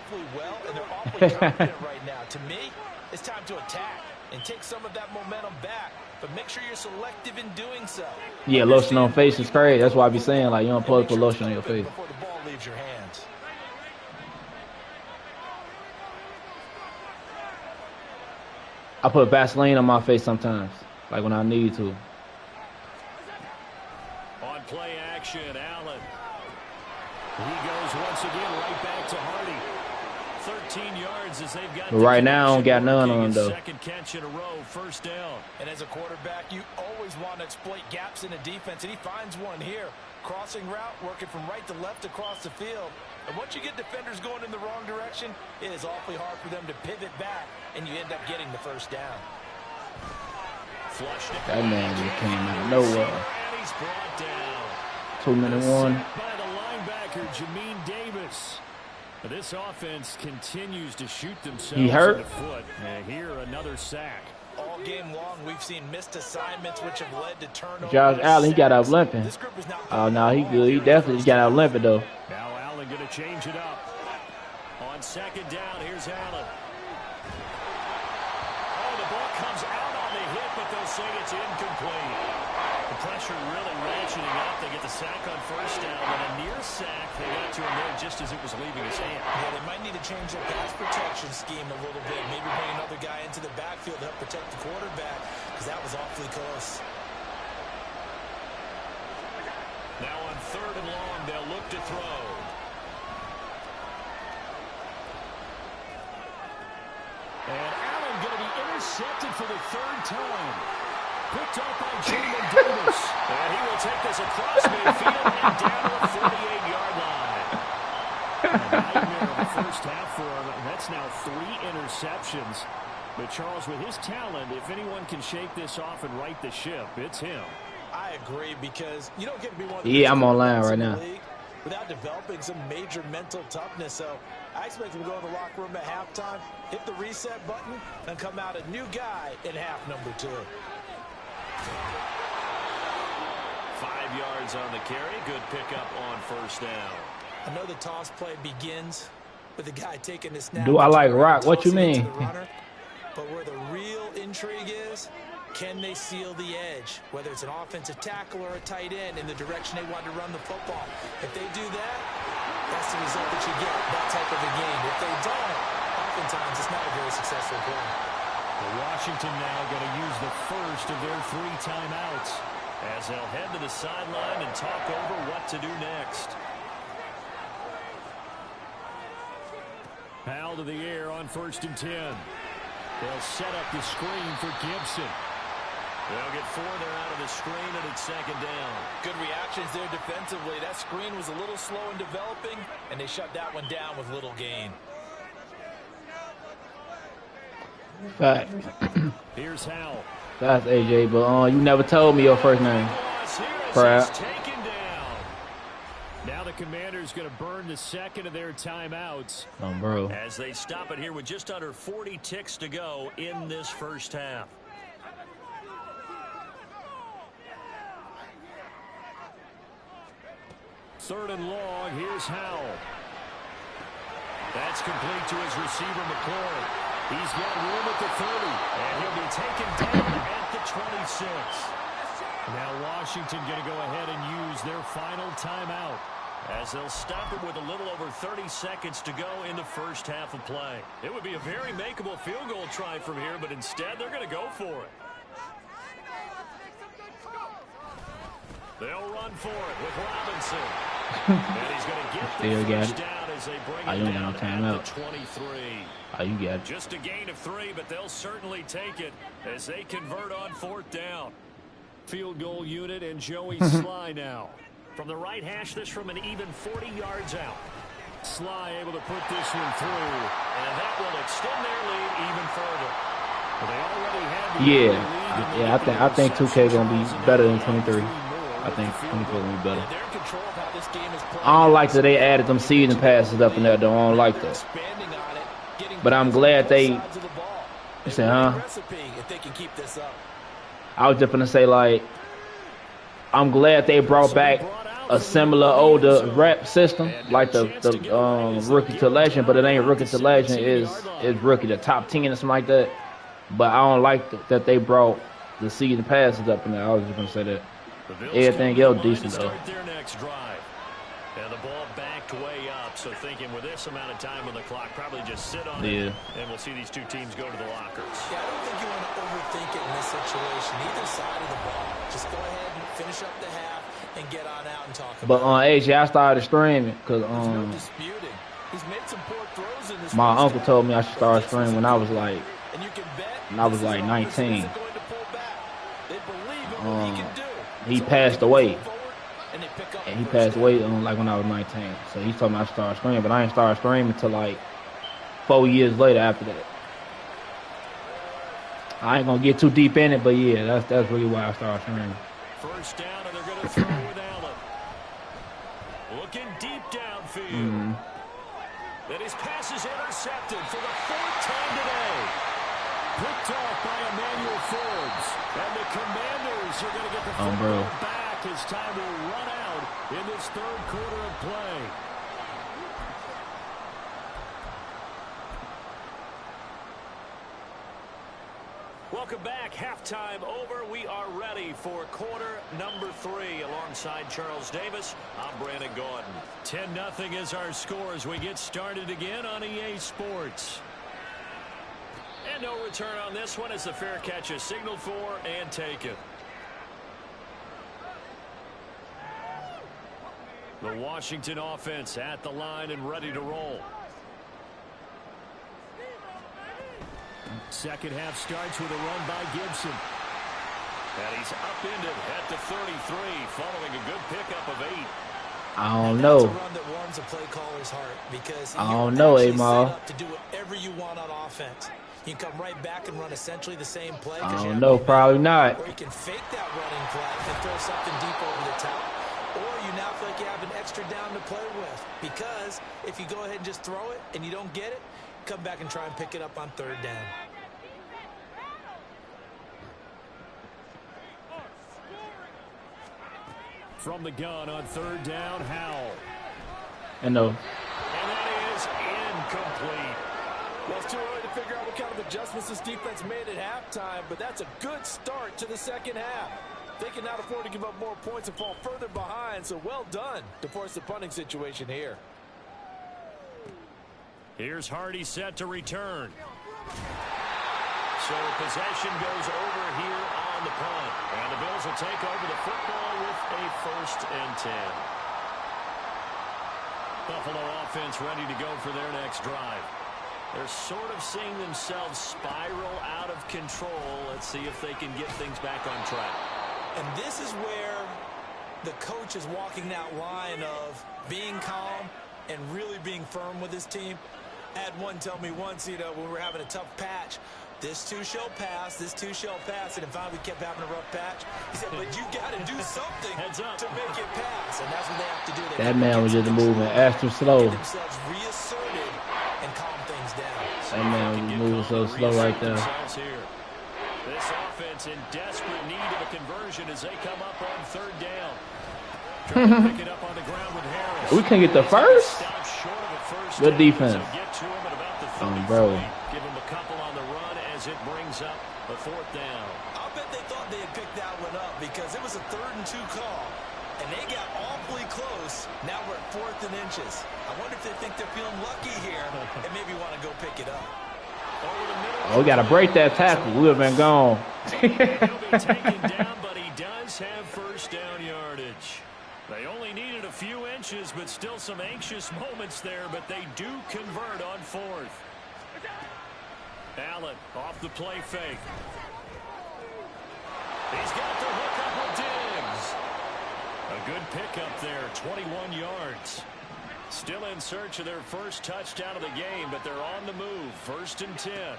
Right now, to me, it's time to attack and take some of that momentum back. But make sure you're selective in doing so. Yeah, lotion on face is crazy. That's why I be saying like you don't supposed to put lotion on your face. Before the ball leaves your hands. I put Vaseline on my face sometimes, like when I need to. On play action, Allen. He goes once again right back to Hardy. 13 yards as they've got. But right now, I don't got none on him though. Second catch in a row, first down. And as a quarterback, you always want to exploit gaps in a defense, and he finds one here. Crossing route, working from right to left across the field. And once you get defenders going in the wrong direction, it is awfully hard for them to pivot back, and you end up getting the first down. That man just came out of nowhere. And he's brought down. 2-minute one. By the linebacker, Jamin Davis. This offense continues to shoot themselves He hurt? in the foot. And here, another sack. All game long, we've seen missed assignments which have led to turnovers. Josh Allen, he got out limping. Oh, no, he good. He definitely got out limping, though. Now Allen going to change it up. On second down, here's Allen. Oh, the ball comes out on the hit, but they'll say it's incomplete. The pressure really ratcheting up. They get the sack on first down, and a near sack. They got to him there just as it was leaving his hand. Yeah, they might need to change their pass protection scheme a little bit. Maybe bring another guy into the backfield to help protect the quarterback, because that was awfully close. Now on third and long, they'll look to throw. And Allen going to be intercepted for the third time. Picked up by Jamin Davis. And he will take this across midfield and down to the 48-yard line. A nightmare of the first half for him. That's now 3 interceptions. But Charles, with his talent, if anyone can shake this off and right the ship, it's him. I agree, because you don't get to be one of the I'm online right now. Without developing some major mental toughness. So I expect him to go in the locker room at halftime, hit the reset button, and come out a new guy in half number 2. 5 yards on the carry. Good pickup on first down. I know the toss play begins with the guy taking the snap. Do I like rock? What you mean? But where the real intrigue is, can they seal the edge? Whether it's an offensive tackle or a tight end in the direction they want to run the football. If they do that, that's the result that you get, that type of a game. If they don't, oftentimes it's not a very successful play. Well, Washington now going to use the first of their 3 timeouts as they'll head to the sideline and talk over what to do next. Powell to the air on 1st and 10. They'll set up the screen for Gibson. They'll get 4 there out of the screen, and it's second down. Good reactions there defensively. That screen was a little slow in developing, and they shut that one down with little gain. Fact. Here's Howell. That's AJ, but you never told me your first name. Crap. Taken down. Now the Commanders going to burn the second of their timeouts. Oh, bro. As they stop it here with just under 40 ticks to go in this first half. Third and long, here's Howell. That's complete to his receiver, McCoy. He's got room at the 30, and he'll be taken down at the 26. Now Washington going to go ahead and use their final timeout. As they'll stop it with a little over 30 seconds to go in the first half of play. It would be a very makeable field goal try from here, but instead they're going to go for it. They'll run for it with Robinson. And he's going to get the first down as they bring it down at the 23. You got it. Just a gain of 3, but they'll certainly take it as they convert on 4th down. Field goal unit and Joey Sly now. From the right hash, this from an even 40 yards out. Sly able to put this one through, and that will extend their lead even further. Well, they already had the lead. I think 2K gonna be better than 23. I think 24 will be better. I don't like that they added them season passes up in there, though. I don't like that. But I'm glad they. You said, huh? I was just gonna say, like, I'm glad they brought back a similar older rep system, like the rookie to legend, but it ain't rookie to legend. Is rookie to top 10 or something like that. But I don't like that they brought the season passes up in there. I was just gonna say that. Everything else decent though. And the ball backed way up, so thinking with this amount of time on the clock, probably just sit on it, and we'll see these two teams go to the lockers. Yeah, I don't think you want to overthink it in this situation. Either side of the ball, just go ahead and finish up the half and get on out and talk about it. But AJ, I started streaming because no disputing. He's made some poor throws in this my uncle told me I should start streaming when I was like 19. He passed away. And he passed away like when I was 19. So he told me I started streaming, but I ain't started streaming until like 4 years later after that. I ain't gonna get too deep in it, but yeah, that's really why I started streaming. First down, and they're gonna throw with Allen. Looking deep downfield. Then his pass is intercepted for the 4th time today. Picked off by Emmanuel Forbes. And the Commanders are gonna get the football back. As time will run out in this 3rd quarter of play. Welcome back. Halftime over. We are ready for quarter number 3. Alongside Charles Davis, I'm Brandon Gordon. 10-0 is our score as we get started again on EA Sports. And no return on this one as the fair catch is signaled for and taken. The Washington offense at the line and ready to roll. Second half starts with a run by Gibson. And he's upended at the 33 following a good pickup of 8. I don't know. I don't know, Amal. To do whatever you want on offense. You can come right back and run essentially the same play. I don't know, probably not. Or you can fake that running play and throw something deep over the top. Or you now feel like you have an extra down to play with. Because if you go ahead and just throw it and you don't get it, come back and try and pick it up on 3rd down. From the gun on 3rd down, Howell. And no. And that is incomplete. Well, it's too early to figure out what kind of adjustments this defense made at halftime, but that's a good start to the second half. They cannot afford to give up more points and fall further behind, so well done to force the punting situation here. Here's Hardy set to return. So possession goes over here on the punt. And the Bills will take over the football with a 1st and 10. Buffalo offense ready to go for their next drive. They're sort of seeing themselves spiral out of control. Let's see if they can get things back on track. And this is where the coach is walking that line of being calm and really being firm with his team. I had one tell me once, when we were having a tough patch, this too shall pass, this too shall pass, and finally we kept having a rough patch. He said, but you got to do something to make it pass, and that's what they have to do. That man was just moving extra slow. Get themselves reasserted and calm things down. That man was moving so slow right there. This offense in desperate need of a conversion as they come up on 3rd down. Pick it up on the ground with Harris. We can get the first. Good defense. Bro. Give him a couple on the run as it brings up a 4th down. I'll bet they thought they had picked that one up because it was a 3rd and 2 call. And they got awfully close. Now we're at 4th and inches. I wonder if they think they're feeling lucky here and maybe want to go pick it up. Oh, we got to break that tackle. We would have been gone. He'll be taken down, but he does have first down yardage. They only needed a few inches, but still some anxious moments there, but they do convert on 4th. Allen off the play fake. He's got the hook up with Diggs. A good pickup there, 21 yards. Still in search of their first touchdown of the game, but they're on the move. 1st and 10.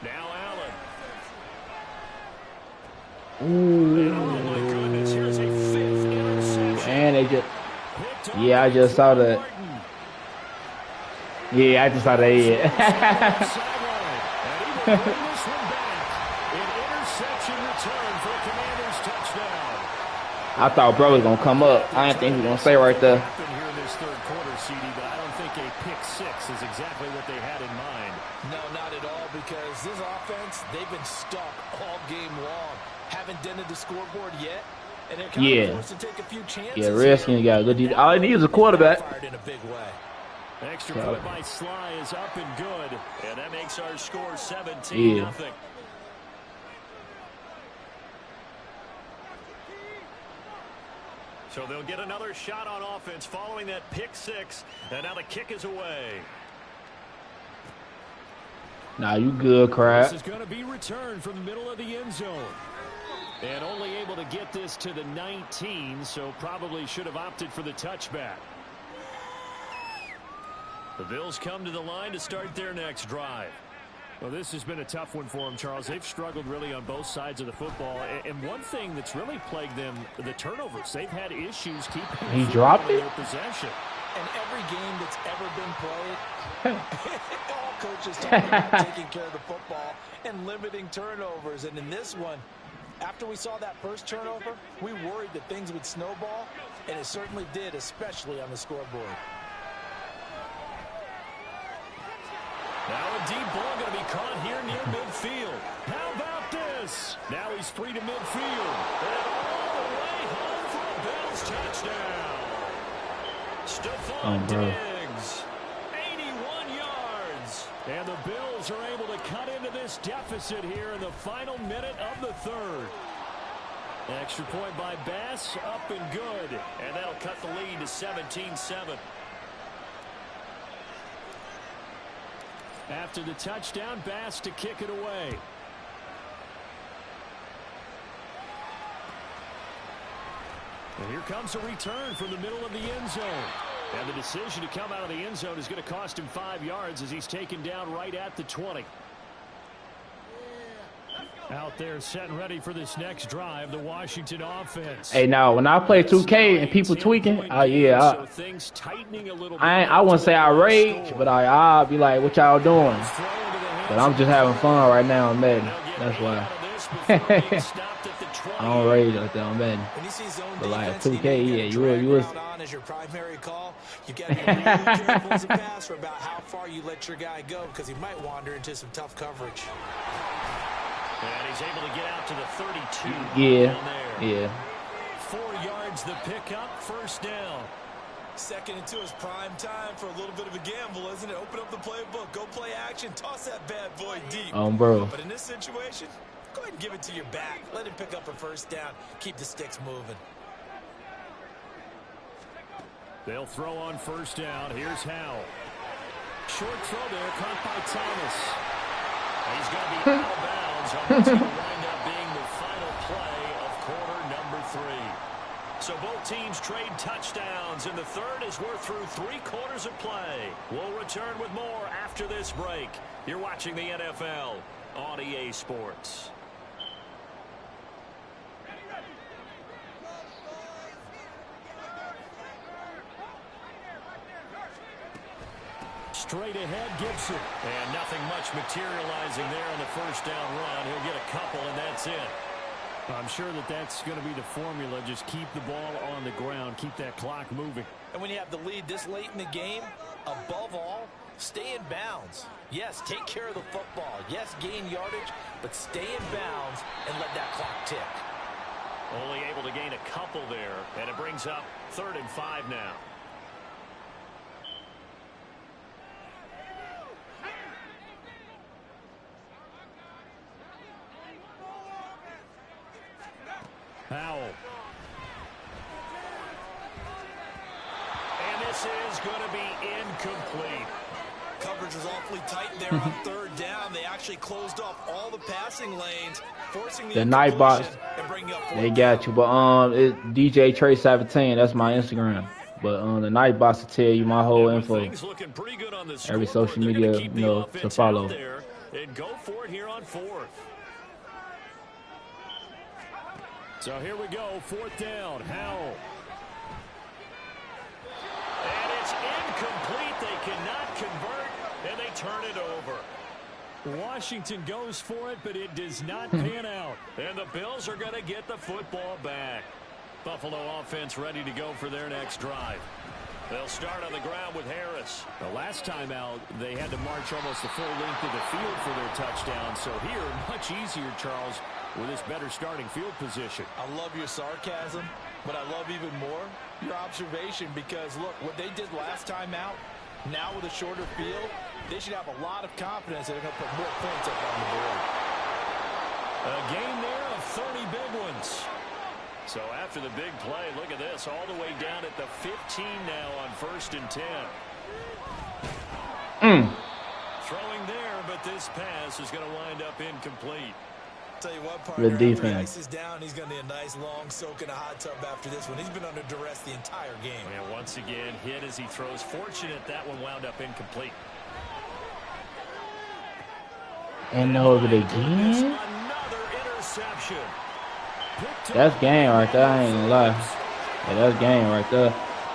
Now Allen. Ooh. Oh, my goodness. Here's a 5th interception. And they just... Yeah, I just saw that. Yeah, I just saw that. Yeah. I thought bro was gonna come up. I didn't think he was gonna stay right there. Here in this 3rd quarter, CD, but I don't think a pick 6 is exactly what they had in mind. No, not at all, because this offense, they've been stuck all game long. Haven't dented the scoreboard yet, and they're kind of forced to take a few chances. Yeah, Redskins got a good defense. All they need is a quarterback. Fired in a big way. Extra point by Sly is up and good, and that makes our score 17-0. So they'll get another shot on offense following that pick 6, and now the kick is away. Nah, you good, Crab. This is going to be returned from the middle of the end zone. And only able to get this to the 19, so probably should have opted for the touchback. The Bills come to the line to start their next drive. Well, this has been a tough one for them, Charles. They've struggled really on both sides of the football. And one thing that's really plagued them, the turnovers. They've had issues keeping he dropped it? Their possession. And every game that's ever been played, all coaches talk about taking care of the football and limiting turnovers. And in this one, after we saw that first turnover, we worried that things would snowball, and it certainly did, especially on the scoreboard. Now a deep ball going to be caught here near midfield. How about this? Now he's free to midfield. And all the way home for a Bills touchdown. Stephon Diggs, 81 yards. And the Bills are able to cut into this deficit here in the final minute of the 3rd. Extra point by Bass, up and good. And that'll cut the lead to 17-7. After the touchdown, Bass to kick it away. And here comes a return from the middle of the end zone. And the decision to come out of the end zone is going to cost him 5 yards as he's taken down right at the 20. Out there set and ready for this next drive, the Washington offense. Hey, now, when I play 2K and people tweaking, yeah, I wouldn't say I rage, but I'll be like, what y'all doing? But I'm just having fun right now on Madden. That's why. I don't rage like that on Madden. But like 2K, yeah, you was. As your primary call, you got to be really careful as a passer about how far you let your guy go, because he might wander into some tough coverage. And he's able to get out to the 32. Yeah. 4 yards the pickup, first down. Second into his prime time for a little bit of a gamble, isn't it? Open up the playbook, go play action, toss that bad boy deep. Bro. But in this situation, go ahead and give it to your back. Let him pick up a first down. Keep the sticks moving. They'll throw on first down. Here's Howell. Short throw there, caught by Thomas. He's going to be out of bounds on what's going to wind up being the final play of quarter number 3. So both teams trade touchdowns, and the 3rd is we're through 3 quarters of play. We'll return with more after this break. You're watching the NFL on EA Sports. Straight ahead, Gibson. And nothing much materializing there on the first down run. He'll get a couple, and that's it. I'm sure that's going to be the formula. Just keep the ball on the ground. Keep that clock moving. And when you have the lead this late in the game, above all, stay in bounds. Yes, take care of the football. Yes, gain yardage, but stay in bounds and let that clock tick. Only able to gain a couple there, and it brings up 3rd and 5 now. Powell. And this is going to be incomplete. Coverage was awfully tight there on 3rd down. They actually closed off all the passing lanes, forcing the night box. They got you, but it's DJ Trey 17. That's my Instagram. But the night box will tell you my whole info. Every social media, to follow. And go for it here on 4th. So here we go, 4th down. Howell. And it's incomplete. They cannot convert, and they turn it over. Washington goes for it, but it does not pan out. And the Bills are going to get the football back. Buffalo offense ready to go for their next drive. They'll start on the ground with Harris. The last time out, they had to march almost the full length of the field for their touchdown. So here, much easier, Charles, with this better starting field position. I love your sarcasm, but I love even more your observation, because, look, what they did last time out, now with a shorter field, they should have a lot of confidence that they're going to put more points up on the board. A gain there of 30 big ones. So after the big play, look at this, all the way down at the 15 now on 1st and 10. Throwing there, but this pass is going to wind up incomplete. Tell you what, partner, the defense. after he ices down, he's going to need a nice long soak in a hot tub after this one. He's been under duress the entire game. And once again, hit as he throws. Fortunate that one wound up incomplete. And over again. Another interception. That's game right there. I ain't gonna lie. Yeah, that's game right there.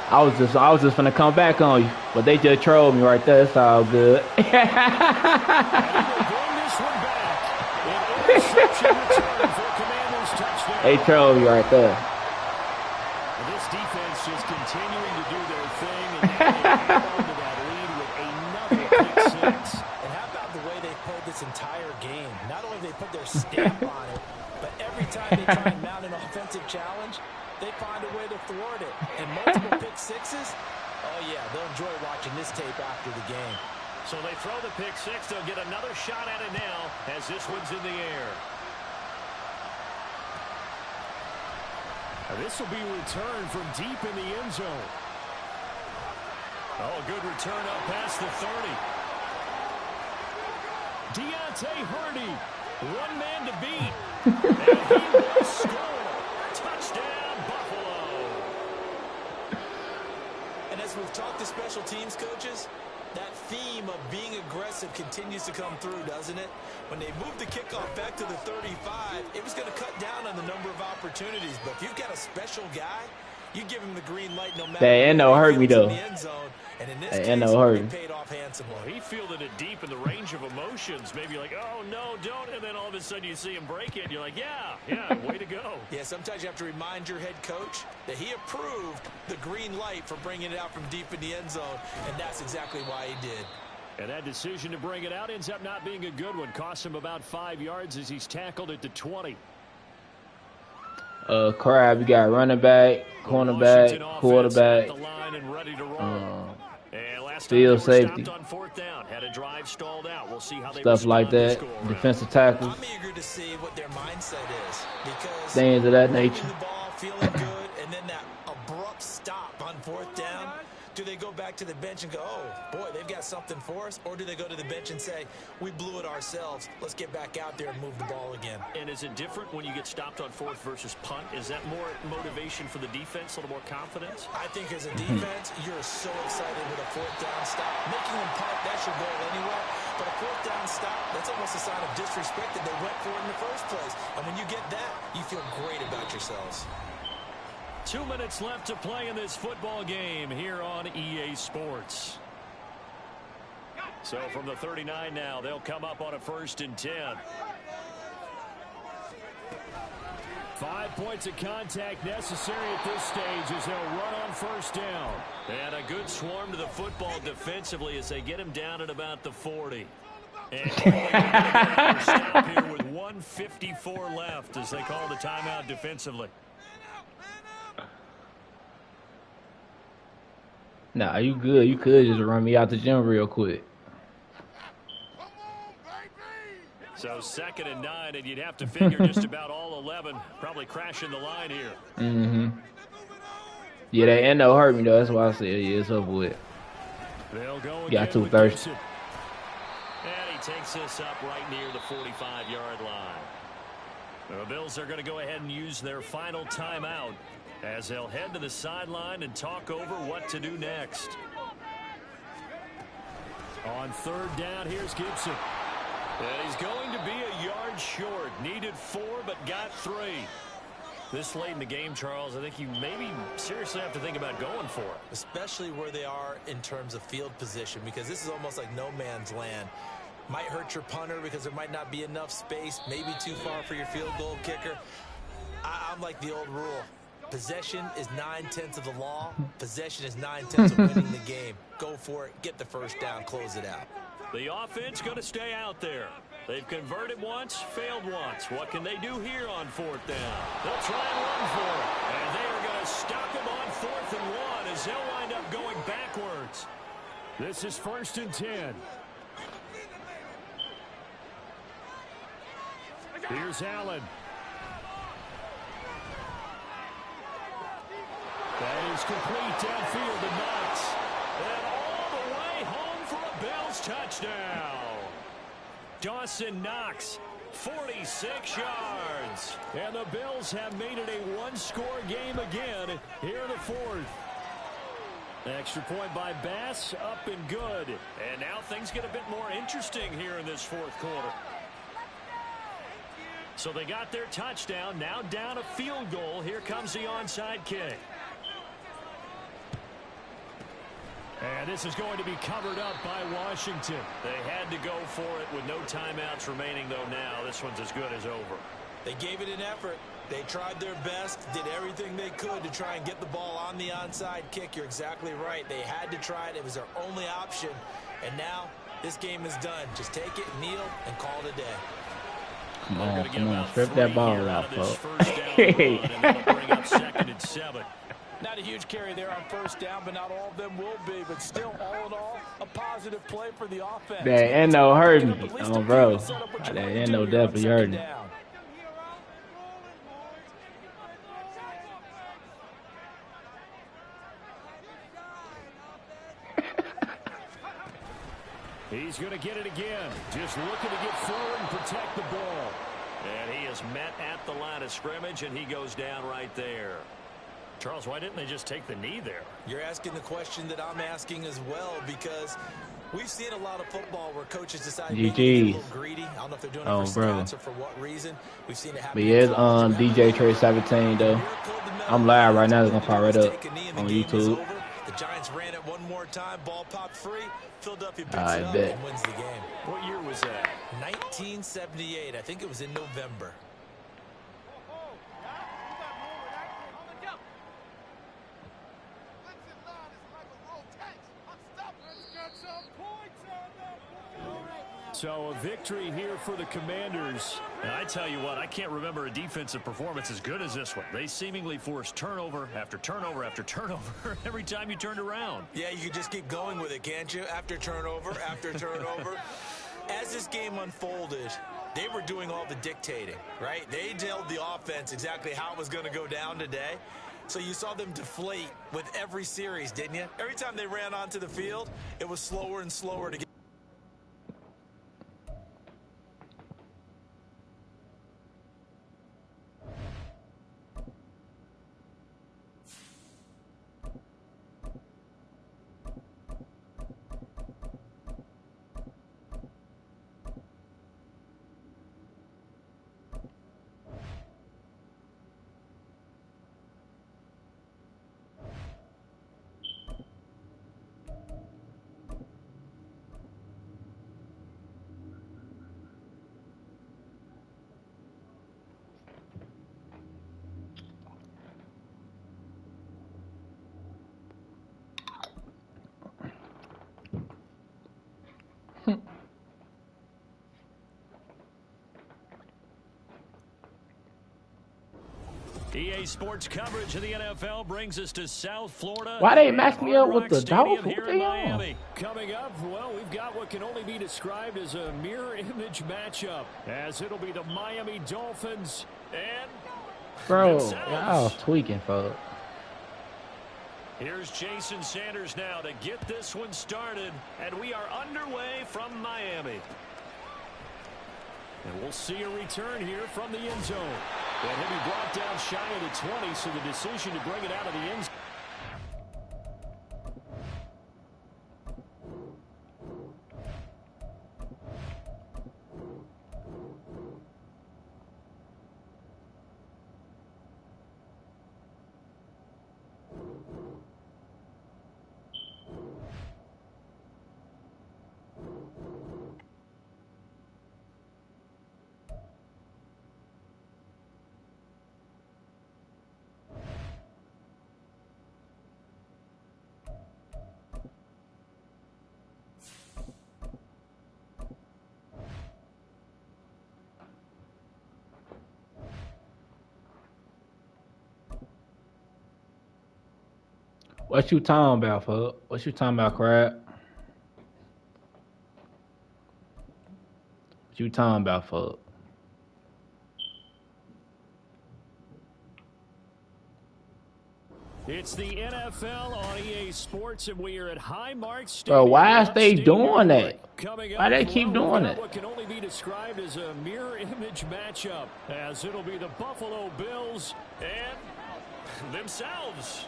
I was just gonna come back on you, but they just trolled me right there. It's all good. They trolled me right there. This defense just continuing to do their thing, and they hold on to that lead with another pick six. And how about the way they played this entire game? Not only they put their stamp on it, but every time they try and mount an offensive challenge, they find a way to thwart it. And multiple pick sixes, oh yeah, they'll enjoy watching this tape after the game. So they throw the pick six. They'll get another shot at it now as this one's in the air. Now this will be returned from deep in the end zone. Oh, good return up past the 30. Deontay Hardy, one man to beat. And he will score. Touchdown, Buffalo. And as we've talked to special teams coaches, that theme of being aggressive continues to come through, doesn't it? When they moved the kickoff back to the 35, it was going to cut down on the number of opportunities. But if you've got a special guy, you give him the green light no matter. That Endo hurt me though. And in this that case, Endo hurt. it paid off handsomely. He fielded it deep in the range of emotions. Maybe like, oh, no, don't. And then all of a sudden you see him break it. And you're like, yeah, way to go. Yeah, sometimes you have to remind your head coach that he approved the green light for bringing it out from deep in the end zone. And that's exactly why he did. And that decision to bring it out ends up not being a good one. Cost him about 5 yards as he's tackled at the 20. Crab, you got running back, cornerback, quarterback, field safety, on 4th down, had a drive stalled out. We'll see how they stuff like that, defensive tackles, I'm eager to see what their mindset is, because things of that nature. The ball, feeling good, and then that abrupt stop on 4th down. Do they go back to the bench and go, oh, boy, they've got something for us? Or do they go to the bench and say, we blew it ourselves. Let's get back out there and move the ball again. And is it different when you get stopped on 4th versus punt? Is that more motivation for the defense, a little more confidence? I think as a defense, you're so excited with a 4th down stop. Making them punt, that's your goal anyway. But a 4th down stop, that's almost a sign of disrespect that they went for it in the first place. And when you get that, you feel great about yourselves. 2 minutes left to play in this football game here on EA Sports. So from the 39 now, they'll come up on a 1st and 10. 5 points of contact necessary at this stage as they'll run on 1st down. And a good swarm to the football defensively as they get him down at about the 40. And stop here with 1:54 left as they call the timeout defensively. Nah, you good. You could just run me out the gym real quick. So 2nd and 9, and you'd have to figure just about all 11 probably crashing the line here. Mm-hmm. Yeah, that endo hurt me though. That's why I said, yeah, it's over with. They'll go Got again too with thirsty. Gibson. And he takes this up right near the 45-yard line. The Bills are going to go ahead and use their final timeout as they'll head to the sideline and talk over what to do next. On 3rd down, here's Gibson. And he's going to be a yard short. Needed 4, but got 3. This late in the game, Charles, I think you maybe seriously have to think about going for it. Especially where they are in terms of field position, because this is almost like no man's land. Might hurt your punter because there might not be enough space, maybe too far for your field goal kicker. I'm like the old rule. Possession is 9/10 of the law. Possession is 9/10 of winning the game. Go for it, get the first down, close it out. The offense going to stay out there. They've converted once, failed once. What can they do here on 4th down? They'll try and run for it. And they are going to stop him on 4th and 1 as they'll wind up going backwards. This is 1st and 10. Here's Allen. That is complete downfield to Knox. And all the way home for a Bills touchdown. Dawson Knox, 46 yards. And the Bills have made it a one-score game again here in the 4th. Extra point by Bass, up and good. And now things get a bit more interesting here in this 4th quarter. So they got their touchdown, now down a field goal. Here comes the onside kick. And this is going to be covered up by Washington. They had to go for it with no timeouts remaining, though now this one's as good as over. They gave it an effort. They tried their best, did everything they could to try and get the ball on the onside kick. You're exactly right. They had to try it. It was their only option. And now this game is done. Just take it, kneel, and call it a day. Come on. Strip that ball out, folks. Bring up 2nd and 7. Not a huge carry there on 1st down, but not all of them will be. But still, all in all, a positive play for the offense. That endo hurt me. Oh, bro. That endo definitely hurt me. He's going to get it again. Just looking to get forward and protect the ball. And he is met at the line of scrimmage, and he goes down right there. Charles, why didn't they just take the knee there? You're asking the question that I'm asking as well, because we've seen a lot of football where coaches decide to get a little greedy. I don't know if they're doing it for stats or for what reason. We've seen it happen. But yeah, it's DJ Trey 17 though. I'm live right now. It's gonna pop right up on YouTube. The Giants ran it one more time. Ball popped free. Philadelphia picks it up and wins the game. What year was that? 1978. I think it was in November. So a victory here for the Commanders. And I tell you what, I can't remember a defensive performance as good as this one. They seemingly forced turnover after turnover after turnover every time you turned around. Yeah, you could just keep going with it, can't you? After turnover, after turnover. As this game unfolded, they were doing all the dictating, right? They told the offense exactly how it was going to go down today. So you saw them deflate with every series, didn't you? Every time they ran onto the field, it was slower and slower to get. Today's sports coverage of the NFL brings us to South Florida. Why they match me up with Rock the Stadium Dolphins? here What in they Miami. on? Coming up, well, we've got what can only be described as a mirror image matchup, as it'll be the Miami Dolphins and Bro, themselves. y'all tweaking, folks. Here's Jason Sanders now to get this one started, and we are underway from Miami. And we'll see a return here from the end zone. And he'll be brought down shy of the 20, so the decision to bring it out of the end zone. What you talking about, fuck? What you talking about, crap? What you talking about, fuck? It's the NFL on EA Sports, and we are at Highmark Stadium. Bro, why is in they upstate doing New that? York. Coming Why they up, keep we've doing got it? what can only be described as a mirror image matchup, as it'll be the Buffalo Bills and themselves.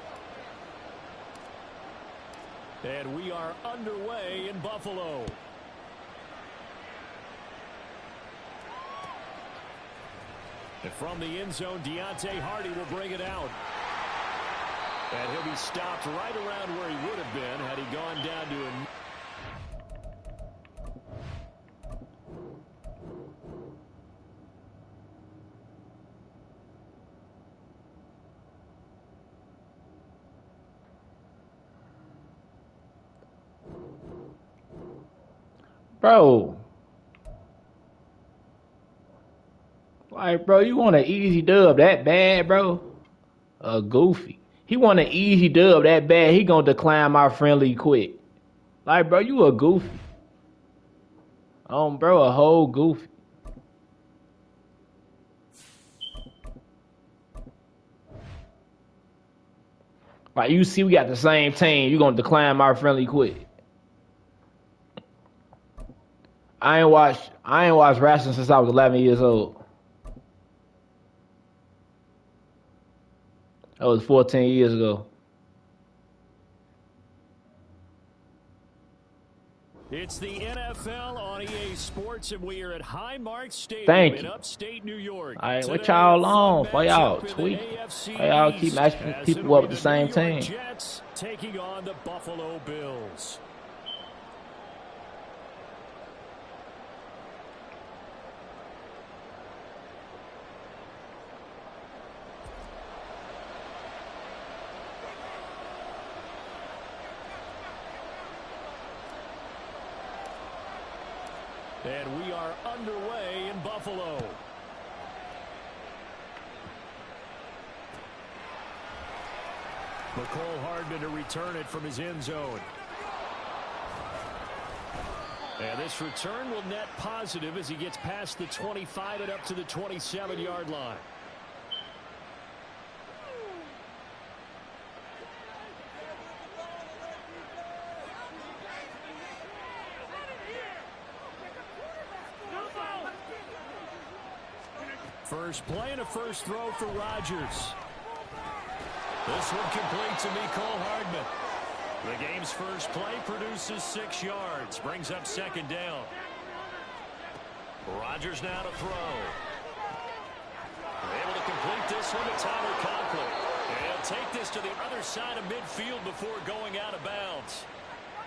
And we are underway in Buffalo. And from the end zone, Deontay Hardy will bring it out. And he'll be stopped right around where he would have been had he gone down to a... Bro. Like, bro, you want an easy dub that bad, bro? Goofy. He want an easy dub that bad, he gonna decline my friendly quick. Like, bro, you a goofy. Bro, a whole goofy. Like, you see we got the same team, you gonna decline my friendly quick. I ain't watched wrestling since I was 11 years old. That was 14 years ago. It's the NFL on EA Sports, and we are at Highmark Stadium Thank in you. upstate New York. All right, what Today, y'all a on? fun Why y'all matchup in the tweak? AFC Why y'all keep East, matching as people it'll up be with the same New York team? Jets taking on the Buffalo Bills. And we are underway in Buffalo. McCole Hardman to return it from his end zone. And this return will net positive as he gets past the 25 and up to the 27-yard line. First play and a first throw for Rodgers. This one complete to McCole Hardman. The game's first play produces 6 yards. Brings up second down. Rodgers now to throw. Able to complete this one to Tyler Conklin. And he'll take this to the other side of midfield before going out of bounds.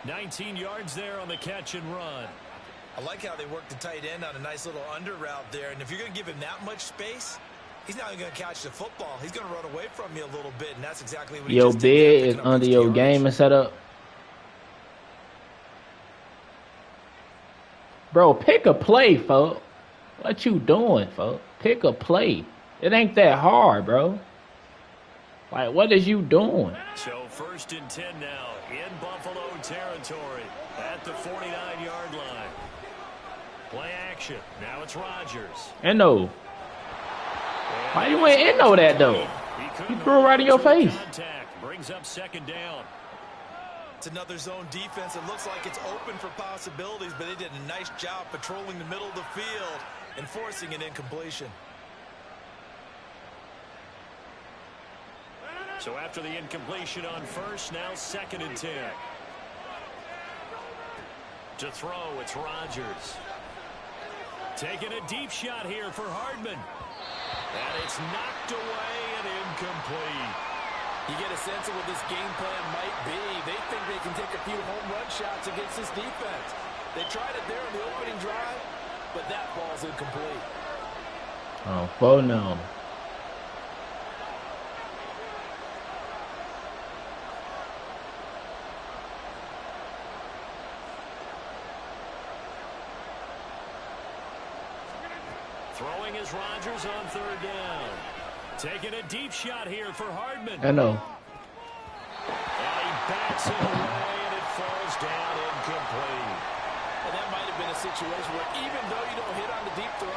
19 yards there on the catch and run. I like how they work the tight end on a nice little under route there. And if you're going to give him that much space, he's not even going to catch the football. He's going to run away from you a little bit, and that's exactly what he Your just did there, bed is picking up under extra your yards. game and set up. Bro, pick a play, folks. What you doing, folks? Pick a play. It ain't that hard, bro. Like, what is you doing? So 1st and 10 now in Buffalo territory at the 49-yard line. Play action. Now it's Rodgers. Endo. Why you ain't Endo that, though? He threw it right in your face. Contact brings up 2nd down. It's another zone defense. It looks like it's open for possibilities, but they did a nice job patrolling the middle of the field and forcing an incompletion. So after the incompletion on 1st, now 2nd and 10. To throw, it's Rodgers. Taking a deep shot here for Hardman. And it's knocked away and incomplete. You get a sense of what this game plan might be. They think they can take a few home run shots against this defense. They tried it there on the opening drive, but that ball's incomplete. Oh, for no. Throwing is Rodgers on 3rd down. Taking a deep shot here for Hardman. I know. And he bats it away, and it falls down incomplete. And that might have been a situation where even though you don't hit on the deep throw,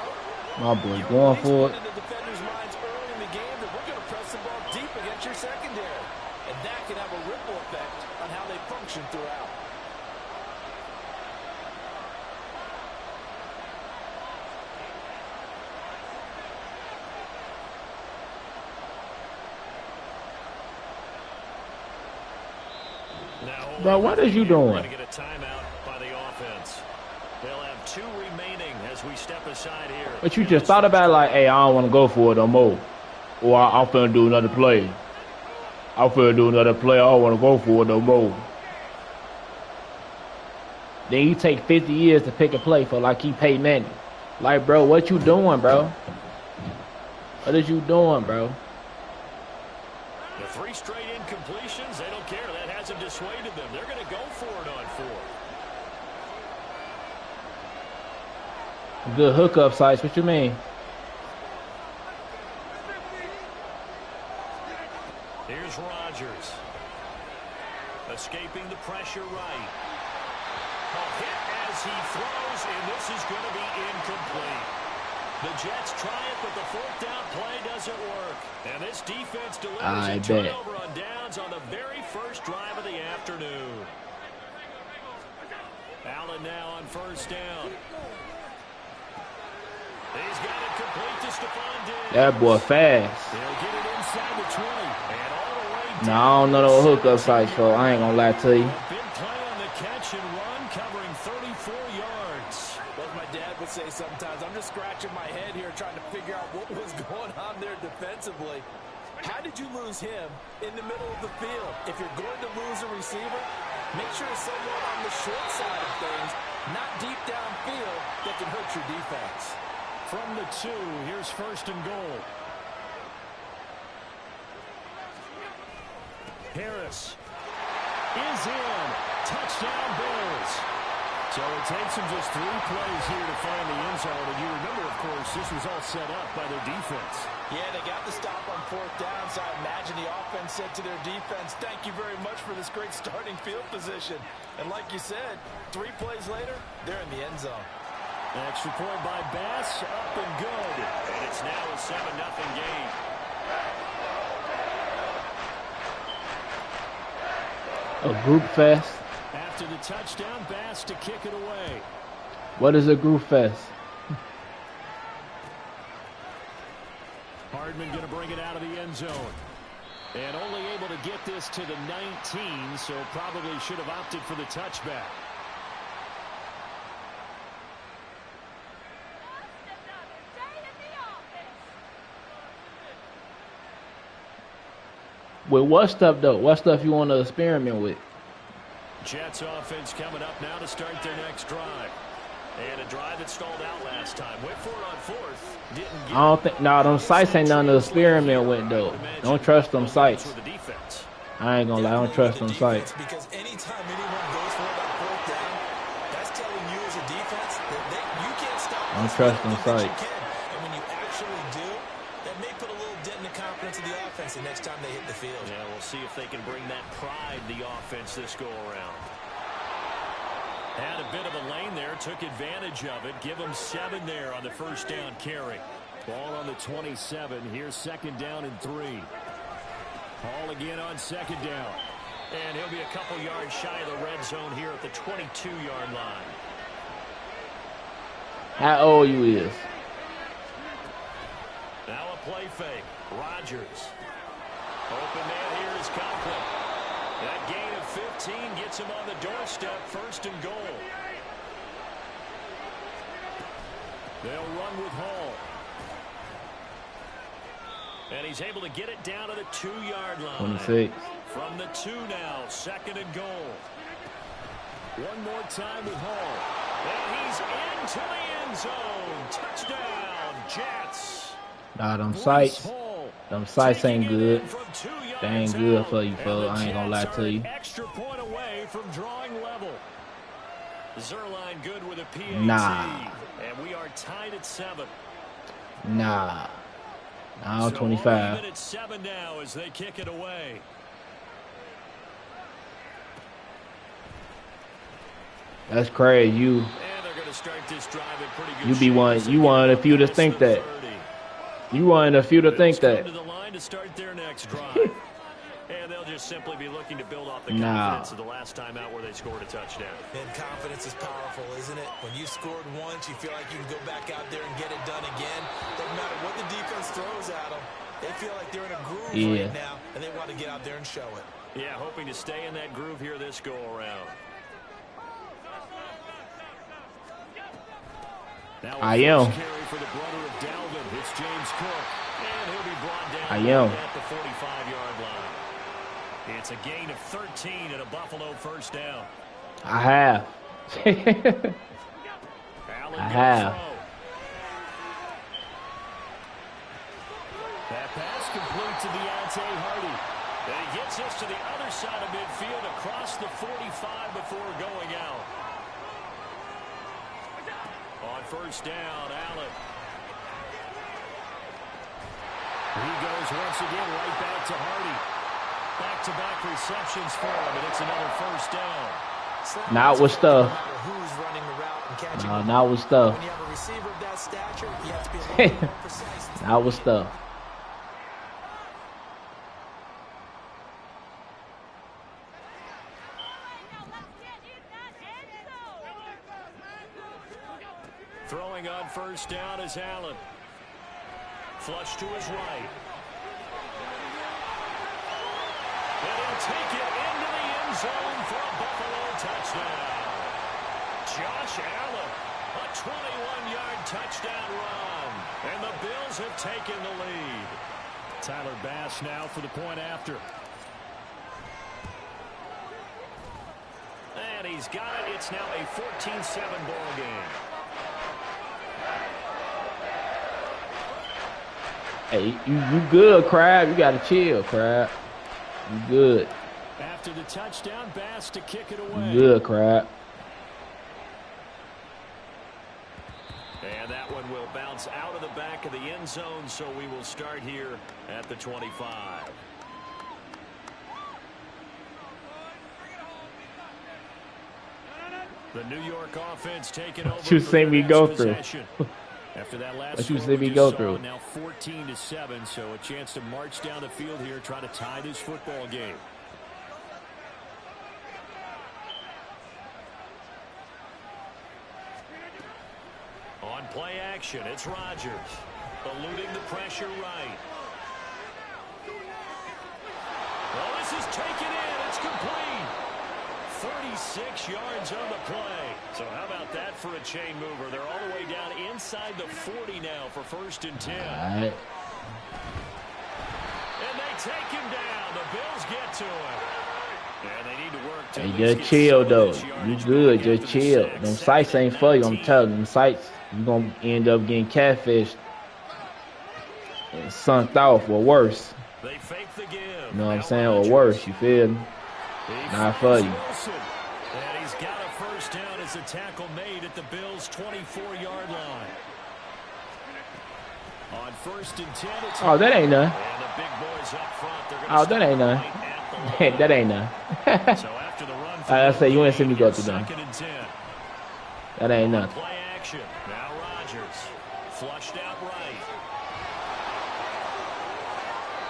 My boy going for it. in the defender's minds early in the game that we're going to press the ball deep against your secondary. And that can have a ripple effect on how they function throughout. Bro, what is you doing? To get a timeout by the offense. They'll have 2 remaining as we step aside here. But you just thought about it like, hey, I don't want to go for it no more. Or I'm finna do another play. I don't want to go for it no more. Then you take 50 years to pick a play for like he paid Manning. Like, bro, what you doing, bro? What is you doing, bro? The 3 straight incompletions, they don't care. That hasn't dissuaded them. They're going to go for it on 4. Good hookup sites. What you mean? Here's Rodgers. Escaping the pressure right. A hit as he throws, and this is going to be incomplete. The Jets try it, but the 4th down play doesn't work. And this defense delivers a turnover on downs on the very first drive of the afternoon. Allen now on 1st down. He's got it complete to Stephon Diggs. That boy fast. He'll get it inside the 20. And all the way down. No, I don't know no hookup sites, so I ain't gonna lie to you. Big play on the catch and run, covering 34 yards. Like my dad would say sometimes, I'm just scratching my head here trying to figure out what was going on there defensively. How did you lose him in the middle of the field? If you're going to lose a receiver, make sure it's someone on the short side of things, not deep downfield, that can hurt your defense. From the 2, here's 1st and goal. Harris is in. Touchdown Bills. So it takes them just 3 plays here to find the end zone. And you remember, of course, this was all set up by their defense. Yeah, they got the stop on 4th down, so I imagine the offense said to their defense, thank you very much for this great starting field position. And like you said, 3 plays later, they're in the end zone. Extra point by Bass, up and good. And it's now a 7-0 game. A group fest? After the touchdown, Bass to kick it away. What is a group fest? Hardman going to bring it out of the end zone. And only able to get this to the 19, so probably should have opted for the touchback. With what stuff, though? What stuff you want to experiment with? Jets offense coming up now to start their next drive. And a drive that stalled out last time. Went for it on 4th. Didn't get I don't think. No, them sites ain't nothing to experiment with, though. Don't trust them sites. I ain't gonna lie. I don't trust them sites. Because anytime anyone goes for it on 4th down, that's telling you as a defense that you can't stop. I don't trust them sites. And when you actually do, That may put a little dent in the confidence of the offense the next time they hit the field. Yeah, we'll see if they can bring that pride to the offense this go-around. Had a bit of a lane there, took advantage of it. Give him 7 there on the first down carry. Ball on the 27. Here's 2nd down and 3. Hall again on 2nd down. And he'll be a couple yards shy of the red zone here at the 22-yard line. How old you is? Now a play fake. Rodgers. Open man here is Conklin. That gain of 15 gets him on the doorstep, 1st and goal. They'll run with Hall. And he's able to get it down to the 2-yard line. 26. From the 2 now, 2nd and goal. One more time with Hall. And he's into the end zone. Touchdown, Jets. Nah, them sights ain't good. They ain't good for you, folks. I ain't gonna lie to you. Extra point away from drawing level. Zerline good with a PAT. Nah. And we are tied at 7. Nah. Now So 25. even at 7 now as they kick it away. That's crazy. And they're going to start this drive in pretty good You be shape one. as they You get one of the up few to past think the that. 30. You one of the few to think Bills that. come to the line to start their next drive. And they'll just simply be looking to build off the confidence of the last time out where they scored a touchdown. And confidence is powerful, isn't it? When you scored once, you feel like you can go back out there and get it done again. Doesn't matter what the defense throws at them. They feel like they're in a groove right now, and they want to get out there and show it. Yeah, hoping to stay in that groove here this go-around. Now I am. Carry for the brother of Dalvin. It's James Cook. And he'll be brought down I am. at the 45-yard line. It's a gain of 13 and a Buffalo 1st down. I have. I have. That pass complete to Deontay Hardy. And he gets us to the other side of midfield across the 45 before going out. On 1st down, Allen. He goes once again right back to Hardy. Back-to-back receptions for him, and it's another 1st down. Not with stuff. Who's running the route and catching No, it. not with stuff. When you have a receiver of that stature, you have to be a little more precise. Not with stuff. Throwing on 1st down is Allen. Flush to his right. And he'll take it into the end zone for a Buffalo touchdown. Josh Allen, a 21-yard touchdown run. And the Bills have taken the lead. Tyler Bass now for the point after. And he's got it. It's now a 14-7 ball game. Hey, you good, Crab. You gotta chill, Crab. You good. After the touchdown, Bass to kick it away. You good, Crab. And that one will bounce out of the back of the end zone, so we will start here at the 25. The New York offense taking over. You see me go through. After that last What you score see we me just go saw, through. now 14-7, so a chance to march down the field here, try to tie this football game. On play action, it's Rodgers. Eluding the pressure right. Well, this is taken in. It's complete. 36 yards on the play. So how about that for a chain mover? They're all the way down inside the 40 now for 1st and 10. All right. And they take him down. The Bills get to him. And they need to work to Hey, just chill, though. You good. Just chill. Them sights ain't for you. I'm telling you. Them sights, you going to end up getting catfished and sunk off or worse. They fake the give. You know what I'm saying? Or worse. You feel me? Not for you. And he's got a 1st down as a tackle made at the Bills' 24-yard line. On 1st and 10, it's Oh, that ain't none. and the big boys up front. They're Oh, that ain't none. That ain't none. So after the run I say you ain't seen me go through none. 2nd and 10. That ain't nothing. Play action. Now Rodgers. Flushed out right.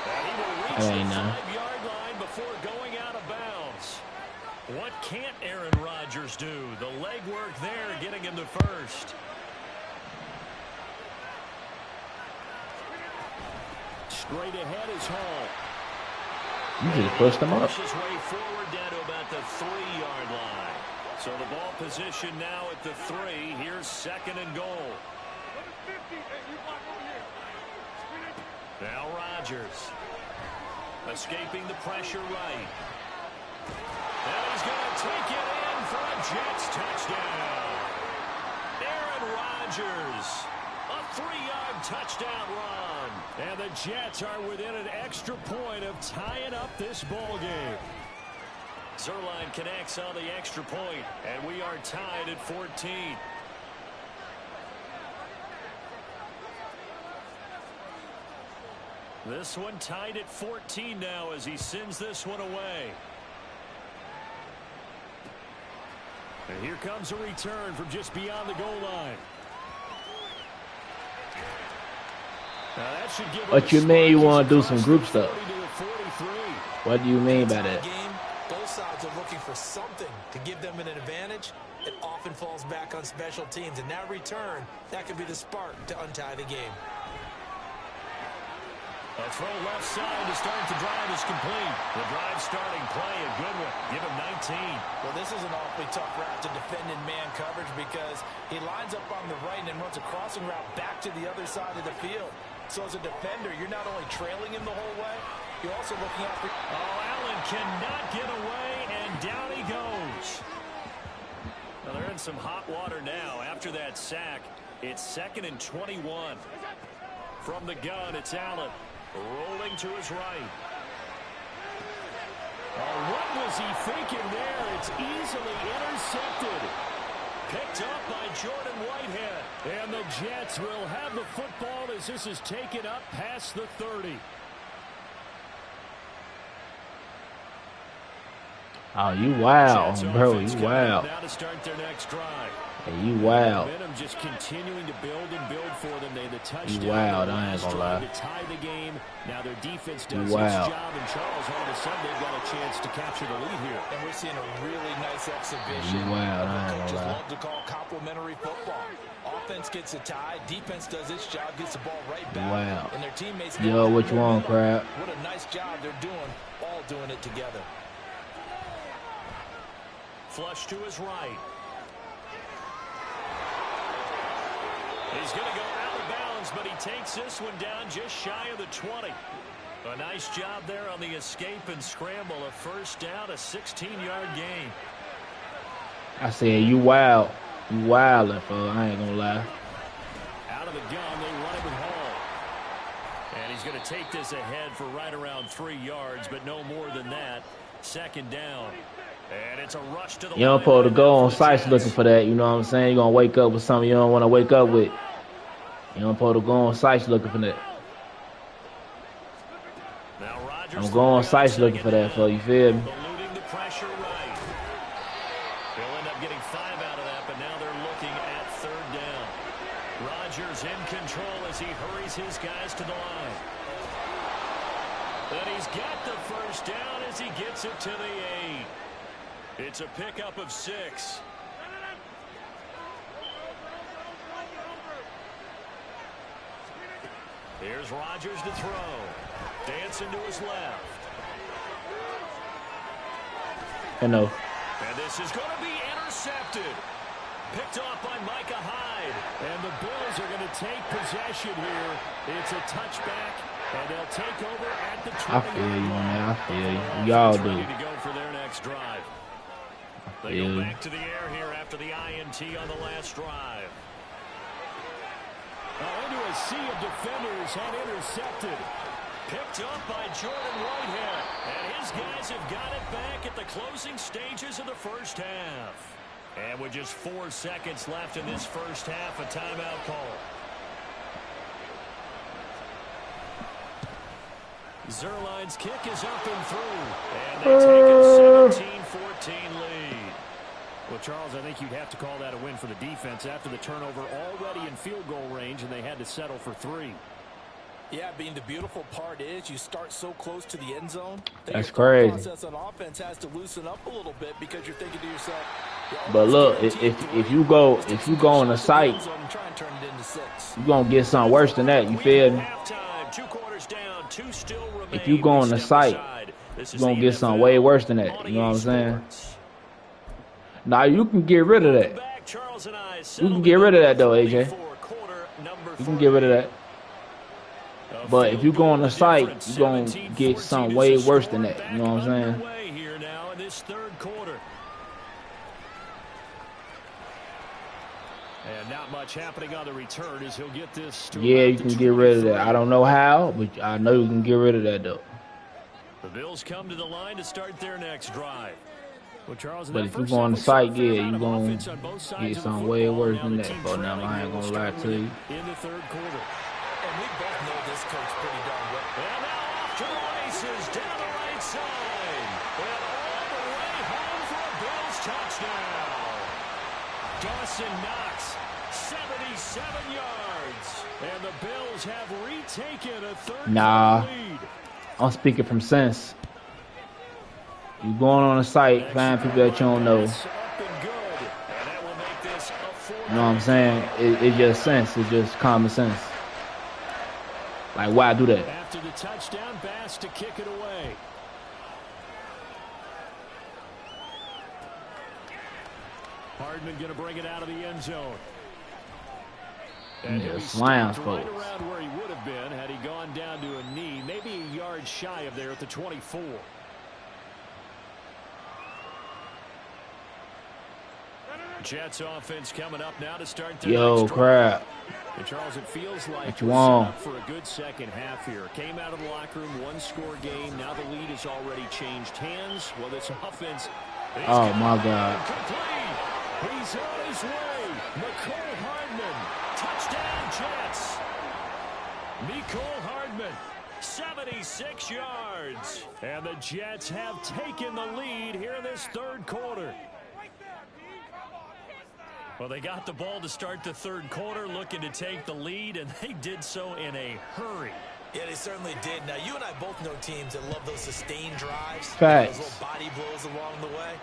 And he will reach That ain't the none. 5-yard line before going out of bounds. What can't Aaron Rodgers do? The legwork there getting him to first. Straight ahead is Hall. You just pushed them up. Pushes way forward down to about the 3-yard line. So the ball position now at the 3. Here's 2nd and goal. Now Rodgers. Escaping the pressure right. And he's going to take it in for a Jets touchdown. Aaron Rodgers. A 3-yard touchdown run. And the Jets are within an extra point of tying up this ball game. Zerline connects on the extra point, and we are tied at 14. This one tied at 14 now as he sends this one away. And here comes a return from just beyond the goal line. Now that should give What you mean you want to do some group stuff? What do you mean by that? Both sides are looking for something to give them an advantage. It often falls back on special teams. In that return, that could be the spark to untie the game. A throw left side to start the drive is complete. The drive starting play, a good one. Give him 19. Well, this is an awfully tough route to defend in man coverage because he lines up on the right and then runs a crossing route back to the other side of the field. So as a defender, you're not only trailing him the whole way, you're also looking out for... Oh, Allen cannot get away, and down he goes. Well, they're in some hot water now. After that sack, it's 2nd and 21. From the gun, it's Allen. Rolling to his right. Oh, what was he thinking there? It's easily intercepted. Picked up by Jordan Whitehead. And the Jets will have the football as this is taken up past the 30. Oh, you wild, bro. You wild. Now to start their next drive. Hey, you wild. Momentum just continuing to build and build for them. They had the touchdown. You wild, I ain't gonna lie. To tie the game. Now their defense does You its wild. job, and Charles, all of a sudden, they've got a chance to capture the lead here. And we're seeing a really nice exhibition. You wild, I ain't Coaches gonna lie. love to call complimentary football. Offense gets a tie, defense does its job, gets the ball right back. Wow. And their teammates. Yo, what you want, crap? What a nice job they're doing, all doing it together. Flush to his right. He's going to go out of bounds, but he takes this one down just shy of the 20. A nice job there on the escape and scramble. A first down, a 16-yard gain. I said you wild. You wildin', fool. I ain't gonna lie. Out of the gun, they run it with Hall. And he's going to take this ahead for right around 3 yards, but no more than that. 2nd down. And it's a rush to the You don't supposed to go on sites looking for that. You know what I'm saying? You're gonna wake up with something you don't want to wake up with. You don't supposed to go on sites looking for that. Now Rodgers I'm going on sites looking for that, fool. You feel me? eluding the pressure right. They'll end up getting 5 out of that, but now they're looking at 3rd down. Rodgers in control as he hurries his guys to the line. And he's got the first down as he gets it to the 8. It's a pickup of 6. Here's Rodgers to throw. Dancing to his left. I know. And this is going to be intercepted. Picked off by Micah Hyde. And the Bills are going to take possession here. It's a touchback, and they'll take over at the 20. I feel you on that. I feel you. Y'all do. Ready to go for their next drive. They go back to the air here after the INT on the last drive. Into a sea of defenders and intercepted. Picked up by Jordan Whitehead. And his guys have got it back at the closing stages of the first half. And with just 4 seconds left in this first half, a timeout call. Zerline's kick is up and through. And they take a 17-14 lead. Well, Charles, I think you'd have to call that a win for the defense after the turnover already in field goal range, and they had to settle for 3. Yeah, being the beautiful part is you start so close to the end zone. That's crazy. The process on offense has to loosen up a little bit because you're thinking to yourself. But look, if you go on the site, you're gonna get something worse than that. You feel me? If you go on the site, you're gonna get something way worse than that. You know what I'm saying? Now you can get rid of that. You can get rid of that though, AJ. You can get rid of that. But if you go on the site, you're going to get something way worse than that. You know what I'm saying? And not much happening on the return as he'll get this. Yeah, you can get rid of that. I don't know how, but I know you can get rid of that, though. The Bills come to the line to start their next drive. Well, Charles, but if you go on the site, yeah, you're going to get something way worse than that. But now I ain't going to lie to you. In the third quarter. And we both know this coach pretty darn well. And now off to the races down the right side. And all the way home for a Bills touchdown. Dawson Knox, 77 yards. And the Bills have retaken a third lead. I'm speaking from sense. You going on the site, find people that you don't know. You know what I'm saying? It's just sense. It's just common sense. Like, why do that? After the touchdown, Bass to kick it away. Hardman going to bring it out of the end zone. And yeah, slams folks. Right around where he would have been had he gone down to a knee, maybe a yard shy of there at the 24. Jets offense coming up now to start their next crap. And Charles, it feels like we're set up for a good second half here. Came out of the locker room, 1-score game. Now the lead has already changed hands. Well, this offense. Oh my God. He's on his way. Mecole Hardman. Touchdown Jets. Mecole Hardman. 76 yards. And the Jets have taken the lead here in this third quarter. Well, they got the ball to start the third quarter, looking to take the lead, and they did so in a hurry. Yeah, they certainly did. Now, you and I both know teams that love those sustained drives. Facts. Those little body blows along the way.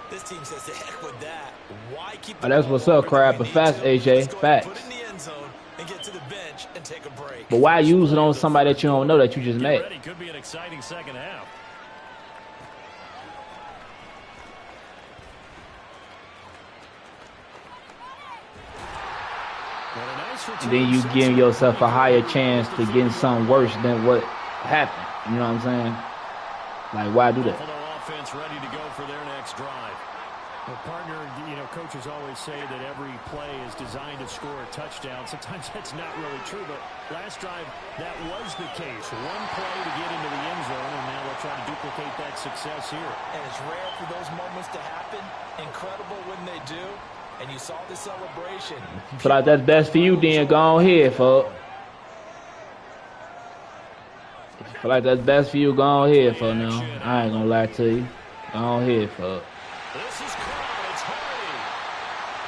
This team says, the heck with that. Why keep the that's what's up, crap. But facts, AJ. Facts. Put in the end zone and get to the bench and take a break. But why use it on somebody that you don't know that you just met? Ready. Could be an exciting second half. And then you give yourself a higher chance to getting something worse than what happened. You know what I'm saying? Like, why do that? Offense ready to go for their next drive. Well, partner, you know, coaches always say that every play is designed to score a touchdown. Sometimes that's not really true, but last drive, that was the case. One play to get into the end zone, and now they'll try to duplicate that success here. And it's rare for those moments to happen. Incredible when they do. And you saw the celebration. Feel like that's best for you, then go on here, folks. If you feel like that's best for you, go on here, folks. Now, I ain't gonna lie to you. Go on here, folks. This is caught. It's Hardy.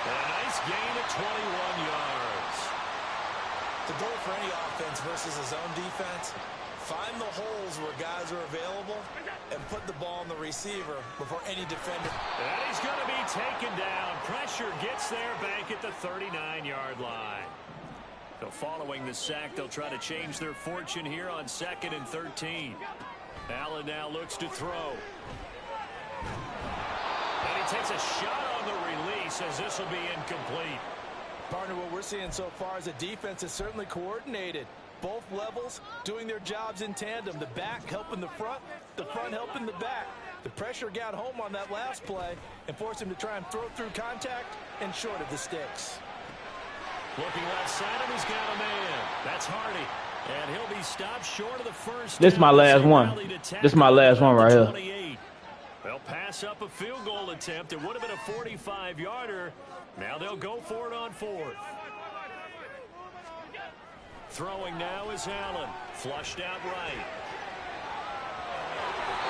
And a nice gain of 21 yards. The goal for any offense versus a zone defense, find the holes where guys are available and put the ball on the receiver before any defender. And he's going to be taken down. Pressure gets there back at the 39-yard line. So following the sack, they'll try to change their fortune here on 2nd and 13. Allen now looks to throw. And he takes a shot on the release as this will be incomplete. Partner, what we're seeing so far is a defense is certainly coordinated. Both levels doing their jobs in tandem. The back helping the front helping the back. The pressure got home on that last play and forced him to try and throw through contact and short of the sticks. Looking left side of, he's got a man. That's Hardy. And he'll be stopped short of the first. This is my last one. This is my last one right here. They'll pass up a field goal attempt. It would have been a 45-yarder. Now they'll go for it on 4th. Throwing now is Allen. Flushed out right.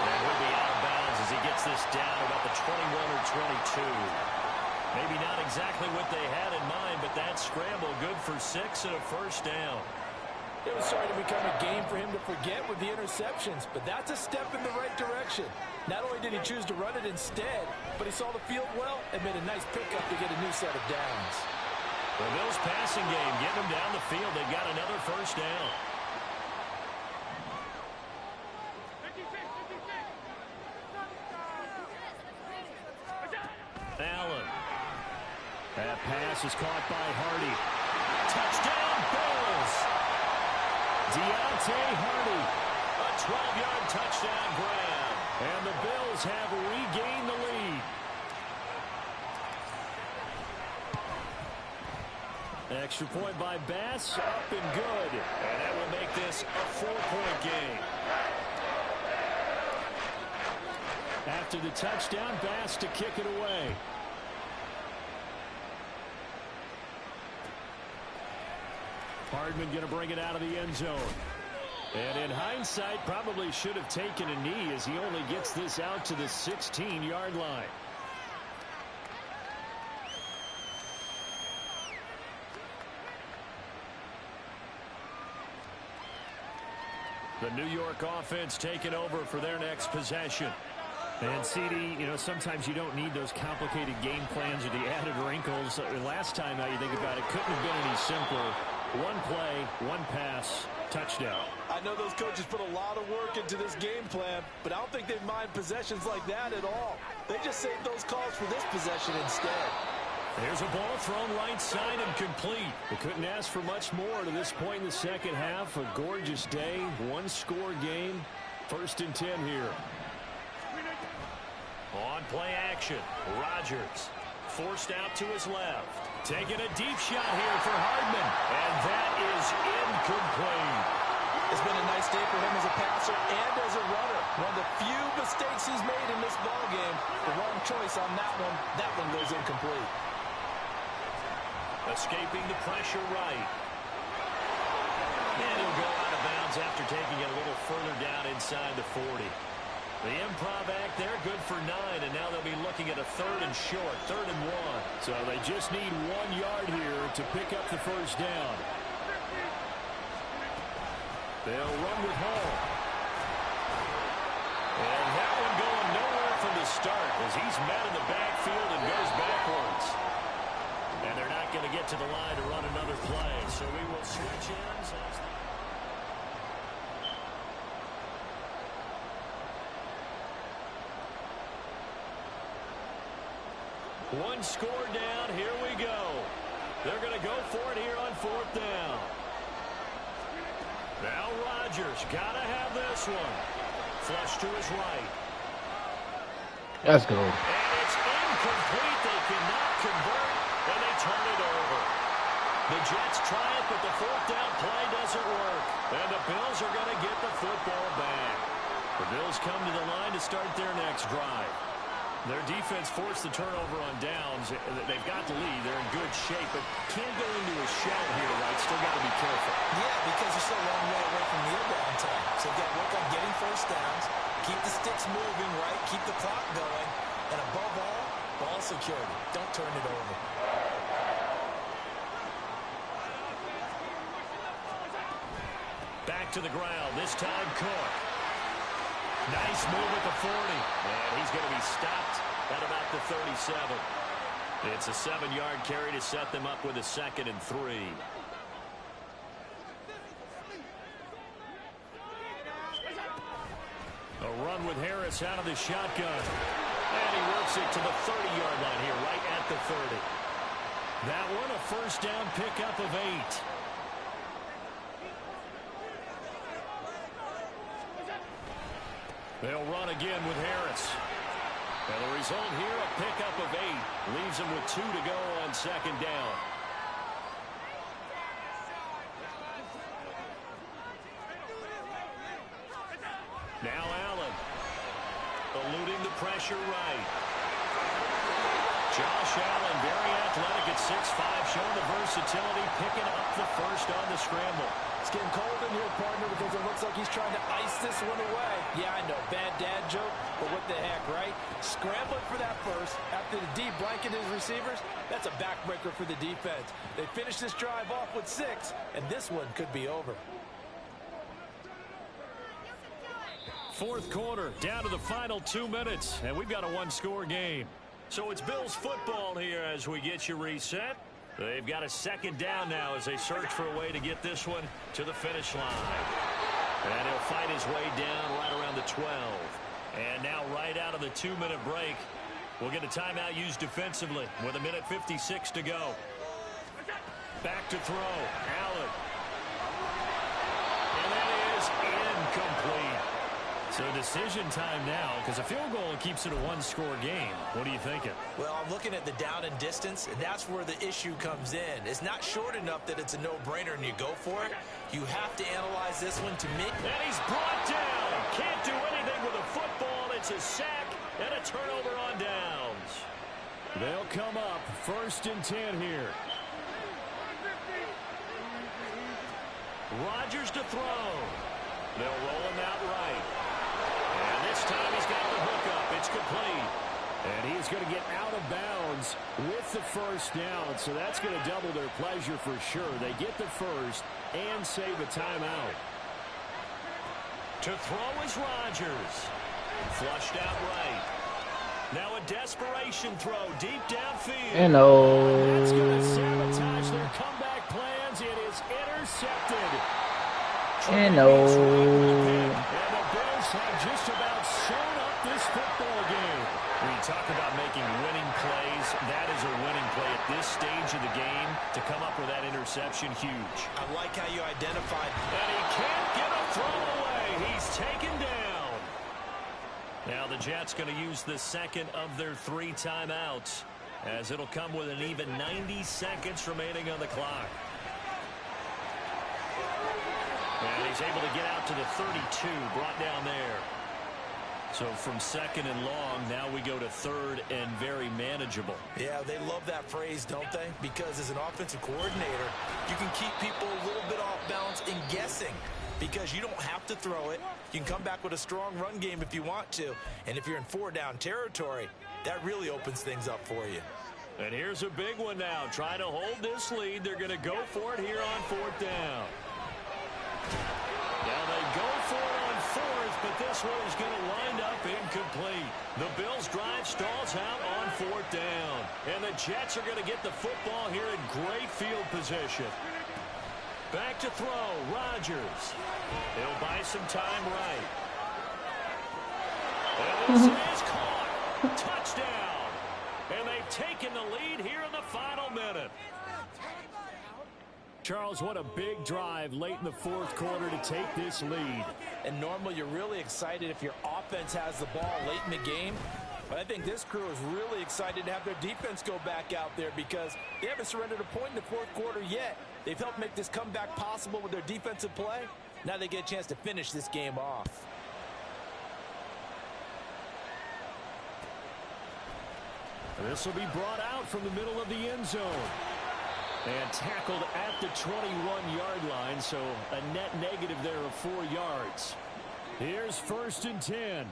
And he'll be out of bounds as he gets this down about the 21 or 22. Maybe not exactly what they had in mind, but that scramble good for 6 and a first down. It was starting to become a game for him to forget with the interceptions, but that's a step in the right direction. Not only did he choose to run it instead, but he saw the field well and made a nice pickup to get a new set of downs. The Bills passing game, getting them down the field. They've got another first down. Allen. That pass is caught by Hardy. Touchdown, Bills! Deontay Hardy. A 12-yard touchdown grab. And the Bills have regained the lead. Extra point by Bass, up and good. And that will make this a 4-point game. After the touchdown, Bass to kick it away. Hardman going to bring it out of the end zone. And in hindsight, probably should have taken a knee as he only gets this out to the 16-yard line. The New York offense taking over for their next possession. And CD, you know, sometimes you don't need those complicated game plans or the added wrinkles. Last time, now you think about it, couldn't have been any simpler. One play, one pass, touchdown. I know those coaches put a lot of work into this game plan, but I don't think they mind possessions like that at all. They just saved those calls for this possession instead. There's a ball thrown right side and complete. They couldn't ask for much more to this point in the second half. A gorgeous day, one-score game. 1st and 10 here. On play action, Rodgers forced out to his left. Taking a deep shot here for Hardman. And that is incomplete. It's been a nice day for him as a passer and as a runner. One of the few mistakes he's made in this ballgame. The wrong choice on that one. That one goes incomplete. Escaping the pressure right. And he'll go out of bounds after taking it a little further down inside the 40. The improv act there, good for 9, and now they'll be looking at a 3rd and short, 3rd and 1. So they just need 1 yard here to pick up the first down. They'll run with Hall. And that one going nowhere from the start as he's met in the backfield and goes backwards. And they're not going to get to the line to run another play, so we will switch ends. One score down, here we go. They're going to go for it here on 4th down. Now Rodgers, got to have this one. Flush to his right. Let's go. And it's incomplete. They cannot convert, and they turn it over. The Jets try it, but the 4th down play doesn't work. And the Bills are going to get the football back. The Bills come to the line to start their next drive. Their defense forced the turnover on downs. They've got the lead. They're in good shape, but can't go into a shell here, right? Still got to be careful. Yeah, because you're still a long way away from kneel down time. So you've got to work on getting first downs, keep the sticks moving, right? Keep the clock going. And above all, ball security. Don't turn it over. Back to the ground. This time, Cook. Nice move at the 40. And he's going to be stopped at about the 37. It's a 7-yard carry to set them up with a 2nd and 3. A run with Harris out of the shotgun. And he works it to the 30-yard line here, right at the 30. That one, a first down pickup of 8. They'll run again with Harris. And the result here, a pickup of 8. Leaves them with 2 to go on 2nd down. Now Allen. Eluding the pressure right. Josh Allen, very athletic at 6'5", showing the versatility, picking up the first on the scramble. It's getting cold in here, partner, because it looks like he's trying to ice this one away. Yeah, I know, bad dad joke, but what the heck, right? Scrambling for that first after the D blanket his receivers, that's a backbreaker for the defense. They finished this drive off with 6, and this one could be over. Fourth quarter, down to the final 2 minutes, and we've got a one-score game. So it's Bills football here as we get you reset. They've got a second down now as they search for a way to get this one to the finish line. And he'll fight his way down right around the 12. And now right out of the 2-minute break, we'll get a timeout used defensively with 1:56 to go. Back to throw. Allen. And that is incomplete. So decision time now, because a field goal keeps it a one-score game. What are you thinking? Well, I'm looking at the down and distance, and that's where the issue comes in. It's not short enough that it's a no-brainer and you go for it. You have to analyze this one to me. And he's brought down. Can't do anything with a football. It's a sack and a turnover on downs. They'll come up 1st and 10 here. Rodgers to throw. They'll roll him out right. And this time he's got the hook up. It's complete. And he's going to get out of bounds with the first down. So that's going to double their pleasure for sure. They get the first and save a timeout. To throw is Rodgers. Flushed out right. Now a desperation throw deep downfield. That's going to sabotage their comeback plans. It is intercepted. And the Bills have just about sewn up this football game. When you talk about making winning plays, that is a winning play at this stage of the game. To come up with that interception, huge. I like how you identified. And he can't get a throw away. He's taken down. Now the Jets going to use the second of their 3 timeouts, as it'll come with an even 90 seconds remaining on the clock. And he's able to get out to the 32, brought down there. So from second and long, now we go to third and very manageable. Yeah, they love that phrase, don't they? Because as an offensive coordinator, you can keep people a little bit off balance and guessing, because you don't have to throw it. You can come back with a strong run game if you want to. And if you're in 4-down territory, that really opens things up for you. And here's a big one now. Trying to hold this lead. They're going to go for it here on 4th down. Now they go for it on 4th, but this one is going to wind up incomplete. The Bills' drive stalls out on 4th down. And the Jets are going to get the football here in great field position. Back to throw, Rodgers. He'll buy some time right. And this is caught. Touchdown. And they've taken the lead here in the final minute. Charles, what a big drive late in the 4th quarter to take this lead. And normally you're really excited if your offense has the ball late in the game. But I think this crew is really excited to have their defense go back out there, because they haven't surrendered a point in the 4th quarter yet. They've helped make this comeback possible with their defensive play. Now they get a chance to finish this game off. This will be brought out from the middle of the end zone. And tackled at the 21-yard line, so a net negative there of 4 yards. Here's 1st and 10.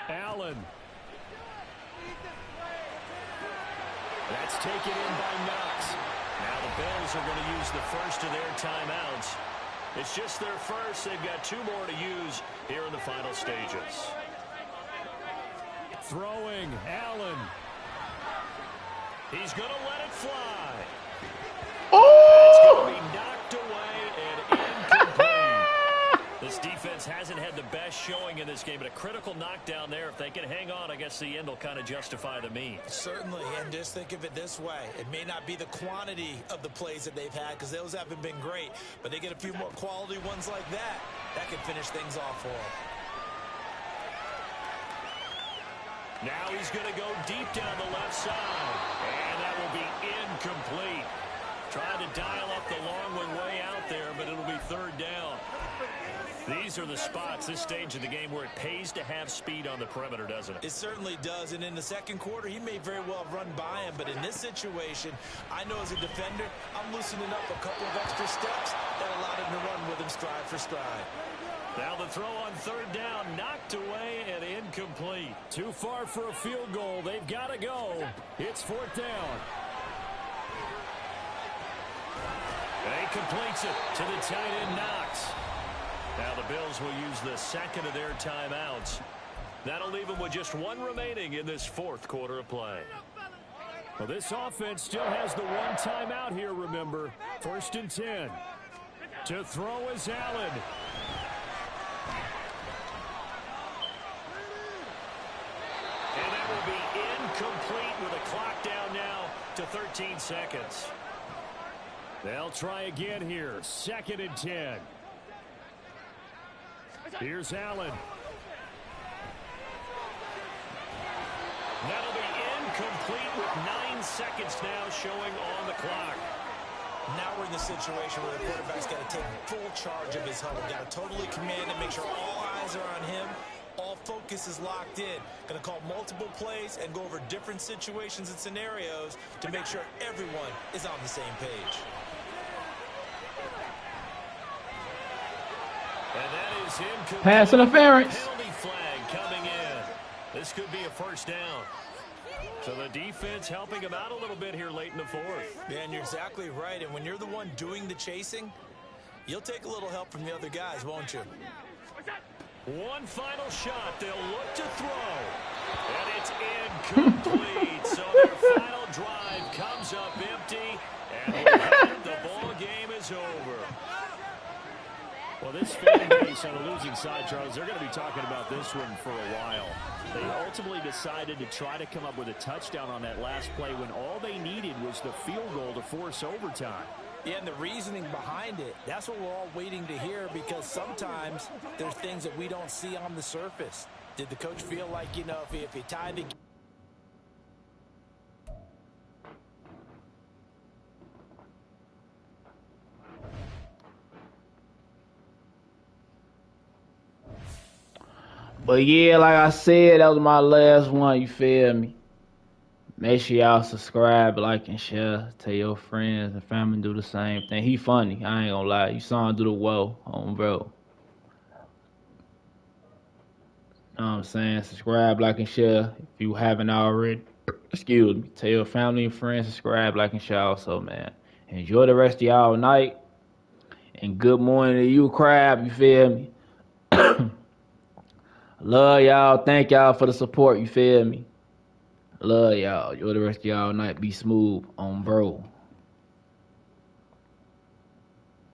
Allen. That's taken in by Knox. Now the Bills are going to use the first of their timeouts. It's just their first. They've got 2 more to use here in the final stages. Throwing, Allen. He's going to let it fly. Oh! It's going to be knocked away and incomplete. This defense hasn't had the best showing in this game, but a critical knockdown there. If they can hang on, I guess the end will kind of justify the means. Certainly, and just think of it this way. It may not be the quantity of the plays that they've had, because those haven't been great, but they get a few more quality ones like that. That can finish things off for them. Now he's going to go deep down the left side, and that will be incomplete. Trying to dial up the long one way out there, but it'll be third down. These are the spots, this stage of the game, where it pays to have speed on the perimeter, doesn't it? It certainly does, and in the second quarter, he may very well have run by him, but in this situation, I know as a defender, I'm loosening up a couple of extra steps that allowed him to run with him stride for stride. Now the throw on third down, knocked away and incomplete. Too far for a field goal. They've got to go. It's fourth down. And he completes it to the tight end, Knox. Now the Bills will use the second of their timeouts. That'll leave them with just one remaining in this fourth quarter of play. Well, this offense still has the one timeout here, remember. 1st and 10. To throw is Allen. And that will be incomplete with a clock down now to 13 seconds. They'll try again here. 2nd and 10. Here's Allen. That'll be incomplete with 9 seconds now showing on the clock. Now we're in the situation where the quarterback's got to take full charge of his huddle. Got to totally command and make sure all eyes are on him. All focus is locked in. Going to call multiple plays and go over different situations and scenarios to make sure everyone is on the same page. And that is incomplete. Pass interference. Penalty flag coming in. This could be a first down. So the defense helping him out a little bit here late in the fourth. Yeah, and you're exactly right. And when you're the one doing the chasing, you'll take a little help from the other guys, won't you? One final shot. They'll look to throw. And it's incomplete. So their final drive comes up empty. And with that, the ball game is over. Well, this fan base on a losing side, Charles, they're going to be talking about this one for a while. They ultimately decided to try to come up with a touchdown on that last play when all they needed was the field goal to force overtime. Yeah, and the reasoning behind it, that's what we're all waiting to hear, because sometimes there's things that we don't see on the surface. Did the coach feel like, you know, if he tied the But yeah, like I said, that was my last one, you feel me? Make sure y'all subscribe, like, and share. Tell your friends and family do the same thing. He funny, I ain't gonna lie. You saw him do the whoa on bro. Know what I'm saying? Subscribe, like, and share if you haven't already. Excuse me. Tell your family and friends, subscribe, like, and share also, man. Enjoy the rest of y'all night. And good morning to you, Crab, you feel me? Love y'all. Thank y'all for the support. You feel me? Love y'all. Enjoy the rest of y'all night. Be smooth on bro.